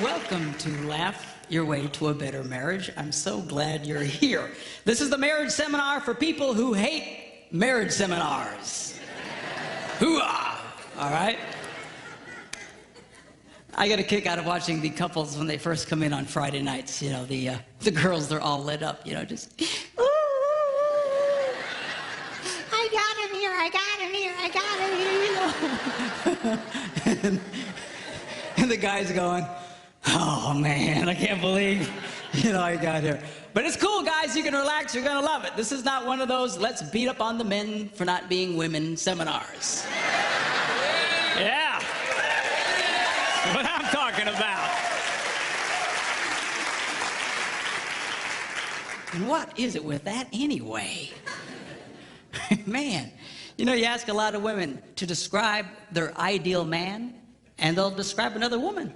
welcome to Laugh Your Way to a Better Marriage. I'm so glad you're here. This is the marriage seminar for people who hate marriage seminars. Hoo-ah! All right? I get a kick out of watching the couples when they first come in on Friday nights. You know, the girls, they're all lit up, you know, just, ooh, I got him here, I got him here, you know. And the guy's going, oh man, I can't believe, you know, I got here. But it's cool, guys. You can relax. You're going to love it. This is not one of those let's beat up on the men for not being women seminars. Yeah. That's what I'm talking about. And what is it with that anyway? Man, you know, you ask a lot of women to describe their ideal man, and they'll describe another woman.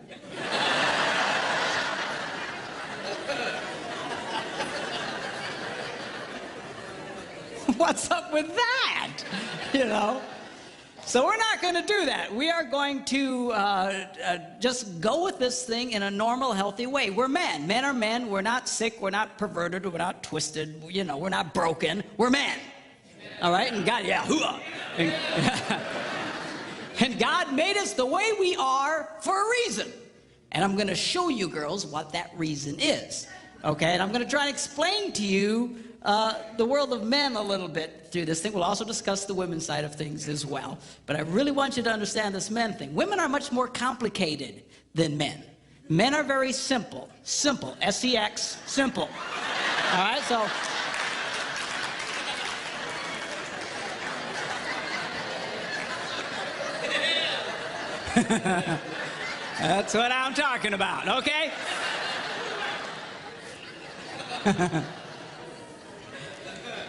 What's up with that? You know? So we're not going to do that. We are going to just go with this thing in a normal, healthy way. We're men. Men are men. We're not sick. We're not perverted. We're not twisted. You know, we're not broken. We're men. All right? And God, yeah, hoo-ah. And God made us the way we are for a reason. And I'm going to show you girls what that reason is. Okay? And I'm going to try and explain to you the world of men a little bit through this thing. We'll also discuss the women's side of things as well. But I really want you to understand this men thing. Women are much more complicated than men. Men are very simple. Simple. S-E-X. Simple. All right? So... That's what I'm talking about, okay?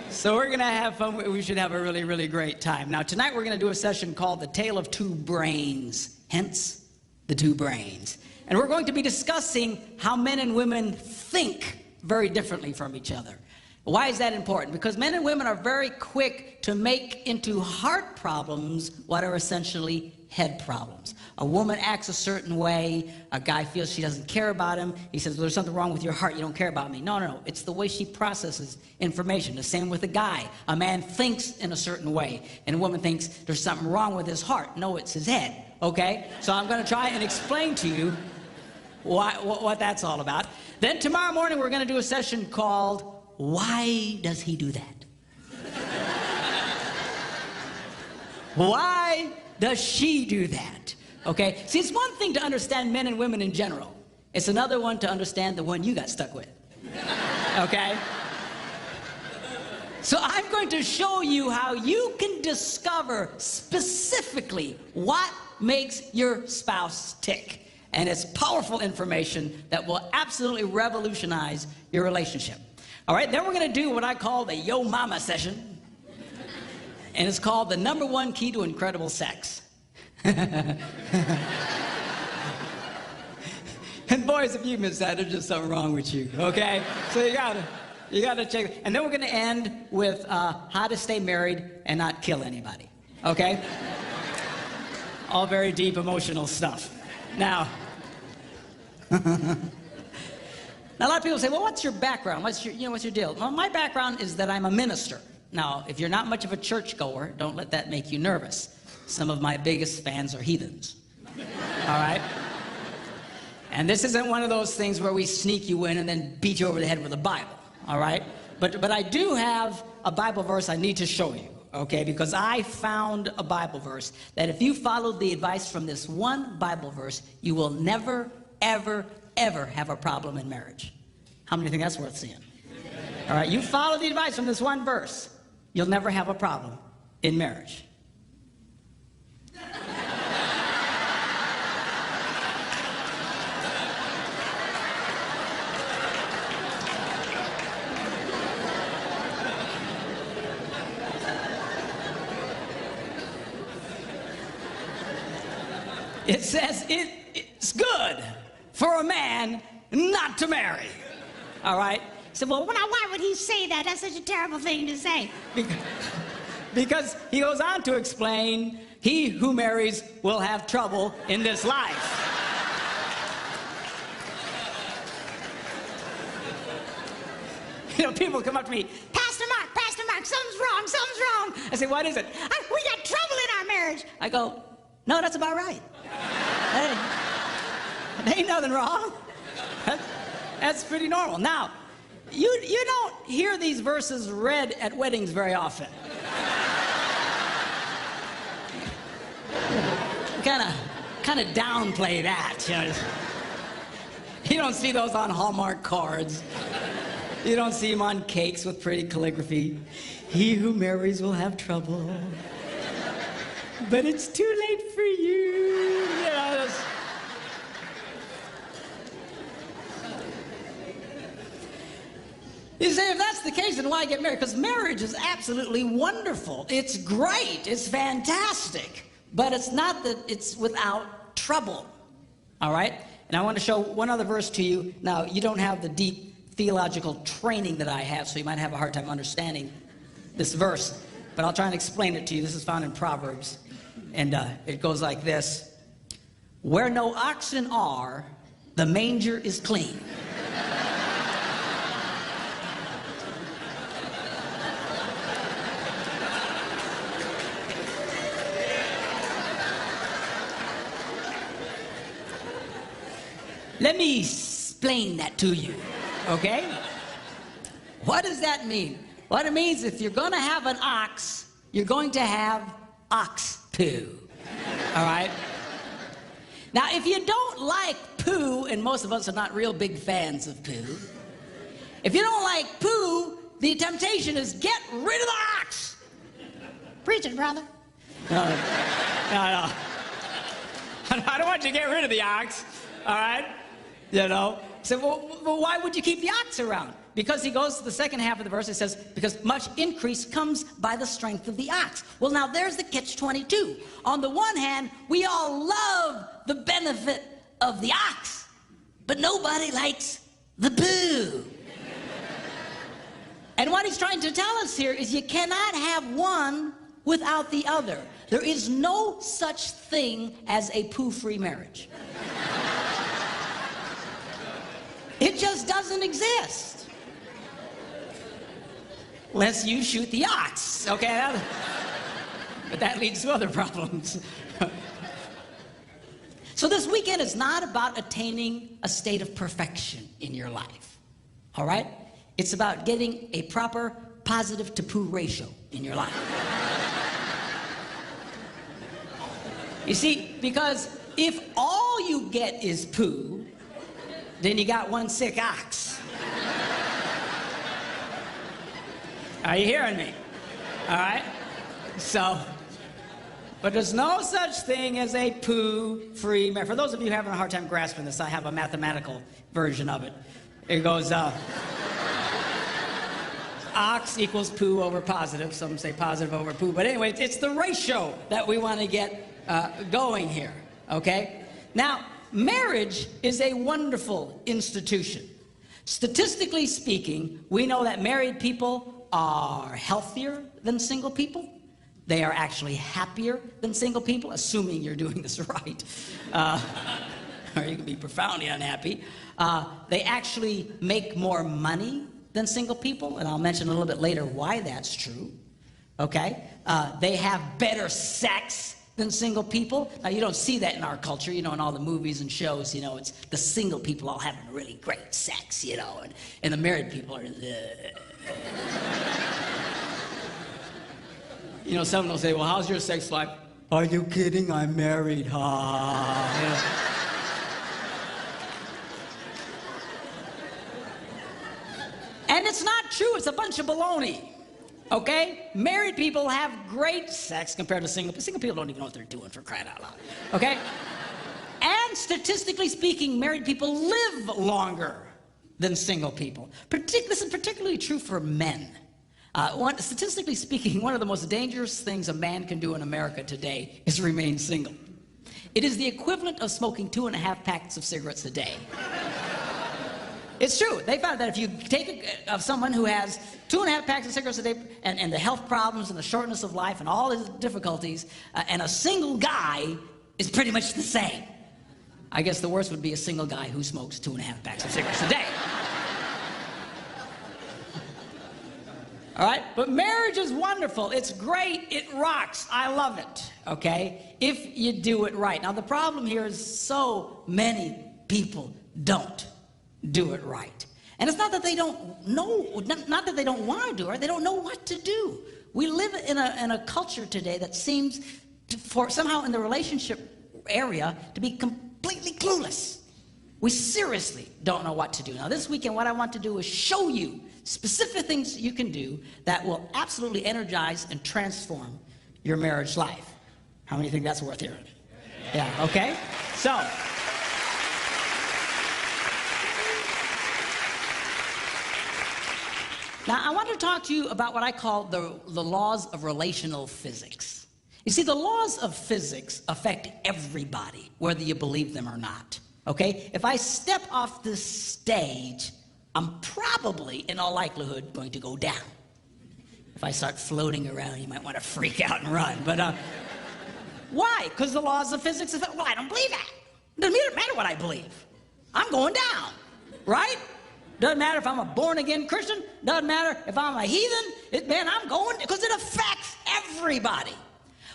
So we're going to have fun. We should have a really, really great time. Now, tonight we're going to do a session called The Tale of Two Brains, hence the two brains. And we're going to be discussing how men and women think very differently from each other. Why is that important? Because men and women are very quick to make into heart problems what are essentially head problems. A woman acts a certain way, a guy feels she doesn't care about him, he says, well, there's something wrong with your heart, you don't care about me. No, no, no, it's the way she processes information. The same with a guy. A man thinks in a certain way, and a woman thinks there's something wrong with his heart. No, it's his head, okay? So I'm going to try and explain to you what that's all about. Then tomorrow morning we're going to do a session called Why Does He Do That? Why does she do that? Okay? See, it's one thing to understand men and women in general. It's another one to understand the one you got stuck with. Okay? So I'm going to show you how you can discover specifically what makes your spouse tick. And it's powerful information that will absolutely revolutionize your relationship. All right? Then we're going to do what I call the Yo Mama session. And it's called the #1 key to incredible sex. And boys, if you miss that, there's just something wrong with you, okay? So you gotta check. And then we're gonna end with how to stay married and not kill anybody, okay? All very deep emotional stuff. Now, now a lot of people say, well, what's your background? What's your deal? Well, my background is that I'm a minister. Now, if you're not much of a churchgoer, don't let that make you nervous. Some of my biggest fans are heathens. All right? And this isn't one of those things where we sneak you in and then beat you over the head with a Bible. All right? But I do have a Bible verse I need to show you, okay? Because I found a Bible verse that if you followed the advice from this one Bible verse, you will never, ever, ever have a problem in marriage. How many think that's worth seeing? All right? You follow the advice from this one verse, you'll never have a problem in marriage. It says it's good for a man not to marry. All right? So, well, why would he say that? That's such a terrible thing to say. Because he goes on to explain, he who marries will have trouble in this life. people come up to me, Pastor Mark, something's wrong. I say, what is it? We got trouble in our marriage. I go, no, that's about right. Hey, there ain't nothing wrong. That's pretty normal. Now, you don't hear these verses read at weddings very often. Kind of downplay that. You know? You don't see those on Hallmark cards. You don't see them on cakes with pretty calligraphy. He who marries will have trouble, but it's too late for you. You know, you say, if that's the case, then why get married? Because marriage is absolutely wonderful. It's great. It's fantastic. But it's not that it's without trouble. All right? And I want to show one other verse to you. Now, you don't have the deep theological training that I have, so you might have a hard time understanding this verse. But I'll try and explain it to you. This is found in Proverbs. And it goes like this. Where no oxen are, the manger is clean. Let me explain that to you, okay? What does that mean? What it means, if you're going to have an ox, you're going to have ox poo, all right? Now, if you don't like poo, and most of us are not real big fans of poo, if you don't like poo, the temptation is get rid of the ox. Preach it, brother. No. I don't want you to get rid of the ox, all right? You know? So, well, why would you keep the ox around? Because he goes to the second half of the verse, it says, because much increase comes by the strength of the ox. Well, now there's the catch-22. On the one hand, we all love the benefit of the ox, but nobody likes the poo. And what he's trying to tell us here is you cannot have one without the other. There is no such thing as a poo-free marriage. It just doesn't exist. Unless you shoot the ox, okay? But that leads to other problems. So this weekend is not about attaining a state of perfection in your life, all right? It's about getting a proper positive to poo ratio in your life. You see, because if all you get is poo, then you got one sick ox. Are you hearing me? All right? So, but there's no such thing as a poo-free marriage. For those of you having a hard time grasping this, I have a mathematical version of it. It goes, ox equals poo over positive. Some say positive over poo. But anyway, it's the ratio that we want to get going here, okay? Now, marriage is a wonderful institution. Statistically speaking, we know that married people are healthier than single people. They are actually happier than single people, assuming you're doing this right. Or you can be profoundly unhappy. They actually make more money than single people, and I'll mention a little bit later why that's true, okay? They have better sex than single people. Now, you don't see that in our culture, you know, in all the movies and shows, you know, it's the single people all having really great sex, you know, and the married people are, You know, someone will say, well, how's your sex life? Are you kidding? I'm married, ha. And it's not true, it's a bunch of baloney. Okay? Married people have great sex compared to single people. Single people don't even know what they're doing, for crying out loud. Okay? And statistically speaking, married people live longer than single people. This is particularly true for men. Statistically speaking, one of the most dangerous things a man can do in America today is remain single. It is the equivalent of smoking 2.5 packs of cigarettes a day. It's true. They found that if you take someone who has 2.5 packs of cigarettes a day and the health problems and the shortness of life and all his difficulties, and a single guy is pretty much the same. I guess the worst would be a single guy who smokes 2.5 packs of cigarettes a day. All right? But marriage is wonderful. It's great. It rocks. I love it, okay? If you do it right. Now, the problem here is so many people don't do it right. And it's not that they don't know, not that they don't want to do it, they don't know what to do. We live in a culture today that seems, for somehow in the relationship area, to be completely clueless. We seriously don't know what to do. Now, this weekend, what I want to do is show you specific things you can do that will absolutely energize and transform your marriage life. How many think that's worth hearing? Yeah, okay? So, now I want to talk to you about what I call the laws of relational physics. You see, the laws of physics affect everybody, whether you believe them or not. Okay? If I step off this stage, I'm probably, in all likelihood, going to go down. If I start floating around, you might want to freak out and run. But why? Because the laws of physics affect, well, I don't believe that. It doesn't matter what I believe. I'm going down, right? Doesn't matter if I'm a born-again Christian. Doesn't matter if I'm a heathen. Man, I'm going, because it affects everybody.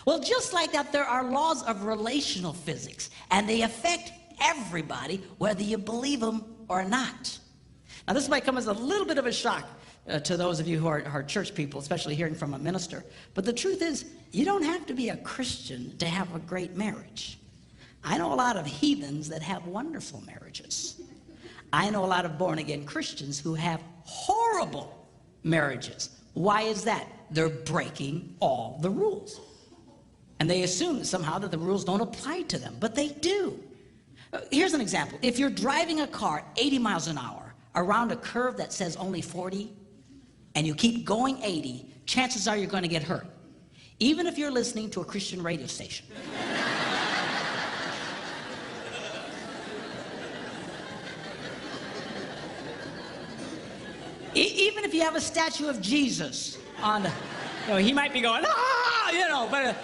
Well, just like that, there are laws of relational physics, and they affect everybody, whether you believe them or not. Now, this might come as a little bit of a shock to those of you who are church people, especially hearing from a minister. But the truth is, you don't have to be a Christian to have a great marriage. I know a lot of heathens that have wonderful marriages. I know a lot of born-again Christians who have horrible marriages. Why is that? They're breaking all the rules. And they assume somehow that the rules don't apply to them, but they do. Here's an example. If you're driving a car 80 miles an hour around a curve that says only 40, and you keep going 80, chances are you're going to get hurt, even if you're listening to a Christian radio station. Even if you have a statue of Jesus on the, he might be going, but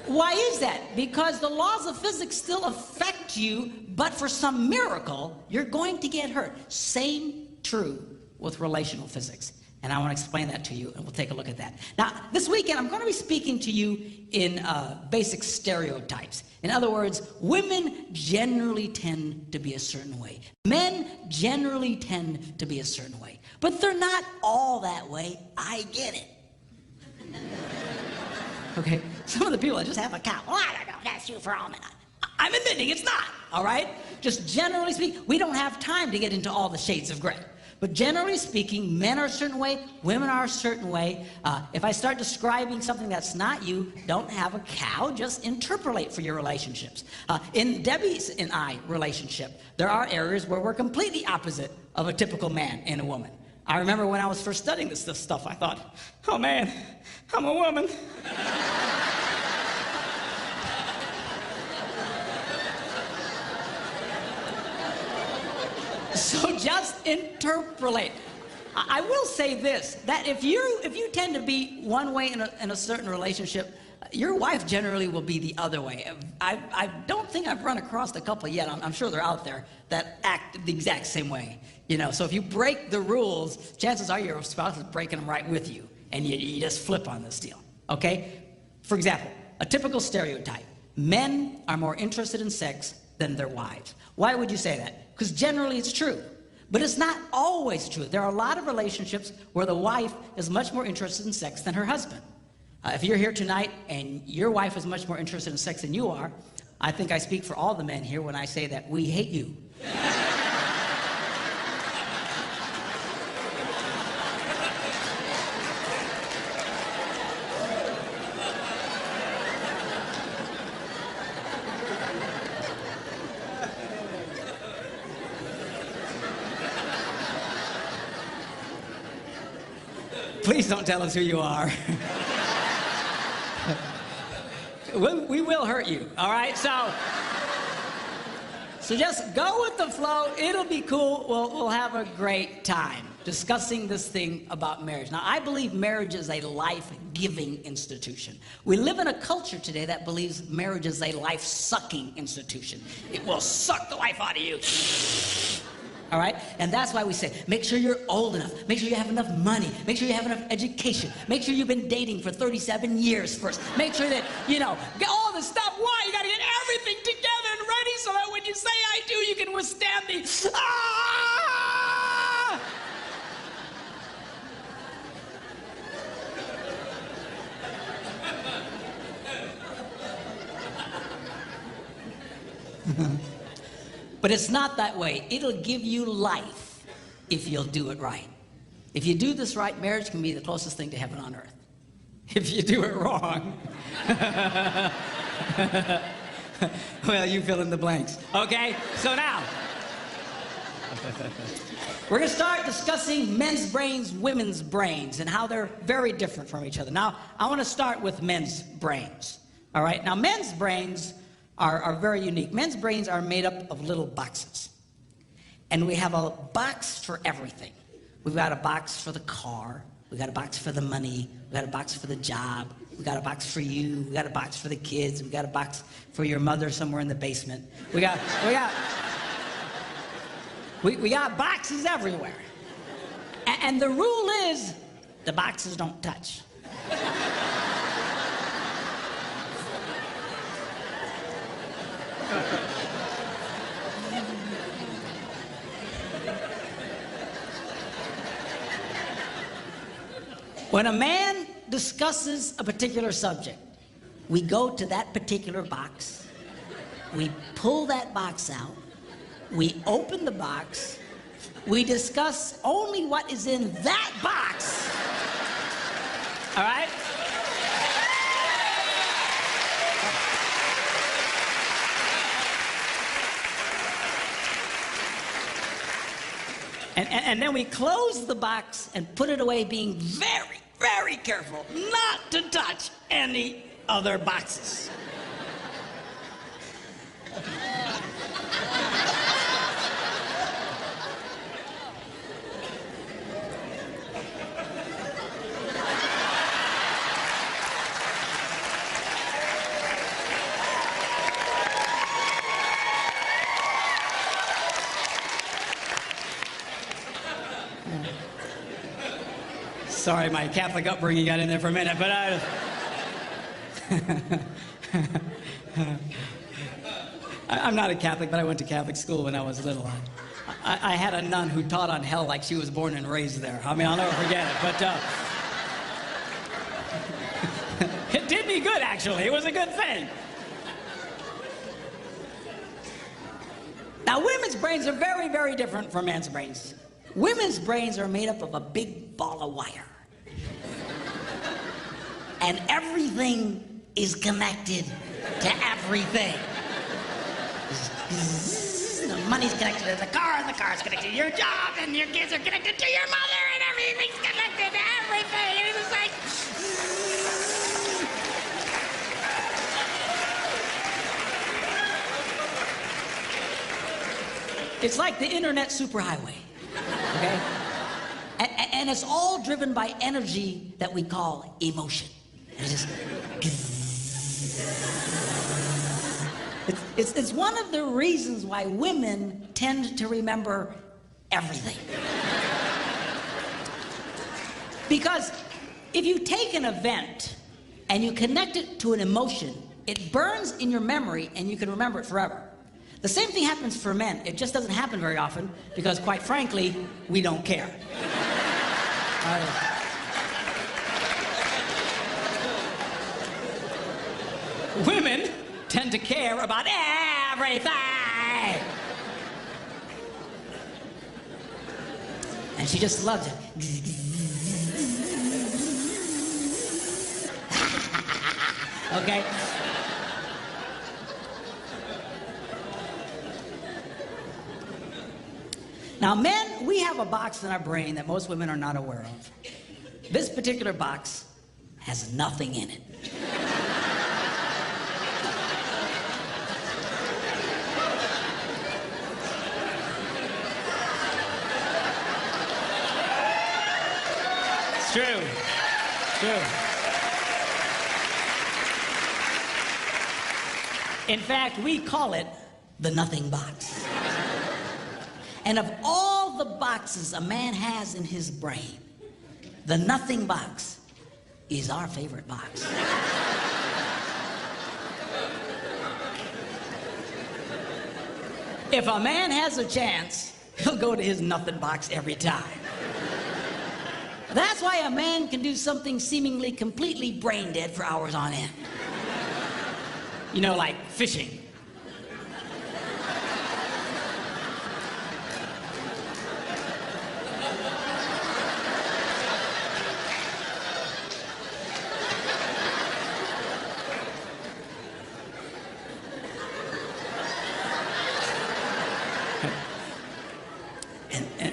why is that? Because the laws of physics still affect you, but for some miracle, you're going to get hurt. Same true with relational physics. And I want to explain that to you, and we'll take a look at that. Now, this weekend, I'm going to be speaking to you in basic stereotypes. In other words, women generally tend to be a certain way. Men generally tend to be a certain way. But they're not all that way. I get it. Okay? Some of the people that just have a cow. Well, I don't know. That's you for all men. I'm admitting it's not. All right? Just generally speaking, we don't have time to get into all the shades of gray. But generally speaking, men are a certain way, women are a certain way. If I start describing something that's not you, don't have a cow, just interpolate for your relationships. In Debbie's and I relationship, there are areas where we're completely opposite of a typical man and a woman. I remember when I was first studying this stuff, I thought, oh man, I'm a woman. So just interpolate. I will say this, that if you tend to be one way in a certain relationship, your wife generally will be the other way. I don't think I've run across a couple yet. I'm sure they're out there that act the exact same way. So if you break the rules, chances are your spouse is breaking them right with you, and you just flip on this deal. Okay? For example, a typical stereotype: men are more interested in sex than their wives. Why would you say that? Because generally it's true. But it's not always true. There are a lot of relationships where the wife is much more interested in sex than her husband. If you're here tonight and your wife is much more interested in sex than you are, I think I speak for all the men here when I say that we hate you. Please don't tell us who you are. We will hurt you, all right? So just go with the flow. It'll be cool. We'll have a great time discussing this thing about marriage. Now, I believe marriage is a life-giving institution. We live in a culture today that believes marriage is a life-sucking institution. It will suck the life out of you. All right? And that's why we say, make sure you're old enough. Make sure you have enough money. Make sure you have enough education. Make sure you've been dating for 37 years first. Make sure that, get all the stuff. Why? You got to get everything together and ready so that when you say I do, you can withstand the, ah! But it's not that way. It'll give you life if you'll do it right. If you do this right, marriage can be the closest thing to heaven on earth. If you do it wrong, well, you fill in the blanks. Okay? So now, we're going to start discussing men's brains, women's brains, and how they're very different from each other. Now, I want to start with men's brains. All right? Now, men's brains are very unique. Men's brains are made up of little boxes. And we have a box for everything. We've got a box for the car. We've got a box for the money. We've got a box for the job. We've got a box for you. We've got a box for the kids. We've got a box for your mother somewhere in the basement. We got boxes everywhere. And the rule is, the boxes don't touch. When a man discusses a particular subject, we go to that particular box, we pull that box out, we open the box, we discuss only what is in that box. All right? And then we close the box and put it away, being very, very careful not to touch any other boxes. Sorry, my Catholic upbringing got in there for a minute, but I'm not a Catholic, but I went to Catholic school when I was little. I had a nun who taught on hell like she was born and raised there. I mean, I'll never forget it, but it did me good, actually. It was a good thing. Now, women's brains are very, very different from men's brains. Women's brains are made up of a big ball of wire. And everything is connected to everything. The money's connected to the car, and the car's connected to your job, and your kids are connected to your mother, and everything's connected to everything. And it's like... It's like the internet superhighway, okay? And it's all driven by energy that we call emotion. It's just... It's one of the reasons why women tend to remember everything. Because if you take an event and you connect it to an emotion, it burns in your memory and you can remember it forever. The same thing happens for men. It just doesn't happen very often because, quite frankly, we don't care. Women tend to care about everything. And she just loves it. Okay? Now, men, we have a box in our brain that most women are not aware of. This particular box has nothing in it. It's true. It's true. In fact, we call it the nothing box. And of all the boxes a man has in his brain, the nothing box is our favorite box. If a man has a chance, he'll go to his nothing box every time. That's why a man can do something seemingly completely brain dead for hours on end. You know, like fishing.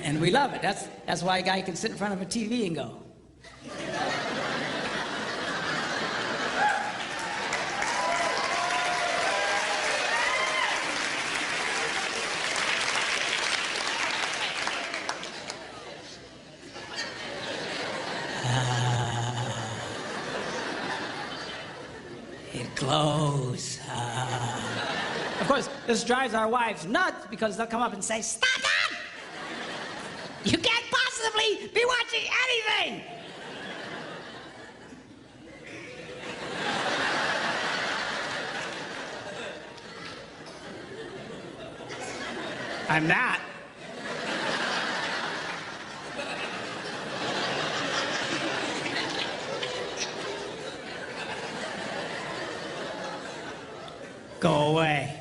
And we love it. That's why a guy can sit in front of a TV and go. It glows. Of course, this drives our wives nuts because they'll come up and say, "Stop that! You can't possibly be watching anything!" I'm not. Go away.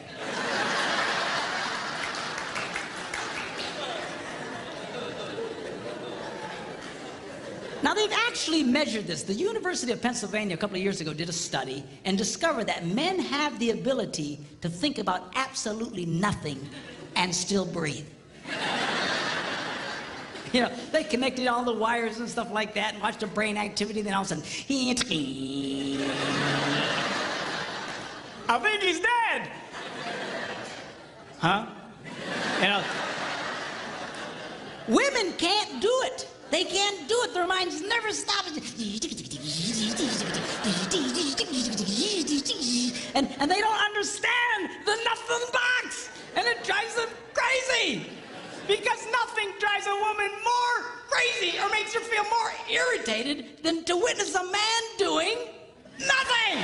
Now, they've actually measured this. The University of Pennsylvania a couple of years ago did a study and discovered that men have the ability to think about absolutely nothing and still breathe. You know, they connected all the wires and stuff like that and watched the brain activity, then all of a sudden, I think he's dead. Huh? You know, women can't do it. They can't do it. Their minds never stop. And they don't understand the nothing box. And it drives them crazy. Because nothing drives a woman more crazy or makes her feel more irritated than to witness a man doing nothing.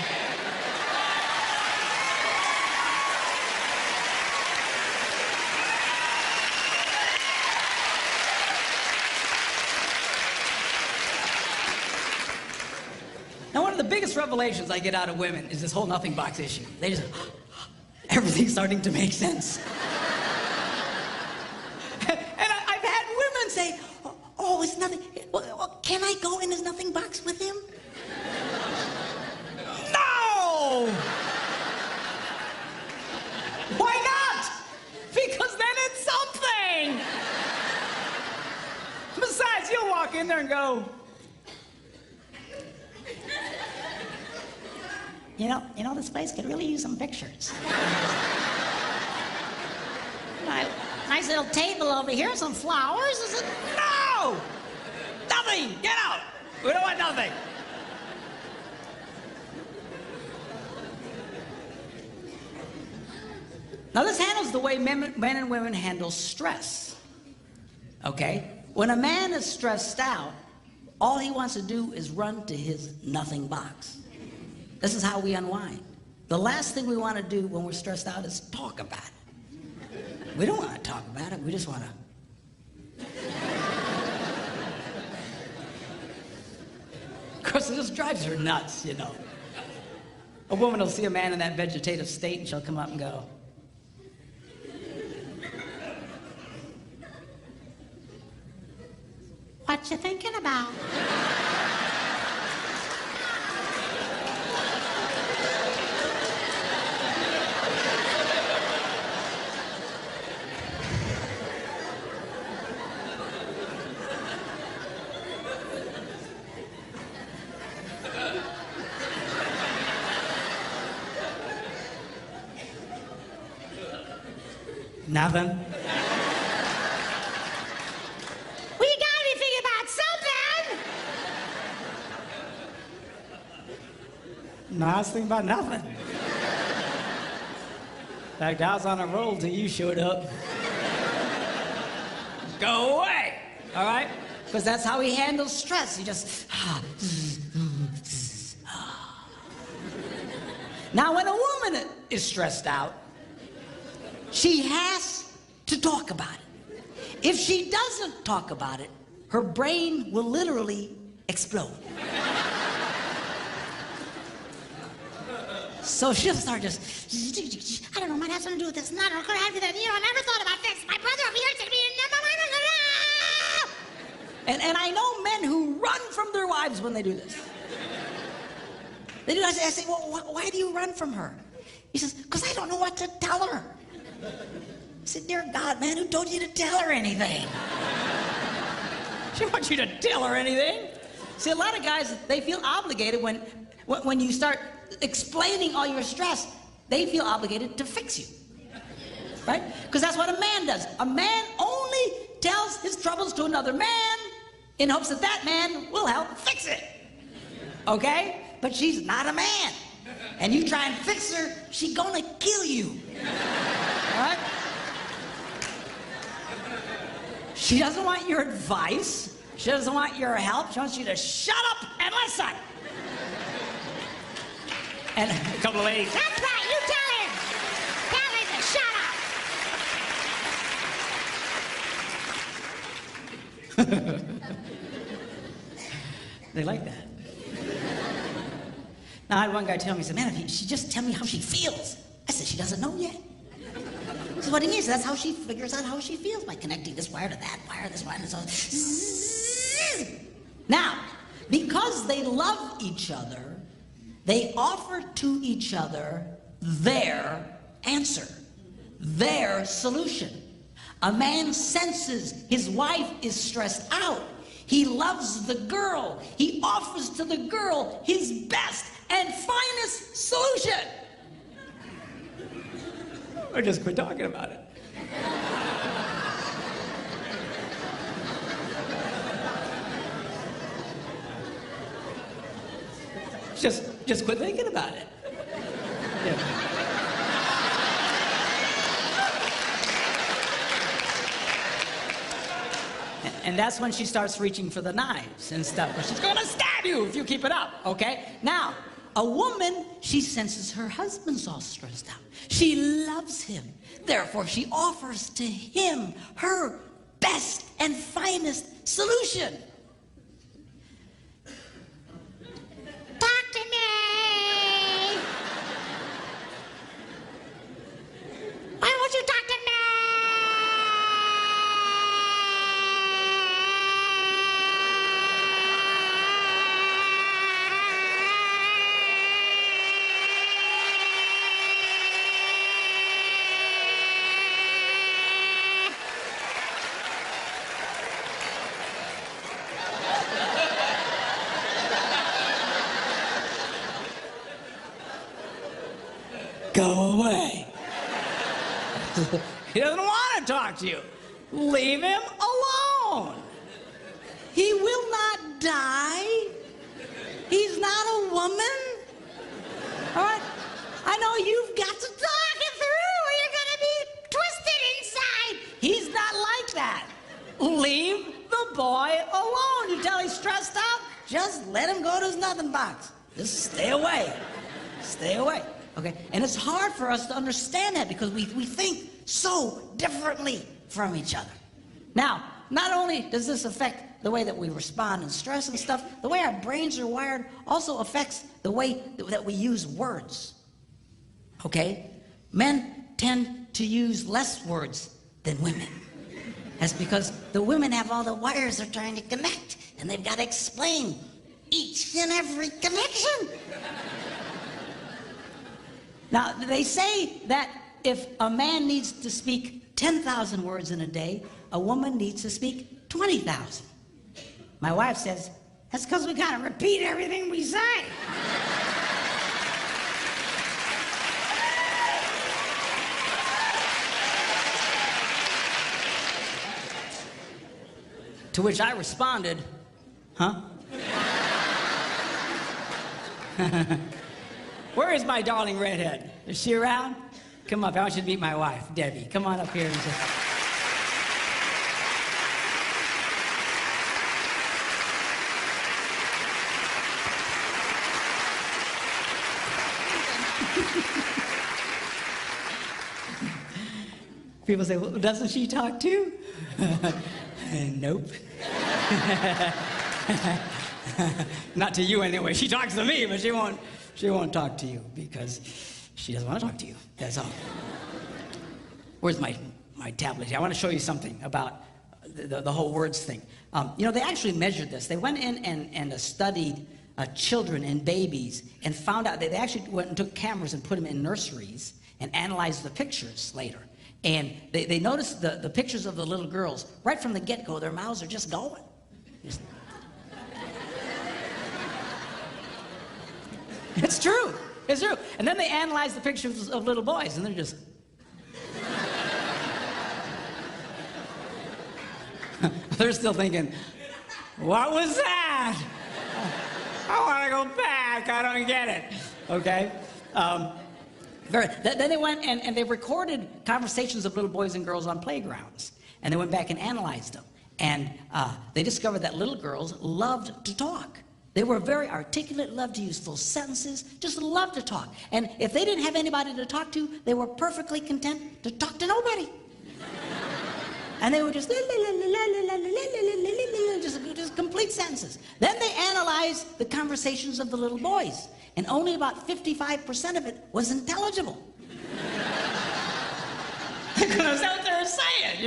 Now, one of the biggest revelations I get out of women is this whole nothing box issue. They just, everything's starting to make sense. And I've had women say, oh, it's nothing. Well, can I go in his nothing box with him? No! Why not? Because then it's something. Besides, you'll walk in there and go, You know, this place could really use some pictures. Nice little table over here, some flowers. Is it? No! Nothing! Get out! We don't want nothing. Now, this handles the way men and women handle stress. Okay? When a man is stressed out, all he wants to do is run to his nothing box. This is how we unwind. The last thing we want to do when we're stressed out is talk about it. We don't want to talk about it. We just want to. Of course, it just drives her nuts, you know. A woman will see a man in that vegetative state and she'll come up and go, "What you thinking about?" Nothing. Well, you gotta be thinking about something. No, I was thinking about nothing. In fact, I was on a roll till you showed up. go away, all right? Because that's how he handles stress. He just, Now, when a woman is stressed out, she has to talk about it. If she doesn't talk about it, her brain will literally explode. So she'll start just, I don't know, might have something to do with this. No, no, could have that. You know, I never thought about this. My brother over here said to me, and I know men who run from their wives when they do this. They do. I say, well, why do you run from her? He says, because I don't know what to tell her. I said, dear God, man, who told you to tell her anything? She wants you to tell her anything. See, a lot of guys, they feel obligated when you start explaining all your stress, they feel obligated to fix you, right? Because that's what a man does. A man only tells his troubles to another man in hopes that that man will help fix it, okay? But she's not a man, and you try and fix her, she's gonna kill you, all right? She doesn't want your advice. She doesn't want your help. She wants you to shut up and listen. And a couple of ladies, that's right, you tell him. Tell him to shut up. They like that. Now, I had one guy tell me, he said, man, if she just tell me how she feels. I said, she doesn't know yet. He said, what do you mean? That's how she figures out how she feels, by connecting this wire to that wire, this wire, and so. Now, because they love each other, they offer to each other their answer, their solution. A man senses his wife is stressed out. He loves the girl. He offers to the girl his best and finest solution. Or just quit talking about it. Just quit thinking about it. Yeah. And that's when she starts reaching for the knives and stuff. But she's gonna stab you if you keep it up, okay? Now, a woman, she senses her husband's all stressed out. She loves him. Therefore, she offers to him her best and finest solution. Talk to me. Why won't you talk to me? Go away. He doesn't want to talk to you. Leave him alone. He will not die. He's not a woman. All right? I know you've got to talk it through or you're going to be twisted inside. He's not like that. Leave the boy alone. You tell he's stressed out, just let him go to his nothing box. Just stay away. Stay away. Okay? And it's hard for us to understand that because we think so differently from each other. Now, not only does this affect the way that we respond in stress and stuff, the way our brains are wired also affects the way that we use words. Okay? Men tend to use less words than women. That's because the women have all the wires they're trying to connect, and they've got to explain each and every connection. Now, they say that if a man needs to speak 10,000 words in a day, a woman needs to speak 20,000. My wife says, that's because we gotta repeat everything we say. To which I responded, huh? Where is my darling redhead? Is she around? Come up, I want you to meet my wife, Debbie. Come on up here and just... People say, well, doesn't she talk too? Nope. Not to you anyway. She talks to me, but she won't talk to you because she doesn't want to talk to you. That's all. Where's my tablet here? I want to show you something about the whole words thing. They actually measured this. They went in and studied children and babies and found out that they actually went and took cameras and put them in nurseries and analyzed the pictures later. And they noticed the pictures of the little girls. Right from the get-go, their mouths are just going. It's true. It's true. And then they analyzed the pictures of little boys, and they're just... They're still thinking, what was that? I want to go back. I don't get it. Okay? Then they went and they recorded conversations of little boys and girls on playgrounds. And they went back and analyzed them. And they discovered that little girls loved to talk. They were very articulate, loved to use full sentences, just loved to talk. And if they didn't have anybody to talk to, they were perfectly content to talk to nobody. And they were just complete sentences. Then they analyzed the conversations of the little boys, and only about 55% of it was intelligible. Because that's what they were saying.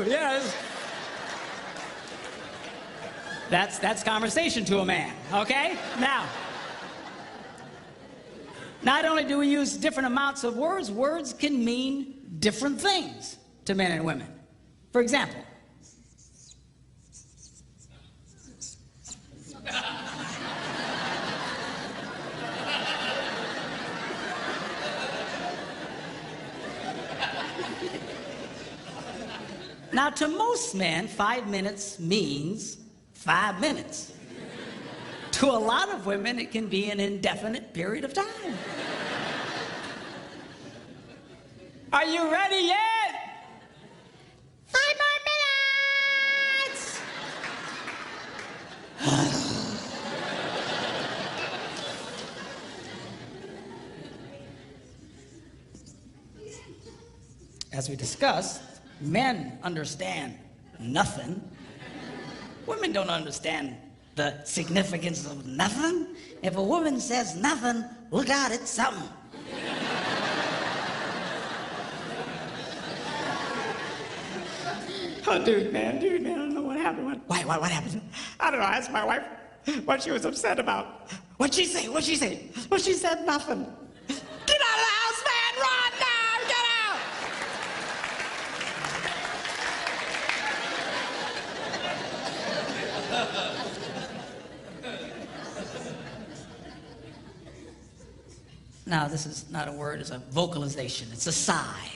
Yes. That's conversation to a man, okay? Now, not only do we use different amounts of words, words can mean different things to men and women. For example, now to most men, 5 minutes means 5 minutes. To a lot of women, it can be an indefinite period of time. Are you ready yet? 5 more minutes! As we discussed, men understand nothing. Women don't understand the significance of nothing. If a woman says nothing, look out, it's something. Oh, dude, man, I don't know what happened. What happened? I don't know, I asked my wife what she was upset about. What'd she say? Well, she said nothing. Get out of the house, man, run now, get out! Now, this is not a word, it's a vocalization. It's a sigh.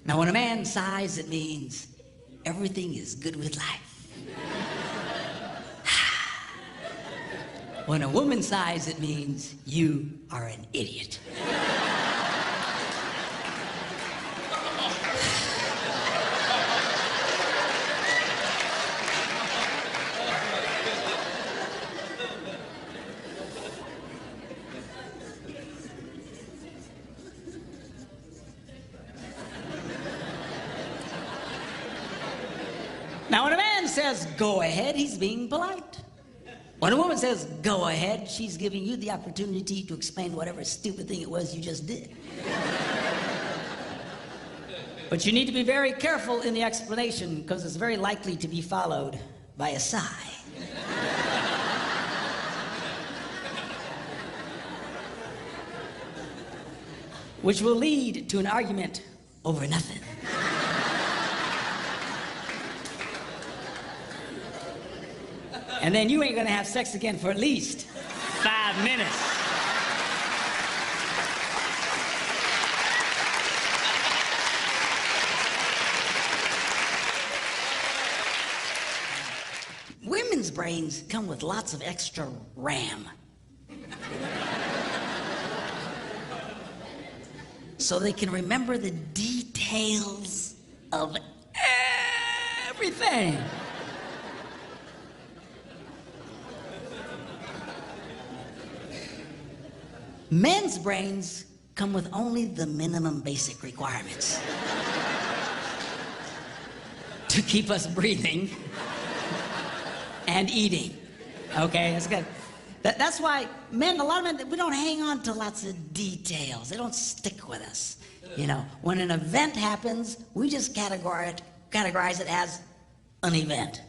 Now, when a man sighs, it means everything is good with life. When a woman sighs, it means you are an idiot. Now, when a man says, go ahead, he's being polite. When a woman says, go ahead, she's giving you the opportunity to explain whatever stupid thing it was you just did. But you need to be very careful in the explanation, because it's very likely to be followed by a sigh. Which will lead to an argument over nothing. And then you ain't gonna have sex again for at least 5 minutes. Women's brains come with lots of extra RAM. So they can remember the details of everything. Men's brains come with only the minimum basic requirements to keep us breathing and eating. Okay, that's good. That's why men, a lot of men, we don't hang on to lots of details. They don't stick with us. You know, when an event happens, we just categorize it as an event.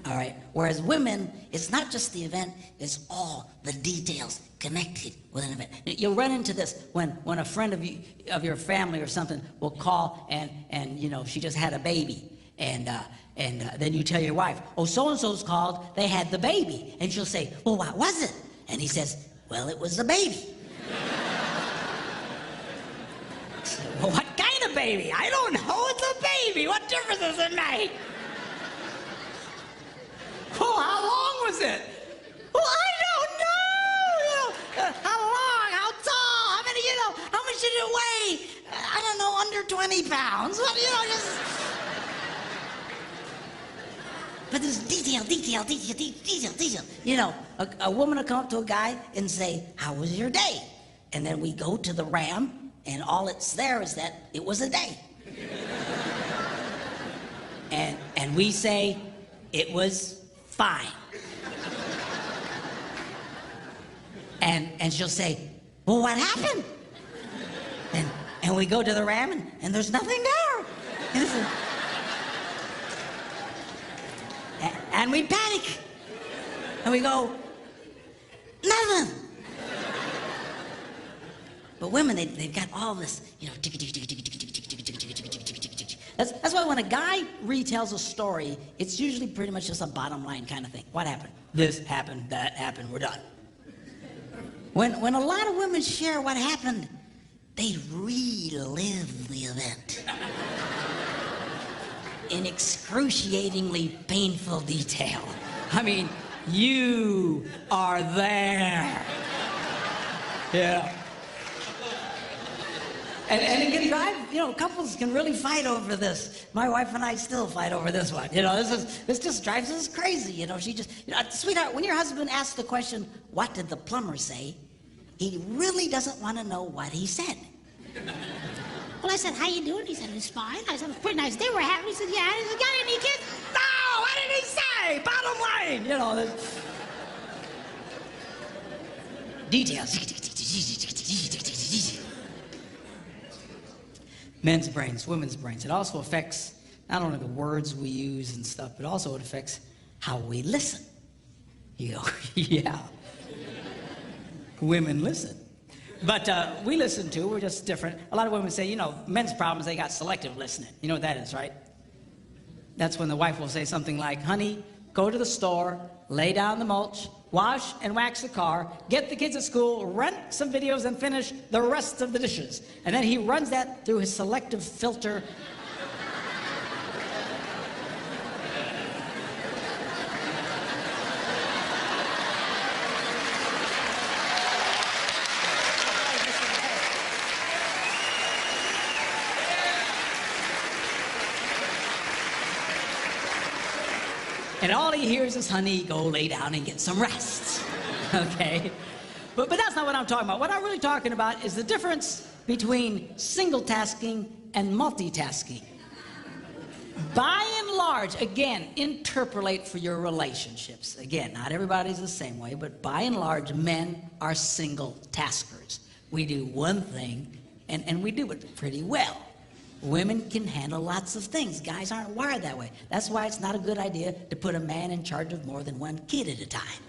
All right. Whereas women, it's not just the event, it's all the details connected with an event. You'll run into this when a friend of your family or something will call and you know, she just had a baby. And then you tell your wife, oh, so-and-so's called, they had the baby. And she'll say, well, what was it? And he says, well, it was a baby. Well, what kind of baby? I don't know, it's a baby. What difference does it make? Well, how long was it? Well, I don't know. You know, how long, how tall, how many, you know, how much did it weigh? I don't know, under 20 pounds. Well, you know, just... But there's detail. You know, a woman will come up to a guy and say, how was your day? And then we go to the RAM, and all it's there is that it was a day. And we say, it was fine. And she'll say, well, what happened? And we go to the RAM, and there's nothing there. And we panic. And we go, nothing. But women, they've got all this, you know, that's why when a guy retells a story, it's usually pretty much just a bottom line kind of thing. What happened? This happened, that happened, we're done. When a lot of women share what happened, they relive the event in excruciatingly painful detail. I mean, you are there. Yeah. And it can drive, you know, couples can really fight over this. My wife and I still fight over this one. You know, this just drives us crazy. You know, she just, you know, sweetheart, when your husband asks the question, what did the plumber say? He really doesn't want to know what he said. Well, I said, how you doing? He said, it's fine. I said, it was a pretty nice day. We're having. He said, yeah. He said, got any kids? No, what did he say? Bottom line, you know. Details. Men's brains, women's brains. It also affects not only the words we use and stuff, but also it affects how we listen. You go, yeah. Women listen. But we listen too, we're just different. A lot of women say, you know, men's problems, they got selective listening. You know what that is, right? That's when the wife will say something like, honey, go to the store, lay down the mulch, wash and wax the car, get the kids at school, rent some videos, and finish the rest of the dishes. And then he runs that through his selective filter. And all he hears is, honey, go lay down and get some rest, okay? But that's not what I'm talking about. What I'm really talking about is the difference between single tasking and multitasking. By and large, again, interpolate for your relationships. Again, not everybody's the same way, but by and large, men are single taskers. We do one thing, and we do it pretty well. Women can handle lots of things. Guys aren't wired that way. That's why it's not a good idea to put a man in charge of more than one kid at a time.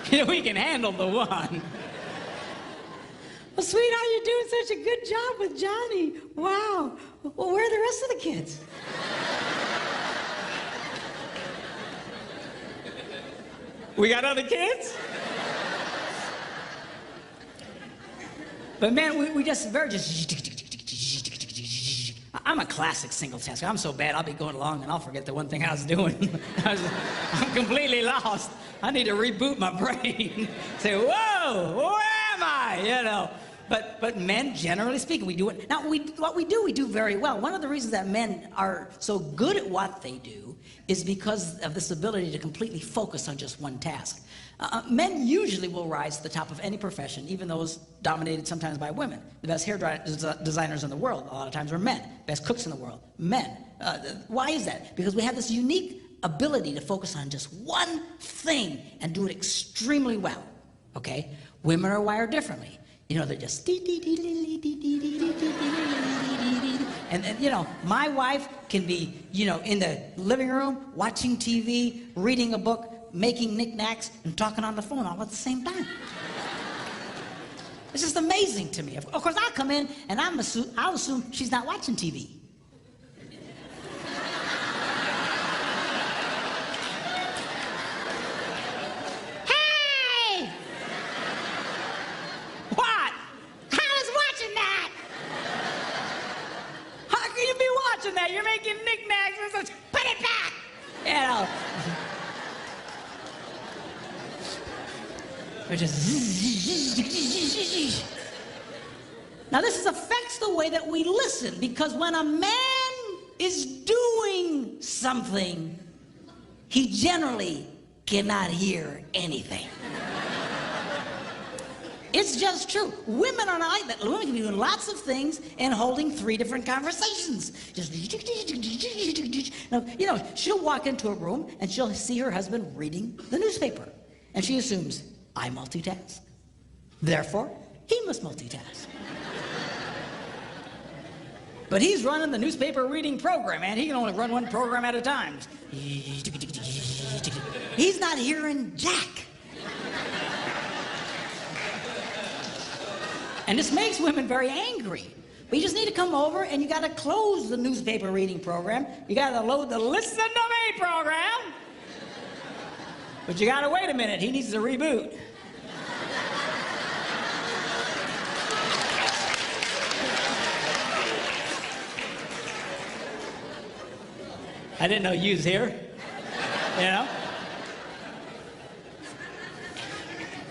You know, we can handle the one. Well, sweetheart, you're doing such a good job with Johnny. Wow. Well, where are the rest of the kids? We got other kids? But man, we just I'm a classic single tasker. I'm so bad, I'll be going along and I'll forget the one thing I was doing. I'm completely lost. I need to reboot my brain. Say, whoa, where am I? You know. But men, generally speaking, we do it. Now, what we do very well. One of the reasons that men are so good at what they do is because of this ability to completely focus on just one task. Men usually will rise to the top of any profession, even those dominated sometimes by women. The best hair designers in the world, a lot of times, are men. Best cooks in the world, men. Why is that? Because we have this unique ability to focus on just one thing and do it extremely well, okay? Women are wired differently. You know, they're just and you know, my wife can be, you know, in the living room, watching TV, reading a book, making knickknacks, and talking on the phone all at the same time. It's just amazing to me. Of course, I'll come in and I'll assume she's not watching TV. Hey! What? I was watching that. How can you be watching that? You're making knickknacks and such. Put it back. You know. We're just. Now this affects the way that we listen, because when a man is doing something, he generally cannot hear anything. It's just true. Women are not like that. Women can be doing lots of things and holding 3 different conversations. Just, you know, she'll walk into a room and she'll see her husband reading the newspaper. And she assumes, I multitask. Therefore, he must multitask. But he's running the newspaper reading program, and he can only run one program at a time. He's not hearing jack. And this makes women very angry. But you just need to come over and you gotta close the newspaper reading program. You gotta load the Listen to Me program. But you gotta wait a minute, he needs to reboot. I didn't know you was here, you know?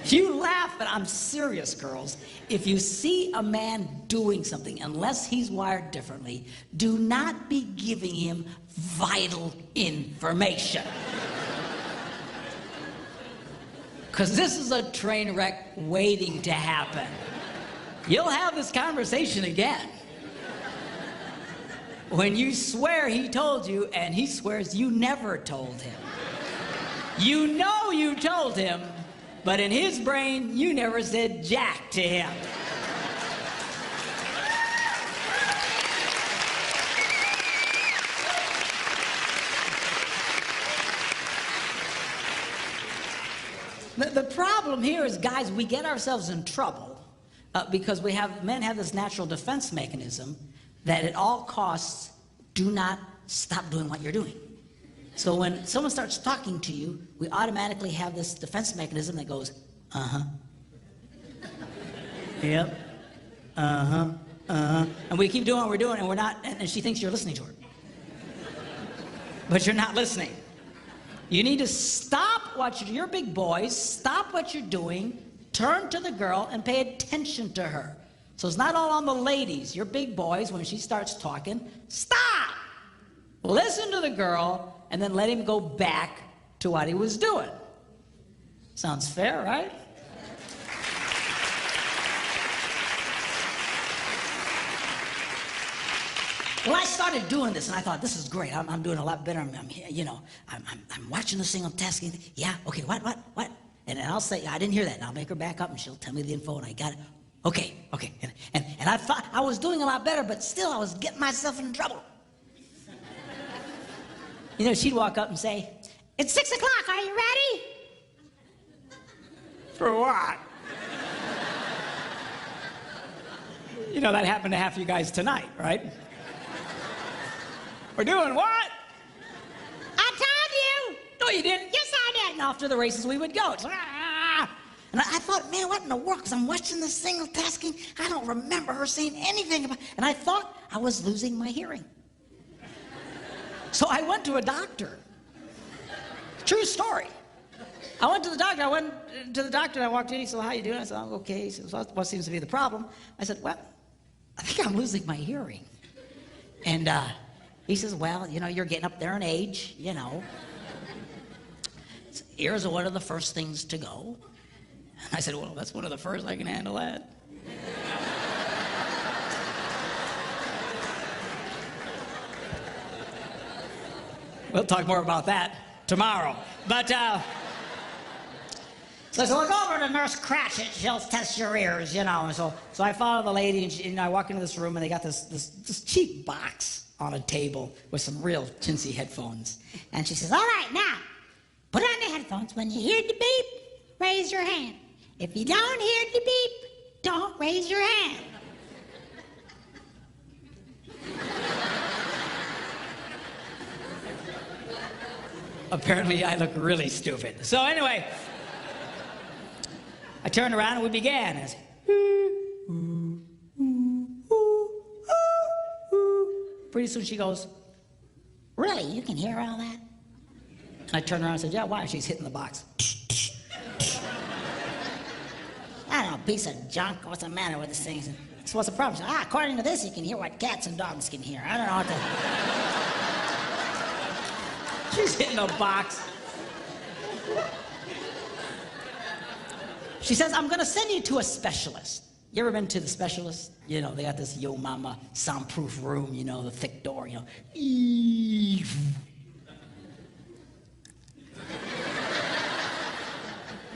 You laugh, but I'm serious, girls. If you see a man doing something, unless he's wired differently, do not be giving him vital information. Because this is a train wreck waiting to happen. You'll have this conversation again. When you swear he told you, and he swears you never told him. You know you told him, but in his brain, you never said jack to him. The problem here is, guys, we get ourselves in trouble because men have this natural defense mechanism that at all costs, do not stop doing what you're doing. So when someone starts talking to you, we automatically have this defense mechanism that goes, uh-huh. Yep. Uh-huh. Uh-huh. And we keep doing what we're doing, and we're not, and she thinks you're listening to her. But you're not listening. You need to stop you're big boys, stop what you're doing, turn to the girl, and pay attention to her. So it's not all on the ladies. You're big boys, when she starts talking, stop! Listen to the girl, and then let him go back to what he was doing. Sounds fair, right? Well, I started doing this, and I thought, this is great. I'm doing a lot better. I'm watching the single tasking. Yeah, okay, what? And then I'll say, I didn't hear that. And I'll make her back up, and she'll tell me the info, and I got it. Okay. And I thought I was doing a lot better, but still I was getting myself in trouble. You know, she'd walk up and say, it's 6 o'clock, are you ready? For what? You know, that happened to half you guys tonight, right? We're doing what? I told you. No, you didn't. Yes, I did. And off to the races we would go. It's like, ah. And I thought, man, what in the world? Because I'm watching this single tasking. I don't remember her saying anything about. And I thought I was losing my hearing. So I went to a doctor. True story. I went to the doctor. And I walked in. He said, well, how you doing? I said, I'm okay. He said, well, what seems to be the problem? I said, well, I think I'm losing my hearing. And he says, well, you know, you're getting up there in age, you know. ears are one of the first things to go. And I said, well, that's one of the first. I can handle that. We'll talk more about that tomorrow. But, so I said, well, go over to Nurse Cratchit. She'll test your ears, you know. And so I follow the lady, and I walk into this room, and they got this cheap box on a table with some real chintzy headphones. And she says, all right, now, put on the headphones. When you hear the beep, raise your hand. If you don't hear the beep, don't raise your hand. Apparently, I look really stupid. So anyway, I turned around and we began. I said, pretty soon she goes, really, you can hear all that? And I turned around and said, yeah, why? She's hitting the box. I don't know, piece of junk. What's the matter with this thing? So what's the problem? She said, according to this, you can hear what cats and dogs can hear. I don't know what to... She's hitting a box. She says, I'm gonna send you to a specialist. You ever been to the specialist? You know, they got this Yo Mama soundproof room, you know, the thick door, you know. You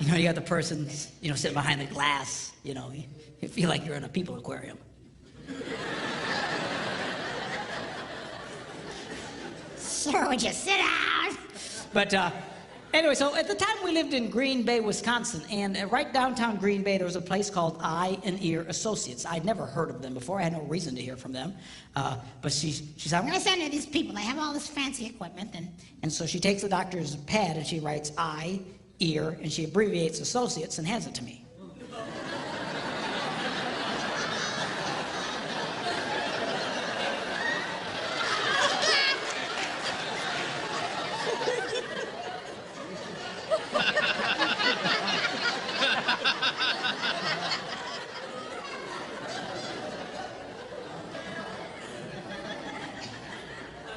know, you got the person, you know, sitting behind the glass, you know, you feel like you're in a people aquarium. Sir, would you sit down? But anyway, so at the time we lived in Green Bay, Wisconsin, and right downtown Green Bay there was a place called Eye and Ear Associates. I'd never heard of them before. I had no reason to hear from them. But she said, I'm going to send you these people. They have all this fancy equipment. And so she takes the doctor's pad and she writes Eye, Ear, and she abbreviates Associates and hands it to me.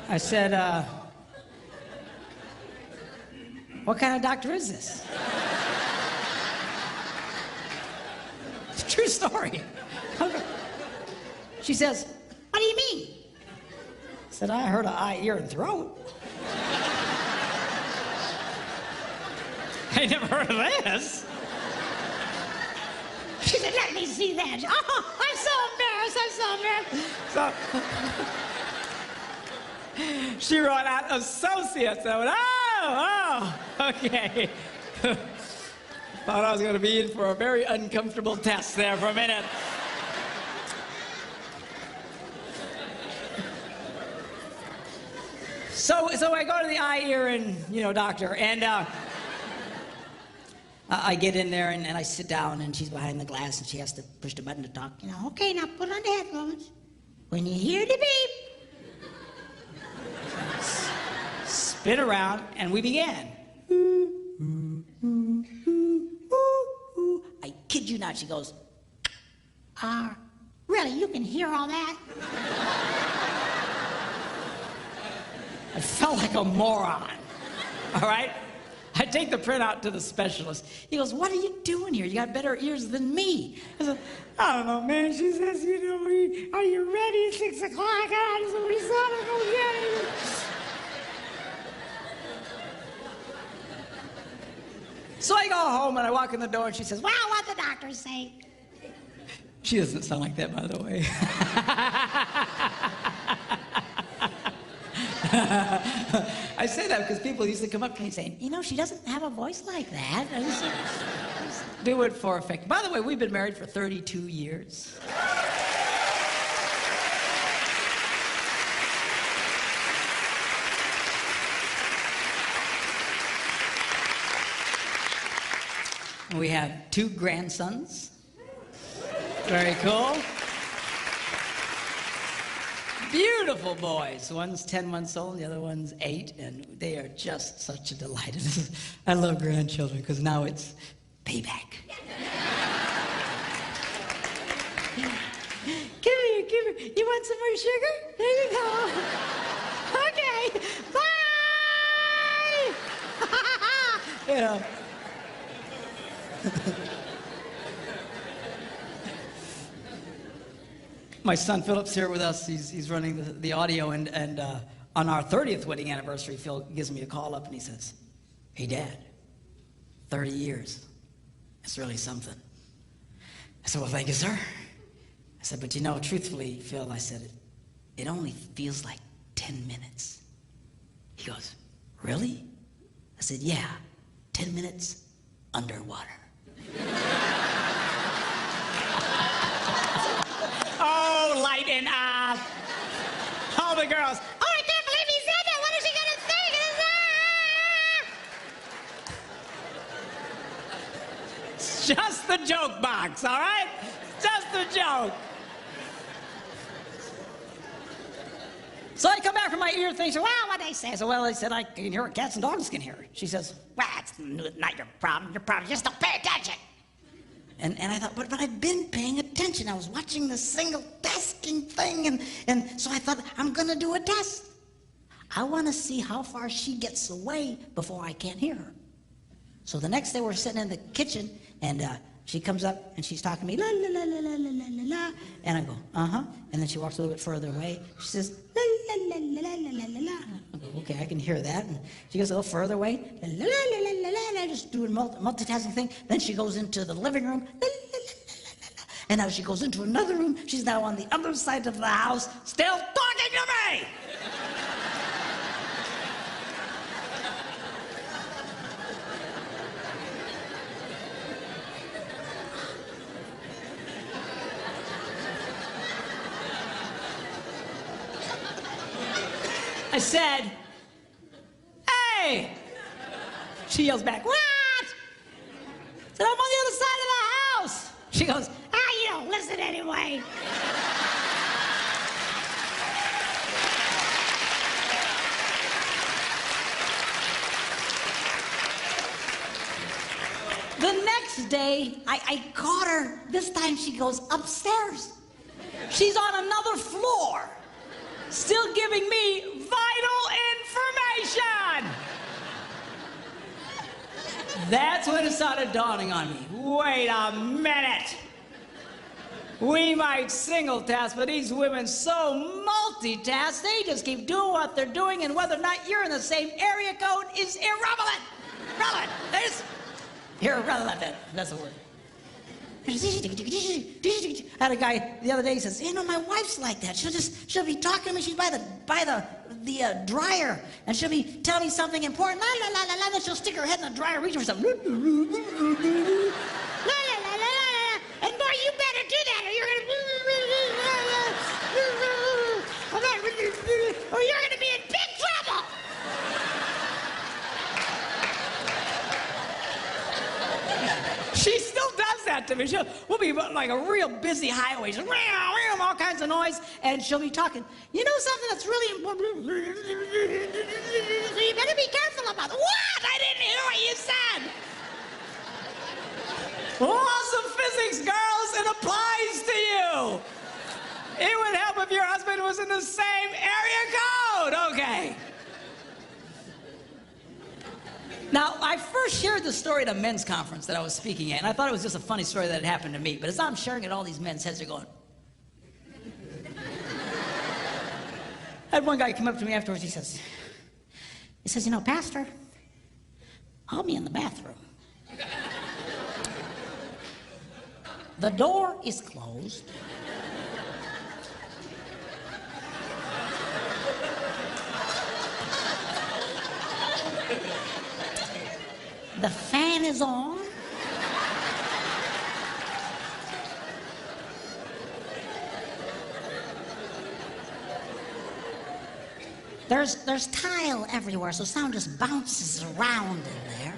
I said, what kind of doctor is this? It's a true story. She says, what do you mean? I said, I heard of eye, ear, and throat. I never heard of this. She said, let me see that. Oh, I'm so embarrassed. So she wrote out Associates. I went, oh, okay. Thought I was going to be in for a very uncomfortable test there for a minute. So I go to the eye, ear, and, you know, doctor, and I get in there and I sit down, and she's behind the glass, and she has to push the button to talk. You know, okay, now put on the headphones. When you hear the beep, spin around, and we began. I kid you not, she goes, really, you can hear all that? I felt like a moron, all right? I take the printout to the specialist. He goes, what are you doing here? You got better ears than me. I said, I don't know, man. She says, you know, are you ready at 6 o'clock? I said, we saw to go get it. So I go home and I walk in the door and she says, well, what'd the doctor say? She doesn't sound like that, by the way. I say that because people used to come up to me saying, you know, she doesn't have a voice like that. I just do it for effect. By the way, we've been married for 32 years. We have 2 grandsons. Very cool. Beautiful boys. One's 10 months old, the other one's 8, and they are just such a delight. I love grandchildren because now it's payback. Give me. You want some more sugar? There you go. Okay. Bye. You know. My son Philip's here with us. He's running the audio, and on our 30th wedding anniversary, Phil gives me a call up and he says, "Hey, Dad, 30 years. It's really something." I said, "Well, thank you, sir." I said, "But you know, truthfully, Phil," I said, it only feels like 10 minutes. He goes, "Really?" I said, "Yeah, 10 minutes underwater." Oh, lighten up. All the girls. Oh, I can't believe he said that. What is she gonna think? It's just the joke box, all right? Just a joke. So I come back from my ear thing. She said, "Well, what'd they say?" I said, "Well, they said I can hear it. Cats and dogs can hear it." She says, "Well, that's not your problem. Your problem is just don't pay attention." And I thought, but I've been paying attention. I was watching the single tasking thing, and so I thought, I'm gonna do a test. I wanna see how far she gets away before I can't hear her. So the next day we're sitting in the kitchen, and she comes up and she's talking to me, la la la la la la la la la, and I go, uh-huh, and then she walks a little bit further away. She says, la la la la la la la la. I go, okay, I can hear that. And she goes a little further away, la la la la la la la, just doing multitasking thing. Then she goes into the living room, la la la la la la, and now she goes into another room. She's now on the other side of the house, still talking to me. I said, "Hey!" She yells back, "What?" I said, "I'm on the other side of the house." She goes, "You don't listen anyway." The next day, I caught her. This time she goes upstairs. She's on another floor, still giving me vital information. That's when it started dawning on me. Wait a minute. We might single task, but these women so multitask, they just keep doing what they're doing, and whether or not you're in the same area code is irrelevant. Irrelevant. Irrelevant. That's the word. I had a guy the other day, he says, "You know, my wife's like that. She'll be talking to me. She's by the dryer, and she'll be telling me something important. La la la la la. Then she'll stick her head in the dryer, reaching for something. La la la la la la. And boy, you better do that, or you're gonna be in big trouble." She still does that to me. We'll be like a real busy highway, just all kinds of noise, and she'll be talking. "You know something that's really important? You better be careful about it." What? I didn't hear what you said. Laws of physics, girls, it applies to you. It would help if your husband was in the same area code. Okay. Now, I first shared the story at a men's conference that I was speaking at, and I thought it was just a funny story that had happened to me. But as I'm sharing it, all these men's heads are going. I had one guy come up to me afterwards. He says, "You know, Pastor, I'll be in the bathroom. The door is closed. The fan is on. There's tile everywhere, so sound just bounces around in there.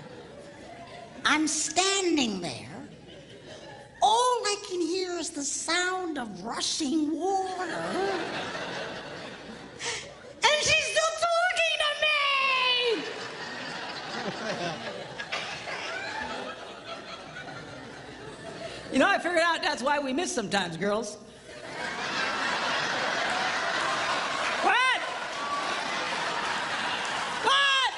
I'm standing there. All I can hear is the sound of rushing water. And she's still talking to me! You know, I figured out that's why we miss sometimes, girls. What? What?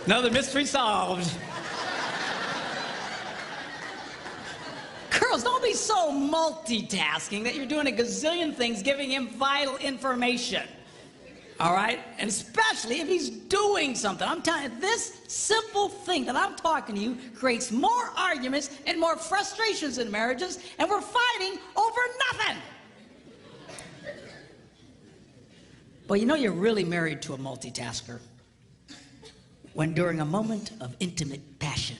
Another mystery solved. Girls, don't be so multitasking that you're doing a gazillion things giving him vital information. All right? And especially if he's doing something. I'm telling you, this simple thing that I'm talking to you creates more arguments and more frustrations in marriages, and we're fighting over nothing. But you know you're really married to a multitasker when during a moment of intimate passion,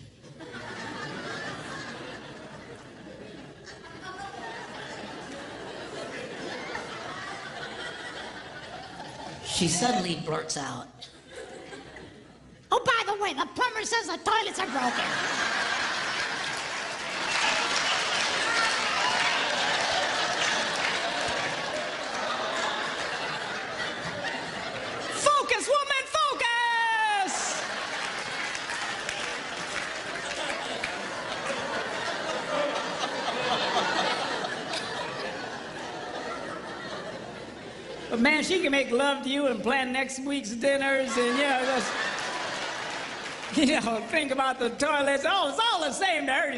she suddenly blurts out, Oh, by the way, the plumber says the toilets are broken. "Focus, woman, focus!" But man, she can make love to you and plan next week's dinners and, think about the toilets. Oh, it's all the same to her.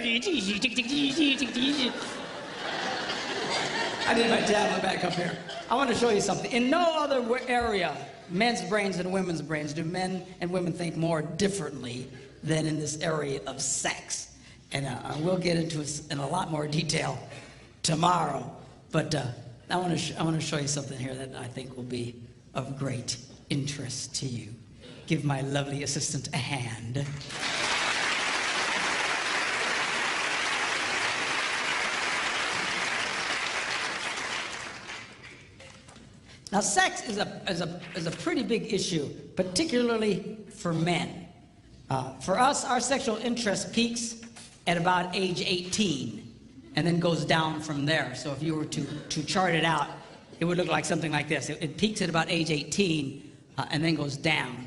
I did my tablet back up here. I want to show you something. In no other area, men's brains and women's brains, do men and women think more differently than in this area of sex. And we'll get into it in a lot more detail tomorrow. But I want to show you something here that I think will be of great interest to you. Give my lovely assistant a hand. Now, sex is a pretty big issue, particularly for men. For us, our sexual interest peaks at about age 18 and then goes down from there. So if you were to chart it out, it would look like something like this. It peaks at about age 18 and then goes down.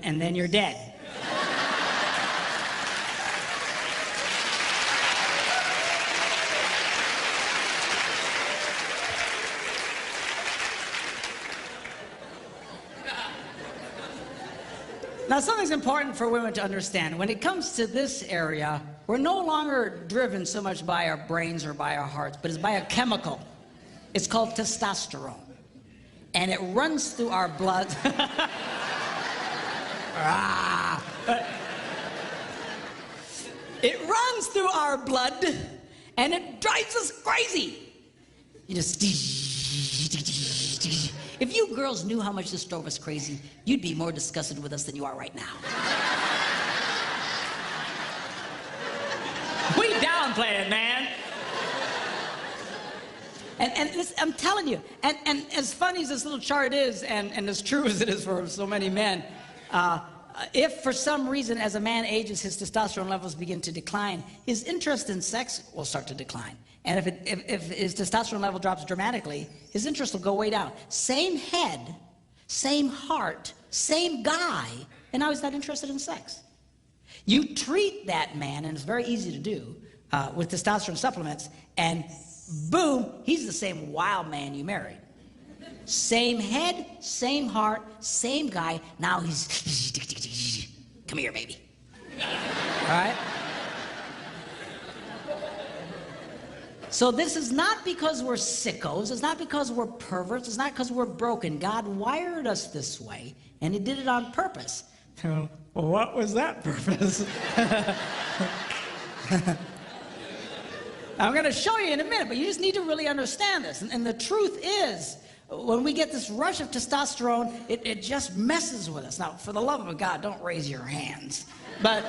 And then you're dead. Now, something's important for women to understand. When it comes to this area, we're no longer driven so much by our brains or by our hearts, but it's by a chemical. It's called testosterone. And it runs through our blood. It runs through our blood, and it drives us crazy. You just... If you girls knew how much this drove us crazy, you'd be more disgusted with us than you are right now. We downplay it, man. And this, I'm telling you, and as funny as this little chart is, and as true as it is for so many men, if for some reason as a man ages, his testosterone levels begin to decline, his interest in sex will start to decline. And if his testosterone level drops dramatically, his interest will go way down. Same head, same heart, same guy, and now he's not interested in sex. You treat that man, and it's very easy to do, with testosterone supplements, and boom, he's the same wild man you married. Same head, same heart, same guy. Now he's... Come here, baby. All right? So this is not because we're sickos. It's not because we're perverts. It's not because we're broken. God wired us this way, and he did it on purpose. Well, what was that purpose? I'm going to show you in a minute, but you just need to really understand this. And the truth is, when we get this rush of testosterone, it just messes with us. Now, for the love of God, don't raise your hands. But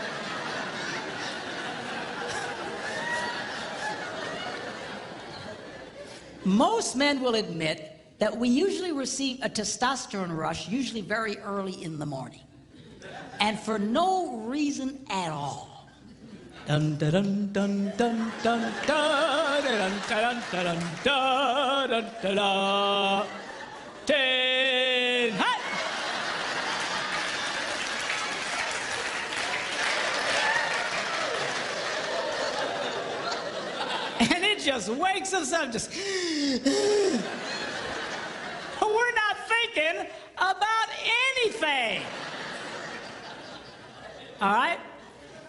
most men will admit that we usually receive a testosterone rush, usually very early in the morning, and for no reason at all. Dun dun dun dun dun dun dun dun dun dun dun dun dun dun. Tin Hut. And it just wakes us up, just. We're not thinking about anything. All right?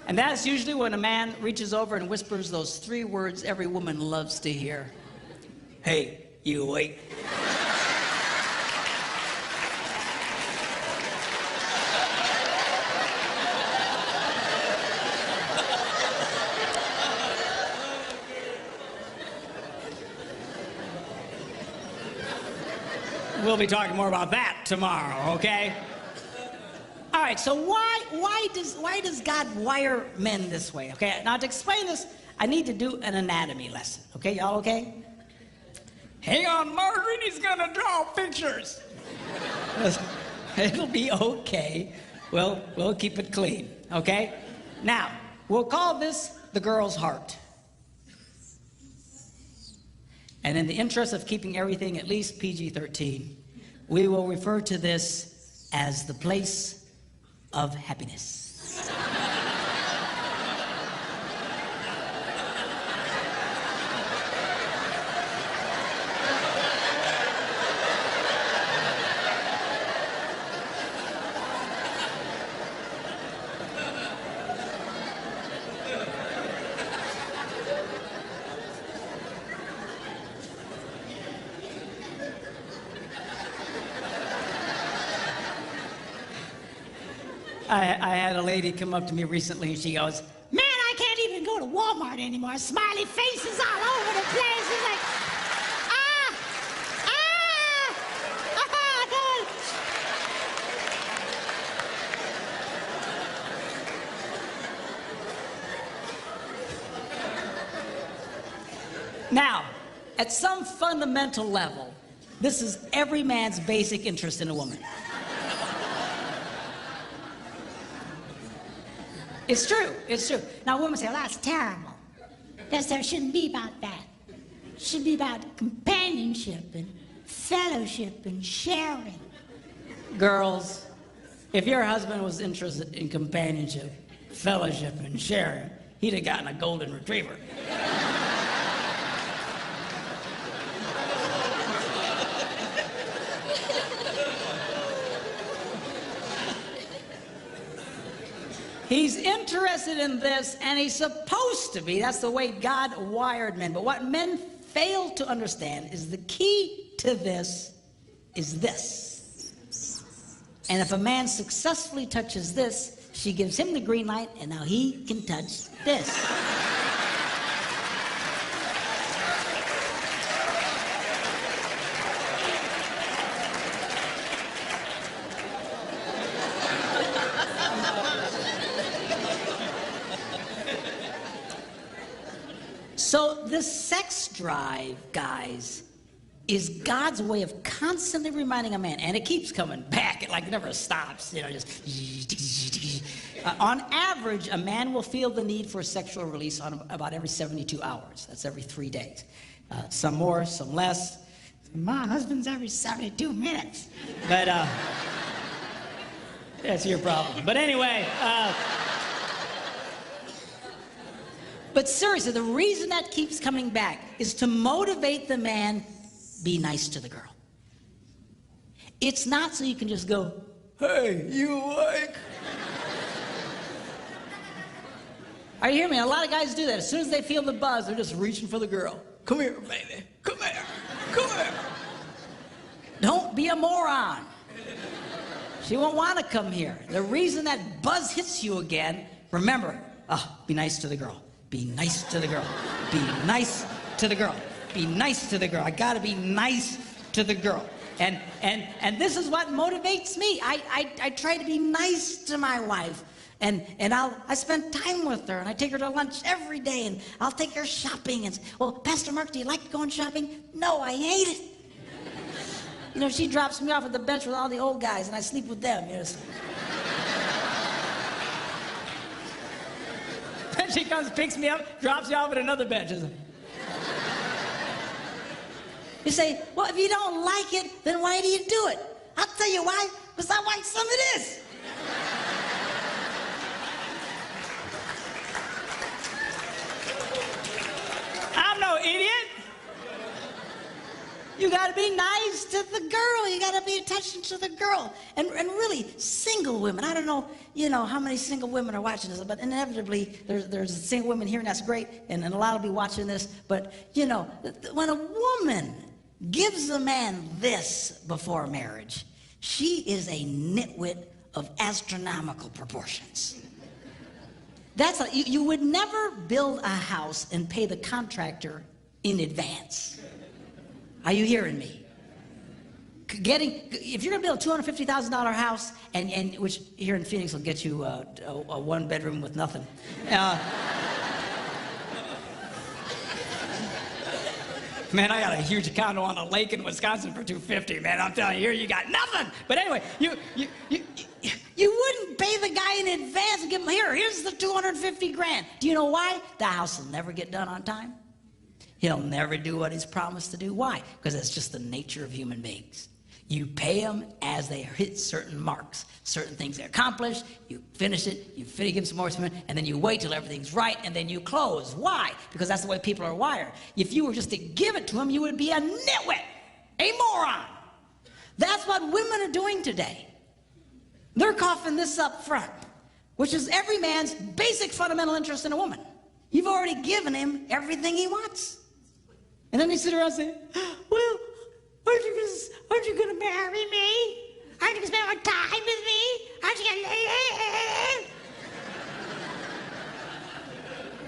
And that's usually when a man reaches over and whispers those 3 words every woman loves to hear. Hey, you awake? We'll be talking more about that tomorrow, okay? All right, so why does God wire men this way? Okay, now to explain this, I need to do an anatomy lesson. Okay, y'all okay? Hang on, Margaret, he's gonna draw pictures. It'll be okay. We'll keep it clean, okay? Now, we'll call this the girl's heart. And in the interest of keeping everything at least PG-13, we will refer to this as the place of happiness. I had a lady come up to me recently and she goes, Man, I can't even go to Walmart anymore. Smiley faces all over the place. It's like, Now, at some fundamental level, this is every man's basic interest in a woman. It's true, it's true. Now, women say, well, that's terrible. There shouldn't be about that. It should be about companionship and fellowship and sharing. Girls, if your husband was interested in companionship, fellowship, and sharing, he'd have gotten a golden retriever. He's interested in this, and he's supposed to be. That's the way God wired men. But what men fail to understand is the key to this is this. And if a man successfully touches this, she gives him the green light, and now he can touch this. So this sex drive, guys, is God's way of constantly reminding a man, and it keeps coming back. It like never stops, you know, just. On average, a man will feel the need for sexual release on about every 72 hours. That's every 3 days. Some more, some less. My husband's every 72 minutes. But that's your problem. But anyway. But seriously, the reason that keeps coming back is to motivate the man, be nice to the girl. It's not so you can just go, hey, you like? Are you hearing me? A lot of guys do that. As soon as they feel the buzz, they're just reaching for the girl. Come here, baby. Come here. Come here. Don't be a moron. She won't want to come here. The reason that buzz hits you again, remember, be nice to the girl. Be nice to the girl. Be nice to the girl. Be nice to the girl. I gotta be nice to the girl. And this is what motivates me. I try to be nice to my wife. And I spend time with her, and I take her to lunch every day, and I'll take her shopping. And well, Pastor Mark, do you like going shopping? No, I hate it. You know, she drops me off at the bench with all the old guys, and I sleep with them. You know. Then she comes, picks me up, drops me off at another bench. You say, well, if you don't like it, then why do you do it? I'll tell you why, because I want some of this. I'm no idiot. You gotta be nice to the girl. You gotta pay attention to the girl. And really, single women, I don't know, how many single women are watching this, but inevitably, there's single women here, and that's great, and a lot will be watching this. But, when a woman gives a man this before marriage, she is a nitwit of astronomical proportions. You would never build a house and pay the contractor in advance. Are you hearing me? If you're gonna build a $250,000 house, and which here in Phoenix will get you a one bedroom with nothing. Man, I got a huge condo on a lake in Wisconsin for $250,000, man. I'm telling you, here you got nothing. But anyway, you wouldn't pay the guy in advance and give him, here's the $250,000. Do you know why? The house will never get done on time. He'll never do what he's promised to do. Why? Because it's just the nature of human beings. You pay them as they hit certain marks, certain things they accomplish, you finish it, you give them some more, and then you wait till everything's right, and then you close. Why? Because that's the way people are wired. If you were just to give it to them, you would be a nitwit, a moron. That's what women are doing today. They're coughing this up front, which is every man's basic fundamental interest in a woman. You've already given him everything he wants. And then they sit around and say, well, aren't you gonna marry me? Aren't you gonna spend more time with me? Aren't you gonna...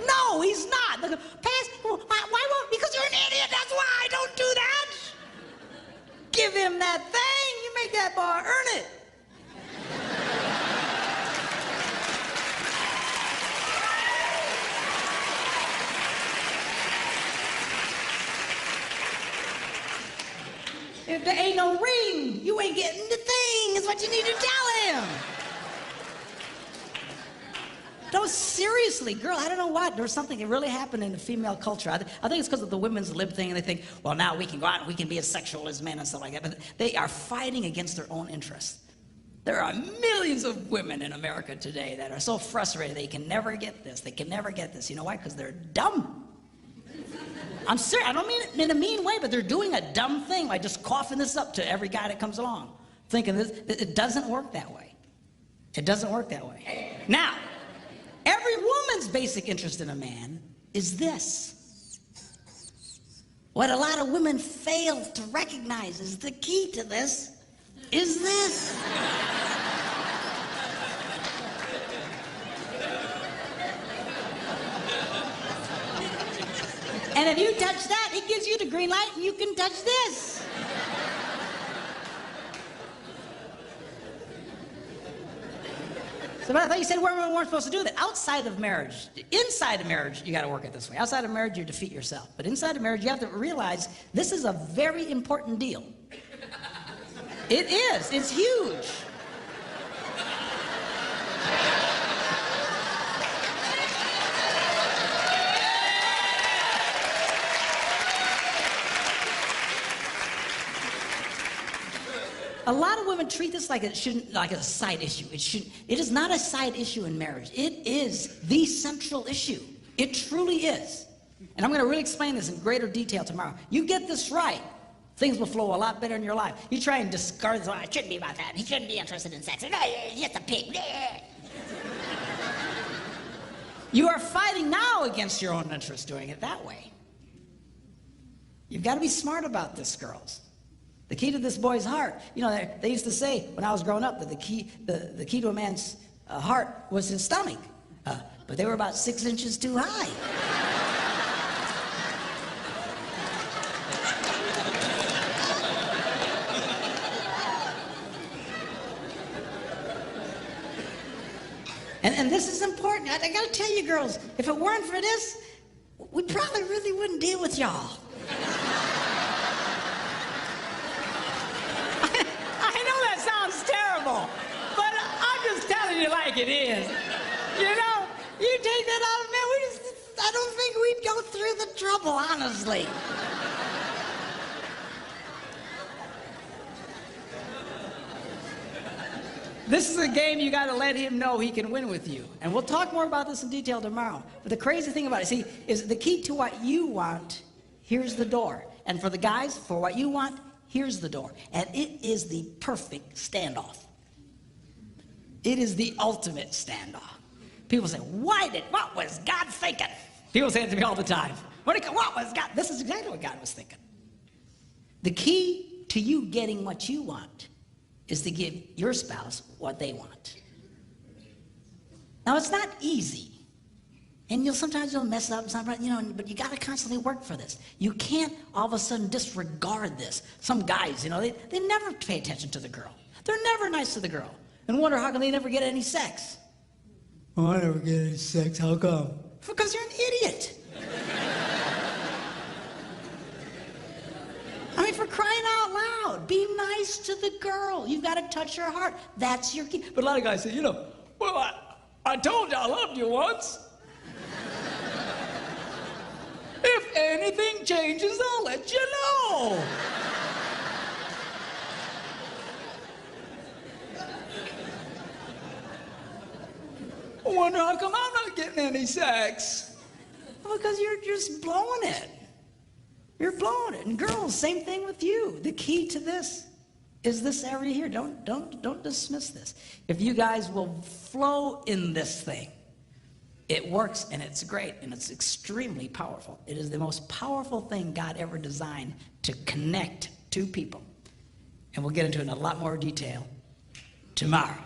No, he's not. Why won't? Because you're an idiot, that's why. Don't do that. Give him that thing. You make that boy earn it. If there ain't no ring, you ain't getting the thing, is what you need to tell him. No, seriously, girl, I don't know what. There's something that really happened in the female culture. I think it's because of the women's lib thing, and they think, well, now we can go out and we can be as sexual as men and stuff like that. But they are fighting against their own interests. There are millions of women in America today that are so frustrated they can never get this. They can never get this. You know why? Because they're dumb. I'm serious. I don't mean it in a mean way, but they're doing a dumb thing by just coughing this up to every guy that comes along, thinking this. It doesn't work that way. It doesn't work that way. Now, every woman's basic interest in a man is this. What a lot of women fail to recognize is the key to this is this. And if you touch that, it gives you the green light, and you can touch this. So I thought you said women weren't supposed to do that. Outside of marriage, inside of marriage, you got to work it this way. Outside of marriage, you defeat yourself. But inside of marriage, you have to realize this is a very important deal. It is. It's huge. A lot of women treat this like a side issue. It is not a side issue in marriage. It is the central issue. It truly is. And I'm going to really explain this in greater detail tomorrow. You get this right, things will flow a lot better in your life. You try and discard this, it shouldn't be about that. He shouldn't be interested in sex. He's just a pig. You are fighting now against your own interest doing it that way. You've got to be smart about this, girls. The key to this boy's heart, they used to say when I was growing up that the key to a man's heart was his stomach, but they were about 6 inches too high. And this is important. I got to tell you, girls, if it weren't for this, we probably really wouldn't deal with y'all. But I'm just telling you like it is. You take that out of me, don't think we'd go through the trouble, honestly. This is a game you got to let him know he can win with you. And we'll talk more about this in detail tomorrow. But the crazy thing about it, see, is the key to what you want, here's the door. And for the guys, for what you want, here's the door. And it is the perfect standoff. It is the ultimate standoff. People say, what was God thinking? People say it to me all the time. What was God? This is exactly what God was thinking. The key to you getting what you want is to give your spouse what they want. Now, it's not easy. And sometimes you'll mess up, but you got to constantly work for this. You can't all of a sudden disregard this. Some guys, they never pay attention to the girl. They're never nice to the girl. And wonder how come they never get any sex. Oh, I never get any sex. How come? Because you're an idiot. I mean, for crying out loud, be nice to the girl. You've got to touch her heart. That's your key. But a lot of guys say, well, I told you I loved you once. If anything changes, I'll let you know. I wonder how come I'm not getting any sex. Well, because you're just blowing it. You're blowing it. And girls, same thing with you. The key to this is this area here. Don't dismiss this. If you guys will flow in this thing, it works and it's great and it's extremely powerful. It is the most powerful thing God ever designed to connect two people. And we'll get into it in a lot more detail tomorrow.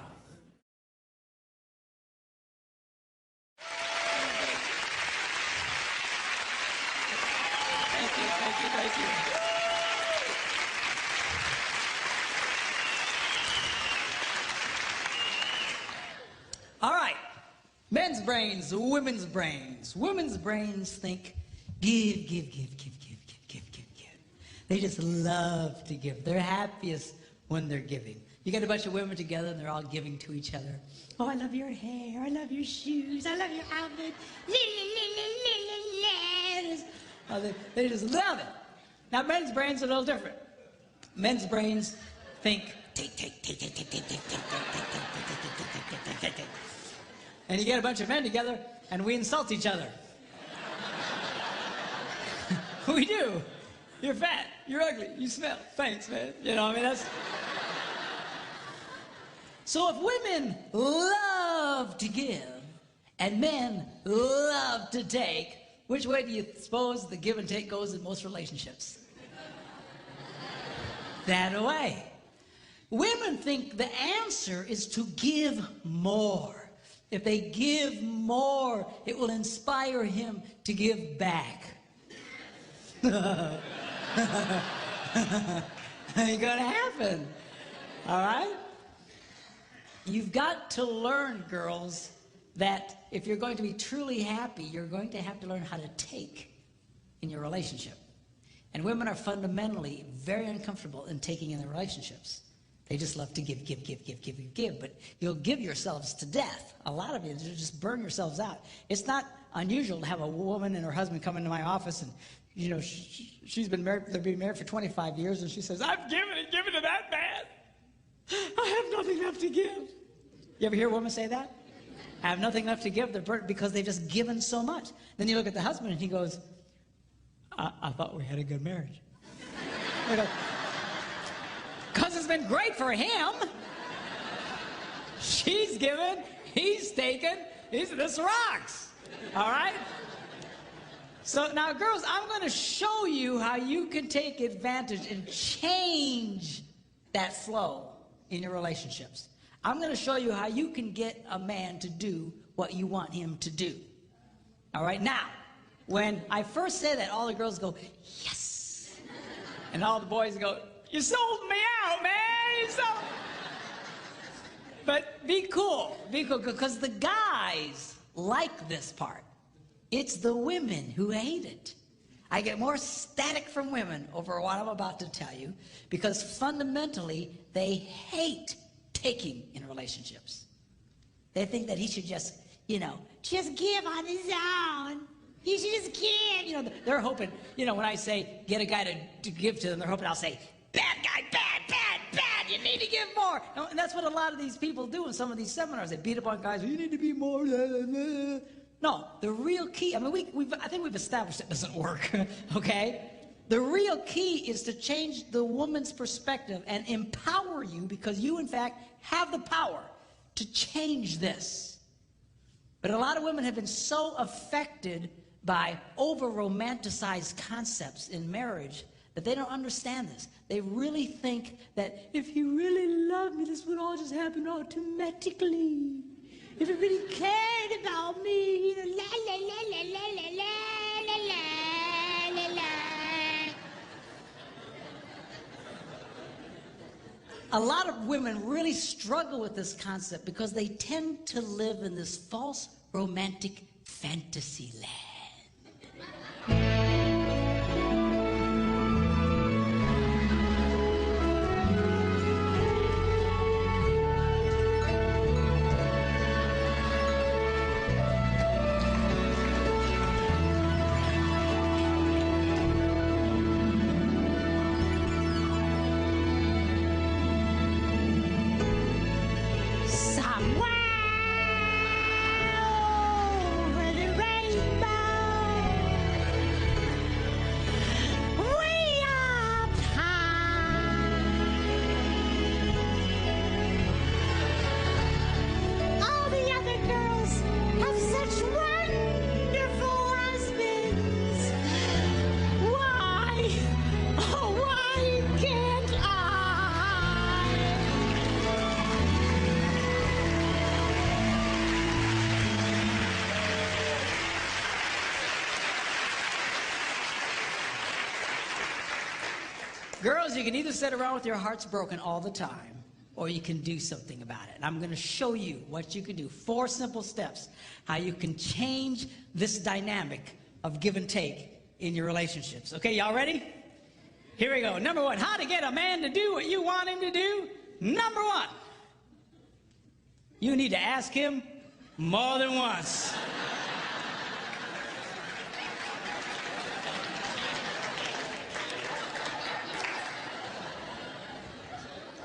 Thank you. All right. Men's brains, women's brains. Women's brains think, give. They just love to give. They're happiest when they're giving. You get a bunch of women together and they're all giving to each other. Oh, I love your hair. I love your shoes. I love your outfit. Oh, they just love it. Now, men's brains are a little different. Men's brains think, take. And you get a bunch of men together, and we insult each other. We do. You're fat. You're ugly. You smell. Thanks, man. That's... So if women love to give, and men love to take, which way do you suppose the give and take goes in most relationships? That way. Women think the answer is to give more. If they give more, it will inspire him to give back. Ain't gonna happen. All right? You've got to learn, girls, that if you're going to be truly happy, you're going to have to learn how to take in your relationship. And women are fundamentally very uncomfortable in taking in their relationships. They just love to give. But you'll give yourselves to death. A lot of you just burn yourselves out. It's not unusual to have a woman and her husband come into my office and, she's been married, they've been married for 25 years, and she says, I've given to that man. I have nothing left to give. You ever hear a woman say that? I have nothing left to give. They're burnt because they've just given so much. Then you look at the husband and he goes, I thought we had a good marriage. Because it's been great for him. She's given, he's taken, this rocks. All right? So now, girls, I'm going to show you how you can take advantage and change that flow in your relationships. I'm going to show you how you can get a man to do what you want him to do. All right? Now, when I first say that, all the girls go, yes. And all the boys go, you sold me out, man. You sold... But be cool, because the guys like this part. It's the women who hate it. I get more static from women over what I'm about to tell you, because fundamentally, they hate taking in relationships. They think that he should just, just give on his own. You just can't. You know, they're hoping, you know, when I say get a guy to give to them, they're hoping I'll say, bad guy, bad, bad, bad, you need to give more. And that's what a lot of these people do in some of these seminars. They beat up on guys, you need to be more. No, the real key, I mean, I think we've established it doesn't work, okay? The real key is to change the woman's perspective and empower you, because you, in fact, have the power to change this. But a lot of women have been so affected by over-romanticized concepts in marriage that they don't understand this. They really think that if he really loved me, this would all just happen automatically. If he really cared about me, you know, la la la la la la la la la la. A lot of women really struggle with this concept because they tend to live in this false romantic fantasy land. Girls, you can either sit around with your hearts broken all the time, or you can do something about it. And I'm going to show you what you can do. 4 simple steps, how you can change this dynamic of give and take in your relationships. Okay, y'all ready? Here we go. Number 1, how to get a man to do what you want him to do. Number 1, you need to ask him more than once.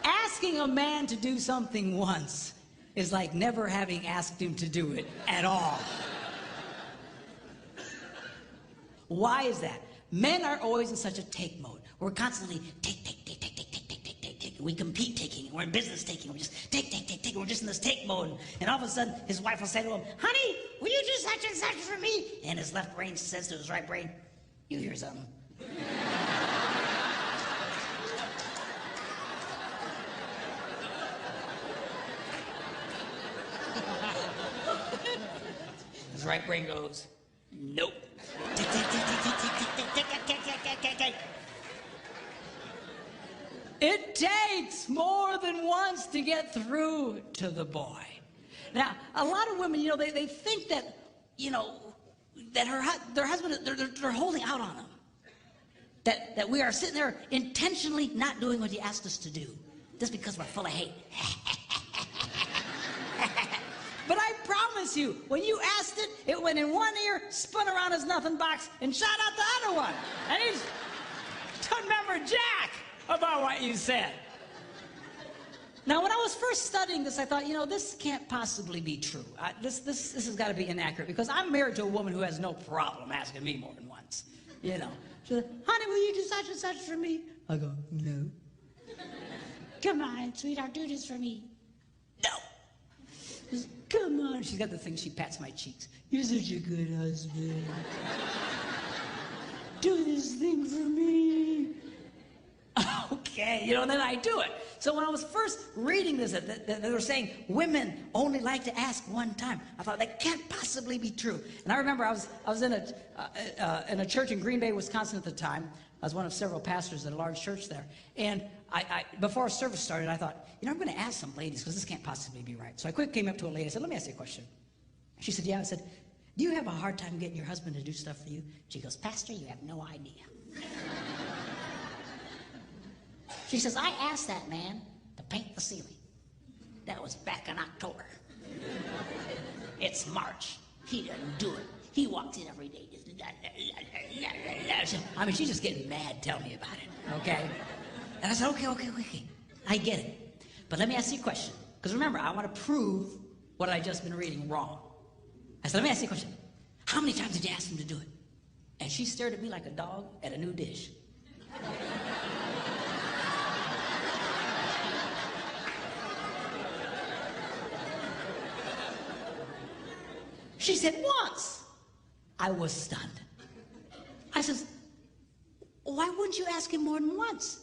Asking a man to do something once is like never having asked him to do it at all. Why is that? Men are always in such a take mode. We're constantly take. We compete taking. We're in business taking. We're just take. We're just in this take mode. And all of a sudden, his wife will say to him, honey, will you do such and such for me? And his left brain says to his right brain, you hear something? His right brain goes, nope. It takes more than once to get through to the boy. Now, a lot of women, you know, they think that, you know, that their husband, they're holding out on them. That we are sitting there intentionally not doing what he asked us to do, just because we're full of hate. But I promise you, when you asked it, it went in one ear, spun around his nothing box, and shot out the other one. And he doesn't remember jack about what you said. Now, when I was first studying this, I thought, you know, this can't possibly be true. This has got to be inaccurate, because I'm married to a woman who has no problem asking me more than once. You know, she said, honey, will you do such and such for me? I go, no. Come on, sweetheart, do this for me. No. Just, come on. She's got the thing, she pats my cheeks. You're such a good husband. Do this thing for me. Okay, you know, and then I do it. So when I was first reading this, they were saying women only like to ask one time. I thought that can't possibly be true. And I remember I was in a church in Green Bay, Wisconsin at the time. I was one of several pastors at a large church there. And I before service started, I thought, you know, I'm going to ask some ladies, because this can't possibly be right. So I quickly came up to a lady. I said, let me ask you a question. She said, yeah. I said, do you have a hard time getting your husband to do stuff for you? She goes, Pastor, you have no idea. She says, I asked that man to paint the ceiling. That was back in October. It's March. He doesn't do it. He walks in every day. I mean, she's just getting mad. Tell me about it, okay? And I said, okay. I get it. But let me ask you a question. Because remember, I want to prove what I just been reading wrong. I said, let me ask you a question. How many times did you ask him to do it? And she stared at me like a dog at a new dish. She said, once. I was stunned. I says, why wouldn't you ask him more than once?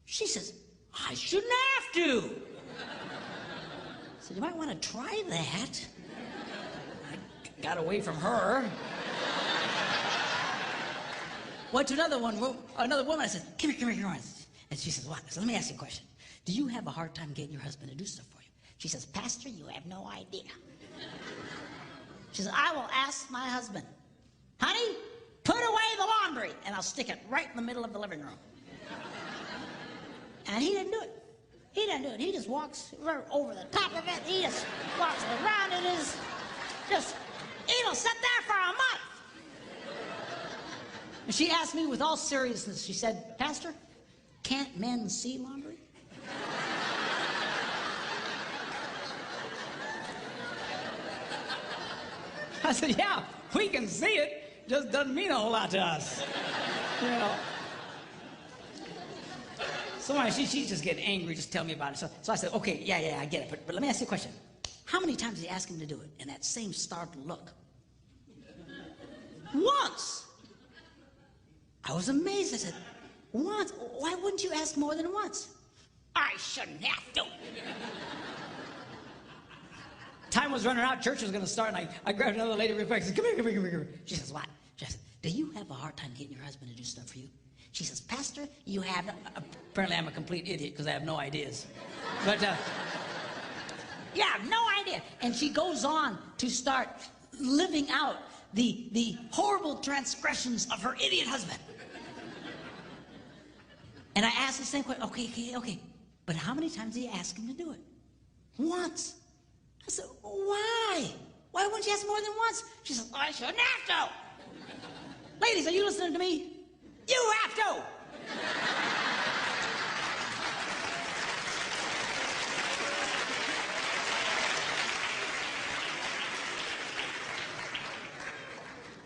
She says, I shouldn't have to. I said, you might want to try that. I got away from her. Went to another woman. I said, come here. And she says, what? I said, let me ask you a question. Do you have a hard time getting your husband to do stuff for you? She says, Pastor, you have no idea. She says, I will ask my husband, honey, put away the laundry, and I'll stick it right in the middle of the living room. And he didn't do it. He just walks right over the top of it. He just walks around it. It'll sit there for a month. And she asked me with all seriousness, she said, Pastor, can't men see laundry? I said, yeah, we can see it. Just doesn't mean a whole lot to us. You know. So anyway, she's just getting angry. Just tell me about it. So I said, okay, yeah, I get it. But let me ask you a question. How many times did you ask him to do it? And that same startled look. Once. I was amazed. I said, once? Why wouldn't you ask more than once? I shouldn't have to. Time was running out, church was going to start, and I grabbed another lady real quick. I said, come here. She says, what? She says, do you have a hard time getting your husband to do stuff for you? She says, Pastor, you have... Apparently I'm a complete idiot because I have no ideas. But, yeah, no idea. And she goes on to start living out the horrible transgressions of her idiot husband. And I asked the same question, okay. But how many times did you ask him to do it? Once. I said, why? Why wouldn't you ask more than once? She said, I shouldn't have to. Ladies, are you listening to me? You have to.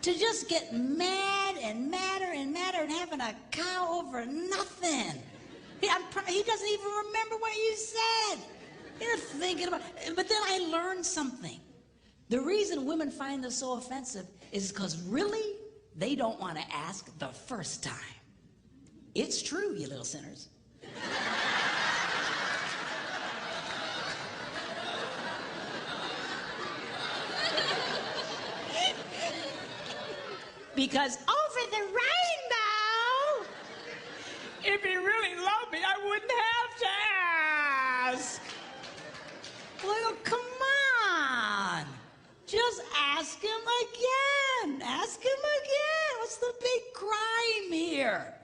To just get mad and madder and having a cow over nothing. He doesn't even remember what you said. You're thinking about it. But then I learned something. The reason women find this so offensive is because really, they don't want to ask the first time. It's true, you little sinners. Because over the rainbow, if he really loved me, I wouldn't have to ask. Well, come on. Just ask him again. Ask him again. What's the big crime here?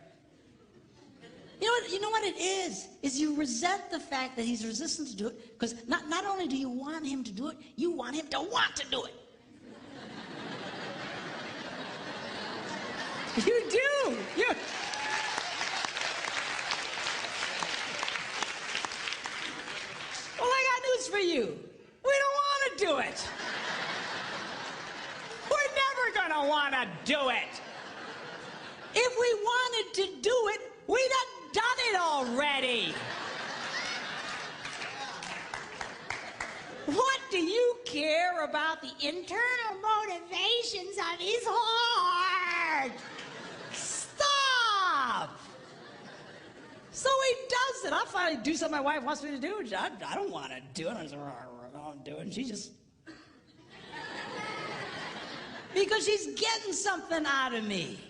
You know what it is you resent the fact that he's resistant to do it, because not only do you want him to do it, you want him to want to do it. You do. Well, I got news for you. We don't want to do it. We're never going to want to do it. If we wanted to do it, we'd have done it already. What do you care about the internal motivations of his heart? Stop! So he does it. I'll finally do something my wife wants me to do. I don't want to do it. I don't do it. And she just... Because she's getting something out of me.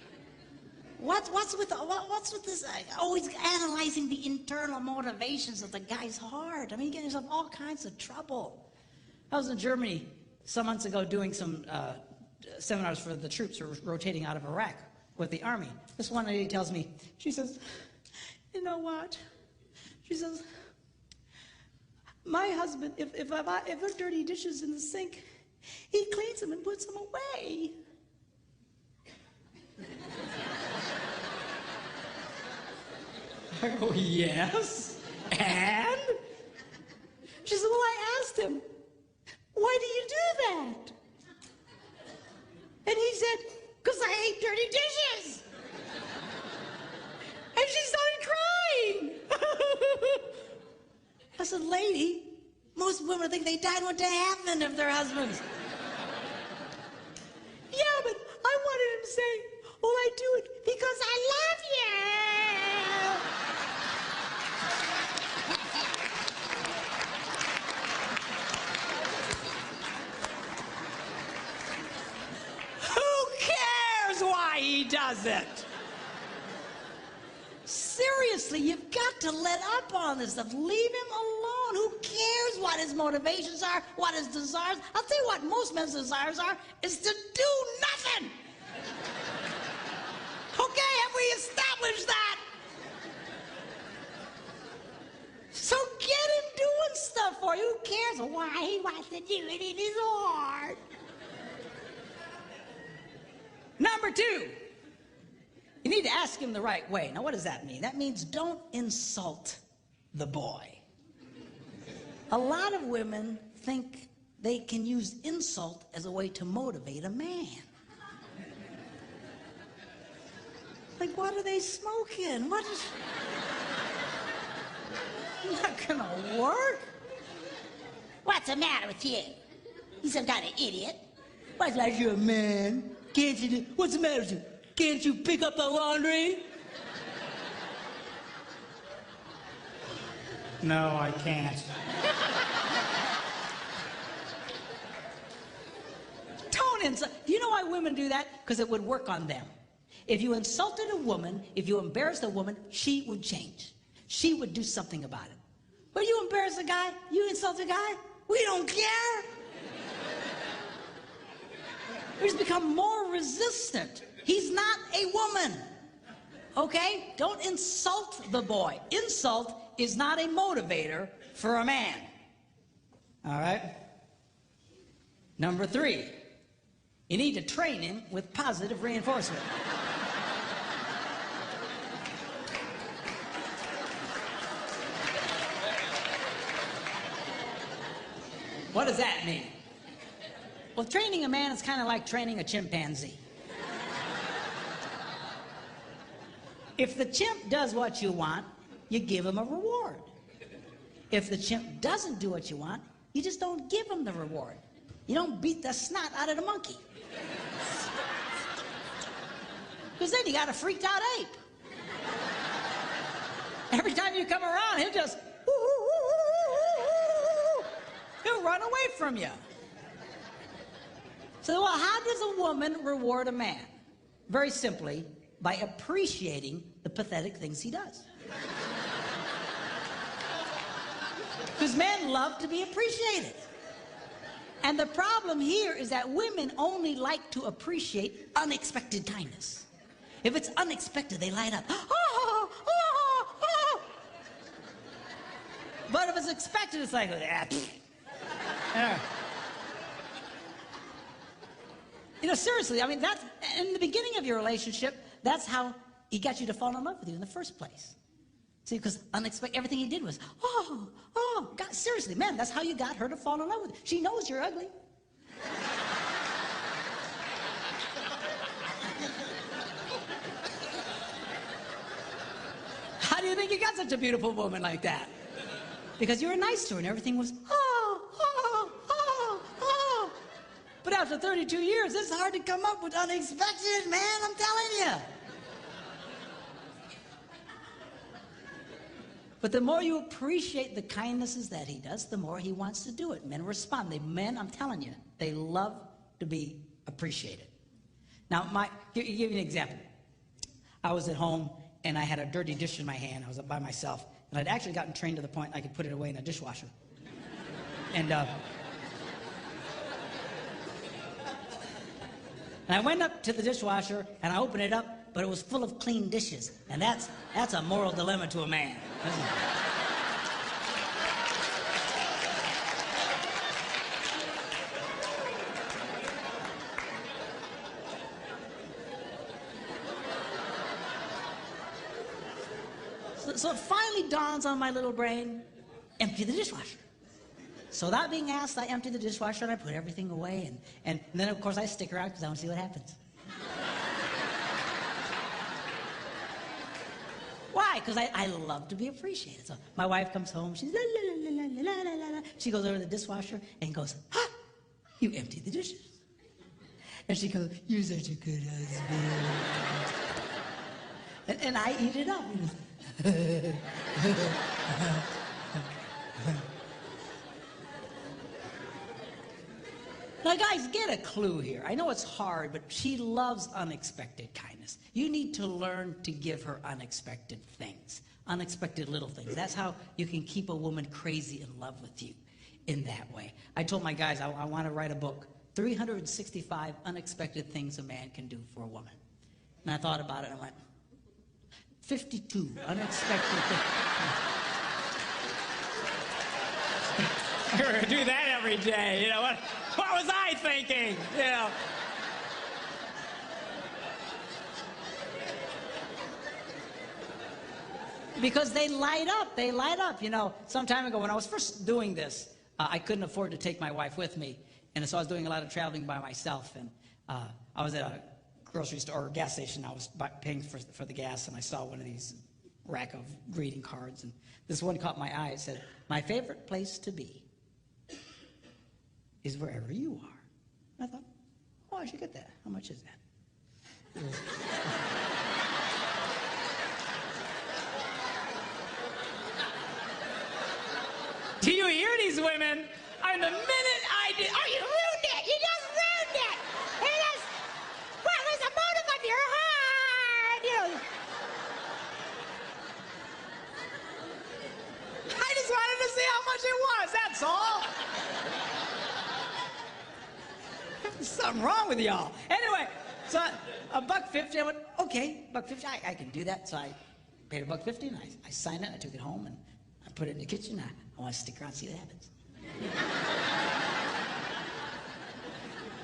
What's with this? Always analyzing the internal motivations of the guy's heart. I mean, getting yourself all kinds of trouble. I was in Germany some months ago doing some seminars for the troops who were rotating out of Iraq with the army. This one lady tells me, she says, you know what? She says, my husband, if there are dirty dishes in the sink, he cleans them and puts them away. I go, yes. And? She said, well, I asked him, why do you do that? And he said, because I hate dirty dishes. And she started crying. I said, lady, most women think they died and went to heaven if their husbands. Yeah, but I wanted him to say, oh, I do it because I love you. Who cares why he does it? Seriously, you've got to let up on this stuff. Leave him alone. Who cares what his motivations are, what his desires? I'll tell you what most men's desires are, is to do nothing. Okay, have we established that? So get him doing stuff for you. Who cares why he wants to do it in his heart? Number 2. You need to ask him the right way. Now, what does that mean? That means don't insult the boy. A lot of women think they can use insult as a way to motivate a man. Like, what are they smoking? What is... Not gonna work. What's the matter with you? You some kind of idiot. What's like you're a man? Can't you do... What's the matter with you? Can't you pick up the laundry? No, I can't. Don't insult. Do you know why women do that? Because it would work on them. If you insulted a woman, if you embarrassed a woman, she would change. She would do something about it. But you embarrass a guy, you insult a guy, we don't care. We just become more resistant. He's not a woman, okay? Don't insult the boy. Insult is not a motivator for a man, all right? Number 3, you need to train him with positive reinforcement. What does that mean? Well, training a man is kind of like training a chimpanzee. If the chimp does what you want, you give him a reward. If the chimp doesn't do what you want, you just don't give him the reward. You don't beat the snot out of the monkey. Because then you got a freaked out ape. Every time you come around, he'll just, he'll run away from you. So, well, how does a woman reward a man? Very simply, by appreciating the pathetic things he does. Because men love to be appreciated. And the problem here is that women only like to appreciate unexpected kindness. If it's unexpected, they light up. Oh, oh, oh. But if it's expected, it's like, You know, seriously, I mean, that's, in the beginning of your relationship, that's how he got you to fall in love with you in the first place. See, because unexpected, everything he did was, God, seriously, man, that's how you got her to fall in love with you. She knows you're ugly. How do you think you got such a beautiful woman like that? Because you were nice to her and everything was, But after 32 years, it's hard to come up with unexpected, man, I'm telling you. But the more you appreciate the kindnesses that he does, the more he wants to do it. Men respond. Men, I'm telling you, they love to be appreciated. Now, give you an example. I was at home, and I had a dirty dish in my hand. I was up by myself, and I'd actually gotten trained to the point I could put it away in a dishwasher. And I went up to the dishwasher, and I opened it up, but it was full of clean dishes. And that's a moral dilemma to a man. So it finally dawns on my little brain, empty the dishwasher. So without being asked, I empty the dishwasher and I put everything away. And then, of course, I stick around because I want to see what happens. Why? Because I love to be appreciated. So my wife comes home, she's la la la la la la la la. She goes over to the dishwasher and goes, "Ha! You emptied the dishes." And she goes, "You're such a good husband." And I eat it up. Now, guys, get a clue here. I know it's hard, but she loves unexpected kindness. You need to learn to give her unexpected things, unexpected little things. That's how you can keep a woman crazy in love with you in that way. I told my guys I want to write a book, 365 Unexpected Things a Man Can Do for a Woman. And I thought about it and I went, 52 unexpected things. You're going to do that every day, you know what? What was I thinking? You know. Because they light up, you know. Some time ago when I was first doing this, I couldn't afford to take my wife with me. And so I was doing a lot of traveling by myself. And I was at a grocery store or gas station. I was paying for the gas, and I saw one of these rack of greeting cards. And this one caught my eye. It said, "My favorite place to be is wherever you are." And I thought, oh, I should get that. How much is that? Do you hear these women? The minute I did, oh, you ruined it! You just ruined it! What was the motive of your heart? I just wanted to see how much it was, that's all. There's something wrong with y'all. Anyway, so $1.50, I went, okay, $1.50, I can do that. So I paid $1.50 and I signed it, I took it home and I put it in the kitchen. I want to stick around and see what happens.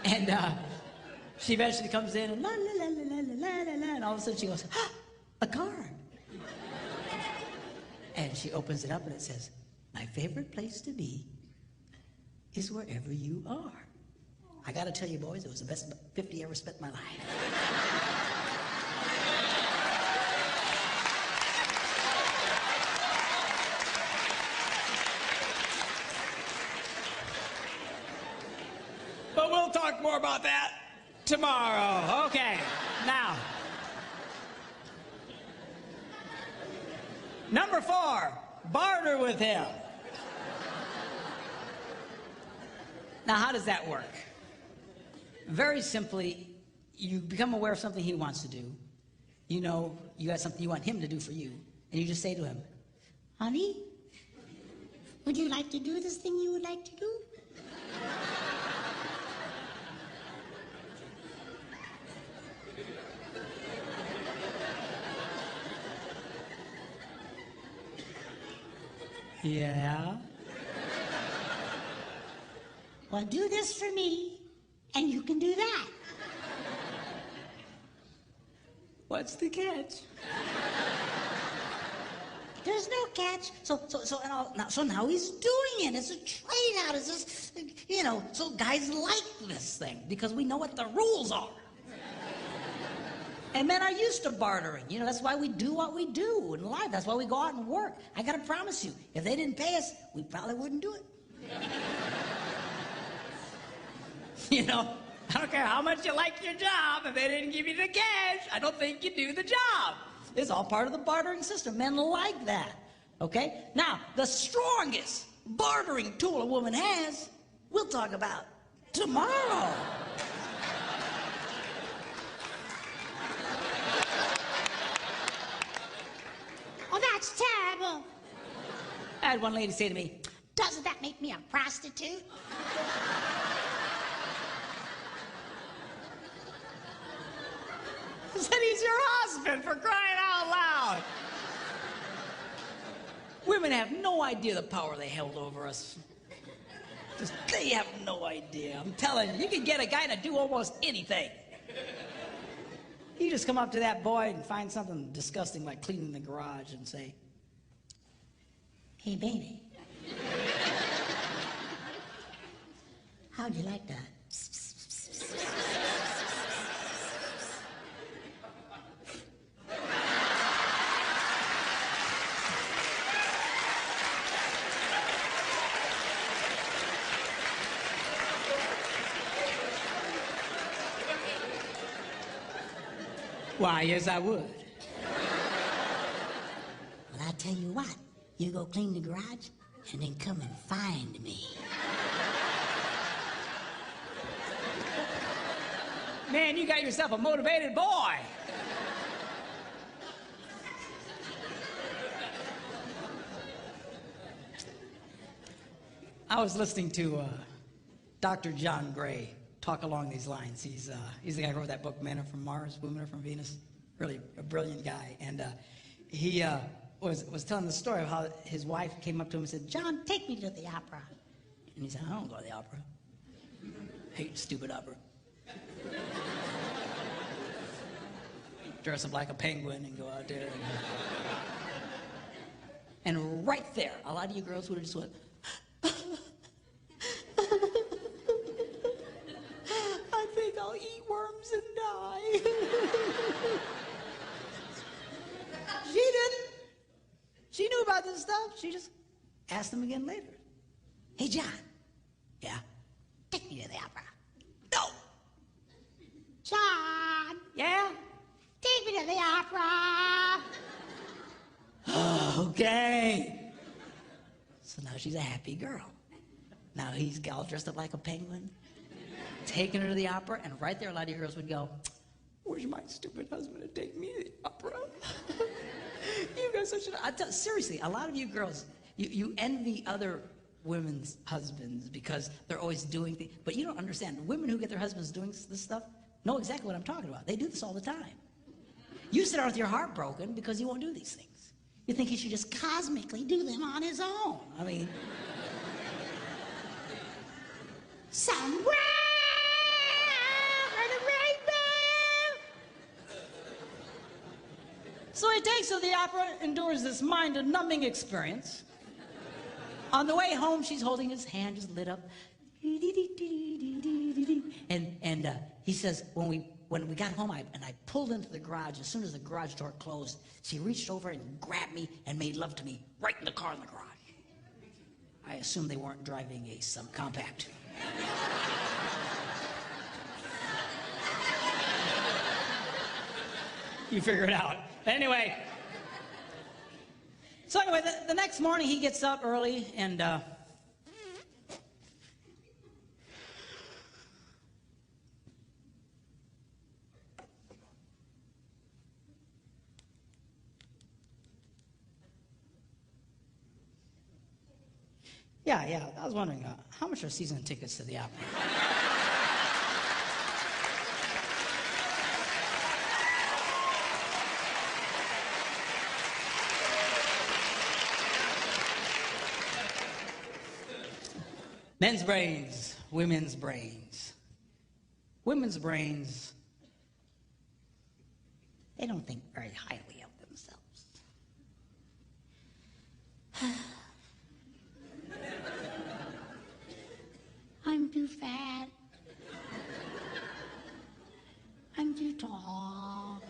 And she eventually comes in and la la la la la la la la, and all of a sudden she goes, "Ah, a card." And she opens it up and it says, "My favorite place to be is wherever you are." I got to tell you, boys, it was the best 50 I ever spent in my life. But we'll talk more about that tomorrow. Okay, now. Number 4, barter with him. Now, how does that work? Very simply, you become aware of something he wants to do. You know you got something you want him to do for you, and you just say to him, "Honey, would you like to do this thing you would like to do?" Yeah. Well, do this for me, and you can do that. What's the catch? There's no catch. So now he's doing it. It's a trade out. It's just, you know, so guys like this thing because we know what the rules are. And men are used to bartering. You know, that's why we do what we do in life. That's why we go out and work. I gotta promise you, if they didn't pay us, we probably wouldn't do it. You know, I don't care how much you like your job, if they didn't give you the cash, I don't think you do the job. It's all part of the bartering system. Men like that, okay? Now, the strongest bartering tool a woman has, we'll talk about tomorrow. Oh, that's terrible. I had one lady say to me, Doesn't that make me a prostitute? I said, he's your husband, for crying out loud. Women have no idea the power they held over us. They have no idea. I'm telling you, you can get a guy to do almost anything. You just come up to that boy and find something disgusting like cleaning the garage and say, Hey, baby. How'd you like that? Why, yes, I would. Well, I tell you what, you go clean the garage and then come and find me. Man, you got yourself a motivated boy. I was listening to Dr. John Gray talk along these lines. He's the guy who wrote that book, Men Are From Mars, Women Are From Venus. Really a brilliant guy. And he was telling the story of how his wife came up to him and said, "John, take me to the opera." And he said, "I don't go to the opera. Hate stupid opera. Dress up like a penguin and go out there." And right there, a lot of you girls would have just went, "I think I'll eat worms and die." She didn't. She knew about this stuff. She just asked him again later. "Hey, John." "Yeah." Take me to the opera. "No." John, "Yeah." take me to the opera. "Okay." So now she's a happy girl. Now he's all dressed up like a penguin, taking her to the opera, and right there a lot of you girls would go, "Where's my stupid husband to take me to the opera?" You guys are such seriously, a lot of you girls, you envy other women's husbands because they're always doing things, but you don't understand. Women who get their husbands doing this stuff know exactly what I'm talking about. They do this all the time. You sit out with your heart broken because he won't do these things. You think he should just cosmically do them on his own. I mean, Somewhere over the rainbow. so he takes her to the opera, endures this mind-numbing experience. On the way home, she's holding his hand, just lit up. And he says, when we got home, I pulled into the garage. As soon as the garage door closed, she reached over and grabbed me and made love to me right in the car in the garage. I assume they weren't driving a subcompact. You figure it out. Anyway. So anyway, the next morning he gets up early and yeah, I was wondering, how much are season tickets to the opera? Men's brains, women's brains. Women's brains, they don't think very highly of themselves. I'm too fat. I'm too tall.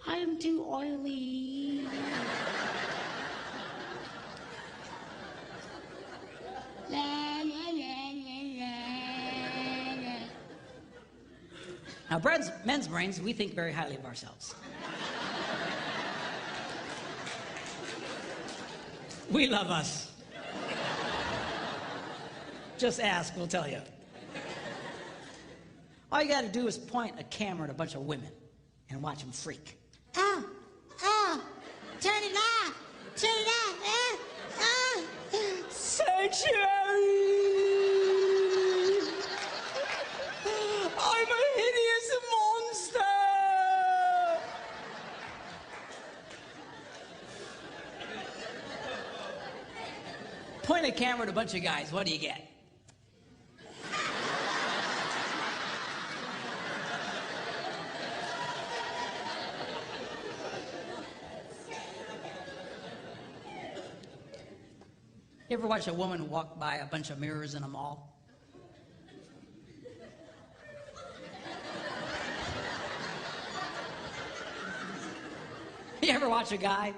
I am too oily. La, la, la, la, la, la. Now, men's brains, we think very highly of ourselves. We love us. Just ask, we'll tell you. All you got to do is point a camera at a bunch of women and watch them freak. Oh, turn it off. Turn it off. Sanctuary! I'm a hideous monster! Point a camera at a bunch of guys, what do you get? You ever watch a woman walk by a bunch of mirrors in a mall? You ever watch a guy?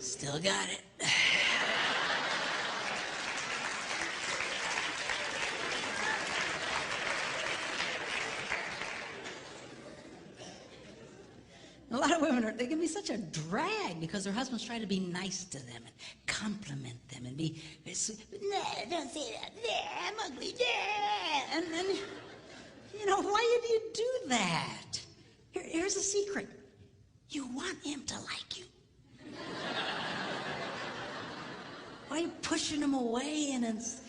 Still got it. A lot of women they can be such a drag because their husbands try to be nice to them and compliment them and be sweet. Nah, don't say that. Nah, I'm ugly. Nah. And then, you know, why do you do that? Here's a secret. You want him to like you. Why are you pushing him away? And it's,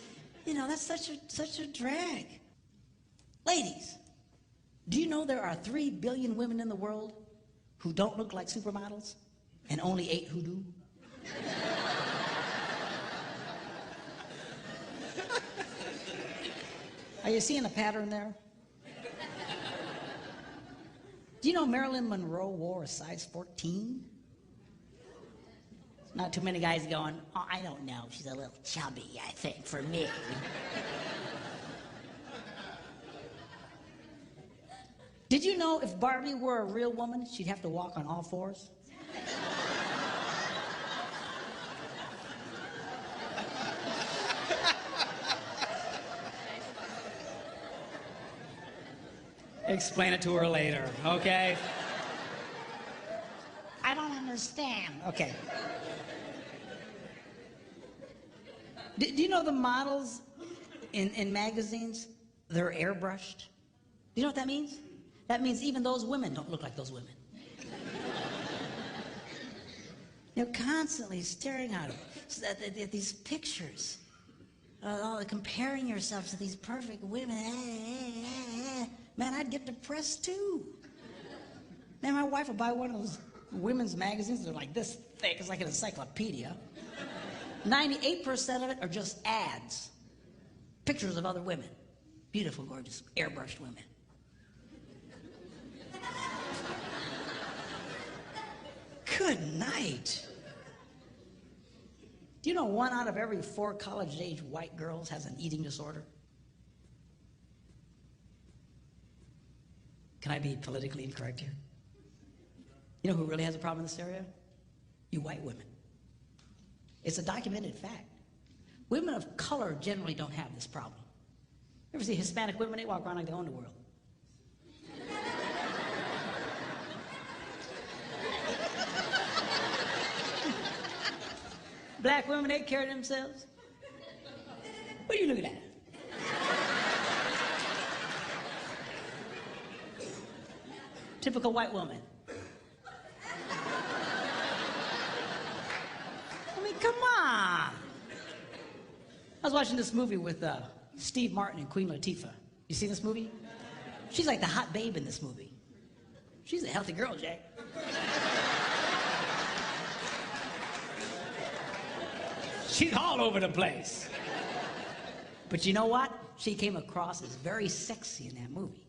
you know, that's such a drag. Ladies, do you know there are 3 billion women in the world who don't look like supermodels, and only 8 who do? Are you seeing a pattern there? Do you know Marilyn Monroe wore a size 14? Not too many guys going, oh, I don't know, she's a little chubby, I think, for me. Did you know if Barbie were a real woman, she'd have to walk on all fours? Explain it to her later, okay? I don't understand. Okay. Do you know the models in magazines, they're airbrushed? Do you know what that means? That means even those women don't look like those women. You're constantly staring at these pictures, comparing yourself to these perfect women. Man, I'd get depressed too. Man, my wife would buy one of those women's magazines. They're like this thick. It's like an encyclopedia. 98% of it are just ads. Pictures of other women. Beautiful, gorgeous, airbrushed women. Good night. Do you know 1 out of every 4 college-age white girls has an eating disorder? Can I be politically incorrect here? You know who really has a problem in this area? You white women. It's a documented fact. Women of color generally don't have this problem. You ever see Hispanic women? They walk around like they own the world. Black women, they care of themselves. What are you looking at? Typical white woman. I mean, come on. I was watching this movie with Steve Martin and Queen Latifah. You seen this movie? She's like the hot babe in this movie. She's a healthy girl, Jay. She's all over the place. But you know what? She came across as very sexy in that movie.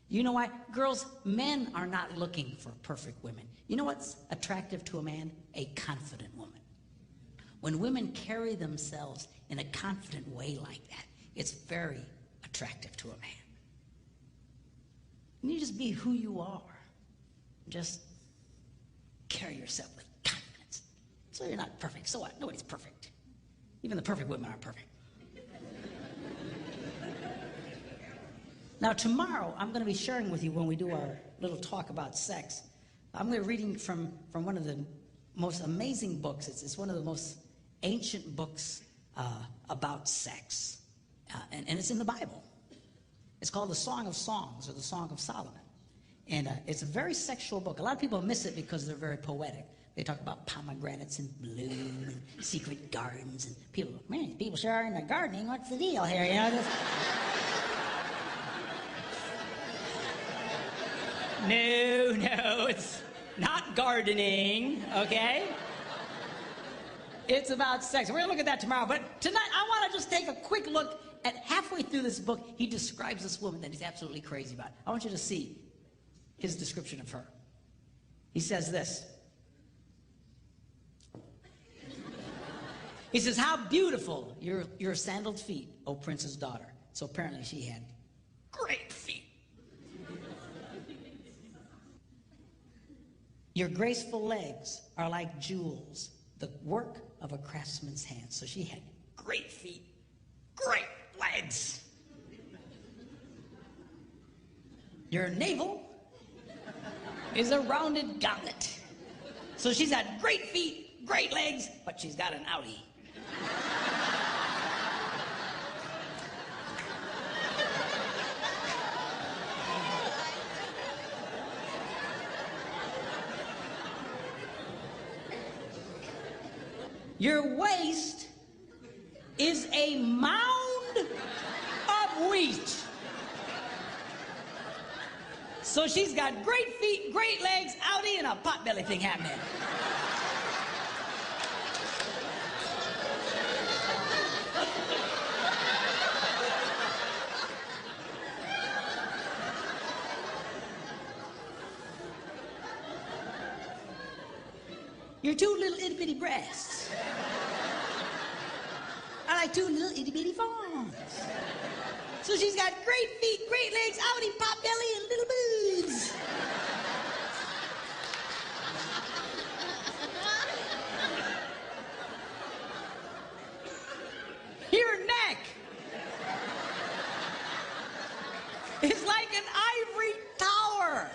You know why? Girls, men are not looking for perfect women. You know what's attractive to a man? A confident woman. When women carry themselves in a confident way like that, it's very attractive to a man. And you just be who you are. Just carry yourself with confidence. So you're not perfect. So what? Nobody's perfect. Even the perfect women aren't perfect. Now, tomorrow, I'm going to be sharing with you when we do our little talk about sex. I'm going to be reading from one of the most amazing books. It's one of the most ancient books about sex. And it's in the Bible. It's called the Song of Songs, or the Song of Solomon. And it's a very sexual book. A lot of people miss it because they're very poetic. They talk about pomegranates and bloom and secret gardens. And people go, man, people sure are into gardening. What's the deal here? You know, just... No, not gardening, okay? It's about sex. We're going to look at that tomorrow. But tonight, I want to just take a quick look at halfway through this book. He describes this woman that he's absolutely crazy about. I want you to see his description of her. He says this. He says, how beautiful your sandaled feet, O prince's daughter. So apparently she had great feet. Your graceful legs are like jewels, the work of a craftsman's hand. So she had great feet, great legs. Your navel is a rounded goblet. So she's got great feet, great legs, but she's got an outie. Your waist is a mound of wheat. So she's got great feet, great legs, outie, and a potbelly thing happening. Your two little itty bitty breasts are like two little itty bitty fawns. So she's got great feet, great legs, outie, pot belly, and little boobs. Your neck is like an ivory tower.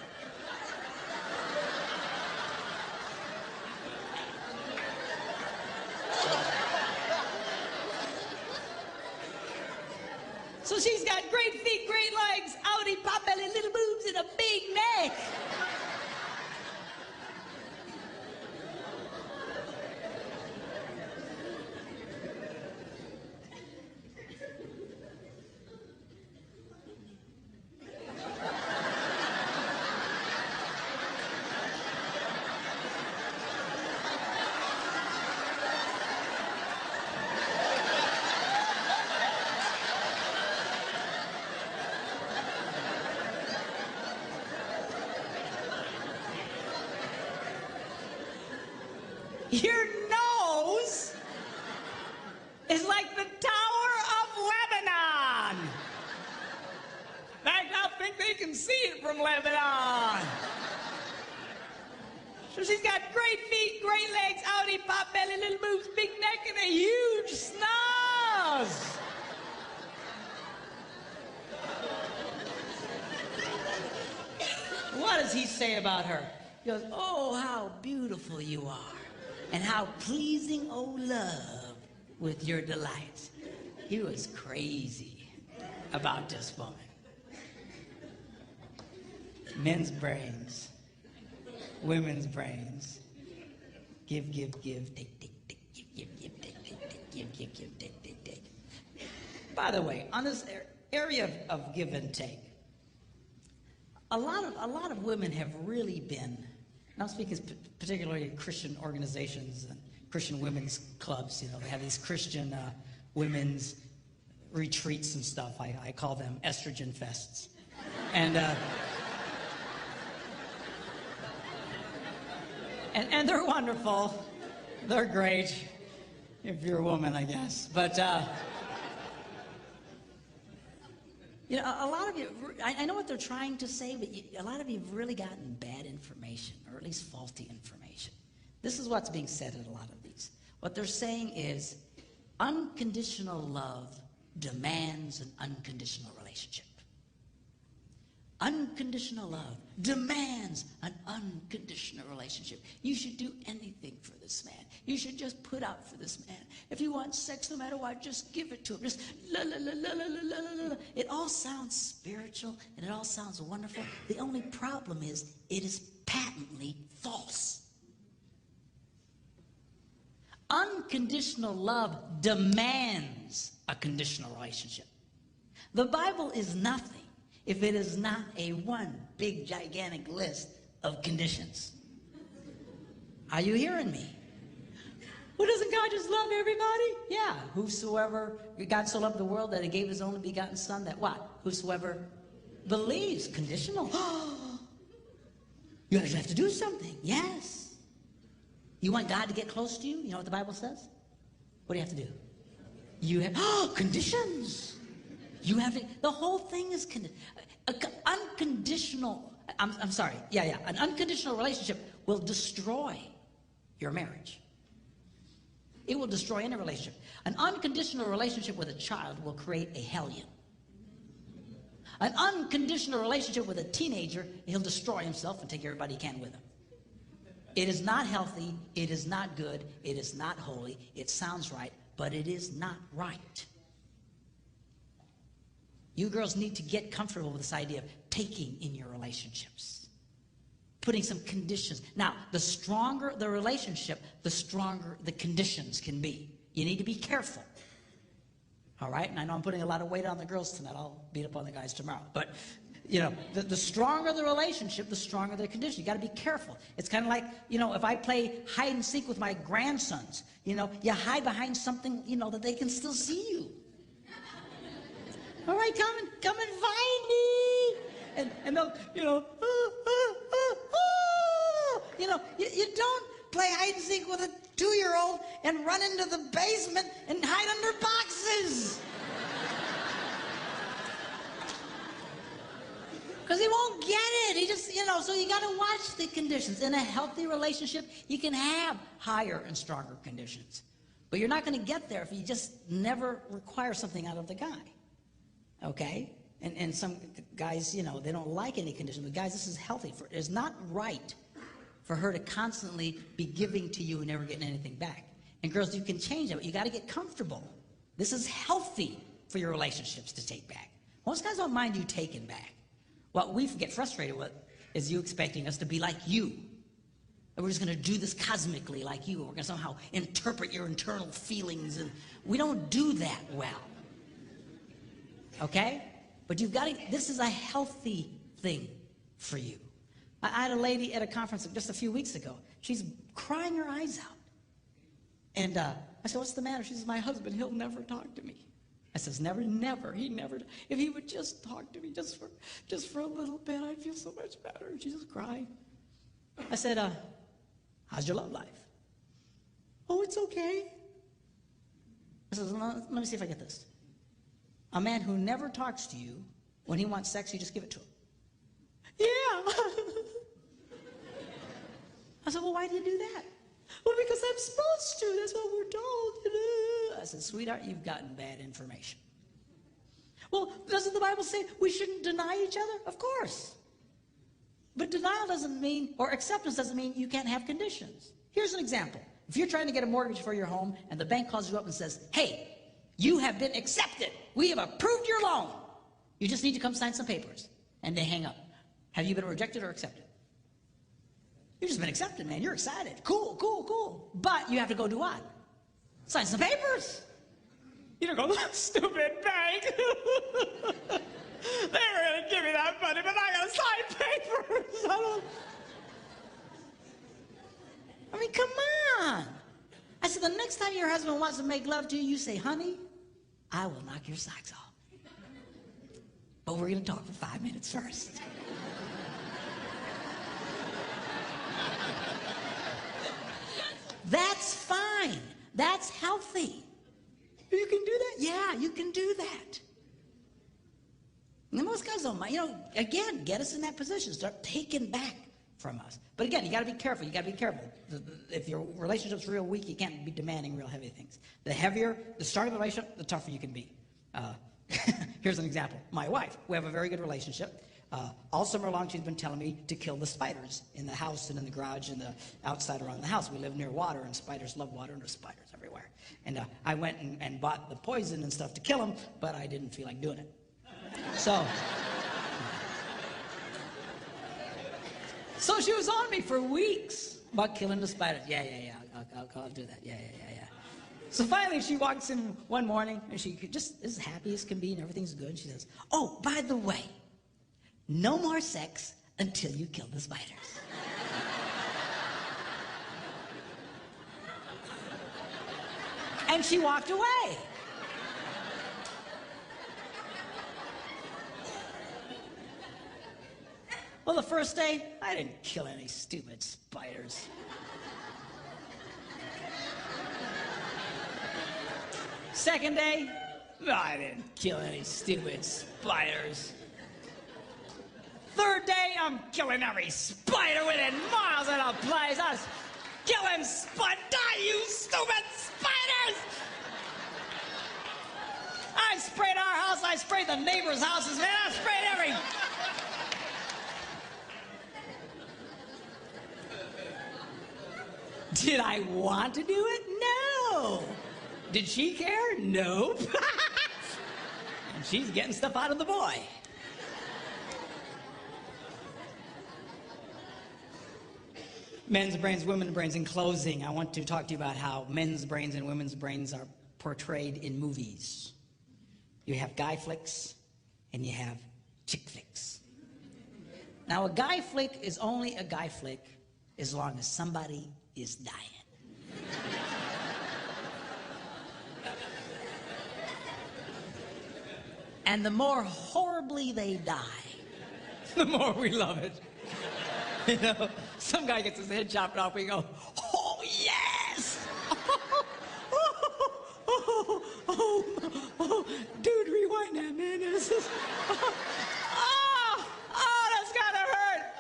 So she's got great feet, great legs, outie, potbelly, little boobs, and a big neck. Your nose is like the Tower of Lebanon. In fact, I think they can see it from Lebanon. So she's got great feet, great legs, outie, pot belly, little boobs, big neck, and a huge snaz. What does he say about her? He goes, oh, how beautiful you are. And how pleasing, oh love, with your delights. He was crazy about this woman. Men's brains, women's brains. Give, give, give, take, take, take, give, give, take, take, take, give, give, give, take, take, take. By the way, on this area of give and take, a lot of women have really been, and I'm speaking particularly of Christian organizations and Christian women's clubs. You know, they have these Christian women's retreats and stuff. I call them estrogen fests. And they're wonderful. They're great if you're a woman, I guess. But you know, a lot of you, I know what they're trying to say, but a lot of you have really gotten bad information, or at least faulty information. This is what's being said in a lot of these. What they're saying is unconditional love demands an unconditional relationship. Unconditional love demands an unconditional relationship. You should do anything for this man. You should just put out for this man. If you want sex, no matter what, just give it to him. Just la la la la la la la la. It all sounds spiritual and it all sounds wonderful. The only problem is it is patently false. Unconditional love demands a conditional relationship. The Bible is nothing if it is not a one big gigantic list of conditions. Are you hearing me? Well, doesn't God just love everybody? Yeah. Whosoever, God so loved the world that he gave his only begotten son that what? Whosoever believes. Conditional. You actually have to do something. Yes. You want God to get close to you? You know what the Bible says? What do you have to do? You have conditions. You have to, the whole thing is unconditional. I'm sorry. Yeah. An unconditional relationship will destroy your marriage. It will destroy any relationship. An unconditional relationship with a child will create a hellion. An unconditional relationship with a teenager, he'll destroy himself and take everybody he can with him. It is not healthy. It is not good. It is not holy. It sounds right, but it is not right. You girls need to get comfortable with this idea of taking in your relationships. Putting some conditions. Now, the stronger the relationship, the stronger the conditions can be. You need to be careful. All right? And I know I'm putting a lot of weight on the girls tonight. I'll beat up on the guys tomorrow. But, you know, the stronger the relationship, the stronger the condition. You got to be careful. It's kind of like, you know, if I play hide and seek with my grandsons, you know, you hide behind something, you know, that they can still see you. All right, come and find me. And they'll, you know, you know, you don't play hide and seek with a 2-year-old and run into the basement and hide under boxes. Because he won't get it. He just, you know, so you got to watch the conditions. In a healthy relationship, you can have higher and stronger conditions. But you're not going to get there if you just never require something out of the guy. Okay? And some guys, you know, they don't like any condition. But guys, this is healthy. It's not right for her to constantly be giving to you and never getting anything back. And girls, you can change that, but you got to get comfortable. This is healthy for your relationships to take back. Most guys don't mind you taking back. What we get frustrated with is you expecting us to be like you. And we're just going to do this cosmically like you. We're going to somehow interpret your internal feelings. And we don't do that well. Okay? But you've got to, this is a healthy thing for you. I had a lady at a conference just a few weeks ago. She's crying her eyes out. And I said, what's the matter? She says, my husband, he'll never talk to me. I says, never, he never. If he would just talk to me just for a little bit, I'd feel so much better. And she's just crying. I said, how's your love life? Oh, it's okay. I said, let me see if I get this. A man who never talks to you, when he wants sex, you just give it to him. Yeah. I said, well, why do you do that? Well, because I'm supposed to. That's what we're told. I said, sweetheart, you've gotten bad information. Well, doesn't the Bible say we shouldn't deny each other? Of course. But denial doesn't mean, or acceptance doesn't mean you can't have conditions. Here's an example. If you're trying to get a mortgage for your home and the bank calls you up and says, hey, you have been accepted. We have approved your loan. You just need to come sign some papers. And they hang up. Have you been rejected or accepted? You've just been accepted, man. You're excited. Cool. But you have to go do what? Sign some papers. You don't go, stupid bank. They were going to give me that money, but I got to sign papers. I mean, come on. I said, the next time your husband wants to make love to you, you say, honey, I will knock your socks off. But we're going to talk for 5 minutes first. That's fine. That's healthy. You can do that? Yeah, you can do that. And most guys don't mind. You know, again, get us in that position. Start taking back from us. But again, you got to be careful. You got to be careful. If your relationship's real weak, you can't be demanding real heavy things. The heavier the start of the relationship, the tougher you can be. Here's an example. My wife, we have a very good relationship. All summer long, she's been telling me to kill the spiders in the house and in the garage and the outside around the house. We live near water, and spiders love water, and there's spiders everywhere. And I went and bought the poison and stuff to kill them, but I didn't feel like doing it. So she was on me for weeks about killing the spiders. Yeah, I'll do that. Yeah. So finally, she walks in one morning, and she just is happy as can be, and everything's good. She says, oh, by the way, no more sex until you kill the spiders. And she walked away. Well, the first day, I didn't kill any stupid spiders. Second day, I didn't kill any stupid spiders. Third day, I'm killing every spider within miles of the place. I was killing die, you stupid spiders! I sprayed our house, I sprayed the neighbors' houses, man, I sprayed every... Did I want to do it? No. Did she care? Nope. And she's getting stuff out of the boy. Men's brains, women's brains. In closing, I want to talk to you about how men's brains and women's brains are portrayed in movies. You have guy flicks and you have chick flicks. Now, a guy flick is only a guy flick as long as somebody is dying. And the more horribly they die, the more we love it. You know, some guy gets his head chopped off, we go, oh, yes! Dude, rewind that, man. This is, that's gotta hurt.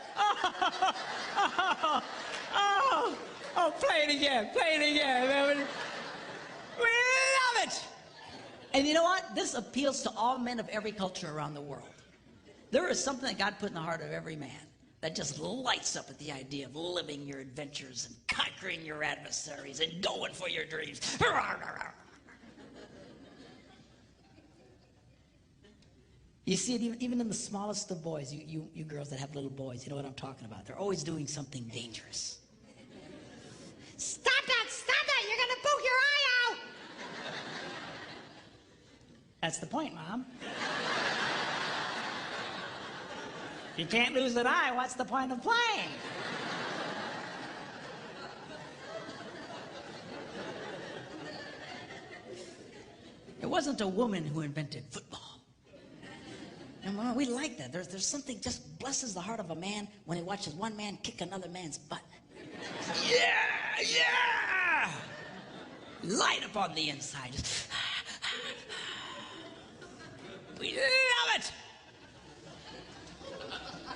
Play it again, man. We love it! And you know what? This appeals to all men of every culture around the world. There is something that God put in the heart of every man that just lights up at the idea of living your adventures and conquering your adversaries and going for your dreams. You see it even in the smallest of boys, you girls that have little boys, you know what I'm talking about. They're always doing something dangerous. Stop that! You're gonna poke your eye out! That's the point, Mom. If you can't lose an eye, what's the point of playing? It wasn't a woman who invented football. And we like that. There's something just blesses the heart of a man when he watches one man kick another man's butt. Yeah! Light up on the inside. We love it!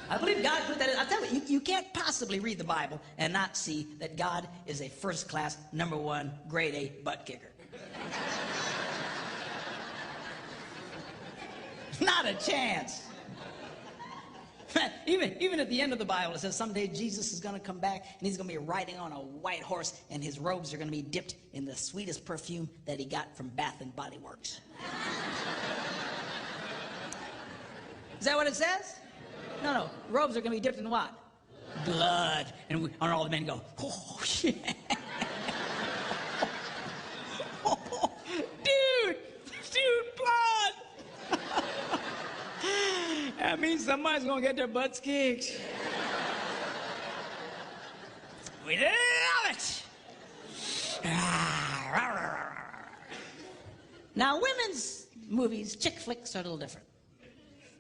I believe God put that in. I tell you, you can't possibly read the Bible and not see that God is a first-class, #1, grade A butt kicker. Not a chance. Even at the end of the Bible, it says someday Jesus is going to come back and he's going to be riding on a white horse and his robes are going to be dipped in the sweetest perfume that he got from Bath and Body Works. Is that what it says? No. Robes are going to be dipped in what? Blood. And all the men go, oh, shit. Dude, blood. That means somebody's going to get their butts kicked. We love it. Now, women's movies, chick flicks, are a little different.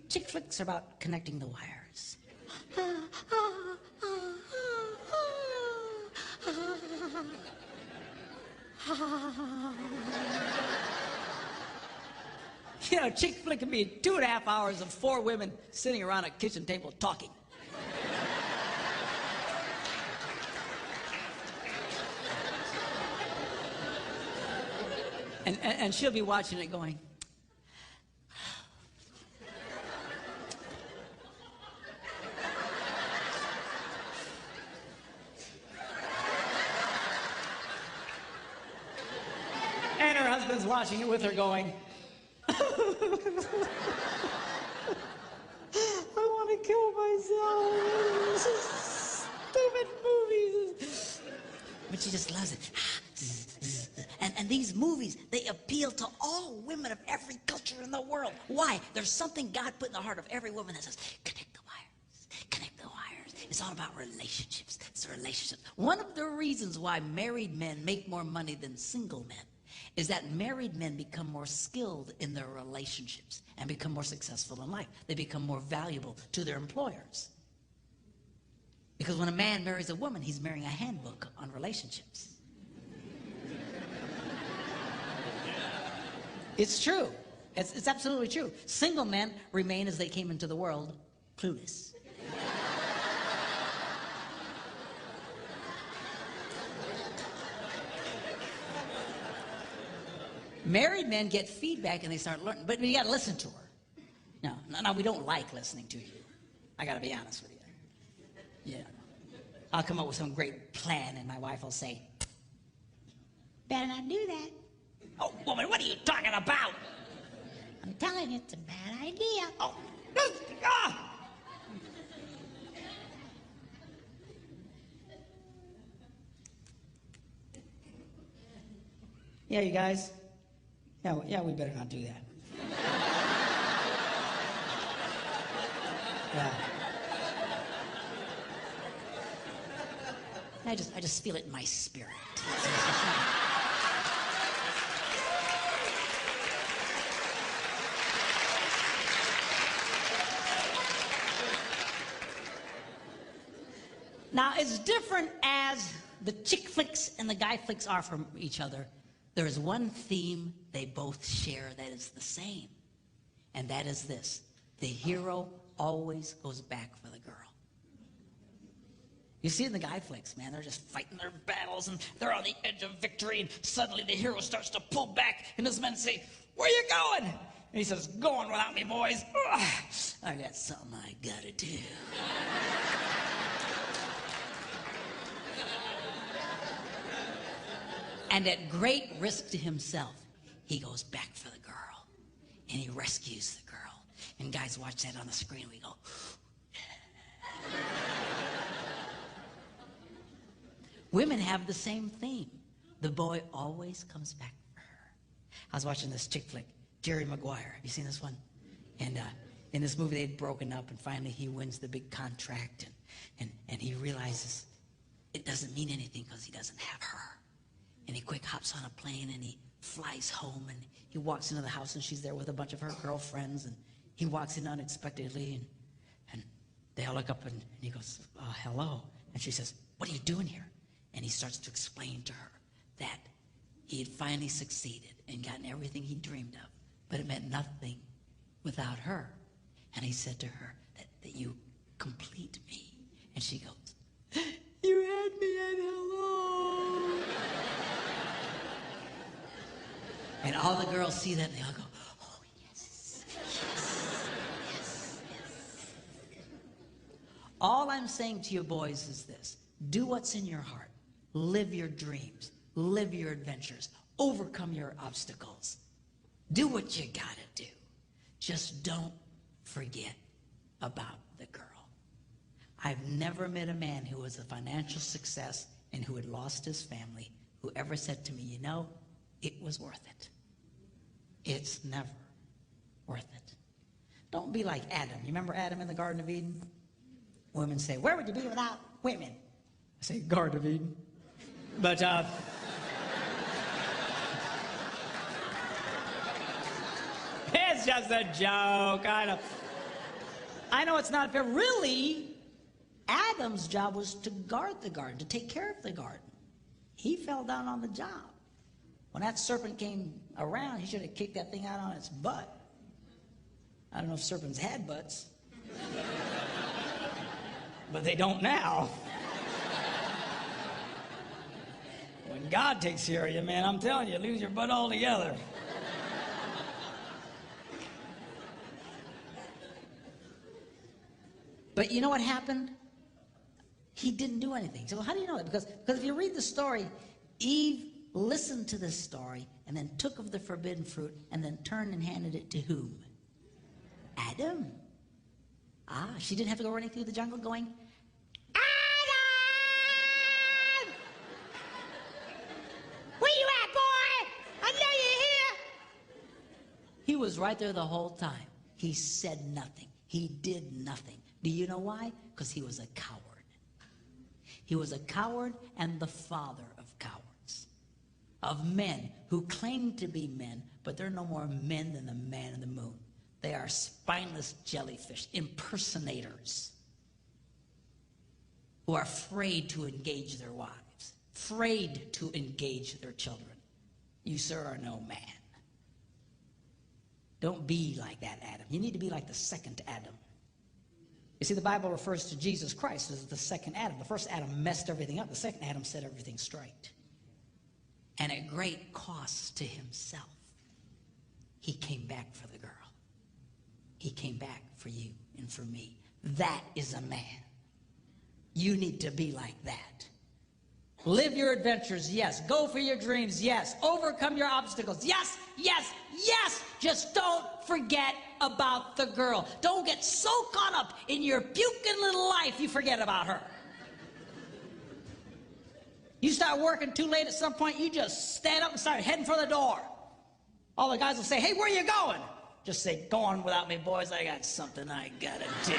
Chick flicks are about connecting the wires. You know, chick flick can be 2.5 hours of 4 women sitting around a kitchen table talking. And she'll be watching it going, and her husband's watching it with her going, I want to kill myself. This is stupid movies. But she just loves it. And these movies, they appeal to all women of every culture in the world. Why? There's something God put in the heart of every woman that says, connect the wires, connect the wires. It's all about relationships. It's relationships. One of the reasons why married men make more money than single men is that married men become more skilled in their relationships and become more successful in life. They become more valuable to their employers. Because when a man marries a woman, he's marrying a handbook on relationships. It's true. It's absolutely true. Single men remain as they came into the world, clueless. Married men get feedback and they start learning, but you got to listen to her. No, we don't like listening to you. I got to be honest with you. Yeah. I'll come up with some great plan and my wife will say, Better not do that. "Oh, woman, what are you talking about?" I'm telling you, it's a bad idea. Oh, ah! Yeah, you guys. Yeah, we better not do that. Yeah. I just feel it in my spirit. Now, as different as the chick flicks and the guy flicks are from each other, there is one theme they both share that is the same, and that is this: the hero always goes back for the girl. You see in the guy flicks, man, they're just fighting their battles and they're on the edge of victory, and suddenly the hero starts to pull back and his men say, "Where you going?" And he says, "Going without me, boys. Ugh, I got something I gotta do." And at great risk to himself, he goes back for the girl and he rescues the girl. And guys watch that on the screen and we go, yeah. Women have the same theme. The boy always comes back for her. I was watching this chick flick, Jerry Maguire. Have you seen this one? And in this movie, they'd broken up, and finally he wins the big contract, and he realizes it doesn't mean anything because he doesn't have her. And he quick hops on a plane and he flies home, and he walks into the house and she's there with a bunch of her girlfriends, and he walks in unexpectedly and they all look up and he goes, "Hello." And she says, "What are you doing here?" And he starts to explain to her that he had finally succeeded and gotten everything he dreamed of, but it meant nothing without her. And he said to her that you complete me. And she goes, "You had me at hello." And all the girls see that and they all go, "Oh, yes, yes, yes, yes." All I'm saying to you boys is this: do what's in your heart. Live your dreams. Live your adventures. Overcome your obstacles. Do what you gotta do. Just don't forget about the girl. I've never met a man who was a financial success and who had lost his family who ever said to me, "You know, it was worth it." It's never worth it. Don't be like Adam. You remember Adam in the Garden of Eden? Women say, "Where would you be without women?" I say, "Garden of Eden." But, it's just a joke. I know it's not fair. Really, Adam's job was to guard the garden, to take care of the garden. He fell down on the job. When that serpent came around, he should have kicked that thing out on its butt. I don't know if serpents had butts, but they don't now. When God takes care of you, man, I'm telling you, lose your butt altogether. But you know what happened? He didn't do anything. So how do you know that? Because if you read the story, Eve listened to this story and then took of the forbidden fruit and then turned and handed it to whom? Adam. She didn't have to go running through the jungle going, "Adam! Where you at, boy? I know you're here." He was right there the whole time. He said nothing. He did nothing. Do you know why? Because he was a coward. He was a coward and the father of cowards. of men who claim to be men, but they're no more men than the man in the moon. They are spineless jellyfish, impersonators, who are afraid to engage their wives, afraid to engage their children. You, sir, are no man. Don't be like that Adam. You need to be like the second Adam. You see, the Bible refers to Jesus Christ as the second Adam. The first Adam messed everything up. The second Adam set everything straight. And at great cost to himself, he came back for the girl. He came back for you and for me. That is a man. You need to be like that. Live your adventures, yes. Go for your dreams, yes. Overcome your obstacles, yes, yes, yes. Just don't forget about the girl. Don't get so caught up in your puking little life you forget about her. You start working too late at some point, you just stand up and start heading for the door. All the guys will say, hey, where are you going? Just say, go on without me, boys. I got something I gotta do.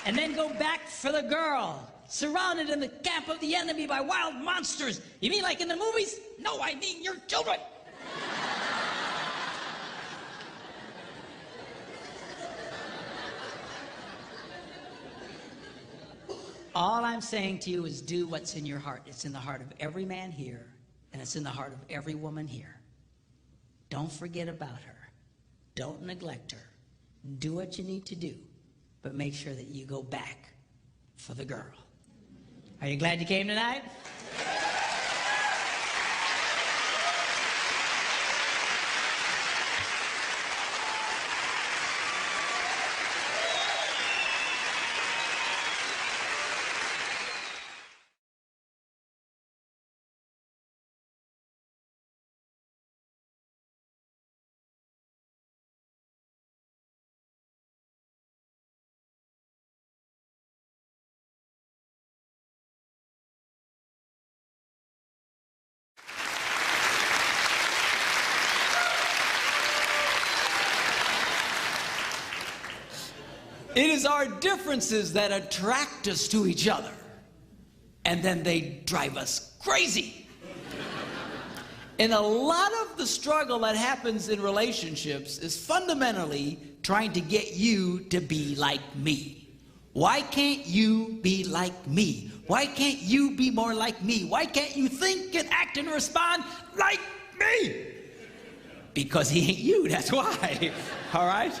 And then go back for the girl, surrounded in the camp of the enemy by wild monsters. You mean like in the movies? No, I mean your children. All I'm saying to you is do what's in your heart. It's in the heart of every man here, and it's in the heart of every woman here. Don't forget about her. Don't neglect her. Do what you need to do, but make sure that you go back for the girl. Are you glad you came tonight? It is our differences that attract us to each other, and then they drive us crazy. And a lot of the struggle that happens in relationships is fundamentally trying to get you to be like me. Why can't you be like me? Why can't you be more like me? Why can't you think and act and respond like me? Because he ain't you, that's why. All right?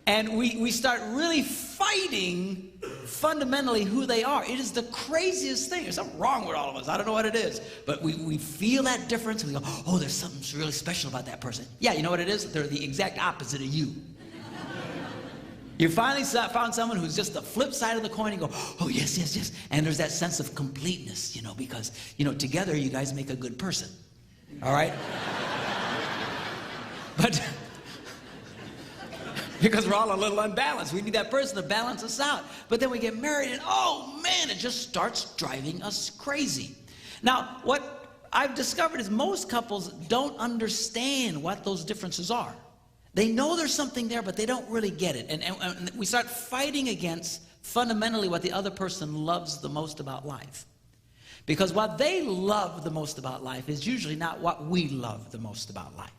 And we start really fighting fundamentally who they are. It is the craziest thing. There's something wrong with all of us. I don't know what it is. But we feel that difference and we go, oh, there's something really special about that person. Yeah, you know what it is? They're the exact opposite of you. You finally found someone who's just the flip side of the coin and you go, oh, yes, yes, yes. And there's that sense of completeness, you know, because, you know, together you guys make a good person. All right? But because we're all a little unbalanced. We need that person to balance us out. But then we get married and, oh, man, it just starts driving us crazy. Now, what I've discovered is most couples don't understand what those differences are. They know there's something there, but they don't really get it. And we start fighting against fundamentally what the other person loves the most about life. Because what they love the most about life is usually not what we love the most about life.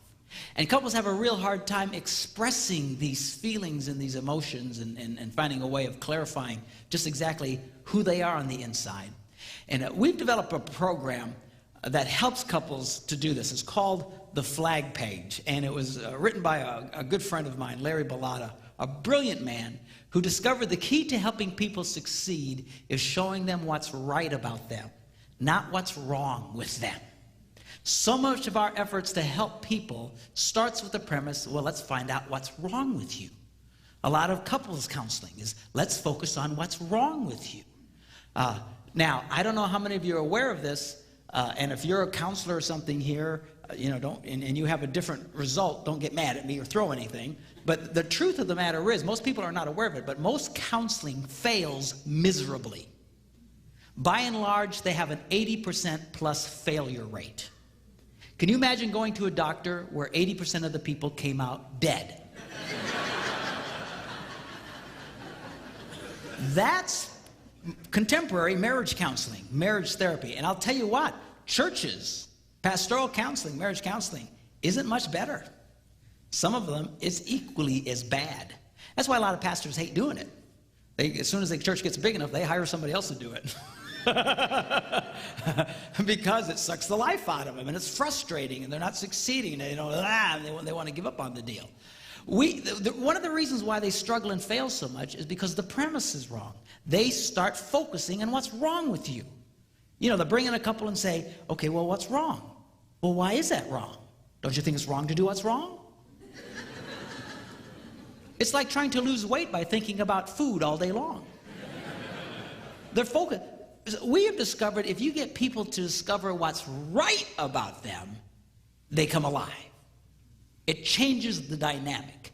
And couples have a real hard time expressing these feelings and these emotions and finding a way of clarifying just exactly who they are on the inside. And we've developed a program that helps couples to do this. It's called The Flag Page. And it was written by a good friend of mine, Larry Bellotta, a brilliant man who discovered the key to helping people succeed is showing them what's right about them, not what's wrong with them. So much of our efforts to help people starts with the premise, well, let's find out what's wrong with you. A lot of couples counseling is, let's focus on what's wrong with you. Now, I don't know how many of you are aware of this, and if you're a counselor or something here, you know, and you have a different result, don't get mad at me or throw anything. But the truth of the matter is, most people are not aware of it, but most counseling fails miserably. By and large, they have an 80% plus failure rate. Can you imagine going to a doctor where 80% of the people came out dead? That's contemporary marriage counseling, marriage therapy. And I'll tell you what, churches, pastoral counseling, marriage counseling, isn't much better. Some of them is equally as bad. That's why a lot of pastors hate doing it. As soon as the church gets big enough, they hire somebody else to do it. Because it sucks the life out of them, and it's frustrating, and they're not succeeding, and they want to give up on the deal. One of the reasons why they struggle and fail so much is because the premise is wrong. They start focusing on what's wrong with you. They bring in a couple and say, okay, well, what's wrong? Well, why is that wrong? Don't you think it's wrong to do what's wrong? It's like trying to lose weight by thinking about food all day long. They're focused. We have discovered if you get people to discover what's right about them, they come alive. It changes the dynamic.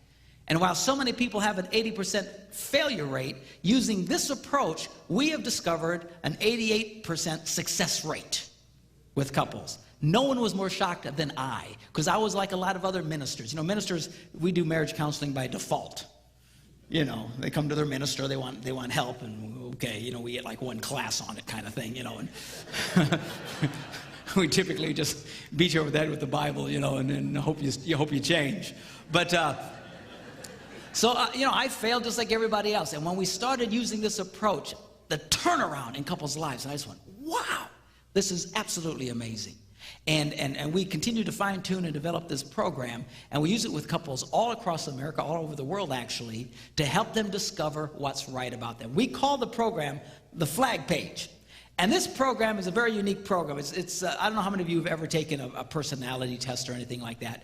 And while so many people have an 80% failure rate, using this approach, we have discovered an 88% success rate with couples. No one was more shocked than I, because I was like a lot of other ministers. Ministers, we do marriage counseling by default. They come to their minister, they want help, and okay, we get like one class on it kind of thing, and we typically just beat you over the head with the Bible, and hope you change. But I failed just like everybody else. And when we started using this approach, the turnaround in couples' lives, and I just went, wow, this is absolutely amazing. And we continue to fine-tune and develop this program, and we use it with couples all across America, all over the world actually, to help them discover what's right about them. We call the program the Flag Page. And this program is a very unique program. I don't know how many of you have ever taken a personality test or anything like that.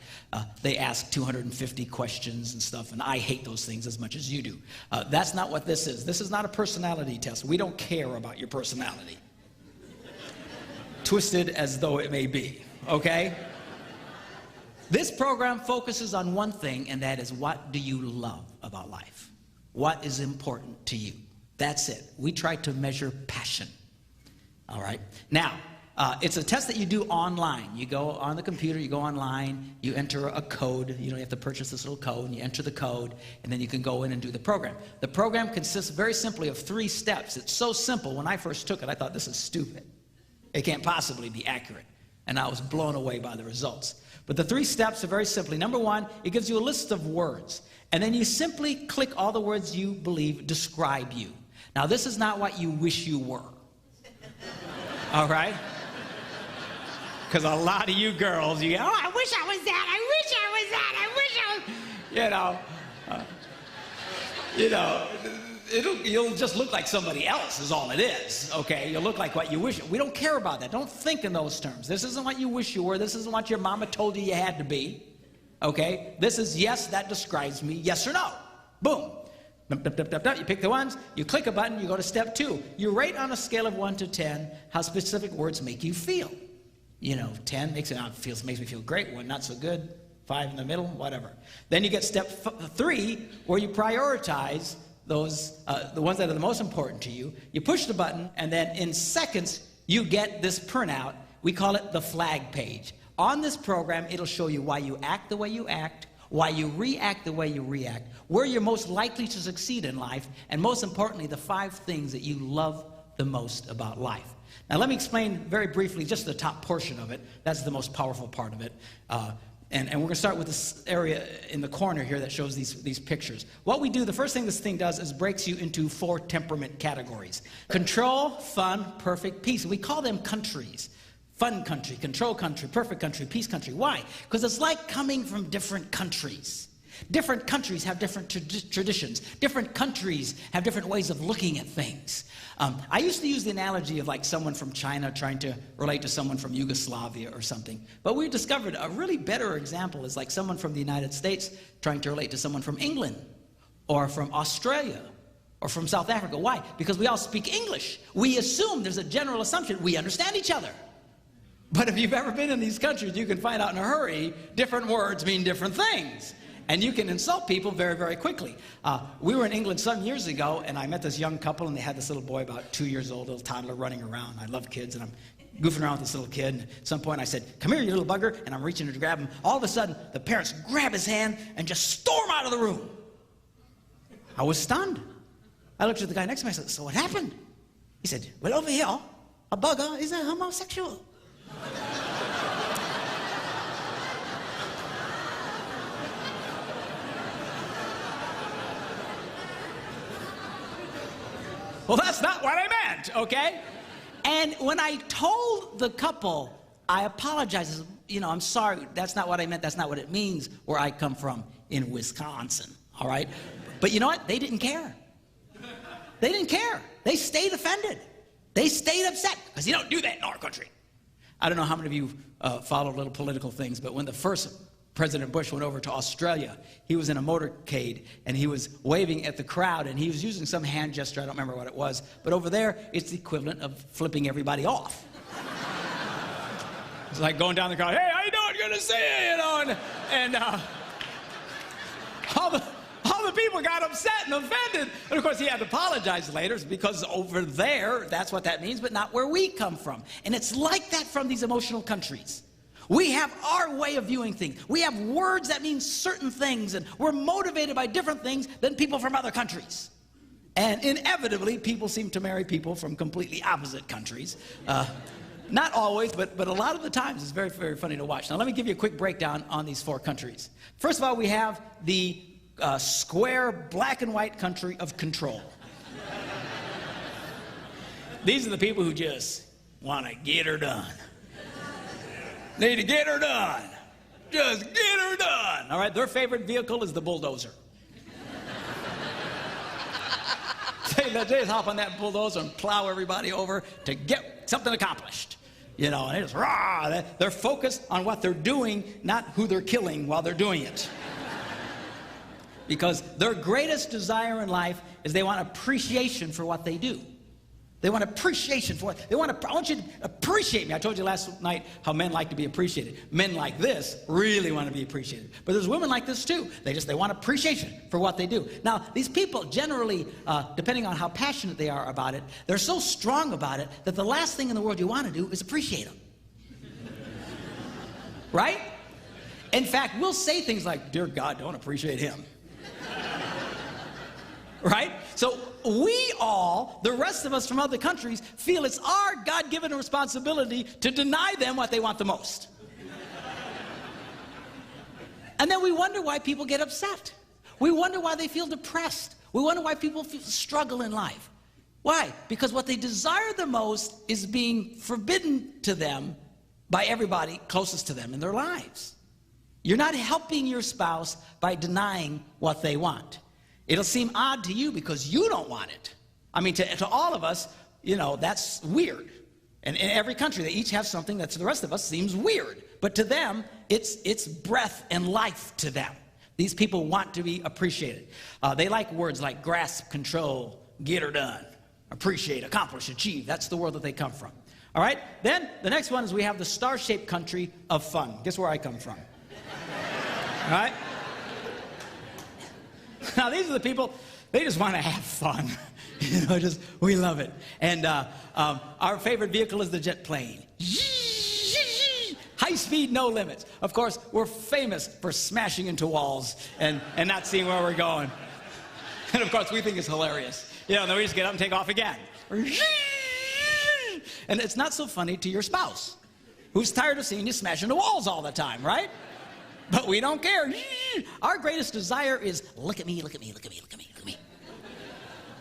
They ask 250 questions and stuff, and I hate those things as much as you do. That's not what this is. This is not a personality test. We don't care about your personality. Twisted as though it may be, okay? This program focuses on one thing, and that is, what do you love about life? What is important to you? That's it. We try to measure passion. All right. Now, it's a test that you do online. You go on the computer, you go online, you enter a code. You have to purchase this little code, and you enter the code, and then you can go in and do the program. The program consists very simply of 3 steps. It's so simple. When I first took it, I thought, this is stupid. It can't possibly be accurate. And I was blown away by the results. But the 3 steps are very simply. Number 1, it gives you a list of words. And then you simply click all the words you believe describe you. Now, this is not what you wish you were. All right? Because a lot of you girls, you go, oh, I wish I was that, I wish I was that, I wish I was... you'll just look like somebody else is all it is, okay? You'll look like what you wish. We don't care about that. Don't think in those terms. This isn't what you wish you were. This isn't what your mama told you had to be, okay? This is, yes, that describes me, yes or no. Boom. You pick the ones, you click a button, you go to step 2. You rate on a scale of 1 to 10 how specific words make you feel. 10 makes me feel great, 1 not so good, 5 in the middle, whatever. Then you get step 3, where you prioritize those, the ones that are the most important to you. You push the button, and then in seconds, you get this printout. We call it the Flag Page. On this program, it'll show you why you act the way you act, why you react the way you react, where you're most likely to succeed in life, and most importantly, the 5 things that you love the most about life. Now, let me explain very briefly just the top portion of it. That's the most powerful part of it. And we're going to start with this area in the corner here that shows these pictures. What we do, the first thing this thing does is breaks you into 4 temperament categories. Control, fun, perfect, peace. We call them countries. Fun country, control country, perfect country, peace country. Why? Because it's like coming from different countries. Different countries have different traditions. Different countries have different ways of looking at things. I used to use the analogy of like someone from China trying to relate to someone from Yugoslavia or something. But we discovered a really better example is like someone from the United States trying to relate to someone from England or from Australia or from South Africa. Why? Because we all speak English. We assume, there's a general assumption, we understand each other. But if you've ever been in these countries, you can find out in a hurry, different words mean different things. And you can insult people very, very quickly. We were in England some years ago, and I met this young couple, and they had this little boy about 2 years old, little toddler running around. I love kids, and I'm goofing around with this little kid. And at some point I said, come here, you little bugger. And I'm reaching to grab him. All of a sudden, the parents grab his hand and just storm out of the room. I was stunned. I looked at the guy next to me. I said, so what happened? He said, well, over here, a bugger is a homosexual. Well, that's not what I meant, okay? And when I told the couple, I apologized. You know, I'm sorry, that's not what I meant. That's not what it means where I come from in Wisconsin, all right? But you know what? They didn't care. They didn't care. They stayed offended. They stayed upset because you don't do that in our country. I don't know how many of you follow little political things, but when the first President Bush went over to Australia, he was in a motorcade and he was waving at the crowd and he was using some hand gesture, I don't remember what it was, but over there it's the equivalent of flipping everybody off. It's like going down the crowd, hey, how you doing? Good to see you, you know, and all the people got upset and offended. And of course he had to apologize later because over there, that's what that means, but not where we come from. And it's like that from these emotional countries. We have our way of viewing things. We have words that mean certain things, and we're motivated by different things than people from other countries. And inevitably, people seem to marry people from completely opposite countries. Not always, but a lot of the times it's very, very funny to watch. Now, let me give you a quick breakdown on these 4 countries. First of all, we have the square, black and white country of control. These are the people who just want to get her done. Need to get her done. Just get her done. All right, their favorite vehicle is the bulldozer. They just hop on that bulldozer and plow everybody over to get something accomplished. You know, and they just rah. They're focused on what they're doing, not who they're killing while they're doing it. Because their greatest desire in life is they want appreciation for what they do. They want appreciation for it. I want you to appreciate me. I told you last night how men like to be appreciated. Men like this really want to be appreciated. But there's women like this too. They want appreciation for what they do. Now, these people generally, depending on how passionate they are about it, they're so strong about it that the last thing in the world you want to do is appreciate them. Right? In fact, we'll say things like, dear God, don't appreciate him. Right? So we all, the rest of us from other countries, feel it's our God-given responsibility to deny them what they want the most. And then we wonder why people get upset. We wonder why they feel depressed. We wonder why people struggle in life. Why? Because what they desire the most is being forbidden to them by everybody closest to them in their lives. You're not helping your spouse by denying what they want. It'll seem odd to you because you don't want it. I mean, to all of us, you know, that's weird. And in every country, they each have something that to the rest of us seems weird. But to them, it's breath and life to them. These people want to be appreciated. They like words like grasp, control, get her done, appreciate, accomplish, achieve. That's the world that they come from. All right? Then the next one is we have the star-shaped country of fun. Guess where I come from? All right? Now, these are the people, they just want to have fun. You know, we love it. And our favorite vehicle is the jet plane. High speed, no limits. Of course, we're famous for smashing into walls and not seeing where we're going. And of course, we think it's hilarious. You know, and then we just get up and take off again. And it's not so funny to your spouse, who's tired of seeing you smash into walls all the time, right? But we don't care. Our greatest desire is, look at me, look at me, look at me, look at me, look at me.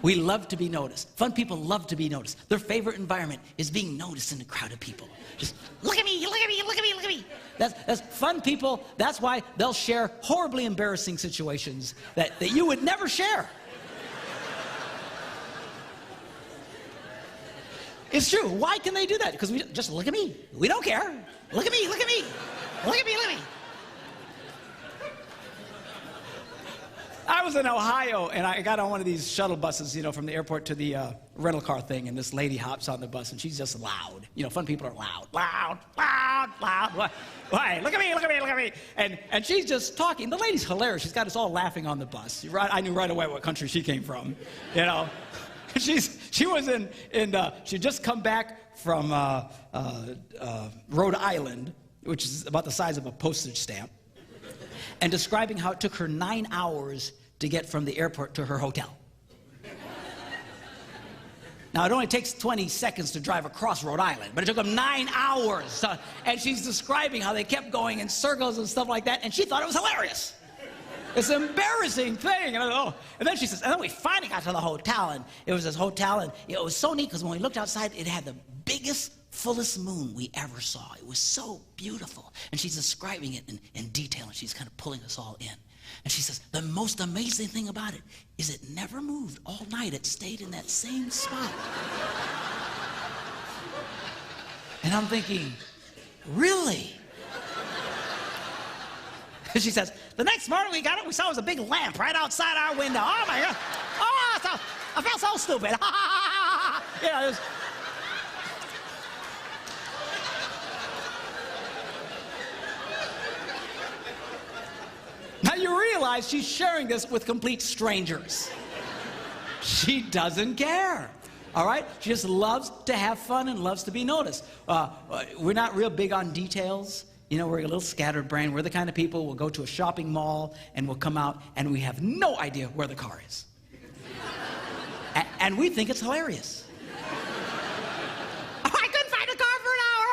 We love to be noticed. Fun people love to be noticed. Their favorite environment is being noticed in a crowd of people. Just, look at me, look at me, look at me, look at me. That's fun people. That's why they'll share horribly embarrassing situations that you would never share. It's true. Why can they do that? Because we just look at me. We don't care. Look at me, look at me. Look at me, look at me. I was in Ohio, and I got on one of these shuttle buses, you know, from the airport to the rental car thing, and this lady hops on the bus, and she's just loud. You know, fun people are loud, loud, loud, loud. Why? Look at me, look at me, look at me. And she's just talking. The lady's hilarious. She's got us all laughing on the bus. I knew right away what country she came from, you know. She's She was she'd just come back from Rhode Island, which is about the size of a postage stamp, and describing how it took her 9 hours to get from the airport to her hotel. Now, it only takes 20 seconds to drive across Rhode Island, but it took them 9 hours. And she's describing how they kept going in circles and stuff like that, and she thought it was hilarious. It's an embarrassing thing. And then she says, and then we finally got to the hotel, and it was this hotel, and it was so neat because when we looked outside, it had the biggest, fullest moon we ever saw. It was so beautiful. And she's describing it in detail, and she's kind of pulling us all in. And she says, the most amazing thing about it is it never moved all night. It stayed in that same spot. And I'm thinking, really? And she says, the next morning we got it, we saw it was a big lamp right outside our window. Oh my God. Oh, I felt so stupid. You know, it was... Now you realize she's sharing this with complete strangers. She doesn't care, all right? She just loves to have fun and loves to be noticed. We're not real big on details. You know, we're a little scattered brain. We're the kind of people who'll go to a shopping mall and we'll come out and we have no idea where the car is. And we think it's hilarious. I couldn't find a car for an hour.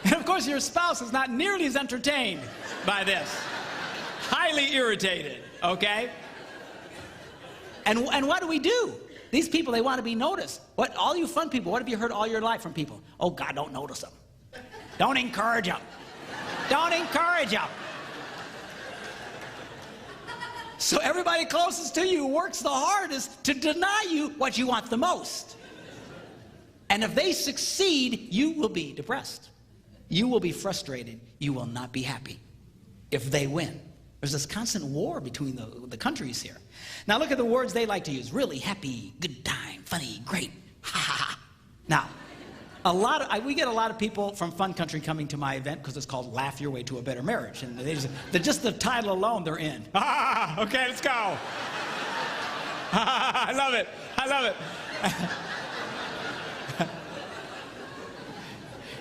And of course, your spouse is not nearly as entertained by this. Highly irritated, okay? And what do? These people, they want to be noticed. All you fun people, what have you heard all your life from people? Oh, God, don't notice them. Don't encourage them. Don't encourage them. So everybody closest to you works the hardest to deny you what you want the most. And if they succeed, you will be depressed. You will be frustrated. You will not be happy if they win. There's this constant war between the countries here. Now look at the words they like to use. Really, happy, good time, funny, great, ha ha ha. Now, we get a lot of people from Fun Country coming to my event because it's called Laugh Your Way to a Better Marriage. And just the title alone, they're in. Ha ha, okay, let's go. Ha ha, I love it, I love it.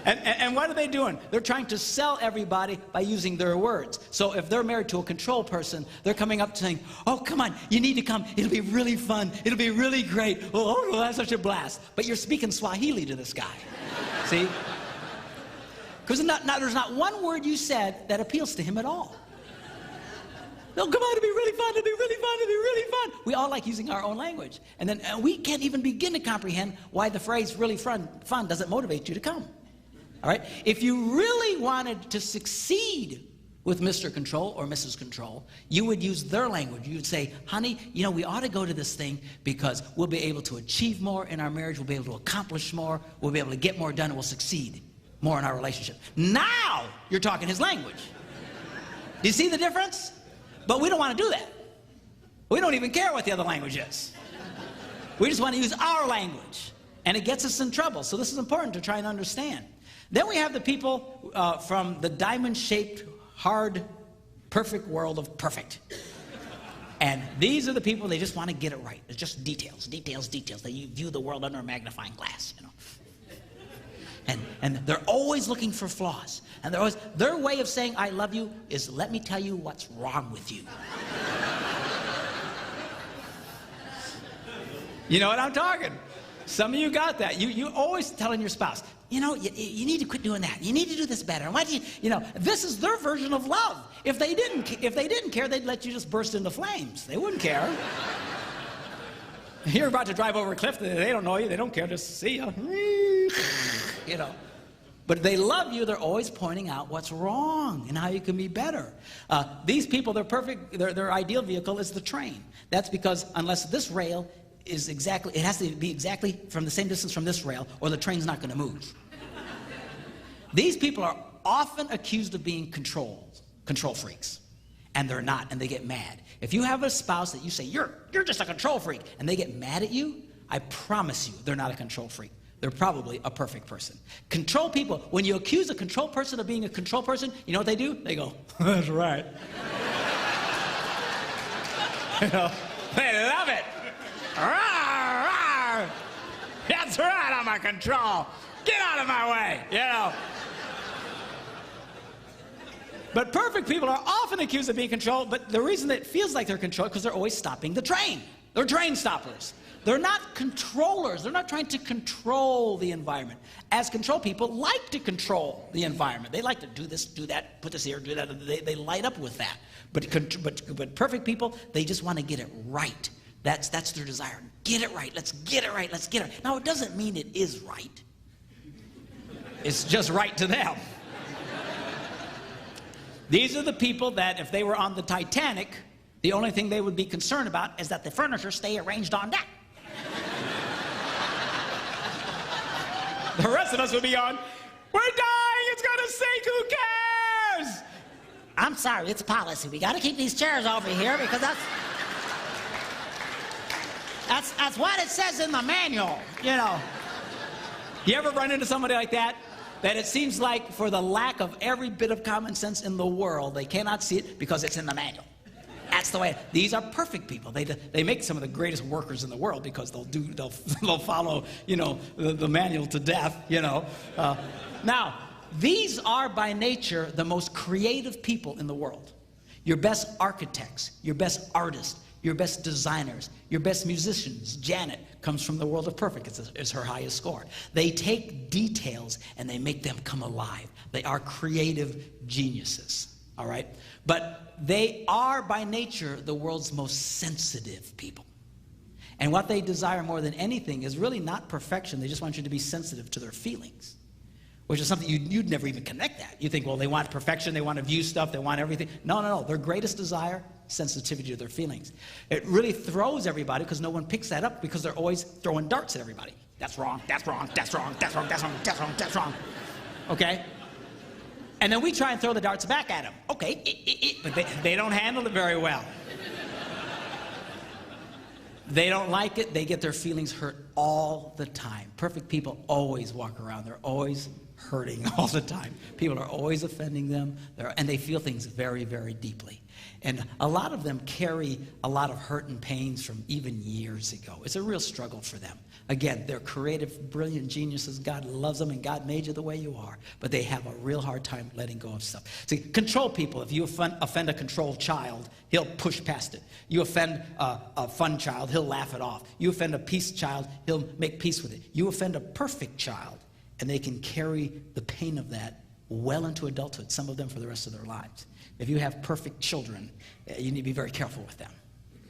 And what are they doing? They're trying to sell everybody by using their words. So if they're married to a control person, they're coming up saying, oh, come on, you need to come. It'll be really fun. It'll be really great. Oh, that's such a blast. But you're speaking Swahili to this guy. See? Because there's not one word you said that appeals to him at all. No, come on, it'll be really fun, it'll be really fun, it'll be really fun. We all like using our own language. And then we can't even begin to comprehend why the phrase really fun doesn't motivate you to come. All right? If you really wanted to succeed with Mr. Control or Mrs. Control, you would use their language. You would say, honey, you know, we ought to go to this thing because we'll be able to achieve more in our marriage, we'll be able to accomplish more, we'll be able to get more done, and we'll succeed more in our relationship. Now you're talking his language. Do you see the difference? But we don't want to do that. We don't even care what the other language is. We just want to use our language. And it gets us in trouble. So this is important to try and understand. Then we have the people from the diamond-shaped, hard, perfect world of perfect. And these are the people, they just want to get it right. It's just details, details, details. They view the world under a magnifying glass, you know. And they're always looking for flaws. And their way of saying, I love you, is let me tell you what's wrong with you. You know what I'm talking? Some of you got that. You always telling your spouse, you know, you need to quit doing that. You need to do this better. Why do you know, this is their version of love. If they didn't care, they'd let you just burst into flames. They wouldn't care. You're about to drive over a cliff, they don't know you, they don't care, just see you. You know. But if they love you, they're always pointing out what's wrong and how you can be better. These people, they're perfect, their ideal vehicle is the train. That's because unless this rail is exactly, it has to be exactly from the same distance from this rail, or the train's not going to move. These people are often accused of being control freaks, and they're not, and they get mad. If you have a spouse that you say, you're just a control freak, and they get mad at you, I promise you they're not a control freak. they're probably a perfect person. Control people, when you accuse a control person of being a control person, you know what they do? They go, that's right. You know, they love it. Rawr, rawr. That's right, I'm a control. Get out of my way, you know. But perfect people are often accused of being controlled, but the reason that it feels like they're controlled because they're always stopping the train. They're train stoppers. They're not controllers. They're not trying to control the environment. As control people like to control the environment. They like to do this, do that, put this here, do that. They light up with that. But perfect people, they just want to get it right. That's their desire. Get it right. Let's get it right. Let's get it right. Now, it doesn't mean it is right. It's just right to them. These are the people that if they were on the Titanic, the only thing they would be concerned about is that the furniture stay arranged on deck. The rest of us would be on, we're dying, it's gonna sink, who cares? I'm sorry, it's policy. We got to keep these chairs over here because that's what it says in the manual, you know. You ever run into somebody like that? That it seems like for the lack of every bit of common sense in the world, they cannot see it because it's in the manual. That's the way. These are perfect people. They make some of the greatest workers in the world because they'll follow, you know, the manual to death, you know. Now, these are by nature the most creative people in the world. Your best architects, your best artists, your best designers, your best musicians. Janet comes from the world of perfect. It's her highest score. They take details and they make them come alive. They are creative geniuses, all right? But they are by nature the world's most sensitive people. And what they desire more than anything is really not perfection. They just want you to be sensitive to their feelings, which is something you'd never even connect that. You think, well, they want perfection, they want to view stuff, they want everything. No, no, no. Their greatest desire, sensitivity to their feelings. It really throws everybody because no one picks that up because they're always throwing darts at everybody. That's wrong, that's wrong, that's wrong, that's wrong, that's wrong, that's wrong, that's wrong. Okay? And then we try and throw the darts back at them. Okay, but they don't handle it very well. They don't like it. They get their feelings hurt all the time. Perfect people always walk around. They're always hurting all the time. People are always offending them, and they feel things very, very deeply. And a lot of them carry a lot of hurt and pains from even years ago. It's a real struggle for them. Again, they're creative, brilliant geniuses. God loves them, and God made you the way you are. But they have a real hard time letting go of stuff. See, control people, if you offend a controlled child, he'll push past it. You offend a fun child, he'll laugh it off. You offend a peace child, he'll make peace with it. You offend a perfect child, and they can carry the pain of that well into adulthood, some of them for the rest of their lives. If you have perfect children, you need to be very careful with them.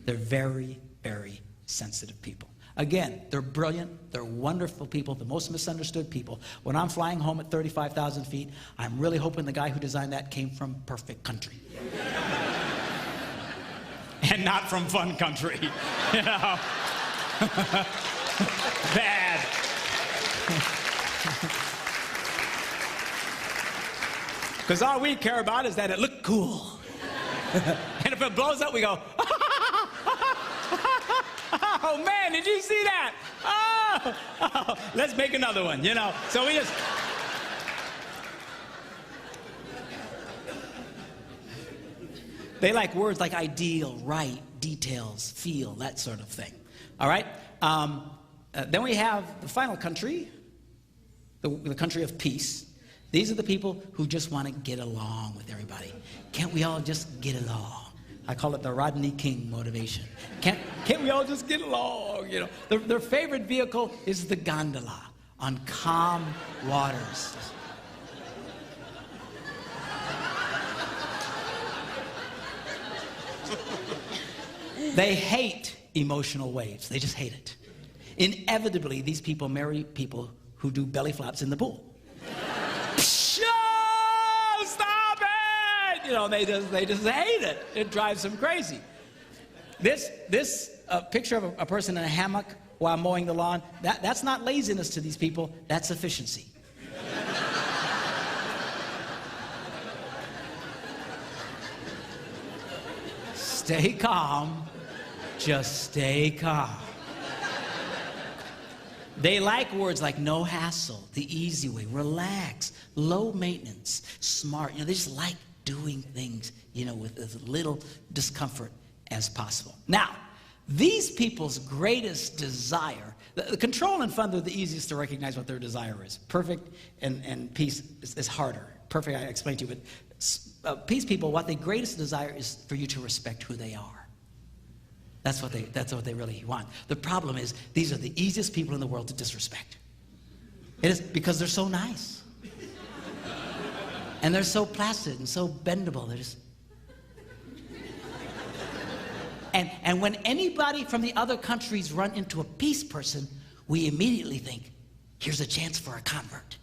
They're very, very sensitive people. Again, they're brilliant, they're wonderful people, the most misunderstood people. When I'm flying home at 35,000 feet, I'm really hoping the guy who designed that came from perfect country. And not from fun country, you know. Bad. Because all we care about is that it looked cool. And if it blows up, we go, oh man, did you see that? Oh, let's make another one, you know. So we just... They like words like ideal, right, details, feel, that sort of thing. All right? Then we have the final country, the country of peace. These are the people who just want to get along with everybody. Can't we all just get along? I call it the Rodney King motivation. Can't we all just get along? You know, their favorite vehicle is the gondola on calm waters. They hate emotional waves. They just hate it. Inevitably, these people marry people who do belly flops in the pool. Stop it! You know, they just hate it. It drives them crazy. This picture of a person in a hammock while mowing the lawn, that's not laziness to these people. That's efficiency. Stay calm. Just stay calm. They like words like no hassle, the easy way, relax, low maintenance, smart. They just like doing things, with as little discomfort as possible. Now, these people's greatest desire, the control and fun are the easiest to recognize what their desire is. Perfect and peace is harder. Perfect, I explained to you, but peace people, what their greatest desire is for you to respect who they are. That's what they really want. The problem is, these are the easiest people in the world to disrespect. It is because they're so nice. And they're so placid and so bendable. They're just... And when anybody from the other countries run into a peace person, we immediately think, here's a chance for a convert.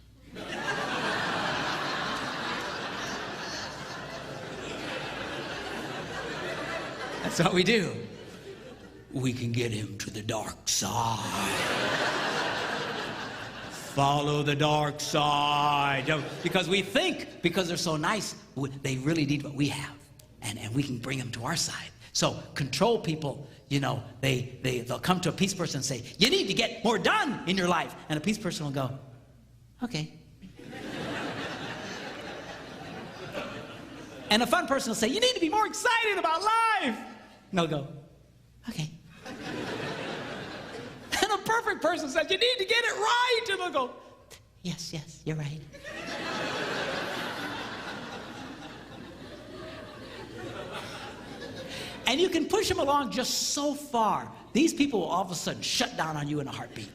That's what we do. We can get him to the dark side. Follow the dark side. Because we think, because they're so nice, they really need what we have. And we can bring them to our side. So control people, they'll come to a peace person and say, you need to get more done in your life. And a peace person will go, okay. And a fun person will say, you need to be more excited about life. And they'll go, okay. And a perfect person says, you need to get it right. And they'll go, yes, you're right. And you can push them along just so far. These people will all of a sudden shut down on you in a heartbeat.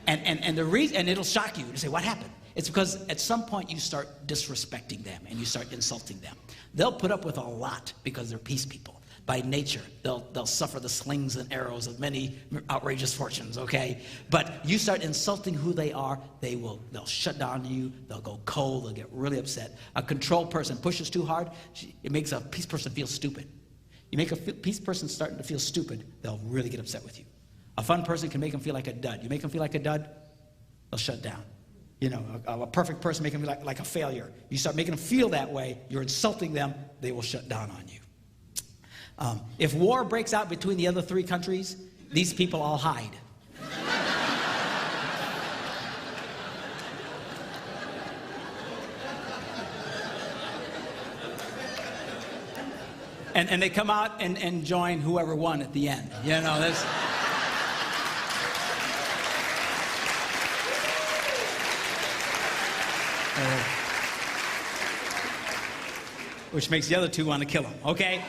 And the reason, and it'll shock you to say, what happened? It's because at some point you start disrespecting them and you start insulting them. They'll put up with a lot because they're peace people. By nature, they'll suffer the slings and arrows of many outrageous fortunes, okay? But you start insulting who they are, they'll shut down on you, they'll go cold, they'll get really upset. A control person pushes too hard, it makes a peace person feel stupid. You make a peace person starting to feel stupid, they'll really get upset with you. A fun person can make them feel like a dud. You make them feel like a dud, they'll shut down. A perfect person make them feel like a failure. You start making them feel that way, you're insulting them, they will shut down on you. If war breaks out between the other three countries, these people all hide. And they come out and join whoever won at the end. That's... which makes the other two want to kill him, okay?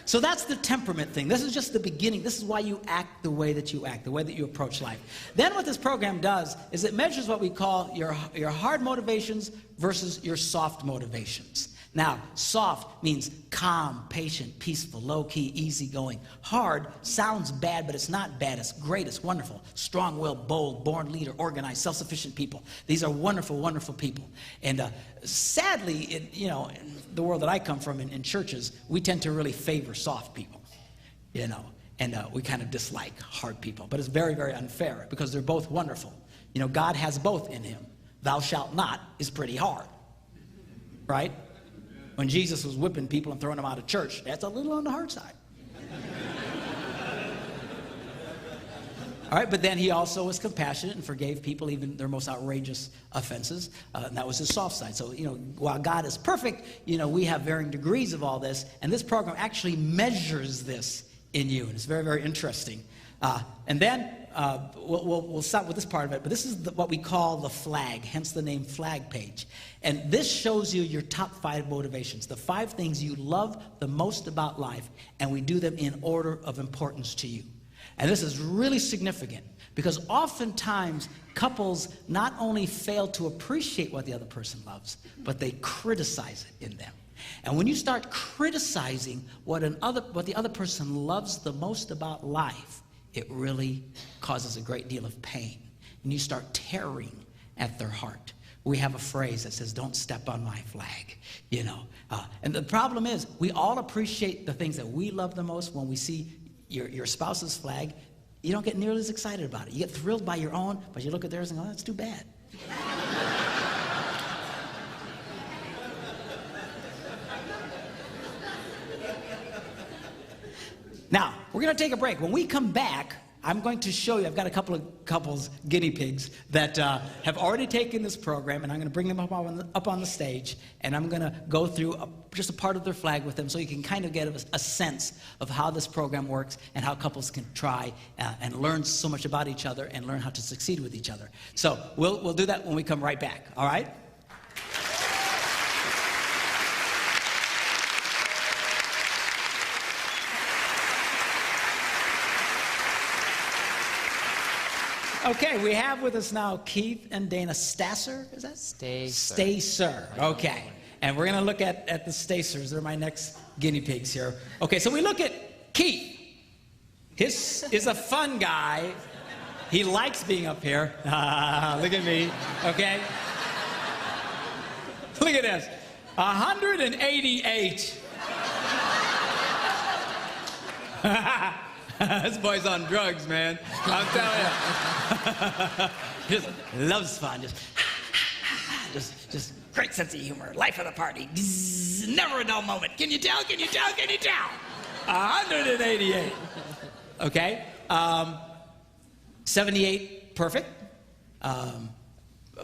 So that's the temperament thing. This is just the beginning. This is why you act the way that you act, the way that you approach life. Then what this program does is it measures what we call your hard motivations versus your soft motivations. Now, soft means calm, patient, peaceful, low-key, easygoing. Hard sounds bad, but it's not bad. It's great. It's wonderful. Strong-willed, bold, born leader, organized, self-sufficient people. These are wonderful, wonderful people. And sadly, in the world that I come from, in churches, we tend to really favor soft people, and we kind of dislike hard people. But it's very, very unfair because they're both wonderful. God has both in him. Thou shalt not is pretty hard, right? When Jesus was whipping people and throwing them out of church, that's a little on the hard side. All right, but then he also was compassionate and forgave people even their most outrageous offenses. And that was his soft side. So, while God is perfect, we have varying degrees of all this. And this program actually measures this in you. And it's very, very interesting. And then we'll stop with this part of it. But this is what we call the flag, hence the name Flag Page. And this shows you your top 5 motivations, the 5 things you love the most about life. And we do them in order of importance to you. And this is really significant because oftentimes couples not only fail to appreciate what the other person loves, but they criticize it in them. And when you start criticizing what the other person loves the most about life, it really causes a great deal of pain. And you start tearing at their heart. We have a phrase that says, don't step on my flag, And the problem is, we all appreciate the things that we love the most. When we see your spouse's flag, you don't get nearly as excited about it. You get thrilled by your own, but you look at theirs and go, oh, that's too bad. Now, we're going to take a break. When we come back, I'm going to show you, I've got a couple of couples, guinea pigs, that have already taken this program, and I'm going to bring them up on the stage, and I'm going to go through just a part of their flag with them so you can kind of get a sense of how this program works and how couples can try and learn so much about each other and learn how to succeed with each other. So we'll do that when we come right back, all right? Okay, we have with us now Keith and Dana Stasser, is that? Stacer, okay. And we're going to look at the Stacers. They're my next guinea pigs here. Okay, so we look at Keith. His is a fun guy. He likes being up here. Look at me, okay? Look at this, 188. This boy's on drugs, man. I'm telling you. Just loves fun. Just great sense of humor. Life of the party. Never a dull moment. Can you tell? Can you tell? Can you tell? 188. Okay. 78, perfect.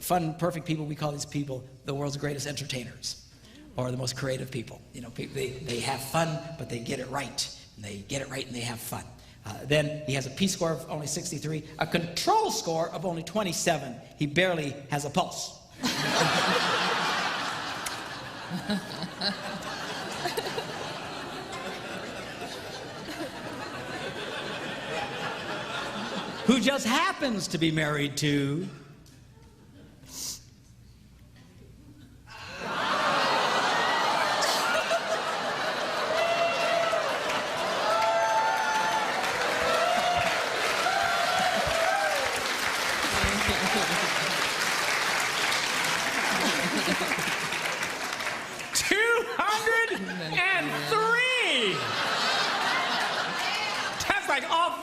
Fun, perfect people. We call these people the world's greatest entertainers, or the most creative people. You know, they have fun, but they get it right. And they get it right, and they have fun. Then he has a P score of only 63, a control score of only 27. He barely has a pulse. Who just happens to be married to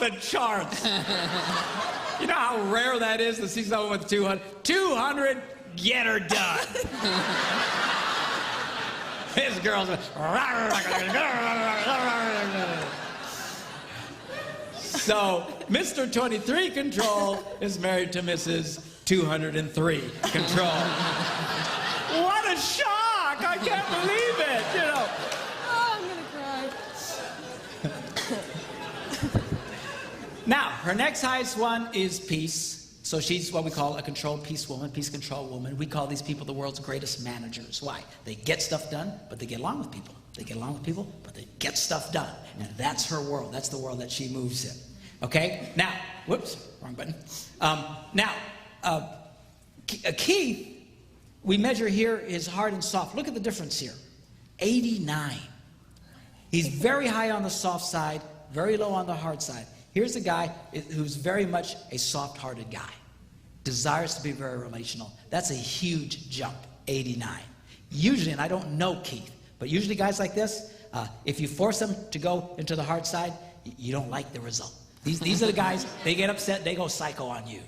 the charts. You know how rare that is to see someone with 200? 200, get her done. This girl's so Mr. 23 Control is married to Mrs. 203 Control. What a shock! I can't believe it, you know. Oh, I'm gonna cry. Now, her next highest one is peace. So she's what we call a control peace woman, peace control woman. We call these people the world's greatest managers. Why? They get stuff done, but they get along with people. They get along with people, but they get stuff done. And that's her world. That's the world that she moves in. Okay? Now, whoops, wrong button. Keith, we measure here his hard and soft. Look at the difference here. 89. He's very high on the soft side, very low on the hard side. Here's a guy who's very much a soft-hearted guy, desires to be very relational. That's a huge jump, 89. Usually, and I don't know Keith, but usually guys like this, if you force them to go into the hard side, you don't like the result. These are the guys, they get upset, they go psycho on you.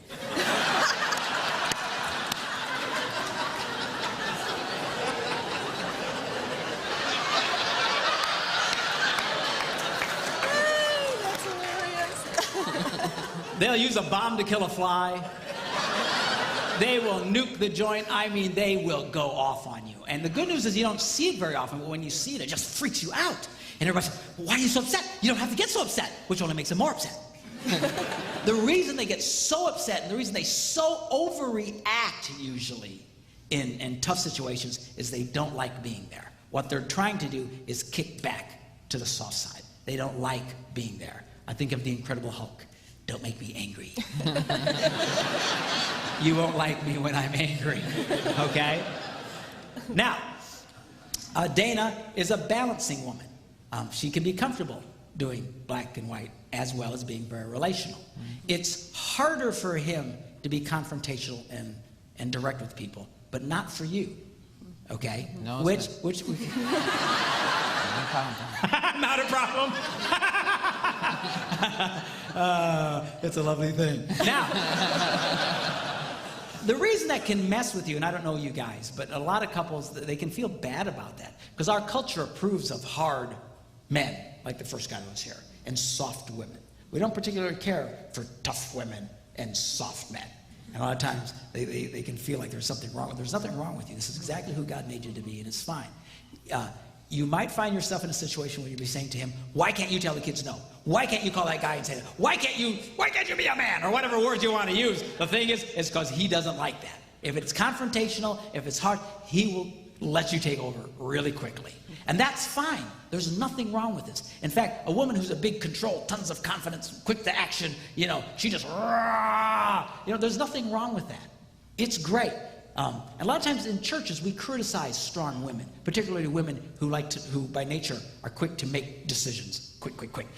They'll use a bomb to kill a fly. They will nuke the joint. I mean, they will go off on you. And the good news is you don't see it very often, but when you see it, it just freaks you out. And everybody says, why are you so upset? You don't have to get so upset, which only makes them more upset. The reason they get so upset and the reason they so overreact usually in tough situations is they don't like being there. What they're trying to do is kick back to the soft side. They don't like being there. I think of the Incredible Hulk. Don't make me angry. You won't like me when I'm angry, okay? Now, Dana is a balancing woman. She can be comfortable doing black and white as well as being very relational. It's harder for him to be confrontational and direct with people, but not for you, okay? No, which not a problem. It's a lovely thing. Now, the reason that can mess with you, and I don't know you guys, but a lot of couples, they can feel bad about that because our culture approves of hard men, like the first guy that was here, and soft women. We don't particularly care for tough women and soft men. And a lot of times they can feel like there's something wrong. There's nothing wrong with you. This is exactly who God made you to be, and it's fine. You might find yourself in a situation where you'll be saying to him, why can't you tell the kids no? Why can't you call that guy and say that? Why can't you be a man? Or whatever words you want to use. The thing is, it's because he doesn't like that. If it's confrontational, if it's hard, he will let you take over really quickly. And that's fine. There's nothing wrong with this. In fact, a woman who's a big control, tons of confidence, quick to action, she just, there's nothing wrong with that. It's great. And a lot of times in churches, we criticize strong women, particularly women who by nature are quick to make decisions, quick,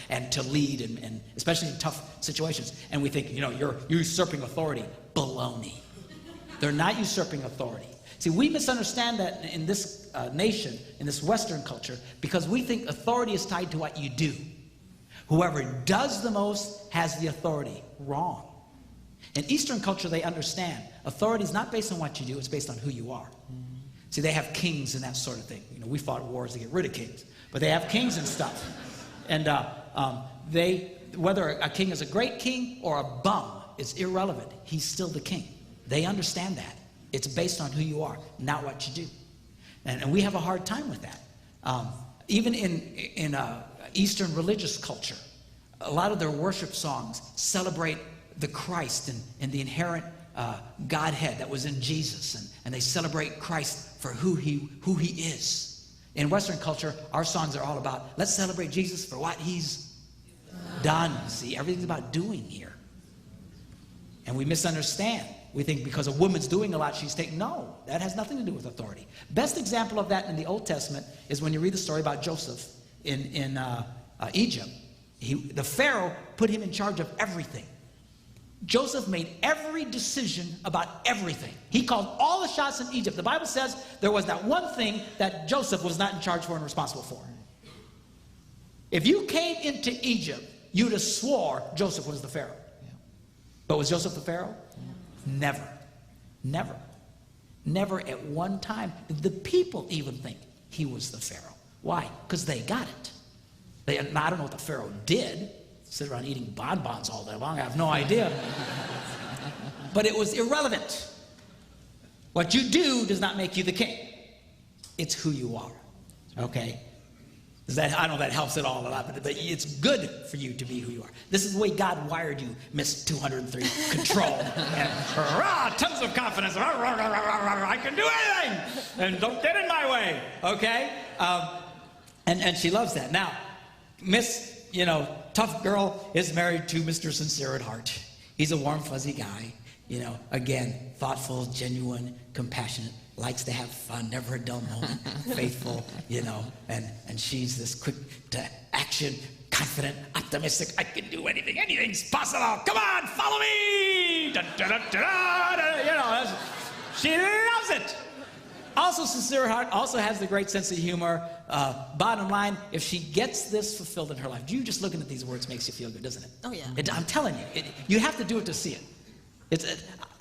and to lead, and especially in tough situations. And we think, you're usurping authority. Baloney. They're not usurping authority. See, we misunderstand that in this nation, in this Western culture, because we think authority is tied to what you do. Whoever does the most has the authority. Wrong. In Eastern culture, they understand authority is not based on what you do, it's based on who you are. See, they have kings and that sort of thing. We fought wars to get rid of kings, but they have kings and stuff. And whether a king is a great king or a bum is irrelevant. He's still the king. They understand that. It's based on who you are, not what you do. And we have a hard time with that. Even in Eastern religious culture, a lot of their worship songs celebrate the Christ and the inherent Godhead that was in Jesus, and they celebrate Christ for who he is. In Western culture, our songs are all about, let's celebrate Jesus for what he's done. See, everything's about doing here. And we misunderstand. We think because a woman's doing a lot, she's taking. No, that has nothing to do with authority. Best example of that in the Old Testament is when you read the story about Joseph in Egypt. The Pharaoh put him in charge of everything. Joseph made every decision about everything. He called all the shots in Egypt. The Bible says there was not one thing that Joseph was not in charge for and responsible for. If you came into Egypt, you'd have swore Joseph was the Pharaoh. But was Joseph the Pharaoh? Never. Never. Never at one time. The people even think he was the Pharaoh. Why? Because they got it. I don't know what the Pharaoh did. Sit around eating bonbons all day long. I have no idea. But it was irrelevant. What you do does not make you the king. It's who you are. Okay? I know that helps at all a lot, but it's good for you to be who you are. This is the way God wired you, Miss 203, control. And tons of confidence. I can do anything. And don't get in my way. Okay? And she loves that. Now, Miss, tough girl is married to Mr. Sincere at heart. He's a warm, fuzzy guy. Again, thoughtful, genuine, compassionate, likes to have fun, never a dull moment, faithful, and she's this quick to action, confident, optimistic. I can do anything. Anything's possible. Come on, follow me. Da, da, da, da, da. She loves it. Also, Sincere Heart also has the great sense of humor. Bottom line, if she gets this fulfilled in her life, you just looking at these words makes you feel good, doesn't it? Oh, yeah. I'm telling you, you have to do it to see it.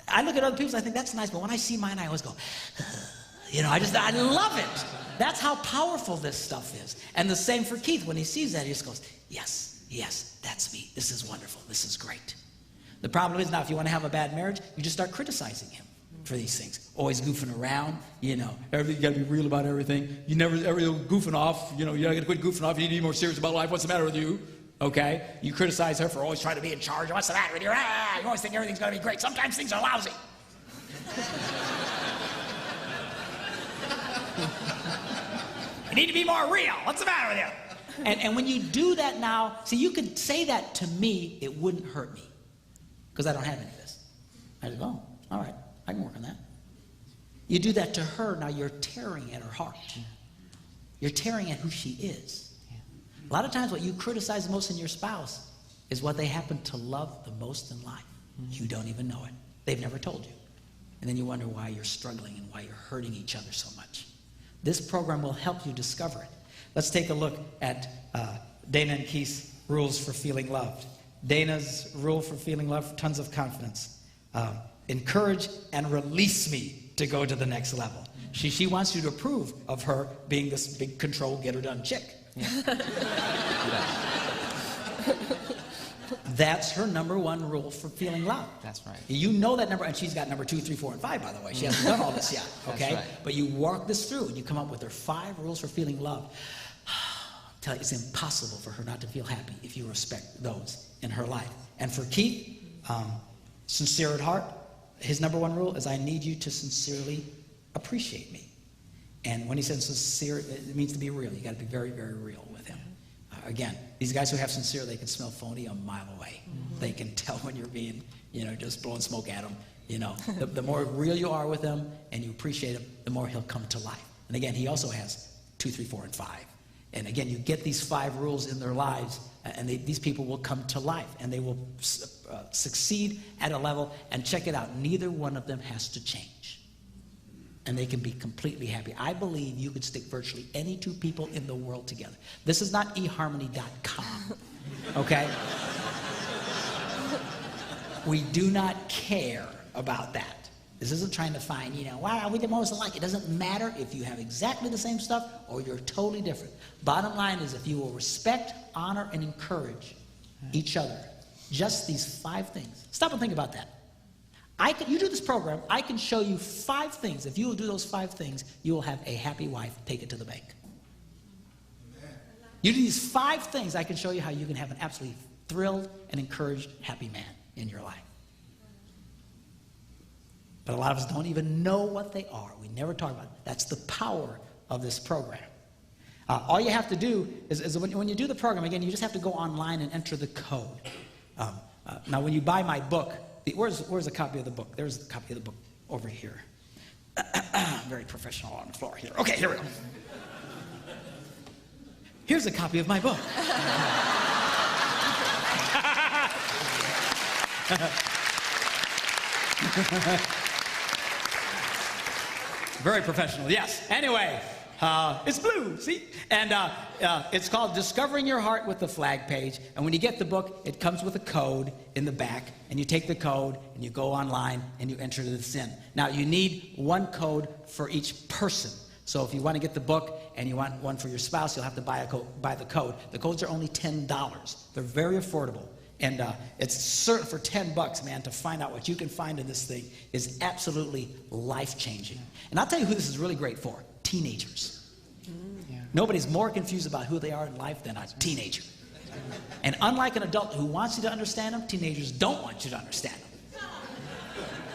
I look at other people's, I think that's nice, but when I see mine, I always go, I love it. That's how powerful this stuff is. And the same for Keith. When he sees that, he just goes, yes, that's me. This is wonderful. This is great. The problem is now, if you want to have a bad marriage, you just start criticizing him for these things. Always goofing around, everything, you got to be real about everything. You never ever goofing off, you got to quit goofing off. You need to be more serious about life. What's the matter with you? Okay? You criticize her for always trying to be in charge. What's the matter with you? You always think everything's going to be great. Sometimes things are lousy. You need to be more real. What's the matter with you? And when you do that now, see, you could say that to me, it wouldn't hurt me. Because I don't have any of this. I just go, all right, I can work on that. You do that to her, now you're tearing at her heart. You're tearing at who she is. A lot of times what you criticize most in your spouse is what they happen to love the most in life. You don't even know it. They've never told you. And then you wonder why you're struggling and why you're hurting each other so much. This program will help you discover it. Let's take a look at Dana and Keith's rules for feeling loved. Dana's rule for feeling loved, tons of confidence. Encourage and release me to go to the next level. She wants you to approve of her being this big control, get her done chick. Yeah. That's her number one rule for feeling love. That's right. You know that number, and she's got number 2, 3, 4, and 5, by the way. She hasn't done all this yet, okay? That's right. But you work this through, and you come up with her 5 rules for feeling love. Tell you, it's impossible for her not to feel happy if you respect those in her life. And for Keith, sincere at heart, his number one rule is I need you to sincerely appreciate me. And when he says sincere, it means to be real. You got to be very, very real with him. Again, these guys who have sincere, they can smell phony a mile away. They can tell when you're being, just blowing smoke at them. The more real you are with him and you appreciate him, the more he'll come to life. And again, he also has 2, 3, 4, and 5. And again, you get these 5 rules in their lives, and these people will come to life, and they will succeed at a level. And check it out, neither one of them has to change. And they can be completely happy. I believe you could stick virtually any 2 people in the world together. This is not eharmony.com, okay? We do not care about that. This isn't trying to find, why are we the most alike? It doesn't matter if you have exactly the same stuff or you're totally different. Bottom line is if you will respect, honor, and encourage each other, just these 5 things. Stop and think about that. You do this program, I can show you 5 things. If you will do those 5 things, you will have a happy wife. Take it to the bank. You do these 5 things, I can show you how you can have an absolutely thrilled and encouraged, happy man in your life. But a lot of us don't even know what they are. We never talk about it. That's the power of this program. All you have to do is when you do the program, again, you just have to go online and enter the code. Now, when you buy my book, where's a copy of the book? There's a copy of the book over here. Very professional on the floor here. Okay, here we go. Here's a copy of my book. Very professional, yes. Anyway, it's blue, see? And it's called Discovering Your Heart with the Flag page. And when you get the book, it comes with a code in the back. And you take the code and you go online and you enter this in. Now, you need 1 code for each person. So if you want to get the book and you want one for your spouse, you'll have to buy the code. The codes are only $10. They're very affordable. And it's certain for $10, man, to find out what you can find in this thing is absolutely life-changing. And I'll tell you who this is really great for, teenagers. Yeah. Nobody's more confused about who they are in life than a teenager. And unlike an adult who wants you to understand them, teenagers don't want you to understand them.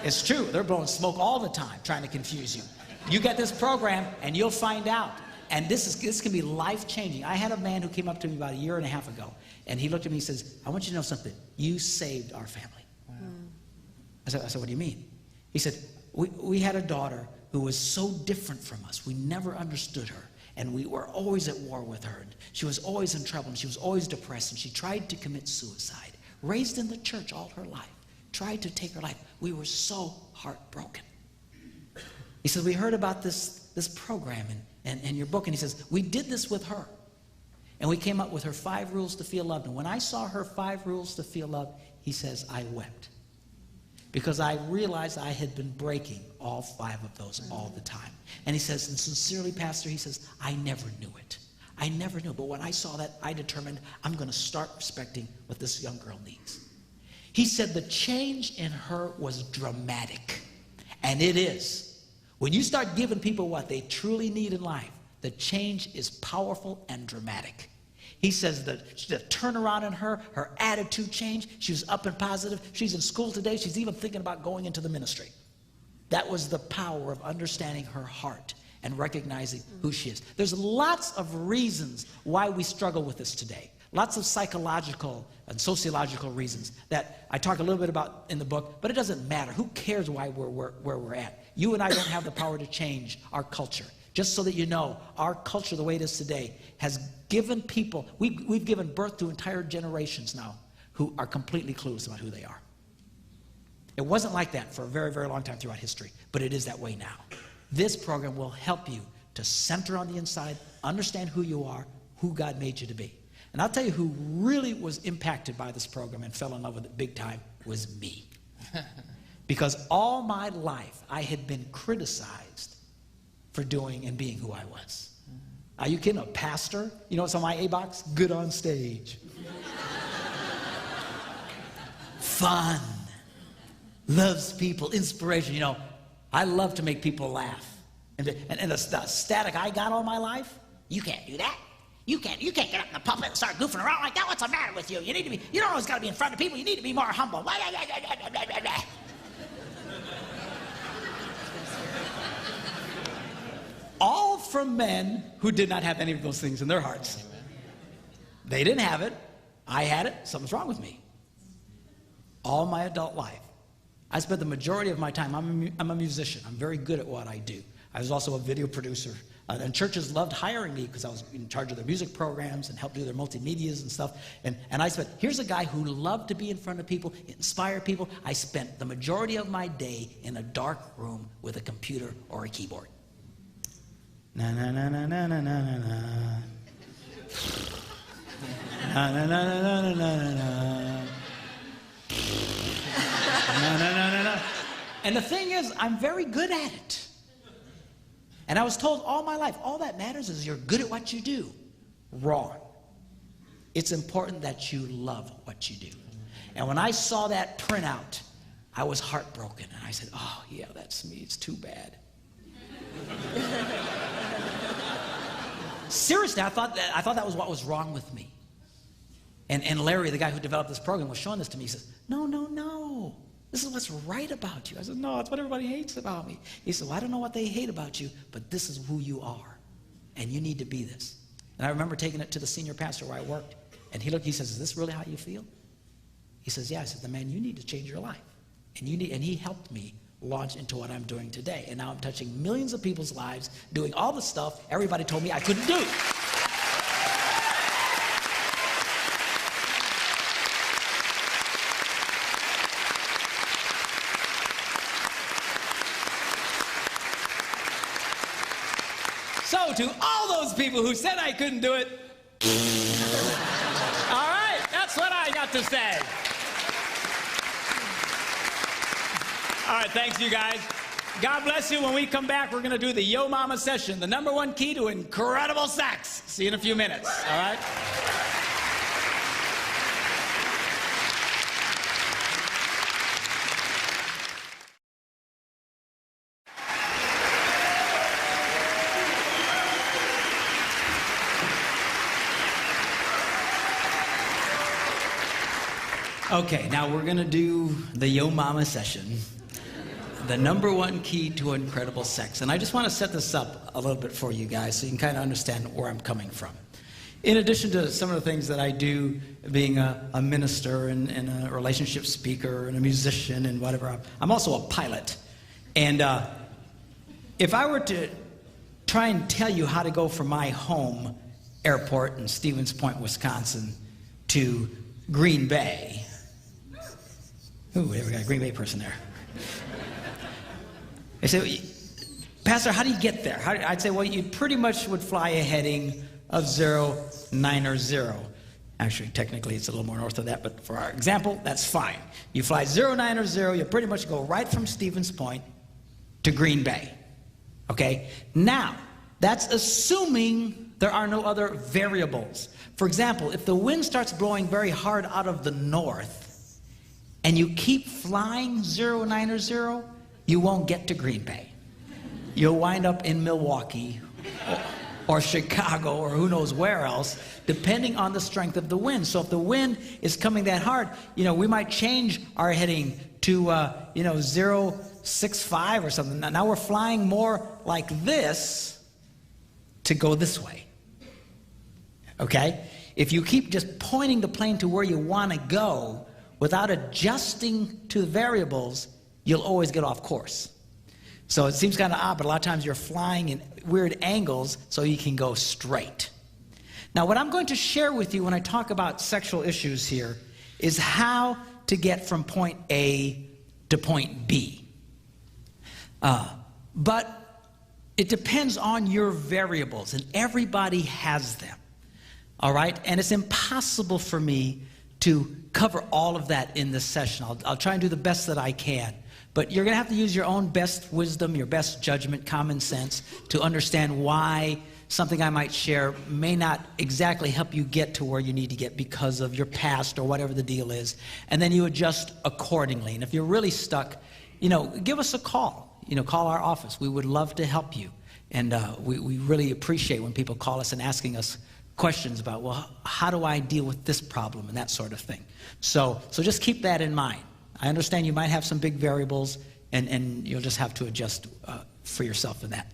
It's true. They're blowing smoke all the time trying to confuse you. You get this program and you'll find out. And this can be life-changing. I had a man who came up to me about 1.5 years ago, and he looked at me and says, I want you to know something. You saved our family. Wow. I said, what do you mean? He said, we had a daughter who was so different from us. We never understood her, and we were always at war with her. And she was always in trouble, and she was always depressed, and she tried to commit suicide. Raised in the church all her life, tried to take her life. We were so heartbroken. He said, we heard about this program and your book, and he says, we did this with her. And we came up with her 5 rules to feel loved. And when I saw her 5 rules to feel loved, he says, I wept. Because I realized I had been breaking all 5 of those all the time. And he says, and sincerely, Pastor, he says, I never knew it. I never knew. But when I saw that, I determined I'm going to start respecting what this young girl needs. He said the change in her was dramatic. And it is. When you start giving people what they truly need in life, the change is powerful and dramatic. He says the turnaround in her attitude changed. She was up and positive. She's in school today. She's even thinking about going into the ministry. That was the power of understanding her heart and recognizing who she is. There's lots of reasons why we struggle with this today. Lots of psychological and sociological reasons that I talk a little bit about in the book, but it doesn't matter. Who cares why we're where we're at? You and I don't have the power to change our culture. Just so that you know, our culture, the way it is today, has given people, we've given birth to entire generations now who are completely clueless about who they are. It wasn't like that for a very, very long time throughout history, but it is that way now. This program will help you to center on the inside, understand who you are, who God made you to be. And I'll tell you who really was impacted by this program and fell in love with it big time was me. Because all my life I had been criticized for doing and being who I was. Are you kidding? A pastor? You know what's on my A box? Good on stage. fun, loves people, inspiration. You know, I love to make people laugh. And the static I got all my life, you can't do that. You can't get up in the pulpit and start goofing around like that. What's the matter with you? You don't always got to be in front of people. You need to be more humble. All from men who did not have any of those things in their hearts. They didn't have it. I had it. Something's wrong with me. All my adult life, I spent the majority of my time, I'm a musician. I'm very good at what I do. I was also a video producer. And churches loved hiring me because I was in charge of their music programs and helped do their multimedias and stuff. And I spent, here's a guy who loved to be in front of people, inspire people. I spent the majority of my day in a dark room with a computer or a keyboard. Na na na na na na na na na. Na na na na na na na na. Na na na na na. And the thing is, I'm very good at it. And I was told all my life, all that matters is you're good at what you do. Wrong. It's important that you love what you do. And when I saw that printout, I was heartbroken. And I said, oh, yeah, that's me. It's too bad. Seriously, I thought that was what was wrong with me. And Larry, the guy who developed this program, was showing this to me. He says, no. This is what's right about you. I said, no, it's what everybody hates about me. He said, well, I don't know what they hate about you, but this is who you are. And you need to be this. And I remember taking it to the senior pastor where I worked. And he says, is this really how you feel? He says, yeah. I said, man, you need to change your life. And he helped me launch into what I'm doing today. And now I'm touching millions of people's lives, doing all the stuff everybody told me I couldn't do. So to all those people who said I couldn't do it, all right, that's what I got to say. All right, thanks, you guys. God bless you. When we come back, we're going to do the Yo Mama session, the #1 key to incredible sex. See you in a few minutes, all right? Okay, now we're going to do the Yo Mama session, the #1 key to incredible sex. And I just want to set this up a little bit for you guys so you can kind of understand where I'm coming from. In addition to some of the things that I do, being a minister and a relationship speaker and a musician and whatever, I'm also a pilot. And if I were to try and tell you how to go from my home airport in Stevens Point, Wisconsin, to Green Bay. Ooh, we got a Green Bay person there. They say, Pastor, how do you get there? I'd say, well, you pretty much would fly a heading of 090. Actually, technically, it's a little more north of that, but for our example, that's fine. You fly 090, you pretty much go right from Stevens Point to Green Bay. Okay? Now, that's assuming there are no other variables. For example, if the wind starts blowing very hard out of the north, and you keep flying 090, you won't get to Green Bay. You'll wind up in Milwaukee or Chicago or who knows where else, depending on the strength of the wind. So if the wind is coming that hard, we might change our heading to 065 or something. Now we're flying more like this to go this way. Okay? If you keep just pointing the plane to where you want to go without adjusting to the variables, you'll always get off course. So it seems kind of odd, but a lot of times you're flying in weird angles so you can go straight. Now, what I'm going to share with you when I talk about sexual issues here is how to get from point A to point B. But it depends on your variables, and everybody has them. All right? And it's impossible for me to cover all of that in this session. I'll try and do the best that I can. But you're going to have to use your own best wisdom, your best judgment, common sense to understand why something I might share may not exactly help you get to where you need to get because of your past or whatever the deal is. And then you adjust accordingly. And if you're really stuck, give us a call. Call our office. We would love to help you. And we really appreciate when people call us and asking us questions about, well, how do I deal with this problem and that sort of thing. So just keep that in mind. I understand you might have some big variables, and you'll just have to adjust for yourself in that.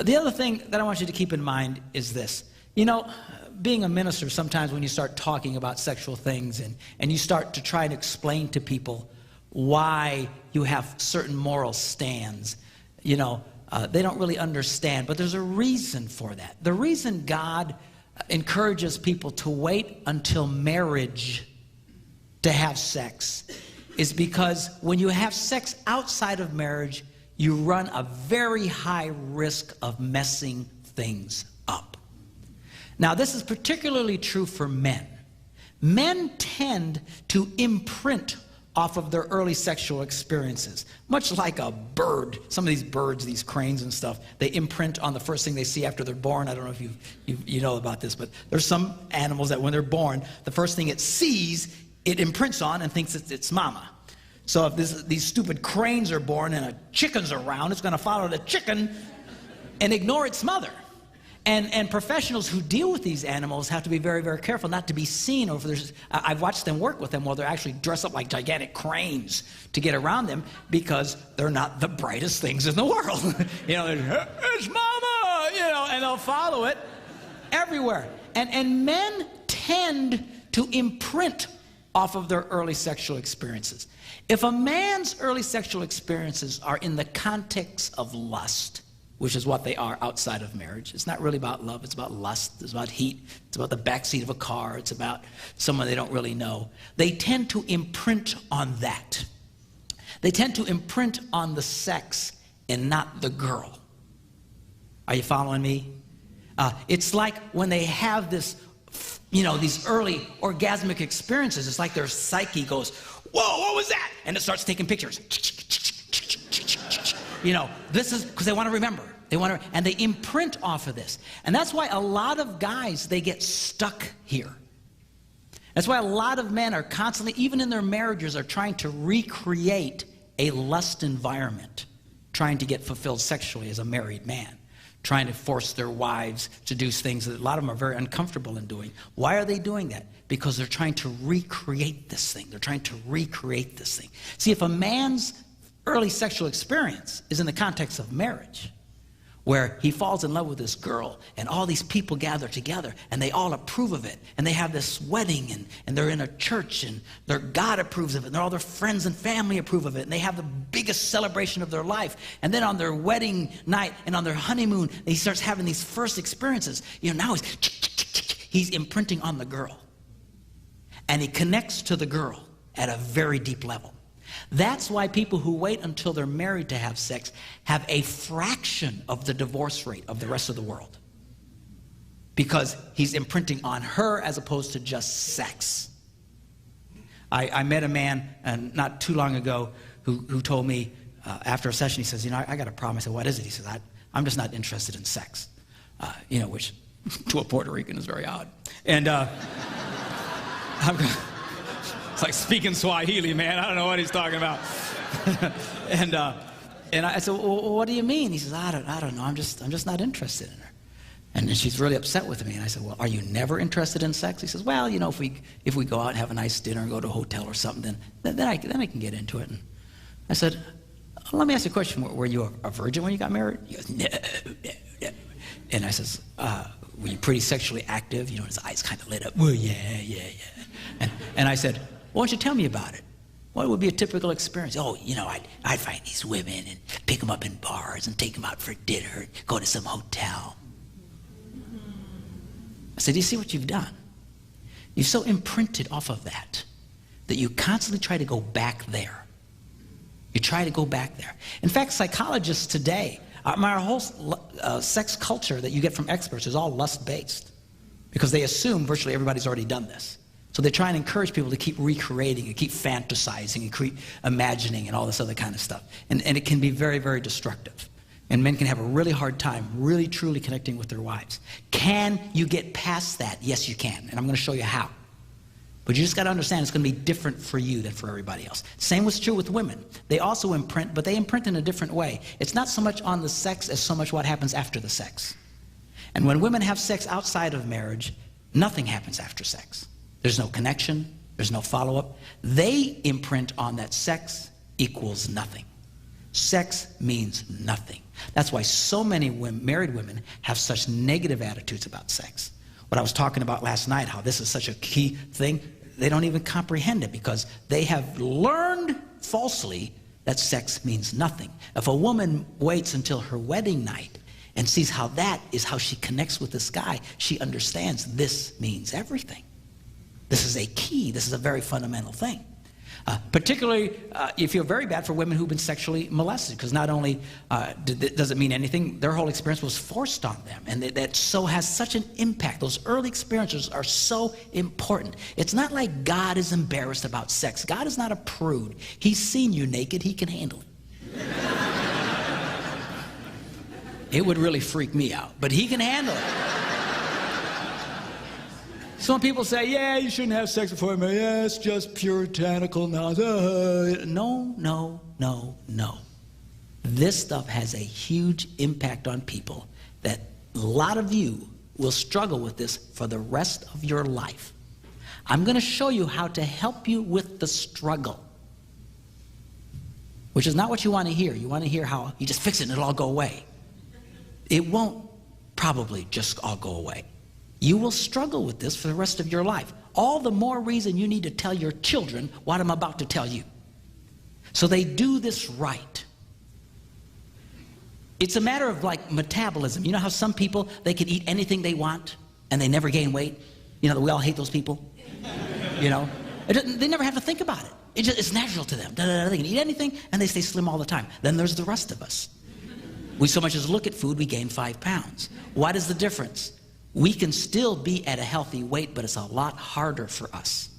The other thing that I want you to keep in mind is this. Being a minister, sometimes when you start talking about sexual things and you start to try to explain to people why you have certain moral stands, they don't really understand. But there's a reason for that. The reason God encourages people to wait until marriage to have sex is because when you have sex outside of marriage, you run a very high risk of messing things up. Now, this is particularly true for men. Men tend to imprint off of their early sexual experiences, much like a bird. Some of these birds, these cranes and stuff, they imprint on the first thing they see after they're born. I don't know if you know about this, but there's some animals that when they're born, the first thing it sees, it imprints on and thinks it's mama. So if these stupid cranes are born and a chicken's around, it's going to follow the chicken and ignore its mother. And professionals who deal with these animals have to be very, very careful not to be seen. I've watched them work with them while they're actually dressed up like gigantic cranes to get around them because they're not the brightest things in the world. It's mama, and they'll follow it everywhere. And men tend to imprint off of their early sexual experiences. If a man's early sexual experiences are in the context of lust, which is what they are outside of marriage. It's not really about love. It's about lust. It's about heat. It's about the backseat of a car. It's about someone they don't really know. They tend to imprint on that. They tend to imprint on the sex and not the girl. Are you following me? It's like when they have this, these early orgasmic experiences, it's like their psyche goes, whoa, what was that? And it starts taking pictures. This is because they want to remember. And they imprint off of this. And that's why a lot of guys, they get stuck here. That's why a lot of men are constantly, even in their marriages, are trying to recreate a lust environment, trying to get fulfilled sexually as a married man, trying to force their wives to do things that a lot of them are very uncomfortable in doing. Why are they doing that? Because they're trying to recreate this thing. They're trying to recreate this thing. See, if a man's early sexual experience is in the context of marriage, where he falls in love with this girl and all these people gather together and they all approve of it and they have this wedding and they're in a church and their God approves of it and all their friends and family approve of it and they have the biggest celebration of their life, and then on their wedding night and on their honeymoon he starts having these first experiences. Now he's imprinting on the girl and he connects to the girl at a very deep level. That's why people who wait until they're married to have sex have a fraction of the divorce rate of the rest of the world. Because he's imprinting on her as opposed to just sex. I met a man not too long ago who told me after a session, he says, I got a problem. I said, what is it? He says, I'm just not interested in sex. Which to a Puerto Rican is very odd. And it's like speaking Swahili, man. I don't know what he's talking about. and I said, well, what do you mean? He says, I don't know. I'm just not interested in her. And then she's really upset with me. And I said, well, are you never interested in sex? He says, well, if we go out and have a nice dinner and go to a hotel or something, then I can get into it. And I said, let me ask you a question. Were you a virgin when you got married? He goes, no. And I says, were you pretty sexually active? His eyes kind of lit up. Well, yeah. And I said, why don't you tell me about it? What would be a typical experience? Oh, I'd find these women and pick them up in bars and take them out for dinner and go to some hotel. I said, do you see what you've done? You've so imprinted off of that you constantly try to go back there. You try to go back there. In fact, psychologists today, our whole sex culture that you get from experts is all lust-based because they assume virtually everybody's already done this. So they try and encourage people to keep recreating and keep fantasizing and keep imagining and all this other kind of stuff. And it can be very, very destructive. And men can have a really hard time really truly connecting with their wives. Can you get past that? Yes, you can. And I'm going to show you how. But you just got to understand it's going to be different for you than for everybody else. Same was true with women. They also imprint, but they imprint in a different way. It's not so much on the sex as so much what happens after the sex. And when women have sex outside of marriage, nothing happens after sex. There's no connection. There's no follow-up. They imprint on that sex equals nothing. Sex means nothing. That's why so many married women have such negative attitudes about sex. What I was talking about last night, how this is such a key thing, they don't even comprehend it because they have learned falsely that sex means nothing. If a woman waits until her wedding night and sees how that is how she connects with this guy, she understands this means everything. This is a key. This is a very fundamental thing. Particularly, you feel very bad for women who've been sexually molested, because not only does it mean anything, their whole experience was forced on them, and that so has such an impact. Those early experiences are so important. It's not like God is embarrassed about sex. God is not a prude. He's seen you naked. He can handle it. It would really freak me out, but he can handle it. Some people say, yeah, you shouldn't have sex before marriage. Yeah, it's just puritanical nonsense. No, no, no, no. This stuff has a huge impact on people that a lot of you will struggle with this for the rest of your life. I'm going to show you how to help you with the struggle, which is not what you want to hear. You want to hear how you just fix it and it'll all go away. It won't probably just all go away. You will struggle with this for the rest of your life. All the more reason you need to tell your children what I'm about to tell you, so they do this right. It's a matter of like metabolism. You know how some people, they can eat anything they want and they never gain weight? You know, we all hate those people. You know, they never have to think about it. It's natural to them. They can eat anything and they stay slim all the time. Then there's the rest of us. We so much as look at food, we gain 5 pounds. What is the difference? We can still be at a healthy weight, but it's a lot harder for us.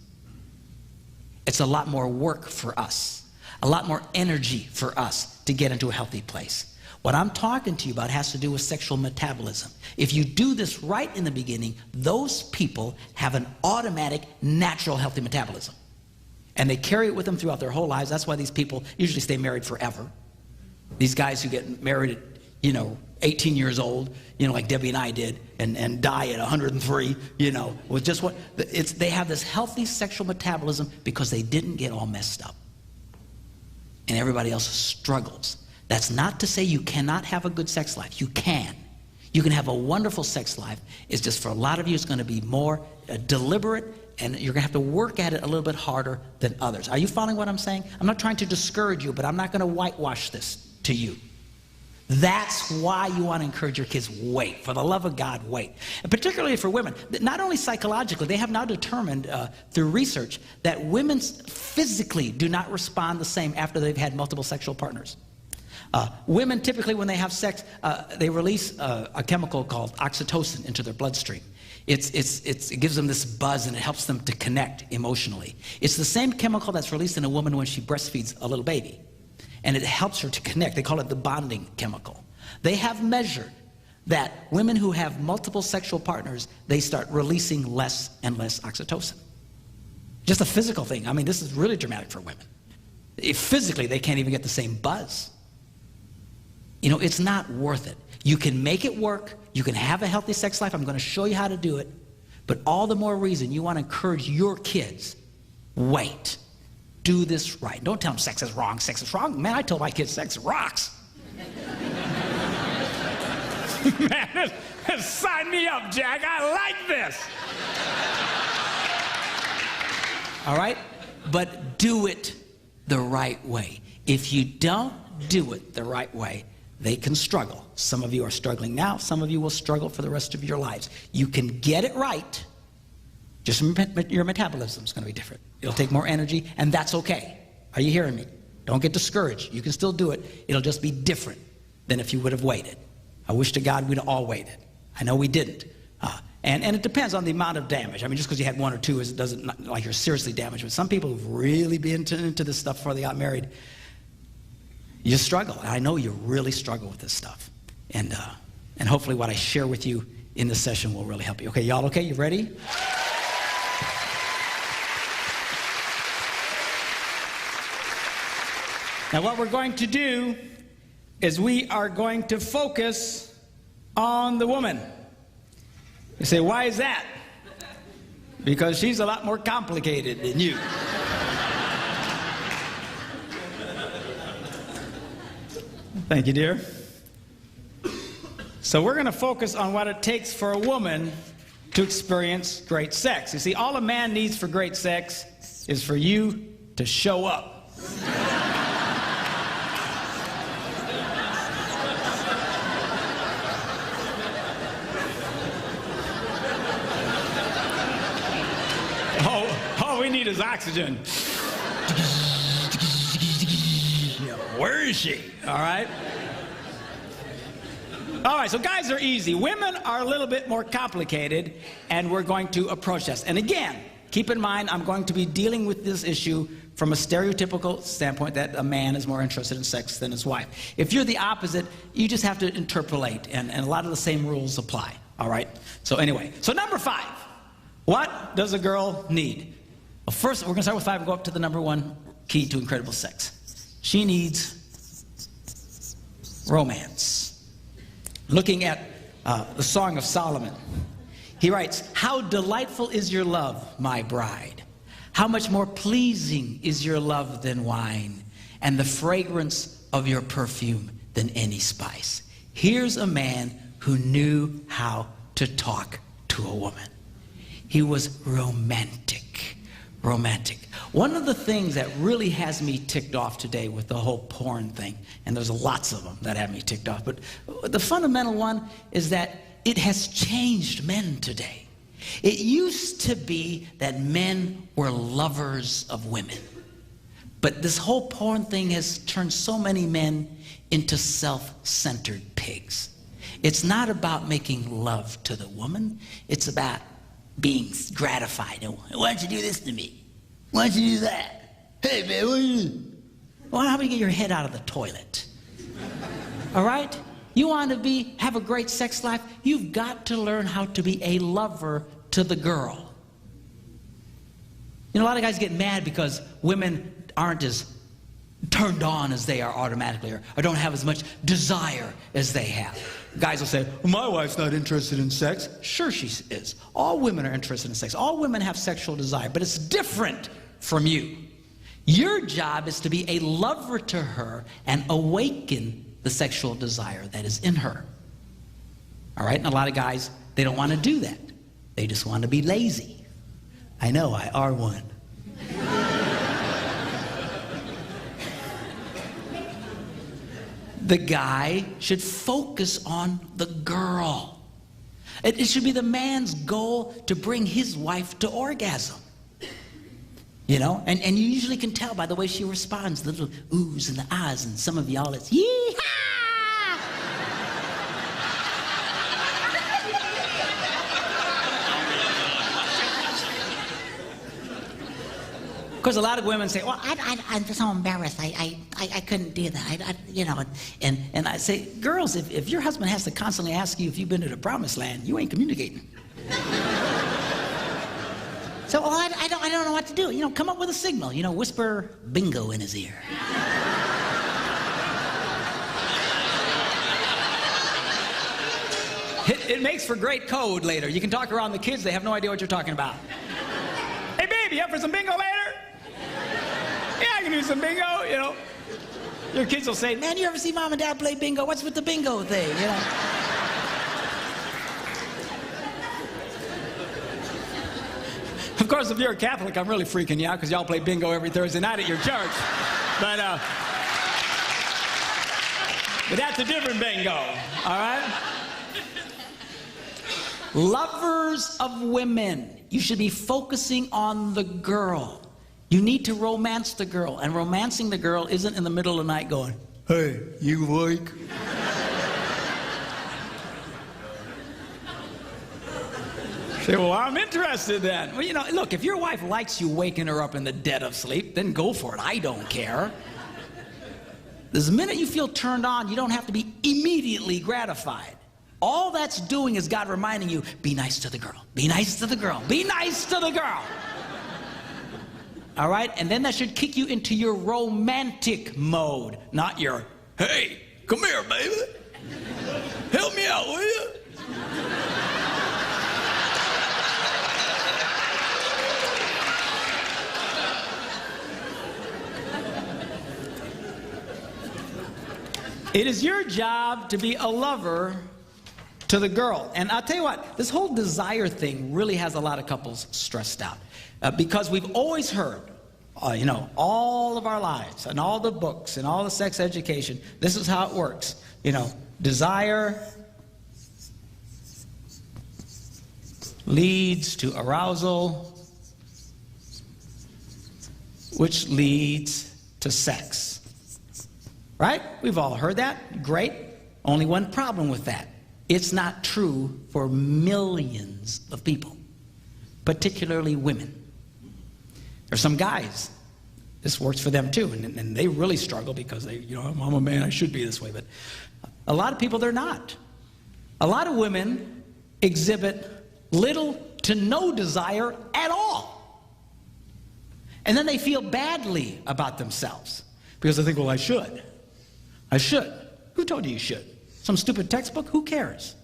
It's a lot more work for us, a lot more energy for us to get into a healthy place. What I'm talking to you about has to do with sexual metabolism. If you do this right in the beginning, those people have an automatic, natural, healthy metabolism. And they carry it with them throughout their whole lives. That's why these people usually stay married forever. These guys who get married at, 18 years old, like Debbie and I did, and die at 103, with just what, they have this healthy sexual metabolism because they didn't get all messed up. And everybody else struggles. That's not to say you cannot have a good sex life. You can. You can have a wonderful sex life. It's just for a lot of you, it's going to be more deliberate, and you're going to have to work at it a little bit harder than others. Are you following what I'm saying? I'm not trying to discourage you, but I'm not going to whitewash this to you. That's why you want to encourage your kids, wait. For the love of God, wait. And particularly for women, not only psychologically, they have now determined through research that women physically do not respond the same after they've had multiple sexual partners. Women typically, when they have sex, they release a chemical called oxytocin into their bloodstream. It gives them this buzz and it helps them to connect emotionally. It's the same chemical that's released in a woman when she breastfeeds a little baby. And it helps her to connect. They call it the bonding chemical. They have measured that women who have multiple sexual partners, they start releasing less and less oxytocin. Just a physical thing. I mean, this is really dramatic for women. Physically, they can't even get the same buzz. It's not worth it. You can make it work. You can have a healthy sex life. I'm going to show you how to do it. But all the more reason you want to encourage your kids, wait. Do this right. Don't tell them sex is wrong. Sex is wrong. Man, I tell my kids sex rocks. Man, sign me up, Jack. I like this. All right? But do it the right way. If you don't do it the right way, they can struggle. Some of you are struggling now. Some of you will struggle for the rest of your lives. You can get it right. Just your metabolism is going to be different. It'll take more energy, and that's okay. Are you hearing me? Don't get discouraged. You can still do it. It'll just be different than if you would have waited. I wish to God we'd all waited. I know we didn't. And it depends on the amount of damage. I mean, just because you had 1 or 2 it doesn't like you're seriously damaged. But some people who've really been into this stuff before they got married, you struggle. I know you really struggle with this stuff. And hopefully what I share with you in this session will really help you. Okay, y'all okay? You ready? Now what we're going to do is we are going to focus on the woman. You say, why is that? Because she's a lot more complicated than you. Thank you, dear. So we're going to focus on what it takes for a woman to experience great sex. You see, all a man needs for great sex is for you to show up. All we need is oxygen. Where is she? All right? All right, so guys are easy. Women are a little bit more complicated, and we're going to approach this. And again, keep in mind, I'm going to be dealing with this issue from a stereotypical standpoint that a man is more interested in sex than his wife. If you're the opposite, you just have to interpolate, and a lot of the same rules apply. All right? So anyway, so number 5. What does a girl need? Well, first, we're going to start with 5 and go up to the number 1 key to incredible sex. She needs romance. Looking at the Song of Solomon, he writes, "How delightful is your love, my bride! How much more pleasing is your love than wine, and the fragrance of your perfume than any spice." Here's a man who knew how to talk to a woman. He was romantic. Romantic. One of the things that really has me ticked off today with the whole porn thing, and there's lots of them that have me ticked off, but the fundamental one is that it has changed men today. It used to be that men were lovers of women, but this whole porn thing has turned so many men into self-centered pigs. It's not about making love to the woman, it's about being gratified. Why don't you do this to me? Why don't you do that? Hey, man, what do you do? Well, how about you get your head out of the toilet? All right? You want to have a great sex life? You've got to learn how to be a lover to the girl. You know, a lot of guys get mad because women aren't as turned on as they are automatically, or don't have as much desire as they have. Guys will say, well, my wife's not interested in sex. Sure she is. All women are interested in sex. All women have sexual desire, but it's different from you. Your job is to be a lover to her and awaken the sexual desire that is in her. All right? And a lot of guys, they don't want to do that. They just want to be lazy. I know, I are one. The guy should focus on the girl. It should be the man's goal to bring his wife to orgasm. You know, and you usually can tell by the way she responds, the little oohs and the ahs, and some of y'all it's yee-haw! Of course, a lot of women say, well, I'm so embarrassed. I couldn't do that. You know, and I say, girls, if your husband has to constantly ask you if you've been to the promised land, you ain't communicating. So, well, I don't know what to do. You know, come up with a signal. You know, whisper bingo in his ear. It makes for great code later. You can talk around the kids. They have no idea what you're talking about. Hey, baby, you up for some bingo later? Yeah, I can do some bingo, you know. Your kids will say, man, you ever see mom and dad play bingo? What's with the bingo thing, you know? Of course, if you're a Catholic, I'm really freaking you out because y'all play bingo every Thursday night at your church. But that's a different bingo, all right? Lovers of women, you should be focusing on the girl. You need to romance the girl, and romancing the girl isn't in the middle of the night going, hey, you awake? Say, well, I'm interested then. Well, you know, look, if your wife likes you waking her up in the dead of sleep, then go for it. I don't care. the minute you feel turned on, you don't have to be immediately gratified. All that's doing is God reminding you, be nice to the girl. Be nice to the girl. Be nice to the girl. All right? And then that should kick you into your romantic mode, not your, hey, come here, baby. Help me out, will you? It is your job to be a lover to the girl. And I'll tell you what, this whole desire thing really has a lot of couples stressed out. Because we've always heard, all of our lives and all the books and all the sex education, this is how it works. Desire leads to arousal, which leads to sex. Right? We've all heard that. Great. Only one problem with that. It's not true for millions of people, particularly women. There's some guys, this works for them too, and they really struggle because I'm a man, I should be this way, but a lot of people, they're not. A lot of women exhibit little to no desire at all. And then they feel badly about themselves because they think, well, I should. I should. Who told you you should? Some stupid textbook? Who cares?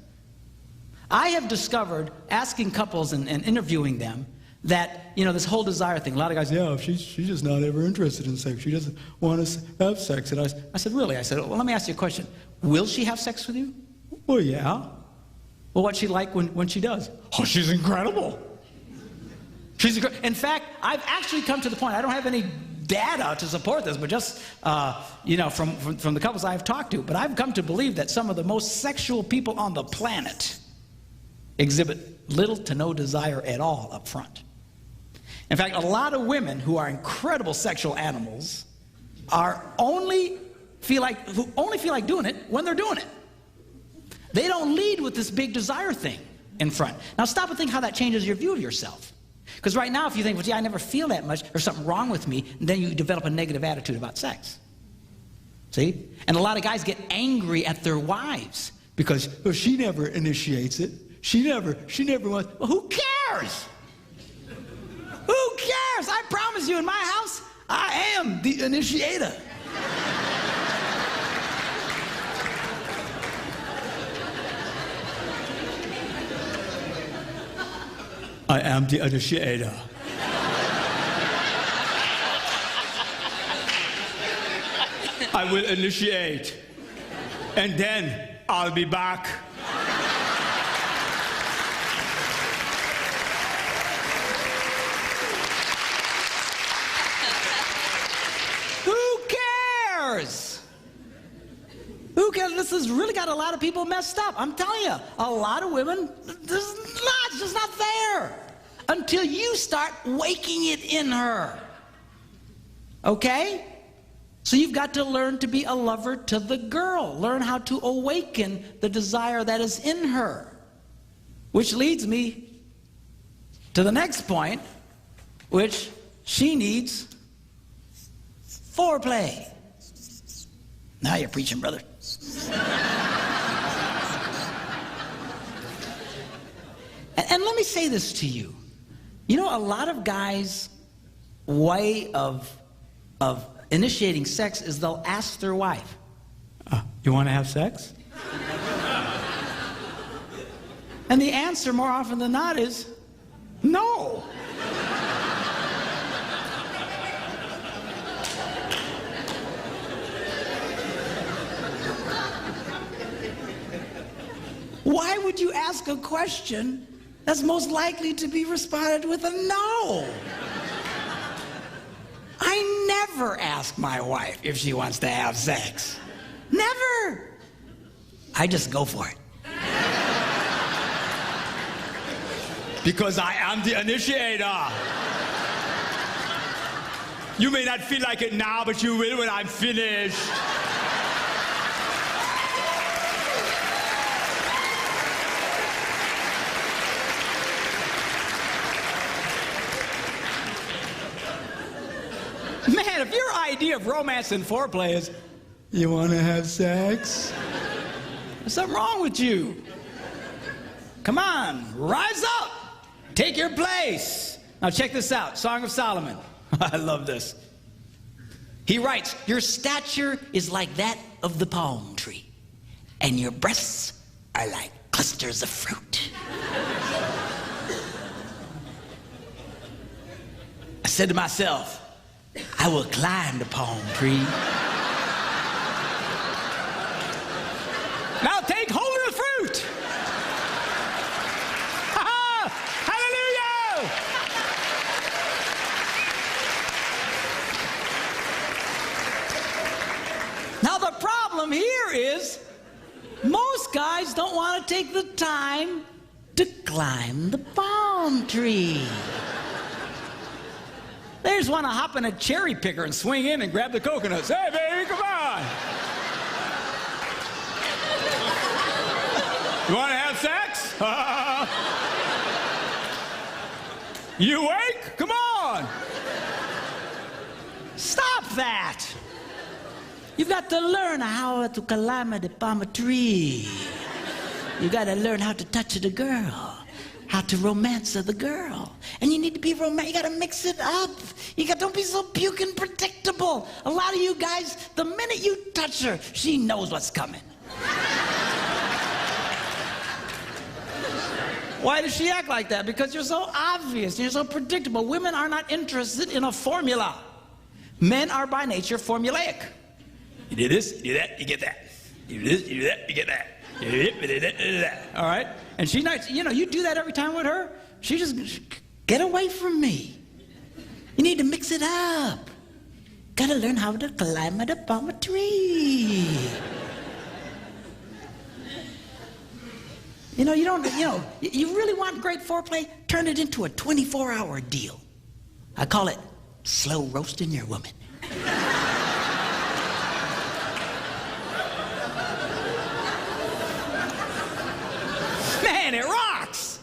I have discovered, asking couples and interviewing them, that, this whole desire thing, a lot of guys, she's just not ever interested in sex. She doesn't want to have sex. And I said, really? I said, well, let me ask you a question. Will she have sex with you? Well, yeah. Well, what's she like when she does? Oh, she's incredible. In fact, I've actually come to the point, I don't have any data to support this, but just, from the couples I've talked to, but I've come to believe that some of the most sexual people on the planet exhibit little to no desire at all up front. In fact, a lot of women who are incredible sexual animals only feel like doing it when they're doing it. They don't lead with this big desire thing in front. Now stop and think how that changes your view of yourself. Because right now, if you think, well, gee, I never feel that much, there's something wrong with me, and then you develop a negative attitude about sex. See? And a lot of guys get angry at their wives because, well, she never initiates it. She never wants. Well, who cares? Who cares? I promise you, in my house, I am the initiator. I am the initiator. I will initiate, and then I'll be back. Who cares? Who cares? This has really got a lot of people messed up. I'm telling you, a lot of women, it's just not there until you start waking it in her. Okay? So you've got to learn to be a lover to the girl. Learn how to awaken the desire that is in her. Which leads me to the next point, which she needs foreplay. Now you're preaching, brother. And let me say this to you. A lot of guys' way of initiating sex is they'll ask their wife, you want to have sex? And the answer more often than not is no. Why would you ask a question that's most likely to be responded with a no? I never ask my wife if she wants to have sex. Never. I just go for it. Because I am the initiator. You may not feel like it now, but you will when I'm finished. Man, if your idea of romance and foreplay is You want to have sex? There's something wrong with you. Come on, rise up. Take your place. Now check this out, Song of Solomon. I love this. He writes, your stature is like that of the palm tree, and your breasts are like clusters of fruit. I said to myself, I will climb the palm tree. Now take hold of the fruit. Hallelujah! Now the problem here is most guys don't want to take the time to climb the palm tree. They just want to hop in a cherry picker and swing in and grab the coconuts. Hey, baby, come on. You want to have sex? You awake? Come on. Stop that. You've got to learn how to climb the palm tree. You got to learn how to touch the girl, how to romance the girl. And you need to be romantic. You got to mix it up. Don't be so puking predictable. A lot of you guys, the minute you touch her, she knows what's coming. Why does she act like that? Because you're so obvious. You're so predictable. Women are not interested in a formula. Men are by nature formulaic. You do this, you do that, you get that. You do this, you do that, you get that. You do this, you do that, you do that. All right? And she's not, you do that every time with her. She just, get away from me. You need to mix it up. Got to learn how to climb the palm tree. You really want great foreplay? Turn it into a 24-hour deal. I call it slow roasting your woman. Man, it rocks.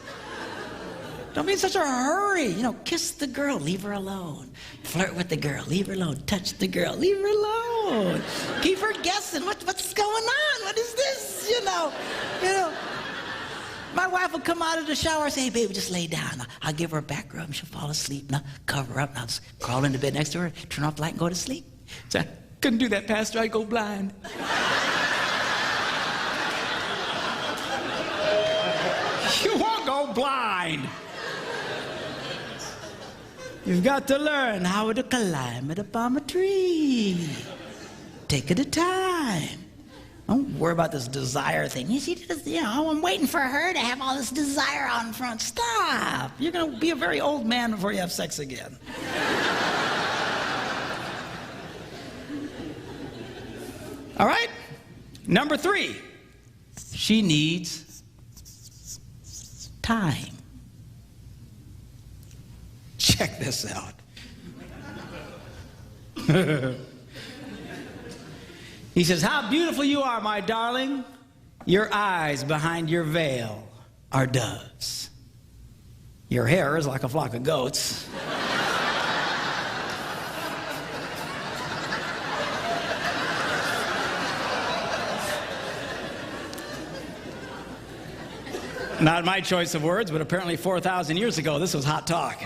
Don't be in such a hurry. Kiss the girl, leave her alone. Flirt with the girl, leave her alone. Touch the girl, leave her alone. Keep her guessing. What's going on? What is this? My wife will come out of the shower and say, hey, baby, just lay down. I'll give her a back rub. She'll fall asleep. And I'll cover her up. And I'll just crawl into bed next to her, turn off the light, and go to sleep. So I couldn't do that, Pastor. I'd go blind. You won't go blind. You've got to learn how to climb the palm tree. Take it a time. Don't worry about this desire thing. You see, I'm waiting for her to have all this desire out in front. Stop. You're going to be a very old man before you have sex again. All right? Number 3. She needs time. Check this out. He says, how beautiful you are, my darling. Your eyes behind your veil are doves. Your hair is like a flock of goats. Not my choice of words, but apparently 4,000 years ago, this was hot talk.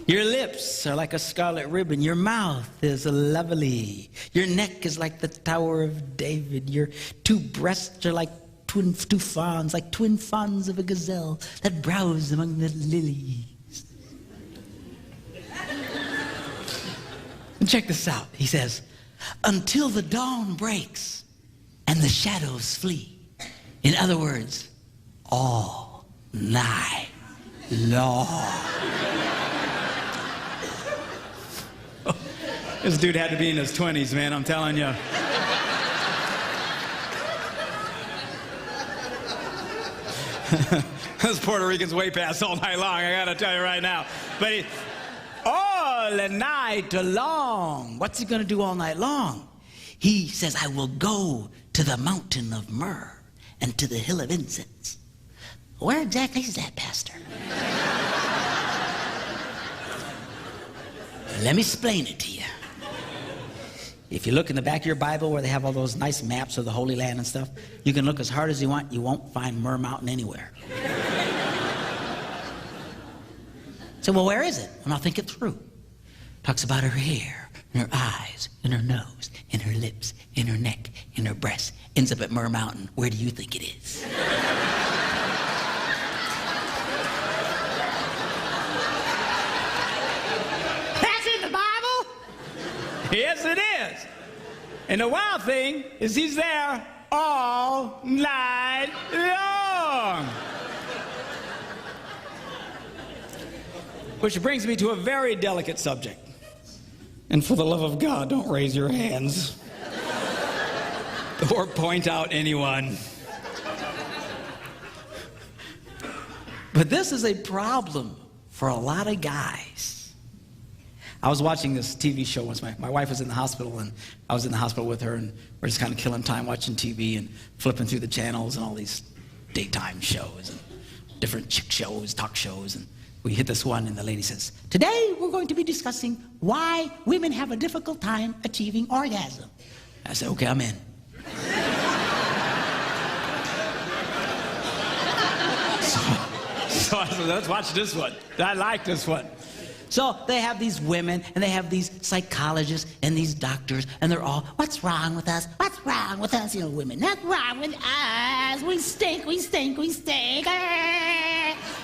Your lips are like a scarlet ribbon. Your mouth is lovely. Your neck is like the Tower of David. Your 2 breasts are like two fawns, like twin fawns of a gazelle that browse among the lilies. And check this out. He says, until the dawn breaks and the shadows flee. In other words, all night long. This dude had to be in his 20s, man, I'm telling you. Those Puerto Ricans way past all night long, I gotta tell you right now. But all night long. What's he gonna do all night long? He says, I will go to the mountain of myrrh and to the hill of incense. Where exactly is that, Pastor? Let me explain it to you. If you look in the back of your Bible where they have all those nice maps of the Holy Land and stuff, you can look as hard as you want. You won't find Myrrh Mountain anywhere. So, well, where is it? And I'll think it through. Talks about her hair, and her eyes, and her nose, and her lips, and her neck, and her breasts. Ends up at Myrrh Mountain. Where do you think it is? That's in the Bible? Yes, it is. And the wild thing is he's there all night long. Which brings me to a very delicate subject. And for the love of God, don't raise your hands or point out anyone. But this is a problem for a lot of guys. I was watching this TV show once. My wife was in the hospital, and I was in the hospital with her, and we're just kind of killing time watching TV and flipping through the channels and all these daytime shows and different chick shows, talk shows, and we hit this one, and the lady says, "Today we're going to be discussing why women have a difficult time achieving orgasm." I said, "Okay, I'm in." So I said, let's watch this one. I like this one. So they have these women, and they have these psychologists and these doctors, and they're all, "What's wrong with us? What's wrong with us?" You know, women, "What's wrong with us? We stink, we stink, we stink."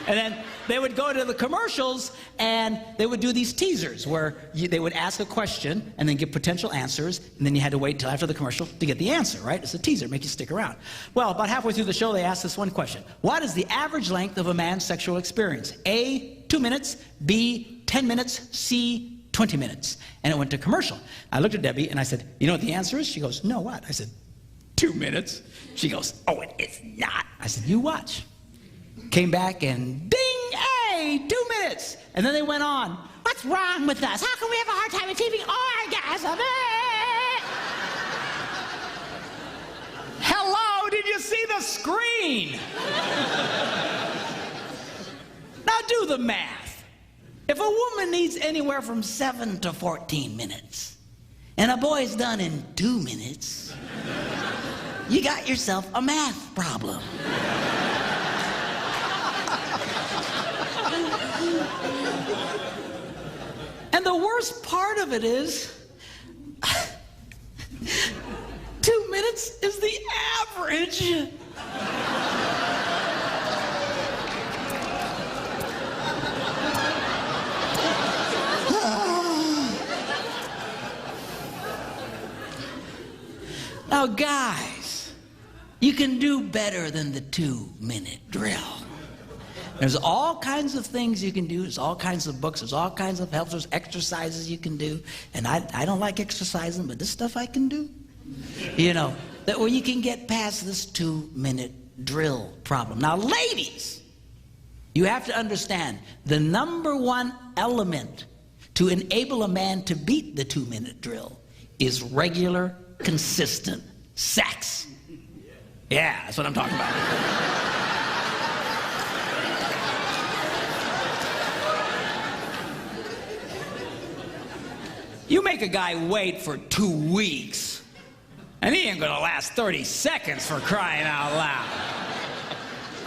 And then they would go to the commercials, and they would do these teasers where they would ask a question and then give potential answers, and then you had to wait till after the commercial to get the answer, right? It's a teaser, make you stick around. Well, about halfway through the show, they asked this one question. What is the average length of a man's sexual experience? A, 2 minutes, B, 10 minutes, C, 20 minutes. And it went to commercial. I looked at Debbie, and I said, "You know what the answer is?" She goes, "No, what?" I said, 2 minutes. She goes, "Oh, it is not." I said, "You watch." Came back and ding, hey, 2 minutes. And then they went on. "What's wrong with us? How can we have a hard time achieving orgasm?" Hello, did you see the screen? Now do the math. If a woman needs anywhere from 7 to 14 minutes, and a boy's done in 2 minutes, you got yourself a math problem. And the worst part of it is, 2 minutes is the average. Now, guys, you can do better than the 2-minute drill. There's all kinds of things you can do. There's all kinds of books. There's all kinds of helps. There's exercises you can do. And I don't like exercising, but this stuff I can do. You know, that where you can get past this 2-minute drill problem. Now, ladies, you have to understand the number one element to enable a man to beat the 2-minute drill is regular, consistent sex. Yeah, that's what I'm talking about. You make a guy wait for 2 weeks, and he ain't gonna last 30 seconds, for crying out loud.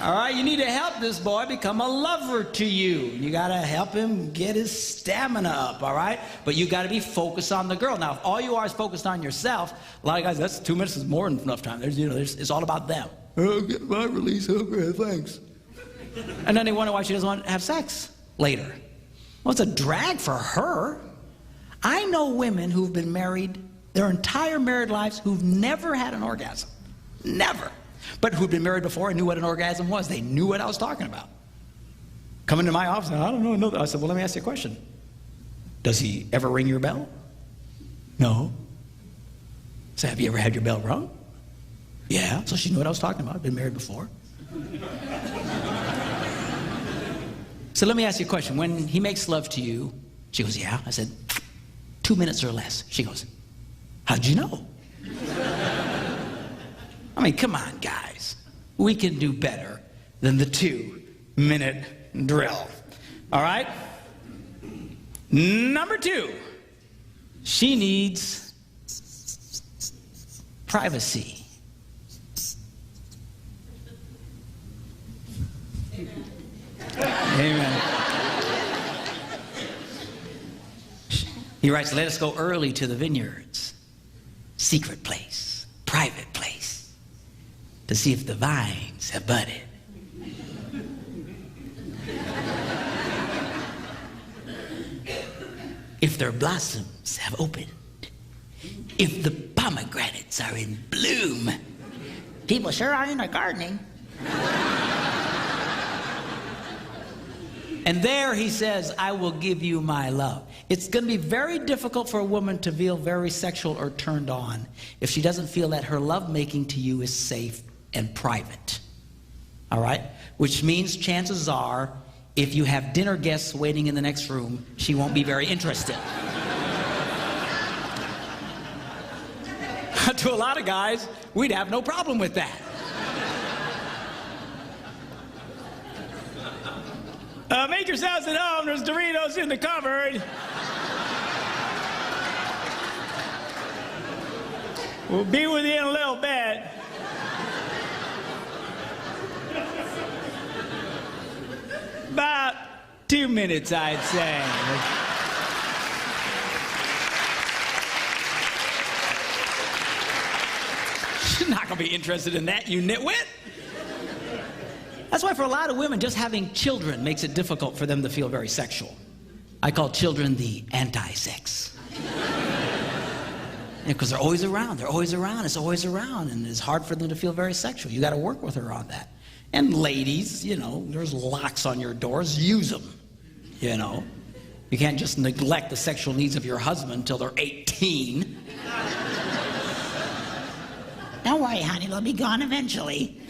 All right, you need to help this boy become a lover to you. You gotta help him get his stamina up, all right? But you gotta be focused on the girl. Now, if all you are is focused on yourself, a lot of guys, that's 2 minutes is more than enough time. It's all about them. Oh, get my release, okay, thanks. And then they wonder why she doesn't want to have sex later. Well, it's a drag for her. I know women who've been married their entire married lives who've never had an orgasm. Never. But who'd been married before and knew what an orgasm was. They knew what I was talking about. Come into my office, and I don't know. I said, well, let me ask you a question. Does he ever ring your bell? No. So have you ever had your bell rung? Yeah. So she knew what I was talking about. Been married before. So let me ask you a question. When he makes love to you, she goes, yeah. I said, 2 minutes or less. She goes, how'd you know? I mean, come on, guys. We can do better than the 2-minute drill. All right? Number 2, she needs privacy. Amen. He writes, let us go early to the vineyards, secret place, private place, to see if the vines have budded. If their blossoms have opened, if the pomegranates are in bloom. People sure are into gardening. And there he says, I will give you my love. It's going to be very difficult for a woman to feel very sexual or turned on if she doesn't feel that her lovemaking to you is safe and private. All right? Which means chances are, if you have dinner guests waiting in the next room, she won't be very interested. To a lot of guys, we'd have no problem with that. Make yourselves at home. There's Doritos in the cupboard. We'll be with you in a little bit. About 2 minutes, I'd say. She's not going to be interested in that, you nitwit. That's why for a lot of women, just having children makes it difficult for them to feel very sexual. I call children the anti-sex. Because they're always around, it's always around, and it's hard for them to feel very sexual. You got to work with her on that. And ladies, you know, there's locks on your doors, use them, you know. You can't just neglect the sexual needs of your husband until they're 18. Don't worry, honey, they'll be gone eventually.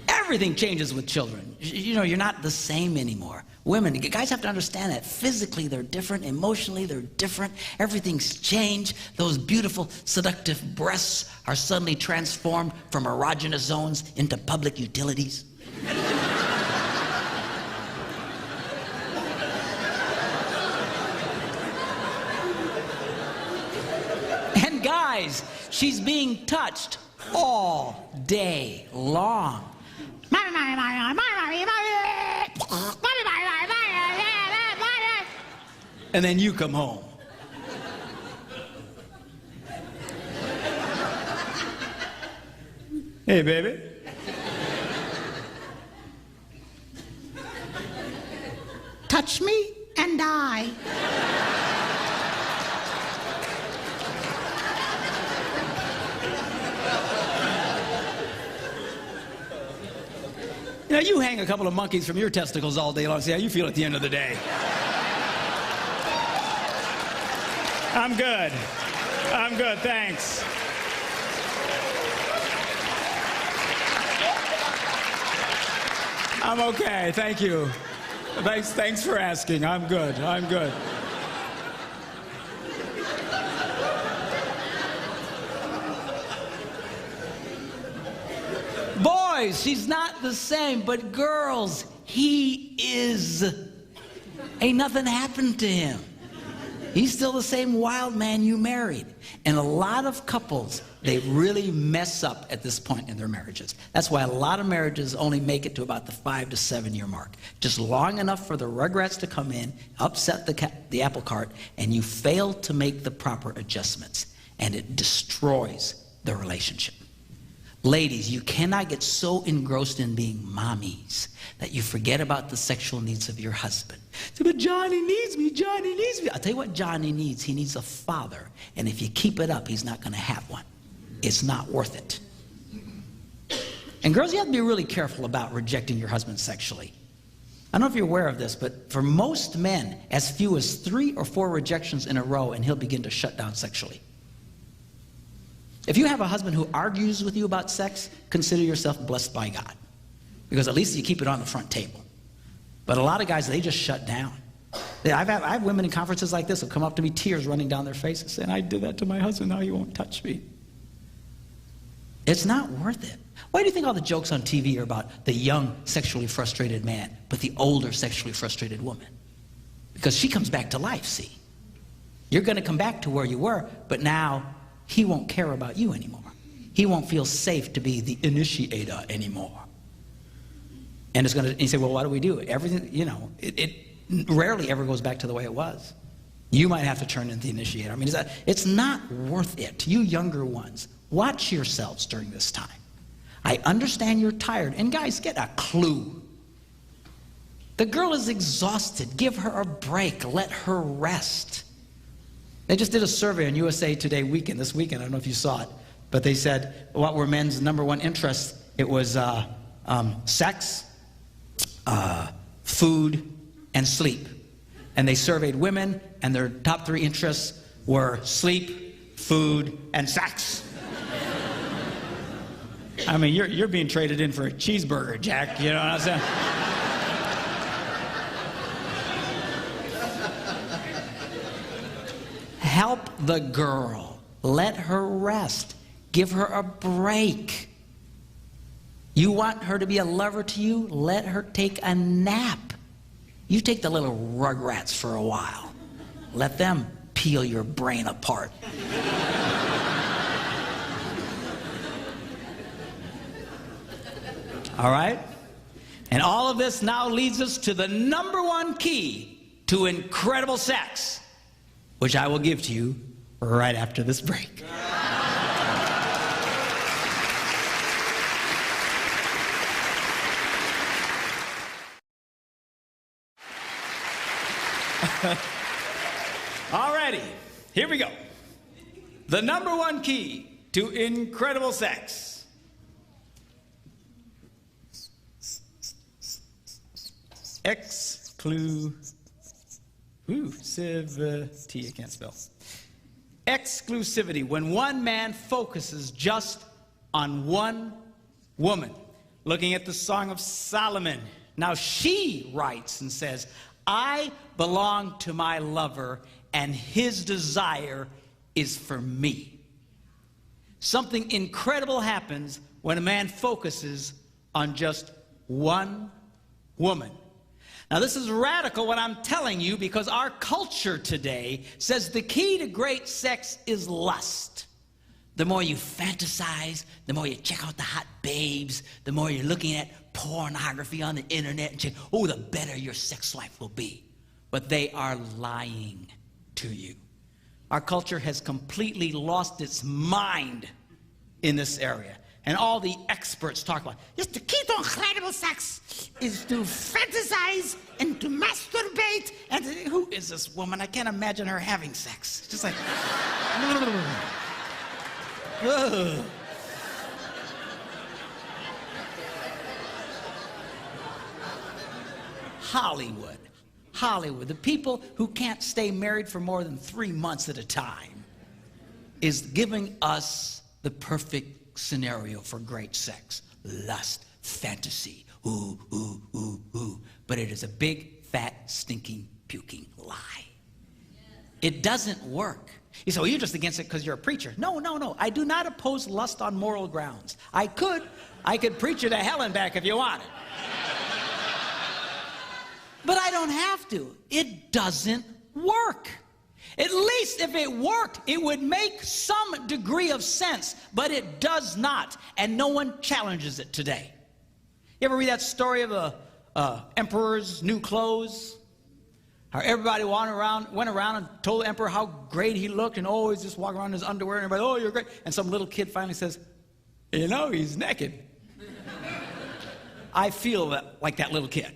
Everything changes with children. You know, you're not the same anymore. Women, guys have to understand that physically they're different, emotionally they're different. Everything's changed. Those beautiful, seductive breasts are suddenly transformed from erogenous zones into public utilities. And guys, she's being touched all day long. And then you come home. Hey, baby. Touch me and die. You know, you hang a couple of monkeys from your testicles all day long. See how you feel at the end of the day. I'm good. I'm good, thanks. I'm okay, thank you. Thanks for asking. I'm good. Boys, she's not the same, but girls, he is. Ain't nothing happened to him. He's still the same wild man you married. And a lot of couples, they really mess up at this point in their marriages. That's why a lot of marriages only make it to about the 5 to 7 year mark. Just long enough for the rugrats to come in, upset the apple cart, and you fail to make the proper adjustments. And it destroys the relationship. Ladies, you cannot get so engrossed in being mommies that you forget about the sexual needs of your husband. So, but Johnny needs me. I'll tell you what Johnny needs. He needs a father. And if you keep it up, he's not going to have one. It's not worth it. And girls, you have to be really careful about rejecting your husband sexually. I don't know if you're aware of this, but for most men, as few as 3 or 4 rejections in a row, and he'll begin to shut down sexually. If you have a husband who argues with you about sex, consider yourself blessed by God. Because at least you keep it on the front table. But a lot of guys, they just shut down. I have women in conferences like this who come up to me, tears running down their faces, saying, I did that to my husband, now he won't touch me. It's not worth it. Why do you think all the jokes on TV are about the young sexually frustrated man, but the older sexually frustrated woman? Because she comes back to life, see? You're going to come back to where you were, but now he won't care about you anymore. He won't feel safe to be the initiator anymore. And it's going to, you say, well, what do we do? Everything, you know, it rarely ever goes back to the way it was. You might have to turn into the initiator. I mean, it's not worth it. You younger ones, watch yourselves during this time. I understand you're tired. And guys, get a clue. The girl is exhausted. Give her a break. Let her rest. They just did a survey on USA Today weekend, this weekend. I don't know if you saw it. But they said, what were men's number one interests? It was sex, food, and sleep. And they surveyed women, and their top 3 interests were sleep, food, and sex. I mean, you're being traded in for a cheeseburger, Jack. You know what I'm saying? Help the girl. Let her rest. Give her a break. You want her to be a lover to you? Let her take a nap. You take the little rugrats for a while. Let them peel your brain apart. All right? And all of this now leads us to the number one key to incredible sex, which I will give to you right after this break. Alrighty, here we go. The number one key to incredible sex. Exclusivity. I can't spell. Exclusivity. When one man focuses just on one woman. Looking at the Song of Solomon. Now she writes and says, I belong to my lover, and his desire is for me. Something incredible happens when a man focuses on just one woman. Now, this is radical what I'm telling you, because our culture today says the key to great sex is lust. The more you fantasize, the more you check out the hot babes, the more you're looking at pornography on the internet and say, oh, the better your sex life will be. But they are lying to you. Our culture has completely lost its mind in this area. And all the experts talk about, yes, the key to incredible sex is to fantasize and to masturbate. And who is this woman? I can't imagine her having sex. It's just like, ugh. Hollywood, the people who can't stay married for more than 3 months at a time, is giving us the perfect scenario for great sex. Lust, fantasy, ooh, ooh, ooh, ooh. But it is a big, fat, stinking, puking lie. It doesn't work. You say, well, you're just against it because you're a preacher. No, no, no. I do not oppose lust on moral grounds. I could preach you to hell and back if you wanted. But I don't have to. It doesn't work. At least if it worked, it would make some degree of sense, but it does not, and no one challenges it today. You ever read that story of the emperor's new clothes? How everybody went around and told the emperor how great he looked, and oh, he's just walking around in his underwear, and everybody, oh, you're great. And some little kid finally says, you know, he's naked. I feel like that little kid.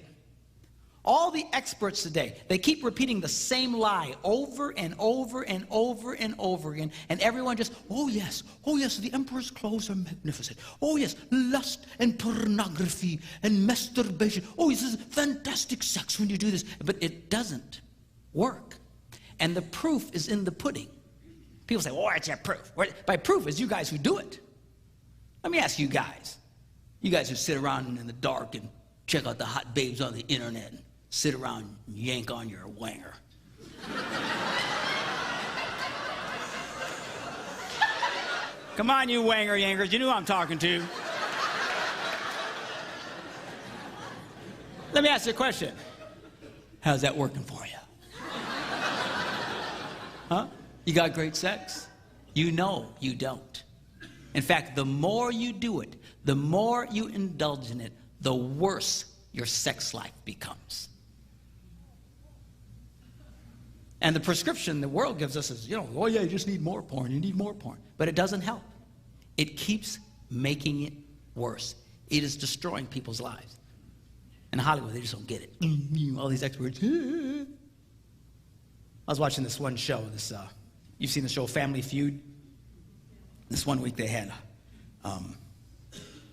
All the experts today, they keep repeating the same lie over and over and over and over again, and everyone just, oh yes, the emperor's clothes are magnificent. Oh yes, lust and pornography and masturbation. Oh, this is fantastic sex when you do this. But it doesn't work. And the proof is in the pudding. People say, oh, what's your proof? By proof is you guys who do it. Let me ask you guys who sit around in the dark and check out the hot babes on the internet and sit around and yank on your wanger. Come on, you wanger yangers. You know who I'm talking to. Let me ask you a question. How's that working for you? Huh? You got great sex? You know you don't. In fact, the more you do it, the more you indulge in it, the worse your sex life becomes. And the prescription the world gives us is, oh yeah, you just need more porn, you need more porn. But it doesn't help. It keeps making it worse. It is destroying people's lives. In Hollywood, they just don't get it. All these experts. I was watching this one show, you've seen the show Family Feud? This one week they had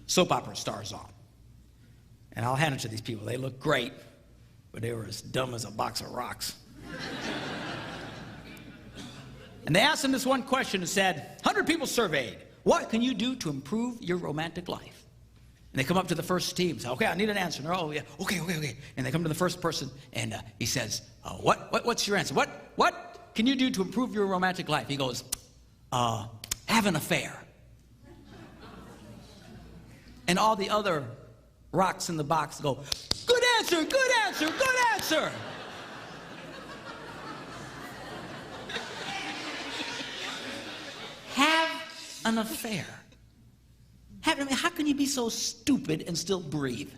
soap opera stars on. And I'll hand it to these people. They look great, but they were as dumb as a box of rocks. And they asked them this one question and said, 100 people surveyed, what can you do to improve your romantic life? And they come up to the first team and say, okay, I need an answer. And they're, oh, yeah, okay. And they come to the first person, and he says, what's your answer? What can you do to improve your romantic life? He goes, have an affair. And all the other rocks in the box go, good answer, good answer, good answer. Have an affair. How can you be so stupid and still breathe?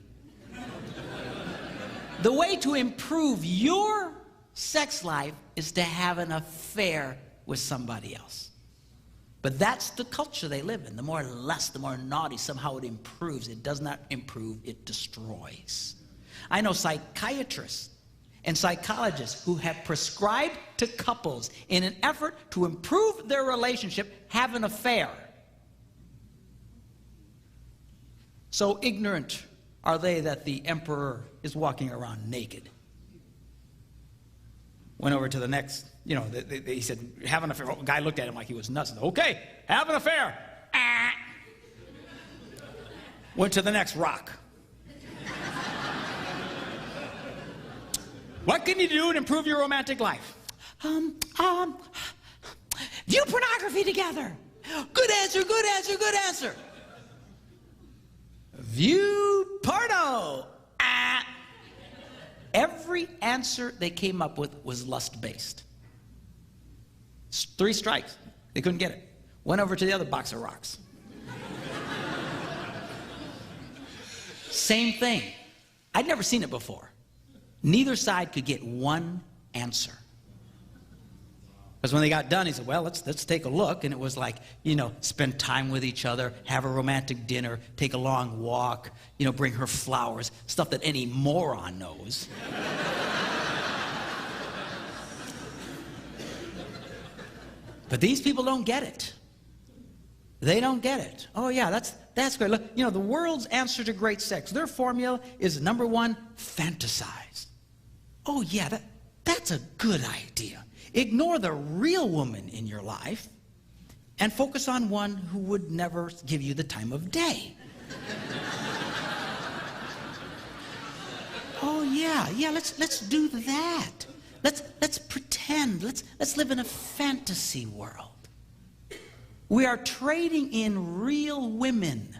The way to improve your sex life is to have an affair with somebody else. But that's the culture they live in. The more lust, the more naughty, somehow it improves. It does not improve, it destroys. I know psychiatrists and psychologists who have prescribed to couples in an effort to improve their relationship, have an affair. So ignorant are they that the emperor is walking around naked. Went over to the next, he said, have an affair. The guy looked at him like he was nuts. Okay, have an affair. Went to the next rock. What can you do to improve your romantic life? View pornography together. Good answer, good answer, good answer. View porno. Every answer they came up with was lust-based. 3 strikes. They couldn't get it. Went over to the other box of rocks. Same thing. I'd never seen it before. Neither side could get one answer. Because when they got done, he said, well, let's take a look. And it was like, spend time with each other, have a romantic dinner, take a long walk, bring her flowers, stuff that any moron knows. But these people don't get it. They don't get it. Oh, yeah, that's great. Look, the world's answer to great sex, their formula is number 1, fantasize. Oh, yeah, that's a good idea. Ignore the real woman in your life and focus on one who would never give you the time of day. Oh, yeah, let's do that. Let's pretend. Let's live in a fantasy world. We are trading in real women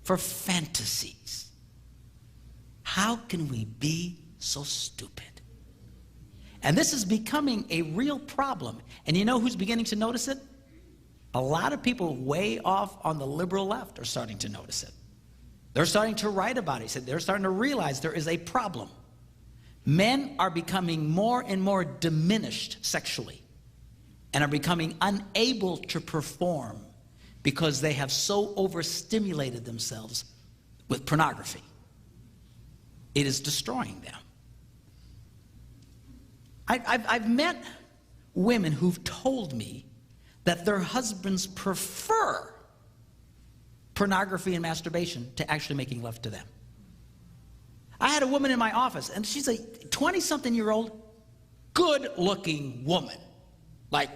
for fantasies. How can we be so stupid? And this is becoming a real problem. And you know who's beginning to notice it? A lot of people way off on the liberal left are starting to notice it. They're starting to write about it. They're starting to realize there is a problem. Men are becoming more and more diminished sexually and are becoming unable to perform because they have so overstimulated themselves with pornography. It is destroying them. I've met women who've told me that their husbands prefer pornography and masturbation to actually making love to them. I had a woman in my office, and she's a 20-something-year-old, good-looking woman, like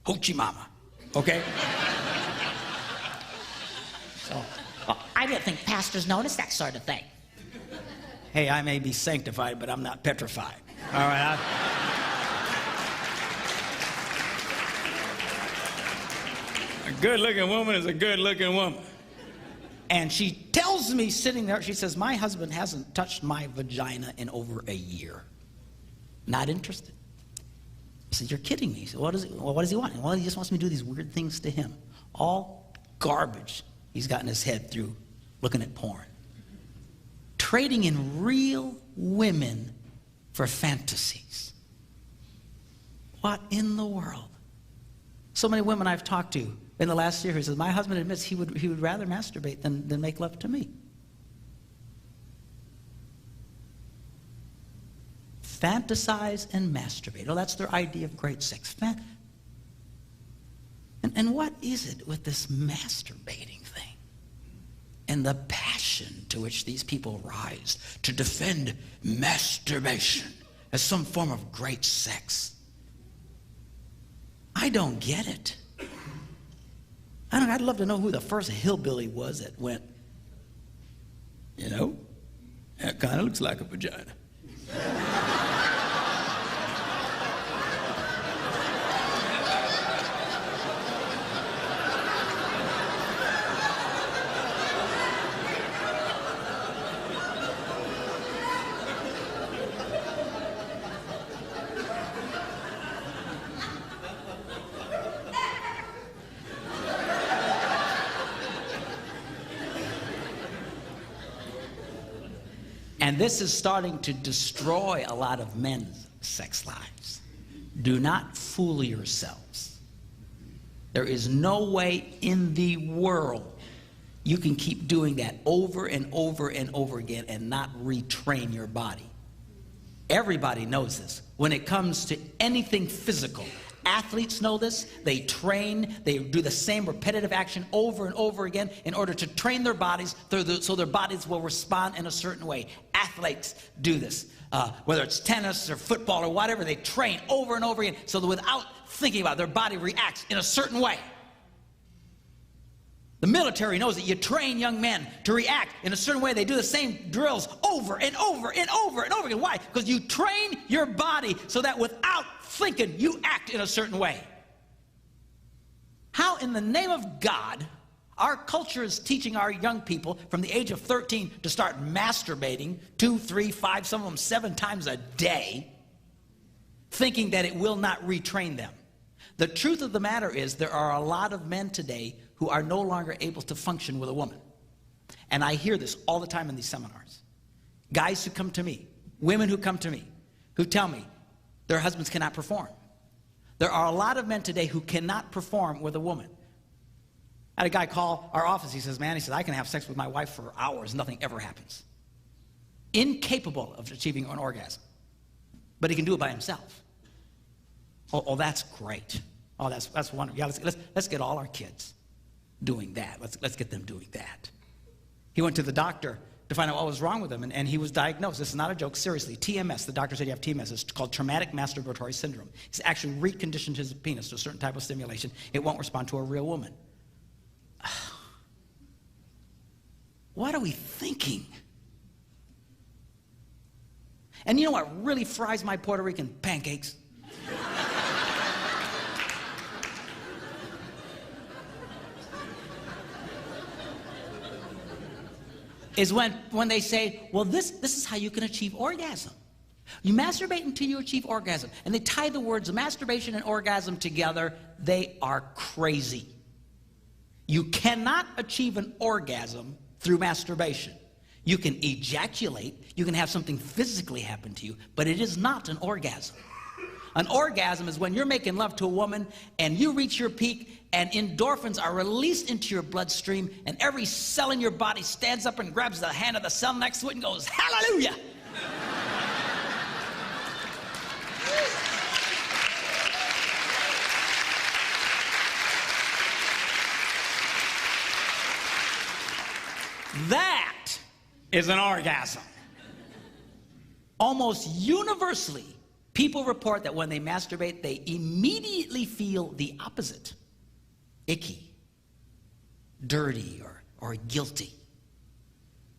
Hoochie Mama, okay? So, I didn't think pastors noticed that sort of thing. hey, I may be sanctified, but I'm not petrified. All right? good-looking woman is a good-looking woman. And she tells me sitting there, she says, my husband hasn't touched my vagina in over a year. Not interested. I said, you're kidding me. He said, what does he want? Well, he just wants me to do these weird things to him. All garbage he's got in his head through looking at porn. Trading in real women for fantasies. What in the world? So many women I've talked to in the last year who says, my husband admits he would rather masturbate than make love to me. Fantasize and masturbate. Oh, that's their idea of great sex. And what is it with this masturbating thing? And the passion to which these people rise to defend masturbation as some form of great sex. I don't get it. I'd love to know who the first hillbilly was that went, you know, that kind of looks like a vagina. And this is starting to destroy a lot of men's sex lives. Do not fool yourselves. There is no way in the world you can keep doing that over and over and over again and not retrain your body. Everybody knows this. When it comes to anything physical, athletes know this. They train, they do the same repetitive action over and over again in order to train their bodies so their bodies will respond in a certain way. Athletes do this. Whether it's tennis or football or whatever, they train over and over again so that without thinking about it, their body reacts in a certain way. The military knows that you train young men to react in a certain way. They do the same drills over and over and over and over again. Why? Because you train your body so that without thinking, you act in a certain way. How in the name of God, our culture is teaching our young people from the age of 13 to start masturbating 2, 3, 5, some of them 7 times a day, thinking that it will not retrain them. The truth of the matter is there are a lot of men today who are no longer able to function with a woman. And I hear this all the time in these seminars. Guys who come to me, women who come to me, who tell me their husbands cannot perform. There are a lot of men today who cannot perform with a woman. I had a guy call our office. He says, I can have sex with my wife for hours. Nothing ever happens. Incapable of achieving an orgasm. But he can do it by himself. Oh, that's great. Oh, that's wonderful. Yeah, let's get all our kids doing that. Let's get them doing that. He went to the doctor to find out what was wrong with him, and he was diagnosed. This is not a joke, seriously. TMS, the doctor said you have TMS. It's called traumatic masturbatory syndrome. He's actually reconditioned his penis to a certain type of stimulation. It won't respond to a real woman. What are we thinking? And you know what really fries my Puerto Rican pancakes? Is when they say, well, this is how you can achieve orgasm. You masturbate until you achieve orgasm. And they tie the words masturbation and orgasm together. They are crazy. You cannot achieve an orgasm through masturbation. You can ejaculate, you can have something physically happen to you, but it is not an orgasm. An orgasm is when you're making love to a woman and you reach your peak and endorphins are released into your bloodstream and every cell in your body stands up and grabs the hand of the cell next to it and goes, hallelujah! That is an orgasm. Almost universally, people report that when they masturbate, they immediately feel the opposite. Icky, dirty, or guilty.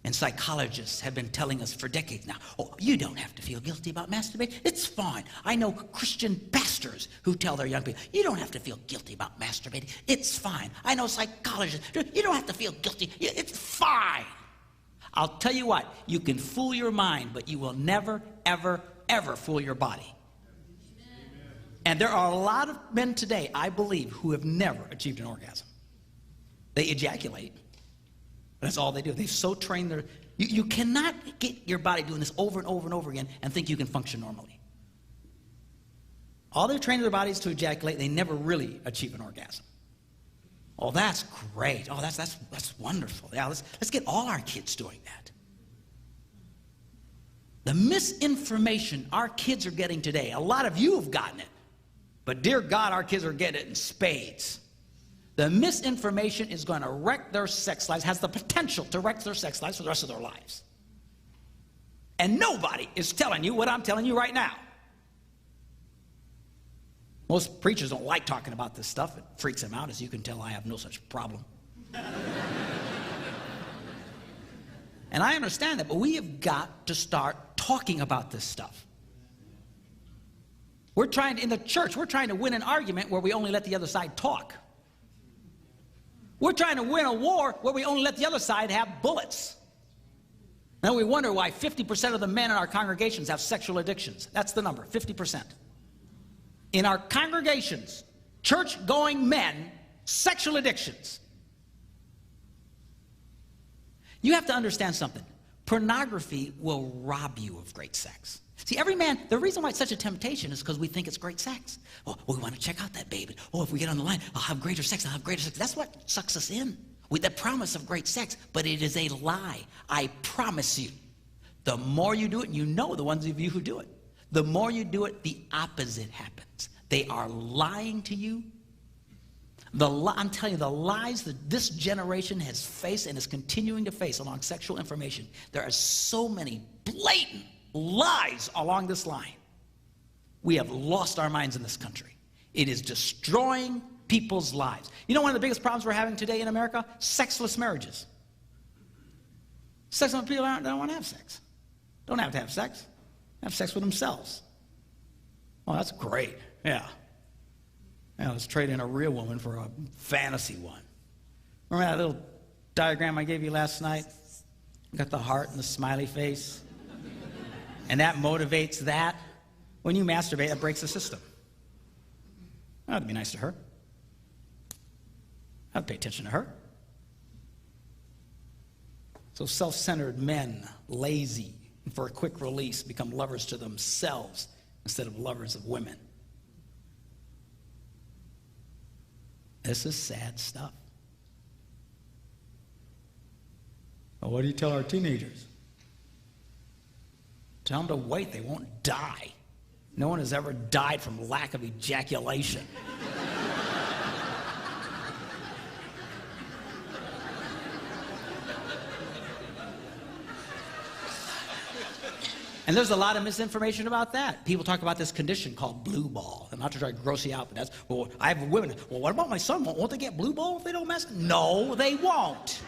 And psychologists have been telling us for decades now, oh, you don't have to feel guilty about masturbating. It's fine. I know Christian pastors who tell their young people, you don't have to feel guilty about masturbating. It's fine. I know psychologists, you don't have to feel guilty. It's fine. I'll tell you what, you can fool your mind, but you will never, ever, ever fool your body. And there are a lot of men today, I believe, who have never achieved an orgasm. They ejaculate. That's all they do. They've so trained their... You cannot get your body doing this over and over and over again and think you can function normally. All they've trained their bodies to ejaculate, they never really achieve an orgasm. Oh, that's great. Oh, that's wonderful. Yeah, let's get all our kids doing that. The misinformation our kids are getting today, a lot of you have gotten it. But dear God, our kids are getting it in spades. The misinformation is going to wreck their sex lives, has the potential to wreck their sex lives for the rest of their lives. And nobody is telling you what I'm telling you right now. Most preachers don't like talking about this stuff. It freaks them out. As you can tell, I have no such problem. And I understand that, but we have got to start talking about this stuff. We're trying to, in the church, we're trying to win an argument where we only let the other side talk. We're trying to win a war where we only let the other side have bullets. Now we wonder why 50% of the men in our congregations have sexual addictions. That's the number, 50%. In our congregations, church-going men, sexual addictions. You have to understand something. Pornography will rob you of great sex. See, every man, the reason why it's such a temptation is because we think it's great sex. Oh, we want to check out that baby. Oh, if we get on the line, I'll have greater sex, I'll have greater sex. That's what sucks us in, with the promise of great sex. But it is a lie. I promise you. The more you do it, and you know the ones of you who do it, the more you do it, the opposite happens. They are lying to you. I'm telling you, the lies that this generation has faced and is continuing to face along sexual information, there are so many blatant lies along this line. We have lost our minds in this country. It is destroying people's lives. You know one of the biggest problems we're having today in America? Sexless marriages. Sexless people don't want to have sex. Don't have to have sex. Have sex with themselves. Oh, that's great. Yeah. Yeah, let's trade in a real woman for a fantasy one. Remember that little diagram I gave you last night? Got the heart and the smiley face. And that motivates that. When you masturbate, that breaks the system. That'd be nice to her. I'd pay attention to her. So self-centered men, lazy, and for a quick release, become lovers to themselves instead of lovers of women. This is sad stuff. Well, what do you tell our teenagers? Tell them to wait, they won't die. No one has ever died from lack of ejaculation. And there's a lot of misinformation about that. People talk about this condition called blue ball. And not to try to gross you out, but that's, well, I have women, well, what about my son? Won't they get blue ball if they don't mess? No, they won't.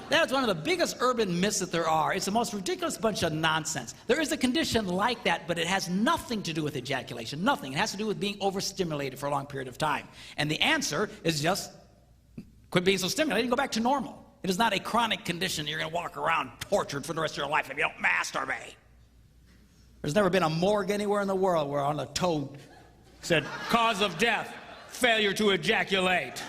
That's one of the biggest urban myths that there are. It's the most ridiculous bunch of nonsense. There is a condition like that, but it has nothing to do with ejaculation. Nothing. It has to do with being overstimulated for a long period of time. And the answer is just quit being so stimulated and go back to normal. It is not a chronic condition you're going to walk around tortured for the rest of your life if you don't masturbate. There's never been a morgue anywhere in the world where on the toad said, cause of death, failure to ejaculate.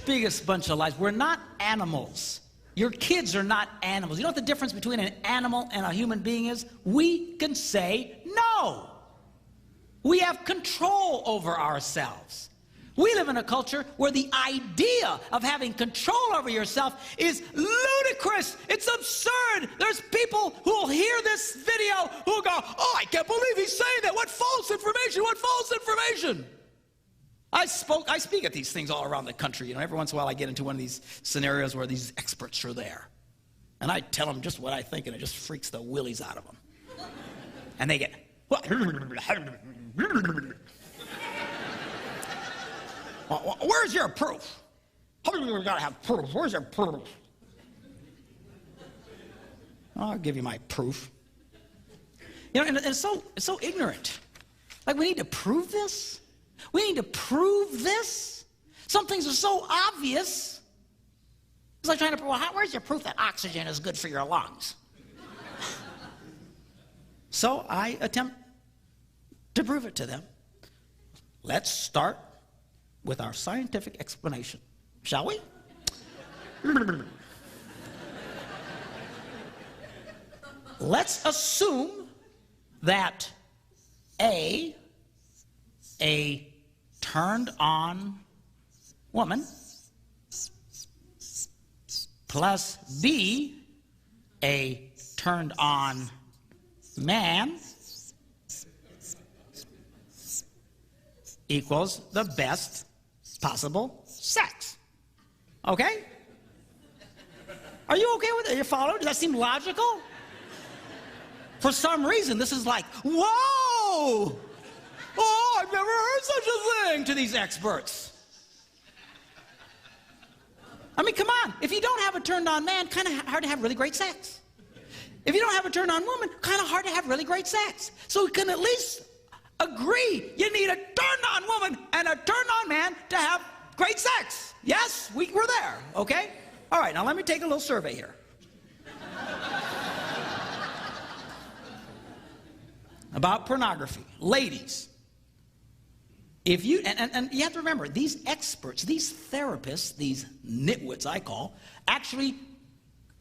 Biggest bunch of lies. We're not animals. Your kids are not animals. You know what the difference between an animal and a human being is? We can say no. We have control over ourselves. We live in a culture where the idea of having control over yourself is ludicrous. It's absurd. There's people who will hear this video who will go, oh, I can't believe he's saying that. What false information? What false information? I speak at these things all around the country. You know, every once in a while I get into one of these scenarios where these experts are there. And I tell them just what I think, and it just freaks the willies out of them. And they get, what? where's your proof? You gotta have proof. Where's your proof? I'll give you my proof. You know, and it's so ignorant. Like, we need to prove this? We need to prove this? Some things are so obvious. It's like trying to prove, well, where's your proof that oxygen is good for your lungs? So I attempt to prove it to them. Let's start with our scientific explanation, shall we? Let's assume that A turned on woman, plus B, a turned on man, equals the best possible sex. Okay? Are you okay with it? You follow? Does that seem logical? For some reason, this is like, whoa! Oh, I've never heard such a thing to these experts. I mean, come on. If you don't have a turned-on man, kind of hard to have really great sex. If you don't have a turned-on woman, kind of hard to have really great sex. So we can at least agree you need a turned-on woman and a turned-on man to have great sex. Yes, we're there, okay? All right, now let me take a little survey here. About pornography. Ladies, if you, and you have to remember, these experts, these therapists, these nitwits I call, actually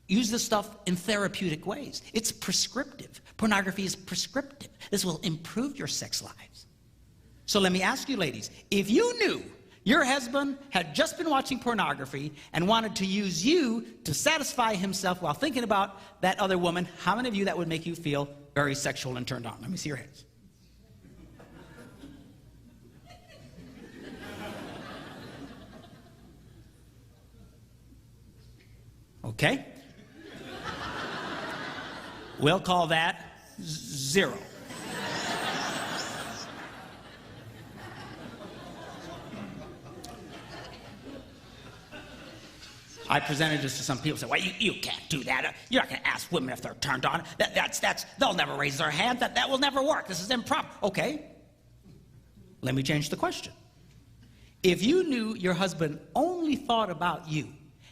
use this stuff in therapeutic ways. It's prescriptive. Pornography is prescriptive. This will improve your sex lives. So let me ask you, ladies, if you knew your husband had just been watching pornography and wanted to use you to satisfy himself while thinking about that other woman, how many of you that would make you feel very sexual and turned on? Let me see your hands. Okay? We'll call that 0. I presented this to some people. Said, "Well, you can't do that. You're not going to ask women if they're turned on. They'll never raise their hand. That will never work. This is improper." Okay. Let me change the question. If you knew your husband only thought about you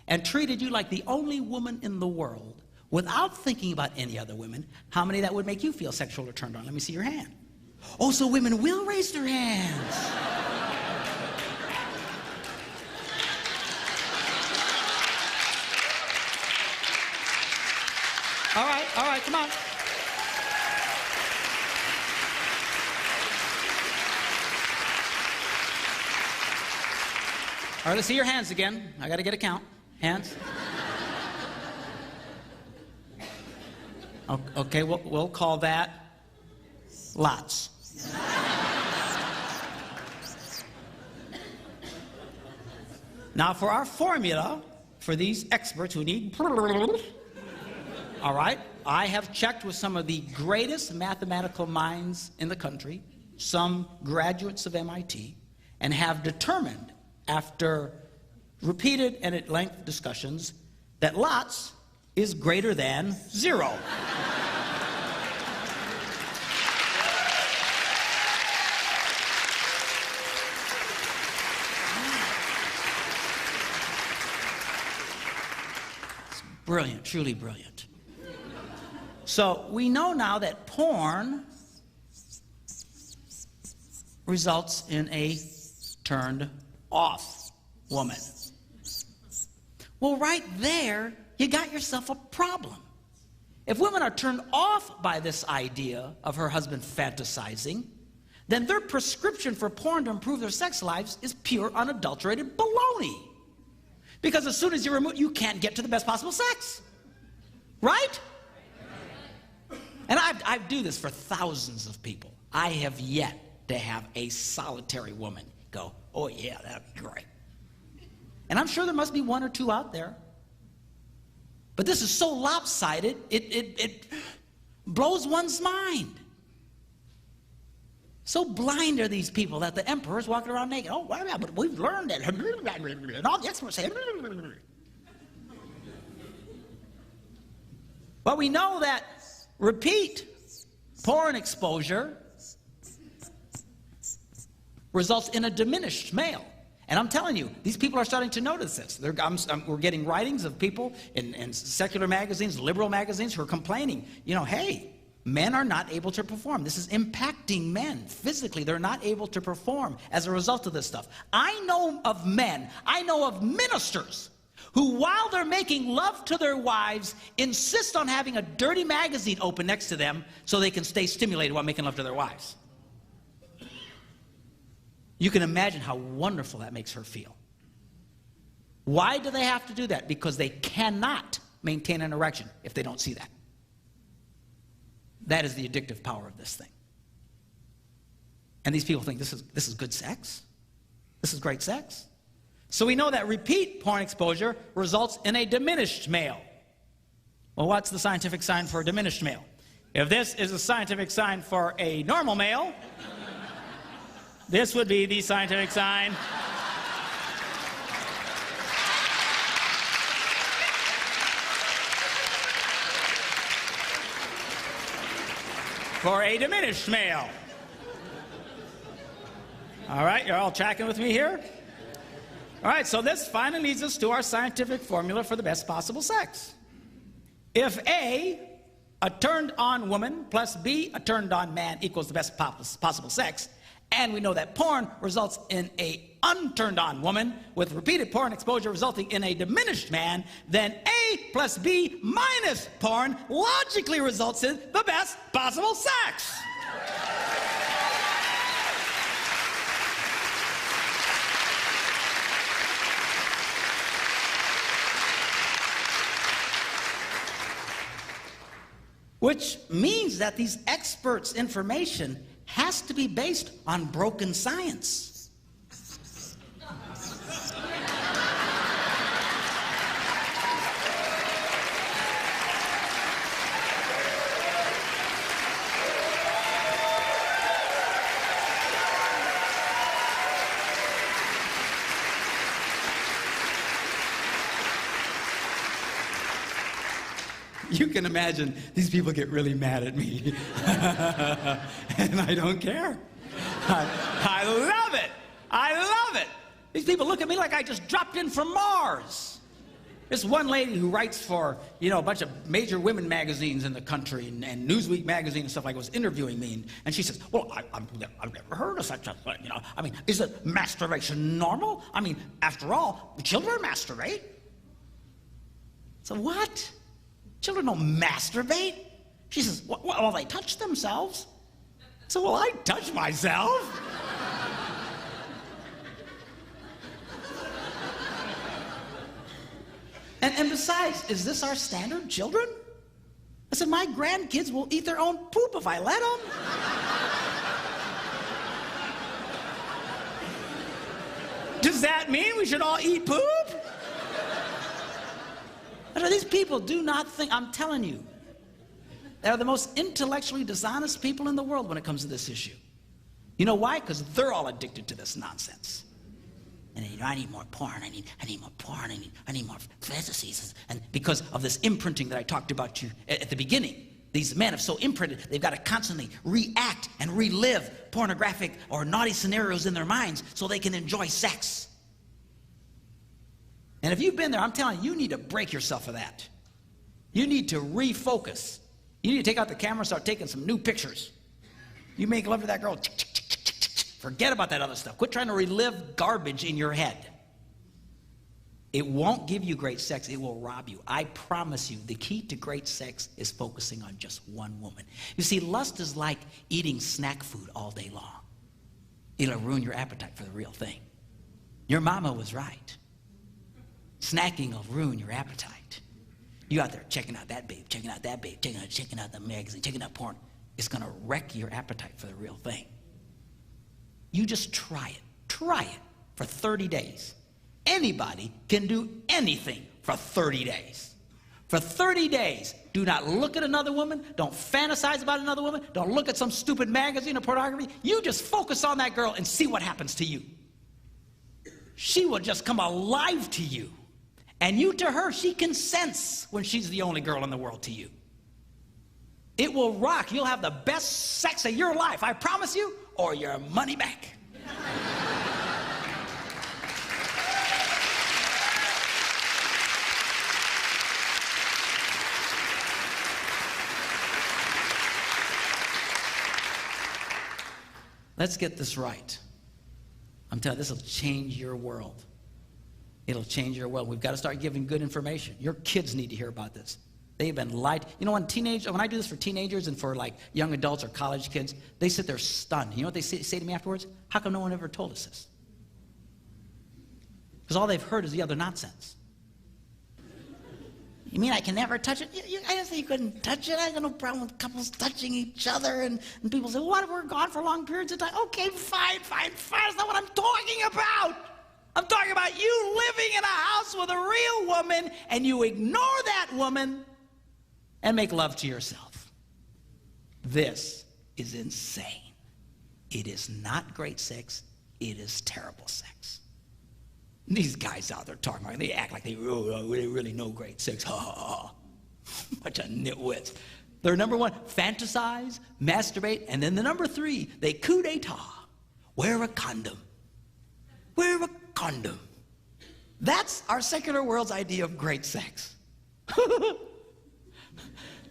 and treated you like the only woman in the world without thinking about any other women, how many that would make you feel sexual or turned on? Let me see your hand. Oh, so women will raise their hands. All right, come on. All right, let's see your hands again. I got to get a count. Hands. Okay, we'll call that lots. Now, for our formula, for these experts who need... All right, I have checked with some of the greatest mathematical minds in the country, some graduates of MIT, and have determined, after repeated and at length discussions, that lots is greater than 0. It's brilliant, truly brilliant. So we know now that porn results in a turned off woman. Well, right there, you got yourself a problem. If women are turned off by this idea of her husband fantasizing, then their prescription for porn to improve their sex lives is pure, unadulterated baloney. Because as soon as you remove, you can't get to the best possible sex. Right? And I do this for thousands of people. I have yet to have a solitary woman go, "Oh yeah, that'd be great." And I'm sure there must be one or two out there. But this is so lopsided, it blows one's mind. So blind are these people that the emperor's walking around naked. Oh, well, yeah, but we've learned it. And all the experts say. But we know that repeat porn exposure results in a diminished male. And I'm telling you, these people are starting to notice this. We're getting writings of people in secular magazines, liberal magazines, who are complaining, you know, hey, men are not able to perform. This is impacting men physically. They're not able to perform as a result of this stuff. I know of men, I know of ministers who, while they're making love to their wives, insist on having a dirty magazine open next to them so they can stay stimulated while making love to their wives. You can imagine how wonderful that makes her feel. Why do they have to do that? Because they cannot maintain an erection if they don't see that. That is the addictive power of this thing. And these people think this is good sex? This is great sex? So we know that repeat porn exposure results in a diminished male. Well, what's the scientific sign for a diminished male? If this is a scientific sign for a normal male, this would be the scientific sign for a diminished male. All right, you're all tracking with me here? All right, so this finally leads us to our scientific formula for the best possible sex. If A, a turned-on woman, plus B, a turned-on man, equals the best possible sex, and we know that porn results in a unturned-on woman, with repeated porn exposure resulting in a diminished man, then A plus B minus porn logically results in the best possible sex. Which means that these experts' information has to be based on broken science. You can imagine these people get really mad at me. And I don't care. I love it. I love it. These people look at me like I just dropped in from Mars. This one lady who writes for, you know, a bunch of major women magazines in the country and Newsweek magazine and stuff like that was interviewing me. And she says, well, I've never heard of such a thing. You know, I mean, is it masturbation normal? I mean, after all, children masturbate. So what? Children don't masturbate. She says, well, they touch themselves. So, well, I touch myself. and besides, is this our standard, children? I said, my grandkids will eat their own poop if I let them. Does that mean we should all eat poop? These people do not think, I'm telling you, they're the most intellectually dishonest people in the world when it comes to this issue. You know why? Because they're all addicted to this nonsense. And you know, I need more porn, I need more porn, I need more fantasies. And because of this imprinting that I talked about you at the beginning, these men have so imprinted, they've got to constantly react and relive pornographic or naughty scenarios in their minds so they can enjoy sex. And if you've been there, I'm telling you, you need to break yourself of that. You need to refocus. You need to take out the camera and start taking some new pictures. You make love to that girl, forget about that other stuff. Quit trying to relive garbage in your head. It won't give you great sex. It will rob you. I promise you, the key to great sex is focusing on just one woman. You see, lust is like eating snack food all day long. It'll ruin your appetite for the real thing. Your mama was right. Snacking will ruin your appetite. You out there checking out that babe, checking out that babe, checking out the magazine, checking out porn. It's going to wreck your appetite for the real thing. You just try it. Try it for 30 days. Anybody can do anything for 30 days. For 30 days, do not look at another woman. Don't fantasize about another woman. Don't look at some stupid magazine or pornography. You just focus on that girl and see what happens to you. She will just come alive to you. And you to her, she can sense when she's the only girl in the world to you. It will rock. You'll have the best sex of your life, I promise you, or your money back. Let's get this right. I'm telling you, this will change your world. It'll change your world. We've got to start giving good information. Your kids need to hear about this. They've been lied. You know, when I do this for teenagers and for like young adults or college kids, they sit there stunned. You know what they say to me afterwards? How come no one ever told us this? Because all they've heard is the other nonsense. You mean I can never touch it? I didn't say you couldn't touch it. I got no problem with couples touching each other. And people say, well, what if we're gone for long periods of time? Okay, fine. That's not what I'm talking about. I'm talking about you living in a house with a real woman and you ignore that woman and make love to yourself. This is insane. It is not great sex. It is terrible sex. These guys out there talking about it, they act like they really know great sex. Ha, ha, ha. Bunch of nitwits. They're number one, fantasize, masturbate, and then the number three, they coup d'etat. Wear a condom. Wear a condom. That's our secular world's idea of great sex.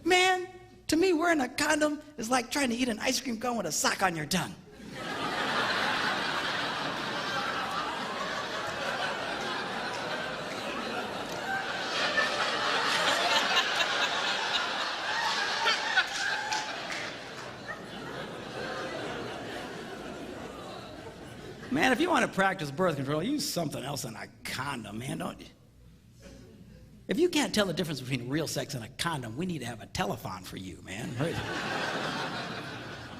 Man, to me, wearing a condom is like trying to eat an ice cream cone with a sock on your tongue. Man, if you want to practice birth control, use something else than a condom, man, don't you? If you can't tell the difference between real sex and a condom, we need to have a telethon for you, man.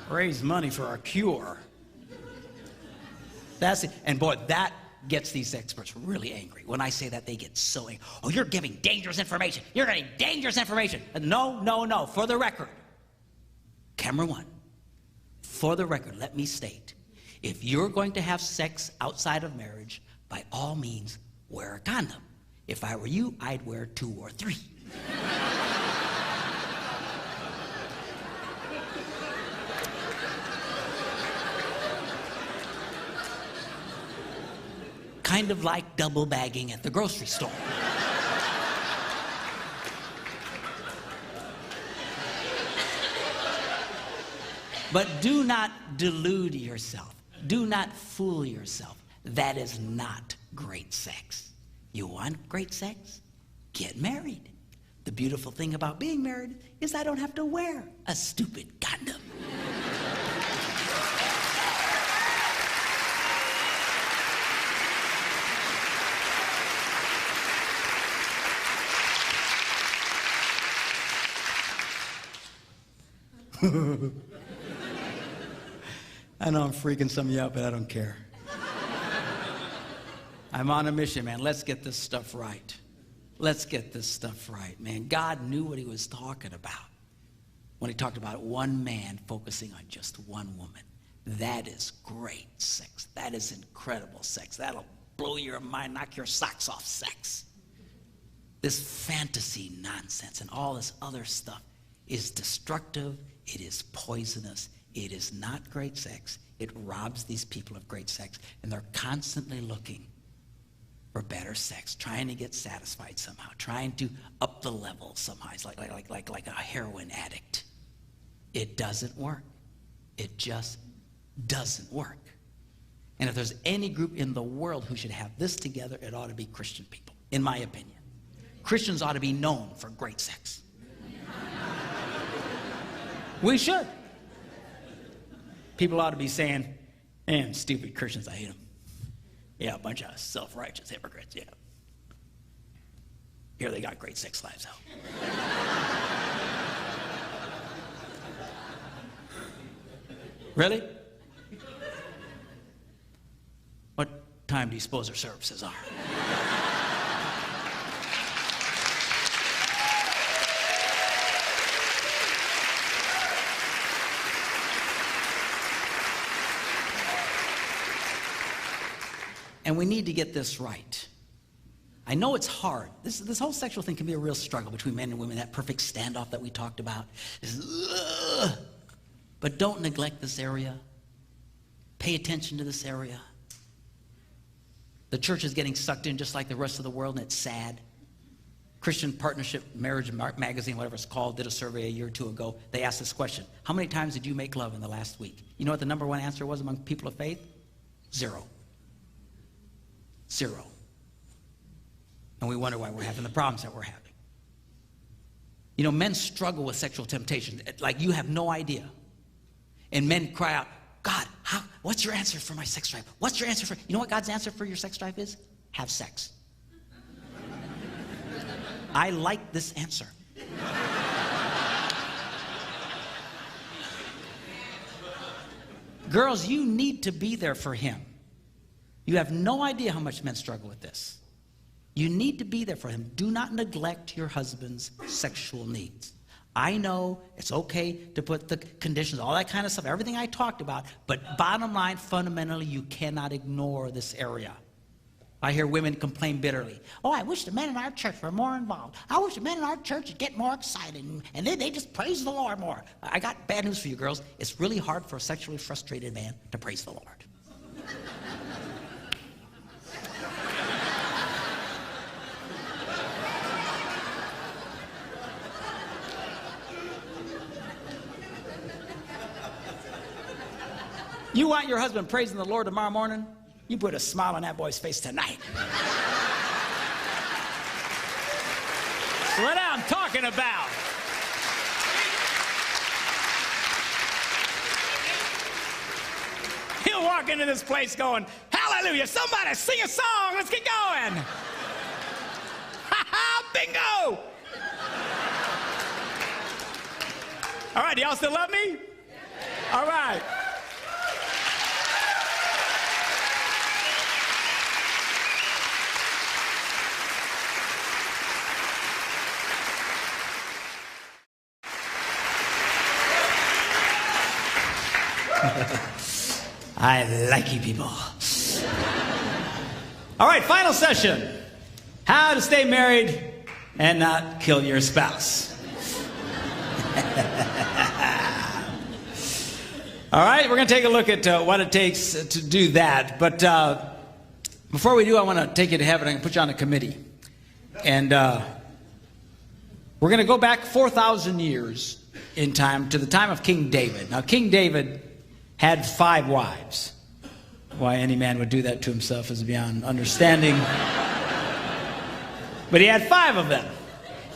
Raise money for a cure. That's it. And boy, that gets these experts really angry. When I say that, they get so angry. Oh, you're giving dangerous information. You're getting dangerous information. No. For the record, camera one, for the record, let me state, if you're going to have sex outside of marriage, by all means, wear a condom. If I were you, I'd wear 2 or 3. Kind of like double bagging at the grocery store. But do not delude yourself. Do not fool yourself. That is not great sex. You want great sex? Get married. The beautiful thing about being married is I don't have to wear a stupid condom. I know I'm freaking some of you out, but I don't care. I'm on a mission, man. Let's get this stuff right. Let's get this stuff right, man. God knew what he was talking about when he talked about one man focusing on just one woman. That is great sex. That is incredible sex. That'll blow your mind, knock your socks off sex. This fantasy nonsense and all this other stuff is destructive. It is poisonous. It is not great sex. It robs these people of great sex, and they're constantly looking for better sex, trying to get satisfied somehow, trying to up the level somehow. It's like a heroin addict. It doesn't work. It just doesn't work. And if there's any group in the world who should have this together, it ought to be Christian people, in my opinion. Christians ought to be known for great sex. We should. People ought to be saying, man, stupid Christians, I hate them. Yeah, a bunch of self-righteous hypocrites, yeah. Here they got great sex lives out. Really? What time do you suppose their services are? and we need to get this right. I know it's hard. This whole sexual thing can be a real struggle between men and women, that perfect standoff that we talked about. But don't neglect this area. Pay attention to this area. The church is getting sucked in just like the rest of the world, and it's sad. Christian Partnership Marriage Magazine, whatever it's called, did a survey a year or two ago. They asked this question: how many times did you make love in the last week? You know what the number one answer was among people of faith? 0. 0. And we wonder why we're having the problems that we're having. You know, men struggle with sexual temptation like you have no idea. And men cry out, God, what's your answer for my sex drive? What's your answer for... You know what God's answer for your sex drive is? Have sex. I like this answer. Girls, you need to be there for him. You have no idea how much men struggle with this. You need to be there for him. Do not neglect your husband's sexual needs. I know it's okay to put the conditions, all that kind of stuff, everything I talked about, but bottom line, fundamentally, you cannot ignore this area. I hear women complain bitterly. Oh, I wish the men in our church were more involved. I wish the men in our church would get more excited, and they just praise the Lord more. I got bad news for you girls. It's really hard for a sexually frustrated man to praise the Lord. You want your husband praising the Lord tomorrow morning? You put a smile on that boy's face tonight. What I'm talking about. He'll walk into this place going, hallelujah, somebody sing a song, let's get going. Ha ha, bingo. All right, do y'all still love me? All right. I like you people. All right, final session. How to stay married and not kill your spouse. All right, we're going to take a look at what it takes to do that. But before we do, I want to take you to heaven and put you on a committee. And we're going to go back 4,000 years in time to the time of King David. Now, King David had 5 wives. Why any man would do that to himself is beyond understanding. But he had 5 of them.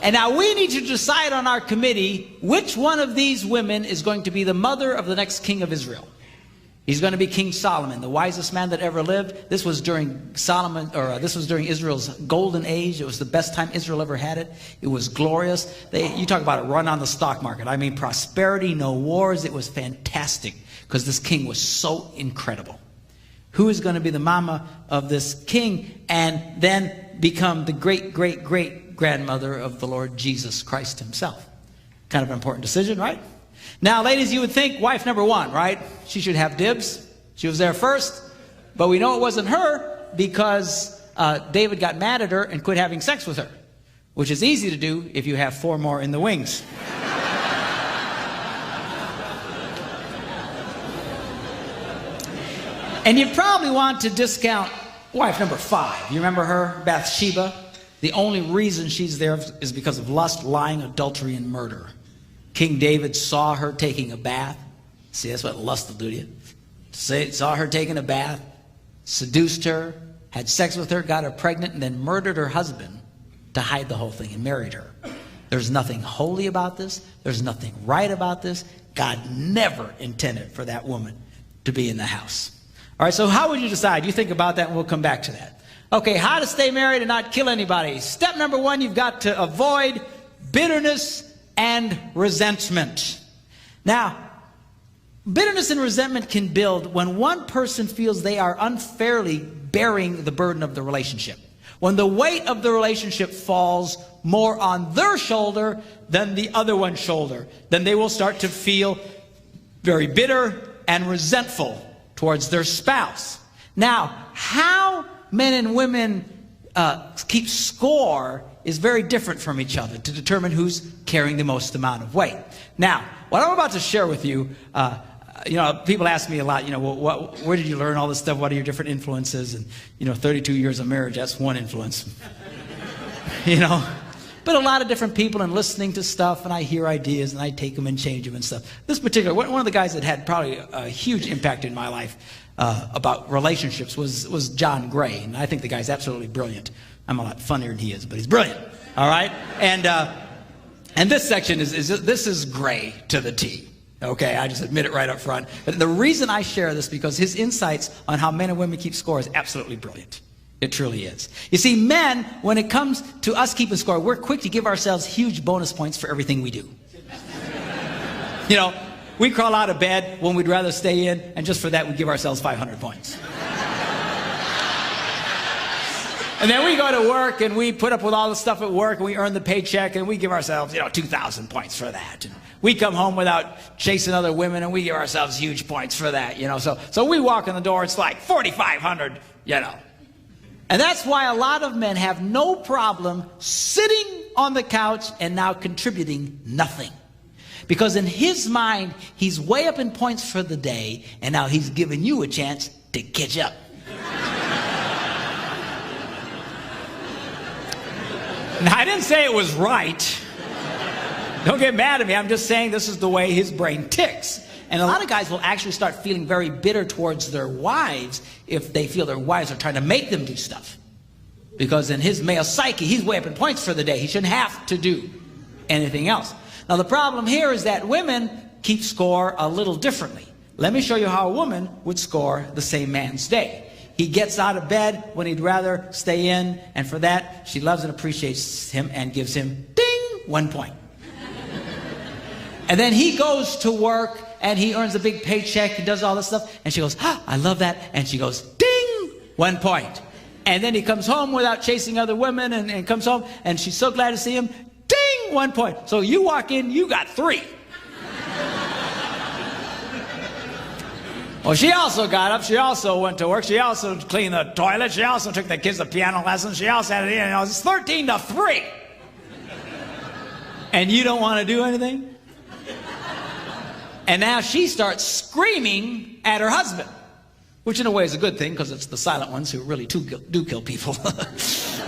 And now we need to decide on our committee which one of these women is going to be the mother of the next king of Israel. He's going to be King Solomon, the wisest man that ever lived. This was during this was during Israel's golden age. It was the best time Israel ever had it. It was glorious. You talk about a run on the stock market. I mean, prosperity, no wars. It was fantastic because this king was so incredible. Who is going to be the mama of this king and then become the great-great-great-grandmother of the Lord Jesus Christ himself? Kind of an important decision, right? Now, ladies, you would think wife number 1, right? She should have dibs. She was there first. But we know it wasn't her because David got mad at her and quit having sex with her, which is easy to do if you have 4 more in the wings. And you probably want to discount wife number 5. You remember her, Bathsheba? The only reason she's there is because of lust, lying, adultery, and murder. King David saw her taking a bath. See, that's what lust will do to you. Saw her taking a bath, seduced her, had sex with her, got her pregnant, and then murdered her husband to hide the whole thing and married her. There's nothing holy about this. There's nothing right about this. God never intended for that woman to be in the house. All right, so how would you decide? You think about that and we'll come back to that. Okay, how to stay married and not kill anybody. Step number 1, you've got to avoid bitterness and resentment. Now, bitterness and resentment can build when one person feels they are unfairly bearing the burden of the relationship. When the weight of the relationship falls more on their shoulder than the other one's shoulder, then they will start to feel very bitter and resentful towards their spouse. Now, how men and women keep score is very different from each other to determine who's carrying the most amount of weight. Now, what I'm about to share with you, people ask me a lot, where did you learn all this stuff? What are your different influences? And, 32 years of marriage, that's one influence. But a lot of different people and listening to stuff, and I hear ideas, and I take them and change them and stuff. This particular, one of the guys that had probably a huge impact in my life about relationships was John Gray, and I think the guy's absolutely brilliant. I'm a lot funnier than he is, but he's brilliant. All right, and this section is Gray to the T. Okay, I just admit it right up front. But the reason I share this because his insights on how men and women keep score is absolutely brilliant. It truly is. You see, men, when it comes to us keeping score, we're quick to give ourselves huge bonus points for everything we do. We crawl out of bed when we'd rather stay in, and just for that, we give ourselves 500 points. And then we go to work, and we put up with all the stuff at work, and we earn the paycheck, and we give ourselves, 2,000 points for that. And we come home without chasing other women, and we give ourselves huge points for that, So we walk in the door, it's like 4,500, And that's why a lot of men have no problem sitting on the couch and now contributing nothing. Because in his mind, he's way up in points for the day, and now he's giving you a chance to catch up. Now, I didn't say it was right. Don't get mad at me. I'm just saying this is the way his brain ticks. And a lot of guys will actually start feeling very bitter towards their wives if they feel their wives are trying to make them do stuff. Because in his male psyche, he's way up in points for the day. He shouldn't have to do anything else. Now, the problem here is that women keep score a little differently. Let me show you how a woman would score the same man's day. He gets out of bed when he'd rather stay in, and for that, she loves and appreciates him and gives him, ding, 1 point. And then he goes to work, and he earns a big paycheck and does all this stuff, and she goes, I love that, and she goes, ding, 1 point. And then he comes home without chasing other women and comes home, and she's so glad to see him, ding, 1 point. So you walk in, you got 3. Well, she also got up, she also went to work, she also cleaned the toilet, she also took the kids to piano lessons, she also had it, it's 13-3. And you don't want to do anything? And now she starts screaming at her husband, which in a way is a good thing because it's the silent ones who really do kill people. If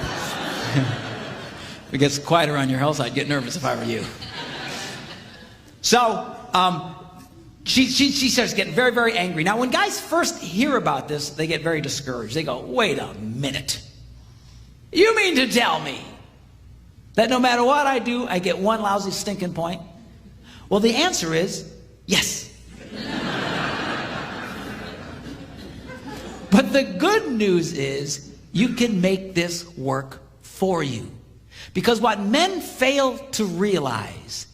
it gets quiet around your house, I'd get nervous if I were you. So she starts getting very, very angry. Now, when guys first hear about this, they get very discouraged. They go, wait a minute. You mean to tell me that no matter what I do, I get 1 lousy stinking point? Well, the answer is yes. But the good news is you can make this work for you. Because what men fail to realize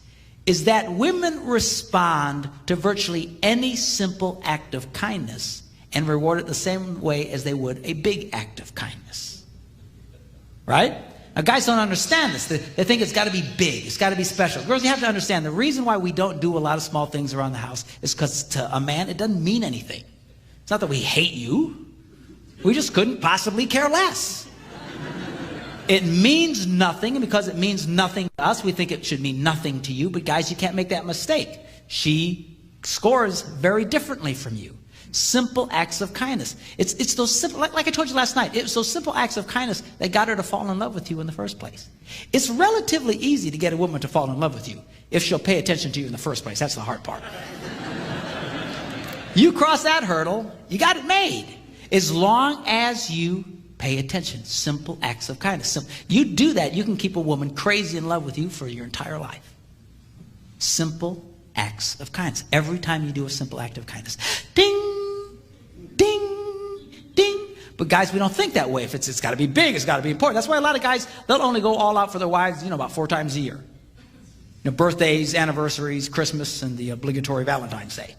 is that women respond to virtually any simple act of kindness and reward it the same way as they would a big act of kindness. Right? Now, guys don't understand this. They think it's got to be big. It's got to be special. Girls, you have to understand the reason why we don't do a lot of small things around the house is because to a man, it doesn't mean anything. It's not that we hate you. We just couldn't possibly care less. It means nothing, and because it means nothing to us, we think it should mean nothing to you. But guys, you can't make that mistake. She scores very differently from you. Simple acts of kindness. It's those simple, like I told you last night, it's those simple acts of kindness that got her to fall in love with you in the first place. It's relatively easy to get a woman to fall in love with you if she'll pay attention to you in the first place. That's the hard part. You cross that hurdle, you got it made. As long as you pay attention. Simple acts of kindness. You do that, you can keep a woman crazy in love with you for your entire life. Simple acts of kindness. Every time you do a simple act of kindness. Ding, ding, ding. But guys, we don't think that way. If it's got to be big, it's got to be important. That's why a lot of guys, they'll only go all out for their wives, about 4 times a year. Birthdays, anniversaries, Christmas, and the obligatory Valentine's Day.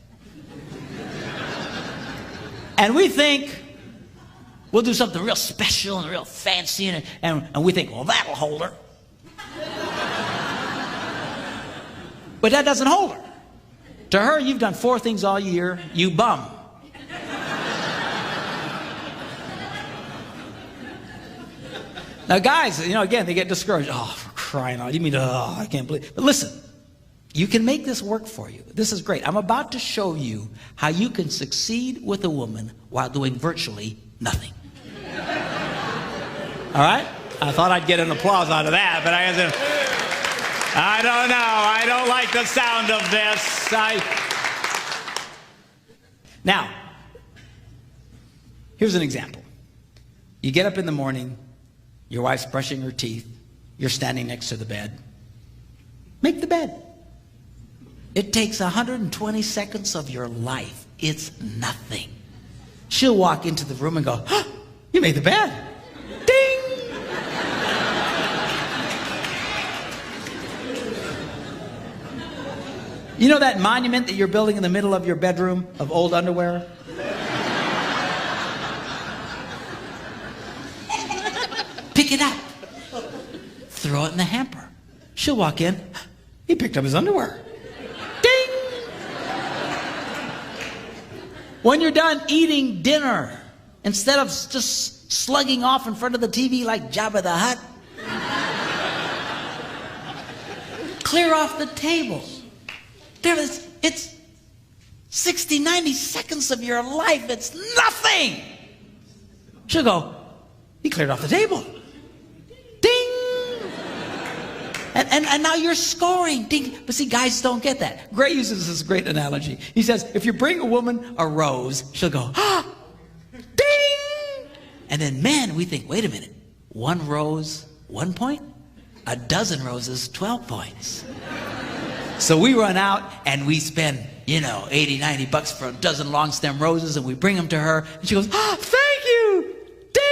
And we think we'll do something real special and real fancy, and we think, well, that'll hold her. But that doesn't hold her. To her, you've done 4 things all year, you bum. Now, guys, again, they get discouraged. Oh, for crying out. You mean, oh, I can't believe. But listen, you can make this work for you. This is great. I'm about to show you how you can succeed with a woman while doing virtually nothing. All right? I thought I'd get an applause out of that, but I don't know. I don't like the sound of this. Now, here's an example. You get up in the morning, your wife's brushing her teeth, you're standing next to the bed. Make the bed. It takes 120 seconds of your life. It's nothing. She'll walk into the room and go, oh, you made the bed. Ding! You know that monument that you're building in the middle of your bedroom of old underwear? Pick it up. Throw it in the hamper. She'll walk in. He picked up his underwear. Ding! When you're done eating dinner, instead of just slugging off in front of the TV like Jabba the Hutt, clear off the table. It's 60, 90 seconds of your life. It's nothing. She'll go, he cleared off the table. Ding! And now you're scoring. Ding. But see, guys don't get that. Gray uses this great analogy. He says, if you bring a woman a rose, she'll go, ah! Ding! And then men, we think, wait a minute. 1 rose, 1 point? A dozen roses, 12 points. So we run out and we spend, $80, $90 for a dozen long stem roses, and we bring them to her, and she goes, ah, thank you! Ding!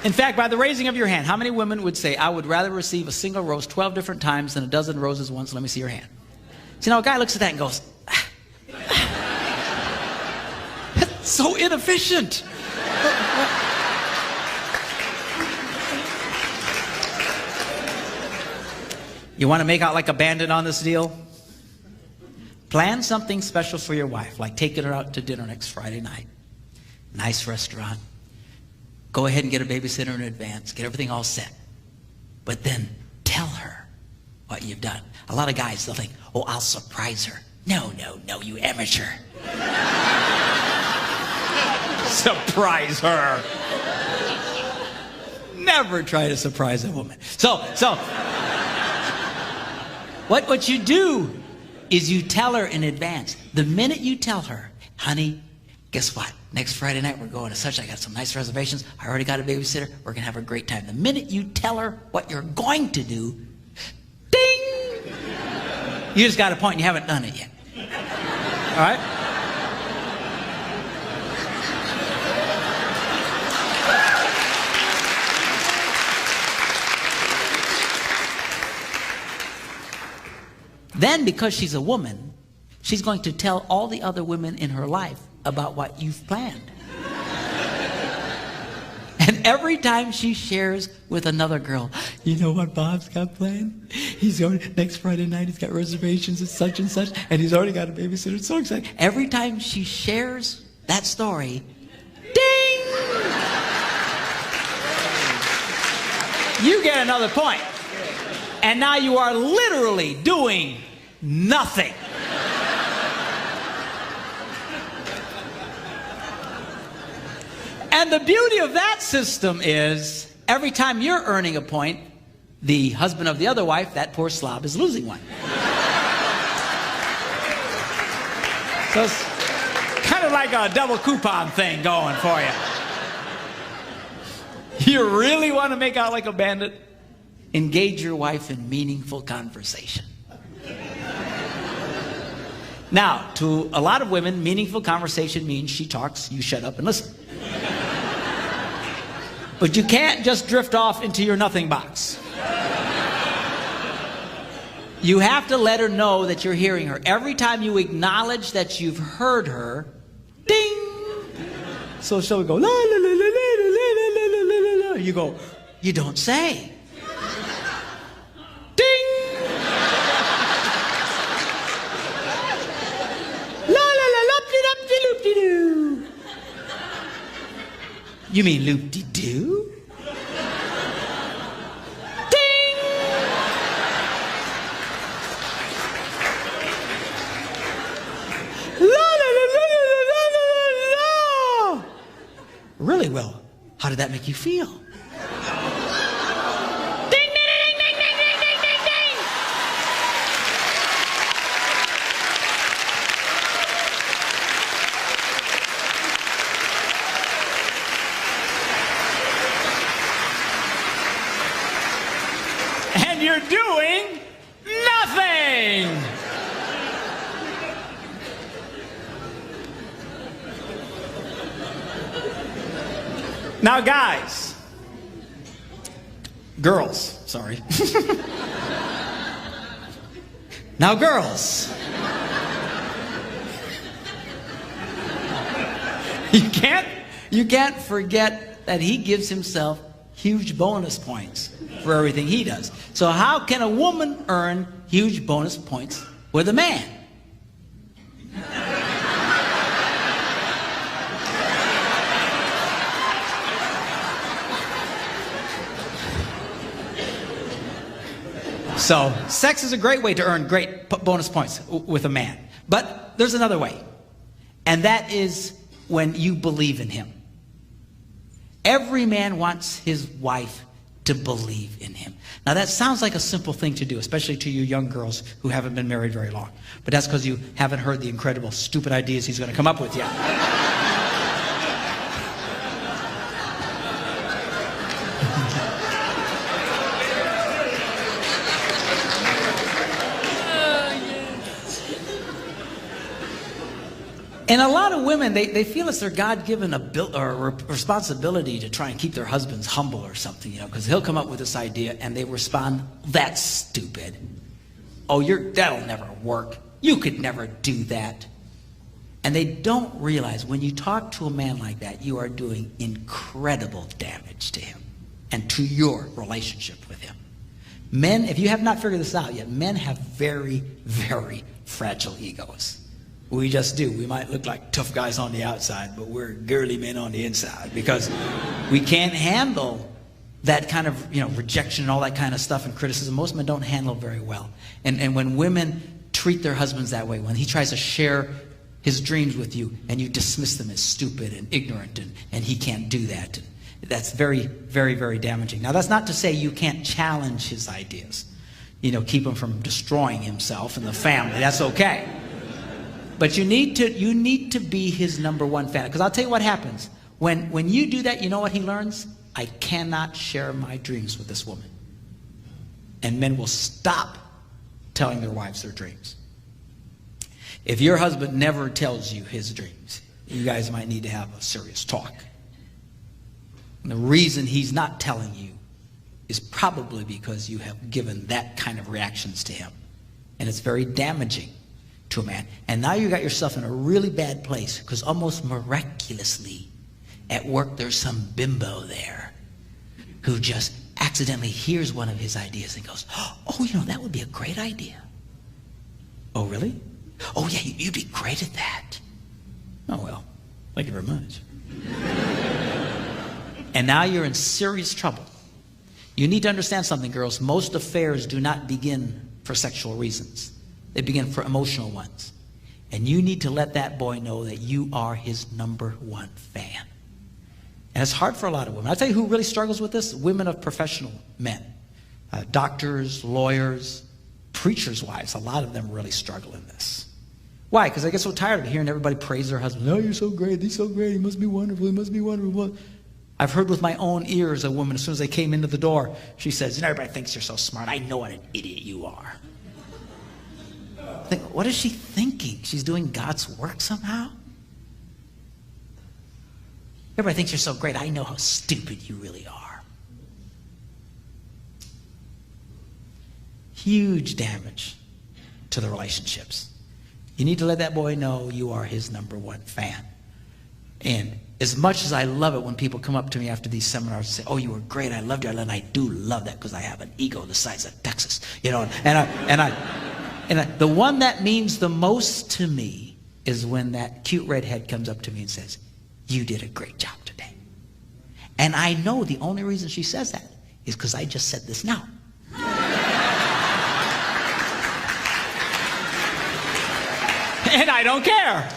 In fact, by the raising of your hand, how many women would say, I would rather receive a single rose 12 different times than a dozen roses once? Let me see your hand. So now a guy looks at that and goes, so inefficient. You want to make out like a bandit on this deal? Plan something special for your wife, like taking her out to dinner next Friday night. Nice restaurant. Go ahead and get a babysitter in advance. Get everything all set. But then tell her what you've done. A lot of guys, they'll think, oh, I'll surprise her. No, you amateur. Surprise her. Never try to surprise a woman. So what you do is you tell her in advance. The minute you tell her, honey, guess what? Next Friday night we're going to such. I got some nice reservations. I already got a babysitter. We're going to have a great time. The minute you tell her what you're going to do, ding! You just got a point and you haven't done it yet. All right? Then, because she's a woman, she's going to tell all the other women in her life about what you've planned. And every time she shares with another girl, you know what Bob's got planned? He's going next Friday night, he's got reservations at such and such, and he's already got a babysitter. It's so exciting. Every time she shares that story, ding! You get another point. And now you are literally doing nothing. And the beauty of that system is every time you're earning a point, the husband of the other wife, that poor slob, is losing one. So it's kind of like a double coupon thing going for you. You really want to make out like a bandit? Engage your wife in meaningful conversation. Now, to a lot of women, meaningful conversation means she talks, you shut up and listen. But you can't just drift off into your nothing box. You have to let her know that you're hearing her. Every time you acknowledge that you've heard her, ding! So she'll go, la, la, la, la, la, la, la, la, la, la. You go, you don't say. Ding! You mean loop-de-doo? Really well. How did that make you feel? Ding, ding, ding, ding, ding, ding, ding, ding, ding. And you're doing nothing. Now, guys, girls, sorry. Now, girls, you can't forget that he gives himself huge bonus points for everything he does. So how can a woman earn huge bonus points with a man? So, sex is a great way to earn great bonus points with a man. But there's another way. And that is when you believe in him. Every man wants his wife to believe in him. Now, that sounds like a simple thing to do, especially to you young girls who haven't been married very long. But that's because you haven't heard the incredible, stupid ideas he's going to come up with yet. And a lot of women, they feel it's their God-given responsibility to try and keep their husbands humble or something, because he'll come up with this idea and they respond, "That's stupid. Oh, that'll never work. You could never do that." And they don't realize when you talk to a man like that, you are doing incredible damage to him and to your relationship with him. Men, if you have not figured this out yet, men have very, very fragile egos. We just do. We might look like tough guys on the outside, but we're girly men on the inside because we can't handle that kind of, rejection and all that kind of stuff and criticism. Most men don't handle very well. And when women treat their husbands that way, when he tries to share his dreams with you and you dismiss them as stupid and ignorant and he can't do that, that's very, very, very damaging. Now, that's not to say you can't challenge his ideas. Keep him from destroying himself and the family. That's okay. But you need to be his number one fan. Because I'll tell you what happens. When you do that, you know what he learns? I cannot share my dreams with this woman. And men will stop telling their wives their dreams. If your husband never tells you his dreams, you guys might need to have a serious talk. And the reason he's not telling you is probably because you have given that kind of reactions to him. And it's very damaging to a man. And now you got yourself in a really bad place because almost miraculously at work there's some bimbo there who just accidentally hears one of his ideas and goes, "Oh, that would be a great idea." "Oh, really? Oh, yeah, you'd be great at that." "Oh, well, thank you very much." And now you're in serious trouble. You need to understand something, girls. Most affairs do not begin for sexual reasons. They begin for emotional ones. And you need to let that boy know that you are his number one fan. And it's hard for a lot of women. I'll tell you who really struggles with this. Women of professional men. Doctors, lawyers, preachers' wives. A lot of them really struggle in this. Why? Because they get so tired of hearing everybody praise their husband. "Oh, you're so great. He's so great. He must be wonderful. He must be wonderful." I've heard with my own ears a woman, as soon as they came into the door, she says, "Everybody thinks you're so smart. I know what an idiot you are." What is she thinking? She's doing God's work somehow? Everybody thinks you're so great. I know how stupid you really are. Huge damage to the relationships. You need to let that boy know you are his number one fan. And as much as I love it when people come up to me after these seminars and say, "Oh, you were great. I loved you." And I do love that because I have an ego the size of Texas. And the one that means the most to me is when that cute redhead comes up to me and says, "You did a great job today." And I know the only reason she says that is because I just said this now. And I don't care.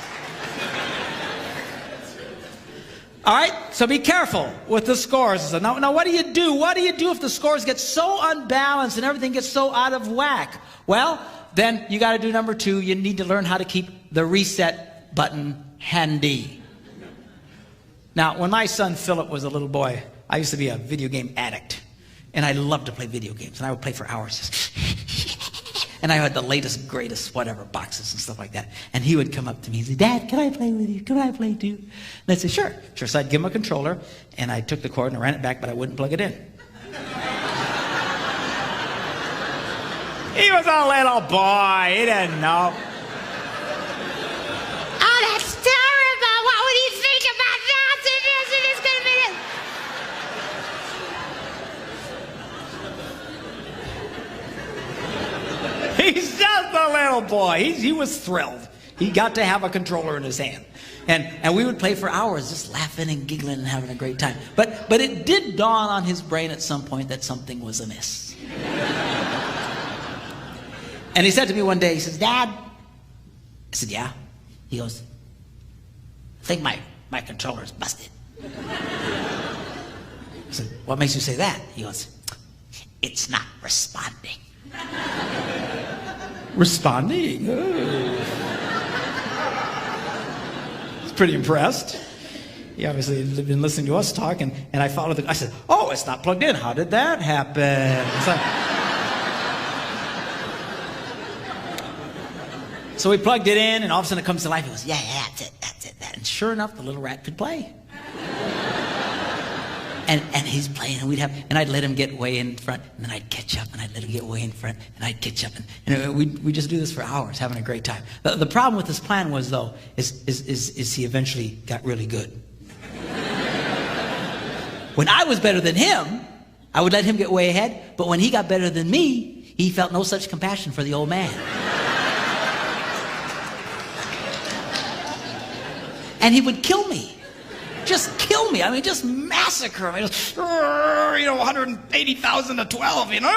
All right, so be careful with the scores. Now, what do you do? What do you do if the scores get so unbalanced and everything gets so out of whack? Well, then you got to do number 2. You need to learn how to keep the reset button handy. Now, when my son Philip was a little boy, I used to be a video game addict. And I loved to play video games. And I would play for hours. And I had the latest, greatest, whatever, boxes and stuff like that. And he would come up to me and say, Dad, can I play with you? Can I play too? And I'd say, sure. Sure. So I'd give him a controller, and I took the cord and I ran it back, but I wouldn't plug it in. He was a little boy. He didn't know. Oh, that's terrible. What would you think about that? It is going to be this. He's just a little boy. He was thrilled. He got to have a controller in his hand. And we would play for hours just laughing and giggling and having a great time. But it did dawn on his brain at some point that something was amiss. And he said to me one day, he says, Dad. I said, yeah. He goes, I think my controller's busted. I said, what makes you say that? He goes, it's not responding. Responding? Oh. He's pretty impressed. He obviously had been listening to us talk, and I followed I said, oh, it's not plugged in. How did that happen? So we plugged it in, and all of a sudden it comes to life. He goes, yeah, that's it. And sure enough, the little rat could play. And he's playing, and I'd let him get way in front, and then I'd catch up, and I'd let him get way in front, and I'd catch up, and we just do this for hours, having a great time. The problem with this plan was, though, is he eventually got really good. When I was better than him, I would let him get way ahead, but when he got better than me, he felt no such compassion for the old man. And he would kill me. Just kill me. I mean, just massacre me. Just, 180,000 to 12, And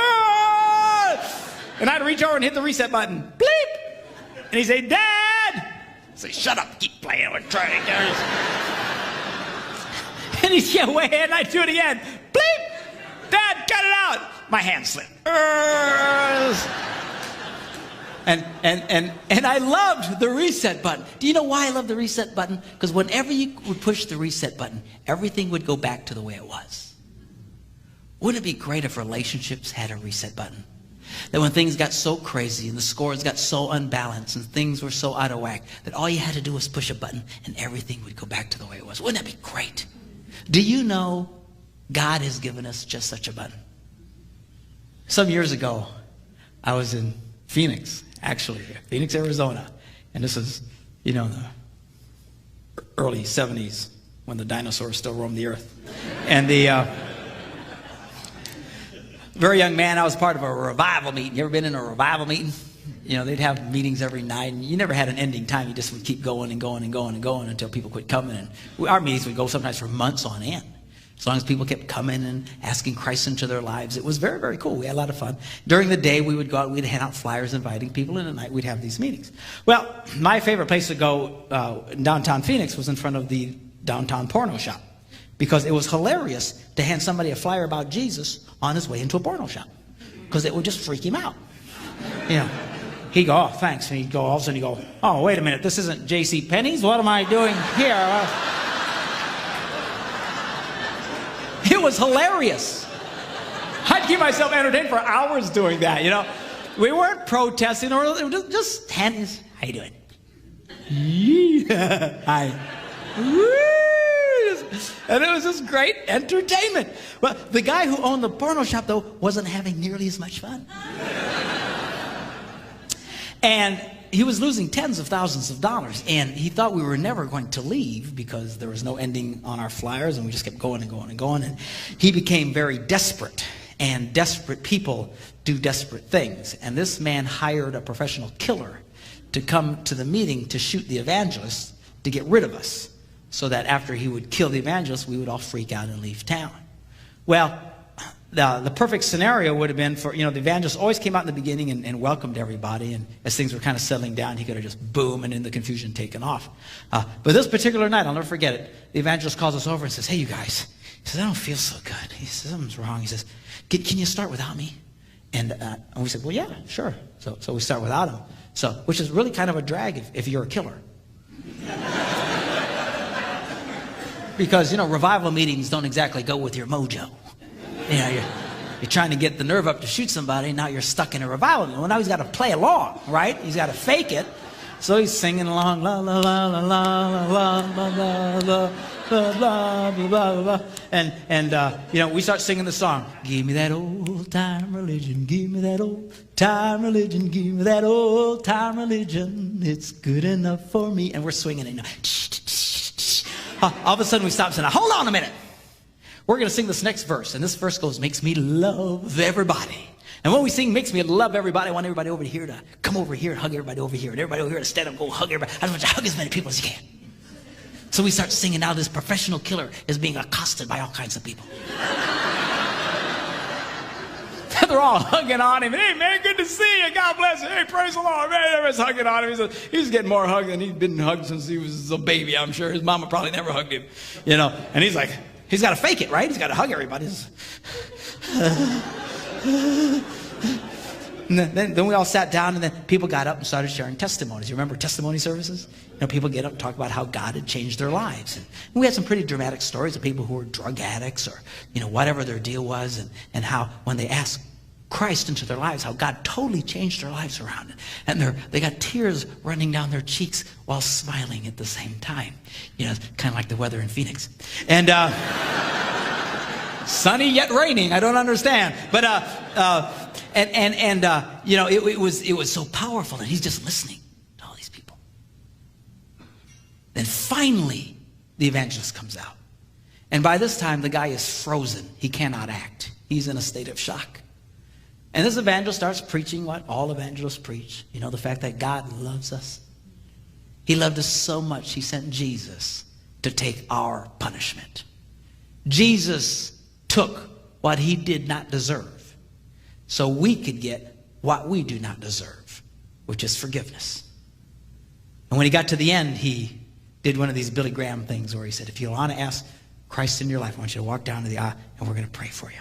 I'd reach over and hit the reset button. Bleep! And he'd say, Dad! I'd say, shut up, keep playing. We're trying to get it. And he'd get way ahead, and I'd do it again. Bleep! Dad, cut it out! My hand slipped. And I loved the reset button. Do you know why I love the reset button? Because whenever you would push the reset button, everything would go back to the way it was. Wouldn't it be great if relationships had a reset button? That when things got so crazy and the scores got so unbalanced and things were so out of whack, that all you had to do was push a button and everything would go back to the way it was. Wouldn't that be great? Do you know God has given us just such a button? Some years ago, I was in Phoenix, Arizona. And this is, the early 70s when the dinosaurs still roamed the earth. And very young man, I was part of a revival meeting. You ever been in a revival meeting? They'd have meetings every night, and you never had an ending time. You just would keep going and going and going and going until people quit coming. And our meetings would go sometimes for months on end. As long as people kept coming and asking Christ into their lives, it was very, very cool. We had a lot of fun. During the day, we would go out, we'd hand out flyers inviting people, and at night we'd have these meetings. Well, my favorite place to go in downtown Phoenix was in front of the downtown porno shop, because it was hilarious to hand somebody a flyer about Jesus on his way into a porno shop, because it would just freak him out. He'd go, oh, thanks. And he'd go, all of a sudden he'd go, oh, wait a minute, this isn't J.C. Penney's? What am I doing here? It was hilarious. I'd keep myself entertained for hours doing that, We weren't protesting or just handing. How you doing? Yeah. Hi. And it was just great entertainment. Well, the guy who owned the porno shop, though, wasn't having nearly as much fun. And he was losing tens of thousands of dollars, and he thought we were never going to leave because there was no ending on our flyers, and we just kept going and going and going. And he became very desperate, and desperate people do desperate things. And this man hired a professional killer to come to the meeting to shoot the evangelist to get rid of us. so that after he would kill the evangelist, we would all freak out and leave town. Well, the perfect scenario would have been for, the evangelist always came out in the beginning and welcomed everybody, and as things were kind of settling down, he could have just boom and in the confusion taken off. But this particular night, I'll never forget it, the evangelist calls us over and says, hey, you guys. He says, I don't feel so good. He says, something's wrong. He says, can you start without me? And we said, well, yeah, sure. So we start without him. Which is really kind of a drag if you're a killer. Because, revival meetings don't exactly go with your mojo. You're trying to get the nerve up to shoot somebody, and now you're stuck in a revival meeting. Well, now he's got to play along, right? He's got to fake it. So he's singing along, la la la la la la la la la la blah blah blah blah. And we start singing the song. Give me that old time religion. Give me that old time religion. Give me that old time religion. It's good enough for me. And we're swinging it. All of a sudden we stop and say, now, hold on a minute. We're going to sing this next verse. And this verse goes, makes me love everybody. And when we sing makes me love everybody, I want everybody over here to come over here and hug everybody over here. And everybody over here to stand up and go hug everybody. I want you to hug as many people as you can. So we start singing. Now this professional killer is being accosted by all kinds of people. They're all hugging on him. Hey, man, good to see you. God bless you. Hey, praise the Lord. Man, everybody's hugging on him. He's getting more hugged than he's been hugged since he was a baby, I'm sure. His mama probably never hugged him, And he's like, he's got to fake it, right? He's got to hug everybody. And then we all sat down, and then people got up and started sharing testimonies. You remember testimony services? People get up and talk about how God had changed their lives. And we had some pretty dramatic stories of people who were drug addicts or, whatever their deal was, and how when they asked Christ into their lives, how God totally changed their lives around. And they got tears running down their cheeks while smiling at the same time. It's kind of like the weather in Phoenix. And sunny yet raining. I don't understand. But it was so powerful, and he's just listening to all these people. Then finally, the evangelist comes out. And by this time, the guy is frozen. He cannot act. He's in a state of shock. And this evangelist starts preaching what all evangelists preach. The fact that God loves us. He loved us so much, he sent Jesus to take our punishment. Jesus took what he did not deserve so we could get what we do not deserve, which is forgiveness. And when he got to the end, he did one of these Billy Graham things where he said, if you want to ask Christ in your life, I want you to walk down to the aisle and we're going to pray for you.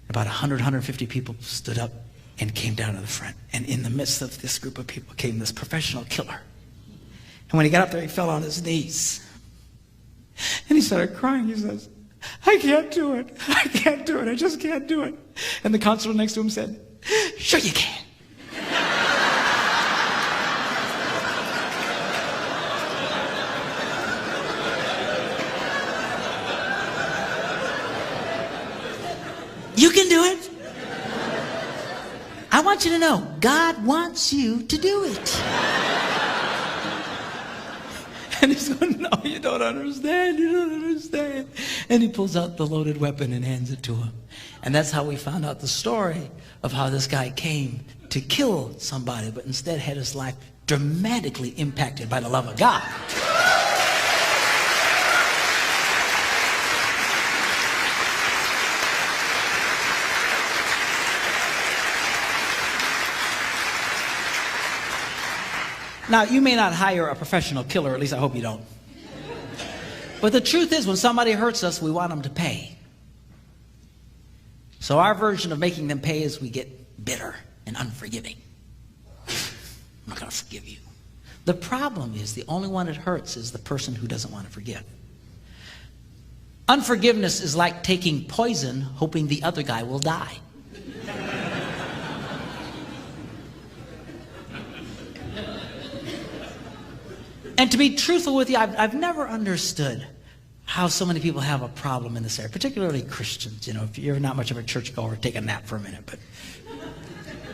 About 100, 150 people stood up and came down to the front. And in the midst of this group of people came this professional killer. And when he got up there, he fell on his knees. And he started crying. He says, I can't do it. I can't do it. I just can't do it. And the counselor next to him said, sure you can. You can do it. I want you to know, God wants you to do it. And he's going, no, you don't understand. You don't understand. And he pulls out the loaded weapon and hands it to him. And that's how we found out the story of how this guy came to kill somebody, but instead had his life dramatically impacted by the love of God. Now, you may not hire a professional killer, at least I hope you don't. But the truth is, when somebody hurts us, we want them to pay. So our version of making them pay is we get bitter and unforgiving. I'm not going to forgive you. The problem is the only one it hurts is the person who doesn't want to forgive. Unforgiveness is like taking poison, hoping the other guy will die. And to be truthful with you, I've never understood how so many people have a problem in this area, particularly Christians. If you're not much of a churchgoer, take a nap for a minute.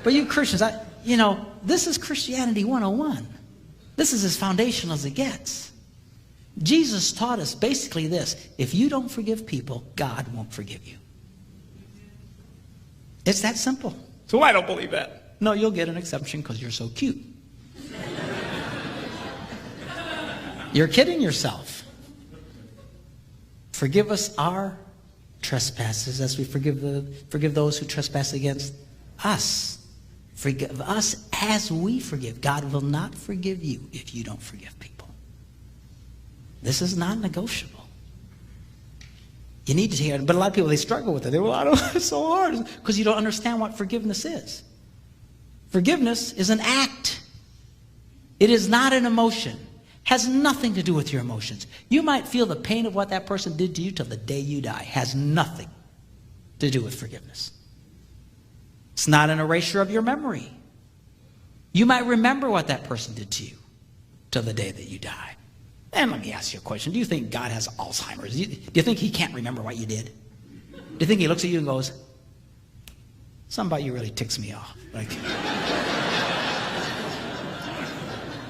But you Christians, this is Christianity 101. This is as foundational as it gets. Jesus taught us basically this: if you don't forgive people, God won't forgive you. It's that simple. So I don't believe that. No, you'll get an exception because you're so cute. You're kidding yourself. Forgive us our trespasses as we forgive those who trespass against us. Forgive us as we forgive. God will not forgive you if you don't forgive people. This is non-negotiable. You need to hear it. But a lot of people, they struggle with it. They go, I don't, it's so hard. Because you don't understand what forgiveness is. Forgiveness is an act. It is not an emotion. Has nothing to do with your emotions. You might feel the pain of what that person did to you till the day you die. Has nothing to do with forgiveness. It's not an erasure of your memory. You might remember what that person did to you till the day that you die. And let me ask you a question. Do you think God has Alzheimer's? Do you think he can't remember what you did? Do you think he looks at you and goes, something about you really ticks me off? Like,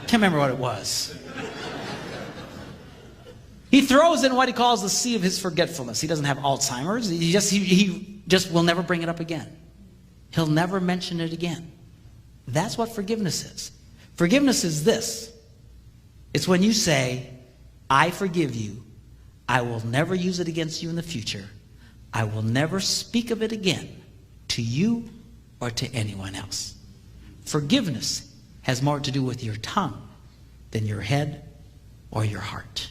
can't remember what it was. He throws in what he calls the sea of his forgetfulness. He doesn't have Alzheimer's. He just will never bring it up again. He'll never mention it again. That's what forgiveness is. Forgiveness is this. It's when you say, I forgive you. I will never use it against you in the future. I will never speak of it again to you or to anyone else. Forgiveness has more to do with your tongue than your head or your heart.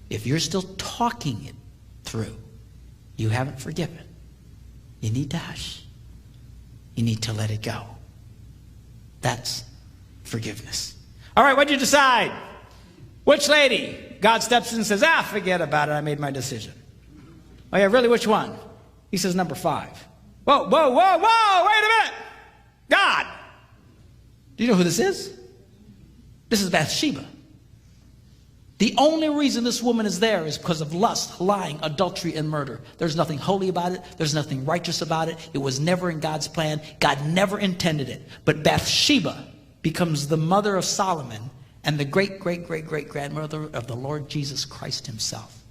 If you're still talking it through, you haven't forgiven. You need to hush. You need to let it go. That's forgiveness. All right, what'd you decide? Which lady? God steps in and says, forget about it. I made my decision. Oh, yeah, really, which one? He says, number 5. Whoa, wait a minute. God. Do you know who this is? This is Bathsheba. The only reason this woman is there is because of lust, lying, adultery, and murder. There's nothing holy about it. There's nothing righteous about it. It was never in God's plan. God never intended it. But Bathsheba becomes the mother of Solomon and the great-great-great-great-grandmother of the Lord Jesus Christ himself.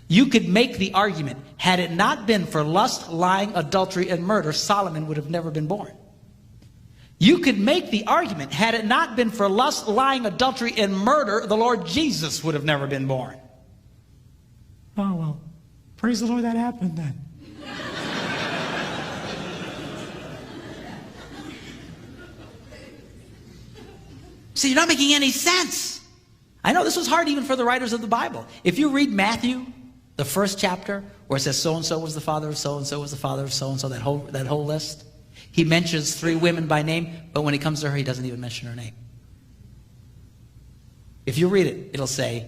You could make the argument, had it not been for lust, lying, adultery, and murder, Solomon would have never been born. You could make the argument, had it not been for lust, lying, adultery, and murder, the Lord Jesus would have never been born. Oh, well, praise the Lord that happened then. See, you're not making any sense. I know this was hard even for the writers of the Bible. If you read Matthew, the first chapter, where it says so-and-so was the father of so-and-so was the father of so-and-so, that whole list, he mentions 3 women by name, but when he comes to her, he doesn't even mention her name. If you read it, it'll say,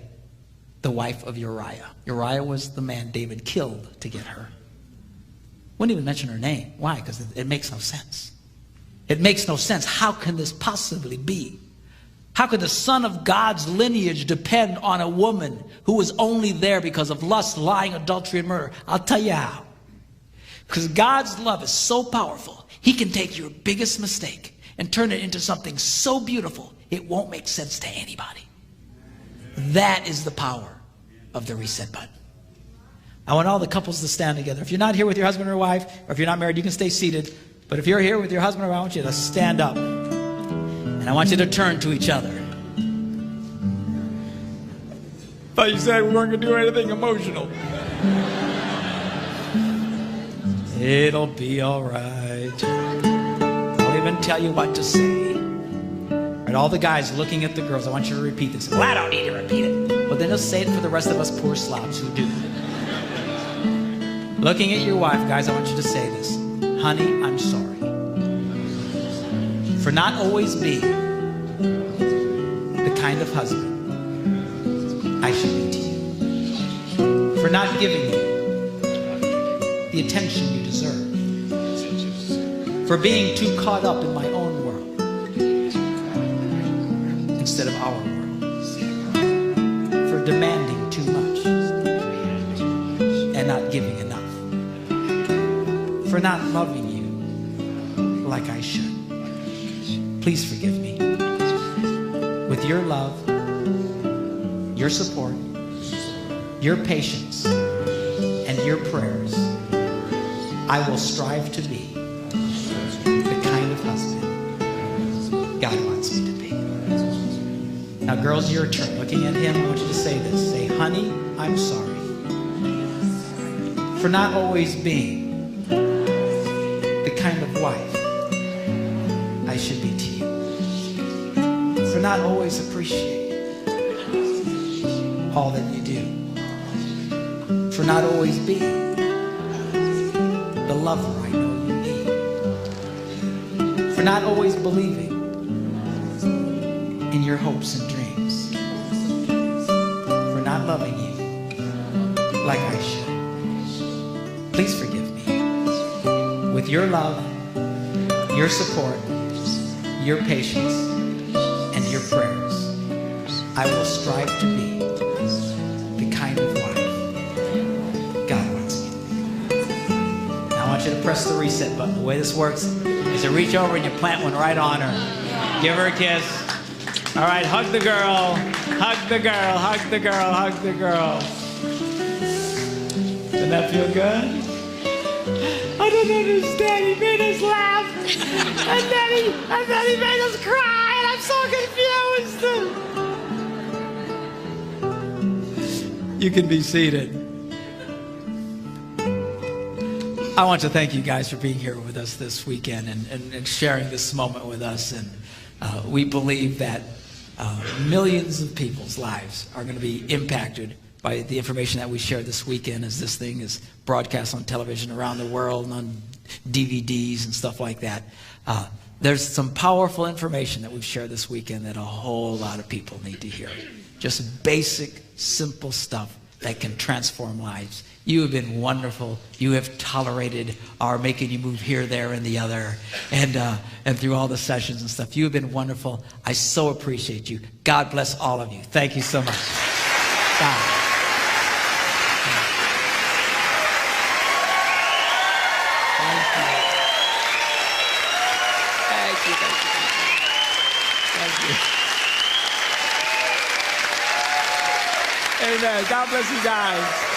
the wife of Uriah. Uriah was the man David killed to get her. Wouldn't even mention her name. Why? Because it makes no sense. It makes no sense. How can this possibly be? How could the son of God's lineage depend on a woman who was only there because of lust, lying, adultery, and murder? I'll tell you how. Because God's love is so powerful, he can take your biggest mistake and turn it into something so beautiful, it won't make sense to anybody. That is the power of the reset button. I want all the couples to stand together. If you're not here with your husband or wife, or if you're not married, you can stay seated. But if you're here with your husband or wife, I want you to stand up. And I want you to turn to each other. Thought you said we weren't going to do anything emotional. It'll be all right. I'll even tell you what to say. Right, all the guys looking at the girls, I want you to repeat this. Well, I don't need to repeat it. But then just say it for the rest of us poor slobs who do. Looking at your wife, guys, I want you to say this. Honey, I'm sorry for not always being the kind of husband I should be to you. For not giving you the attention you deserve. For being too caught up in my own world instead of our world. For demanding too much and not giving enough. For not loving you like I should. Please forgive me. With your love, your support, your patience, and your prayers, I will strive to be the kind of husband God wants me to be. Now, girls, your turn. Looking at him, I want you to say this. Say, honey, I'm sorry for not always being the kind of wife I should be to you, for not always appreciating all that you do, for not always being the lover I know you need, for not always believing in your hopes and dreams, for not loving you like I should. Please forgive me. With your love, your support, your patience, and your prayers, I will strive to be the kind of wife God wants me to be. Now I want you to press the reset button. The way this works is you reach over and you plant one right on her. Give her a kiss. All right, hug the girl. Hug the girl. Hug the girl. Hug the girl. Doesn't that feel good? I don't understand. He made us laugh. And then he made us cry. And I'm so confused. You can be seated. I want to thank you guys for being here with us this weekend and sharing this moment with us. And we believe that millions of people's lives are going to be impacted by the information that we share this weekend as this thing is broadcast on television around the world and on DVDs and stuff like that. There's some powerful information that we've shared this weekend that a whole lot of people need to hear. Just basic, simple stuff that can transform lives. You have been wonderful. You have tolerated our making you move here, there, and the other, and through all the sessions and stuff. You have been wonderful. I so appreciate you. God bless all of you. Thank you so much. Bye. Amen. God bless you guys.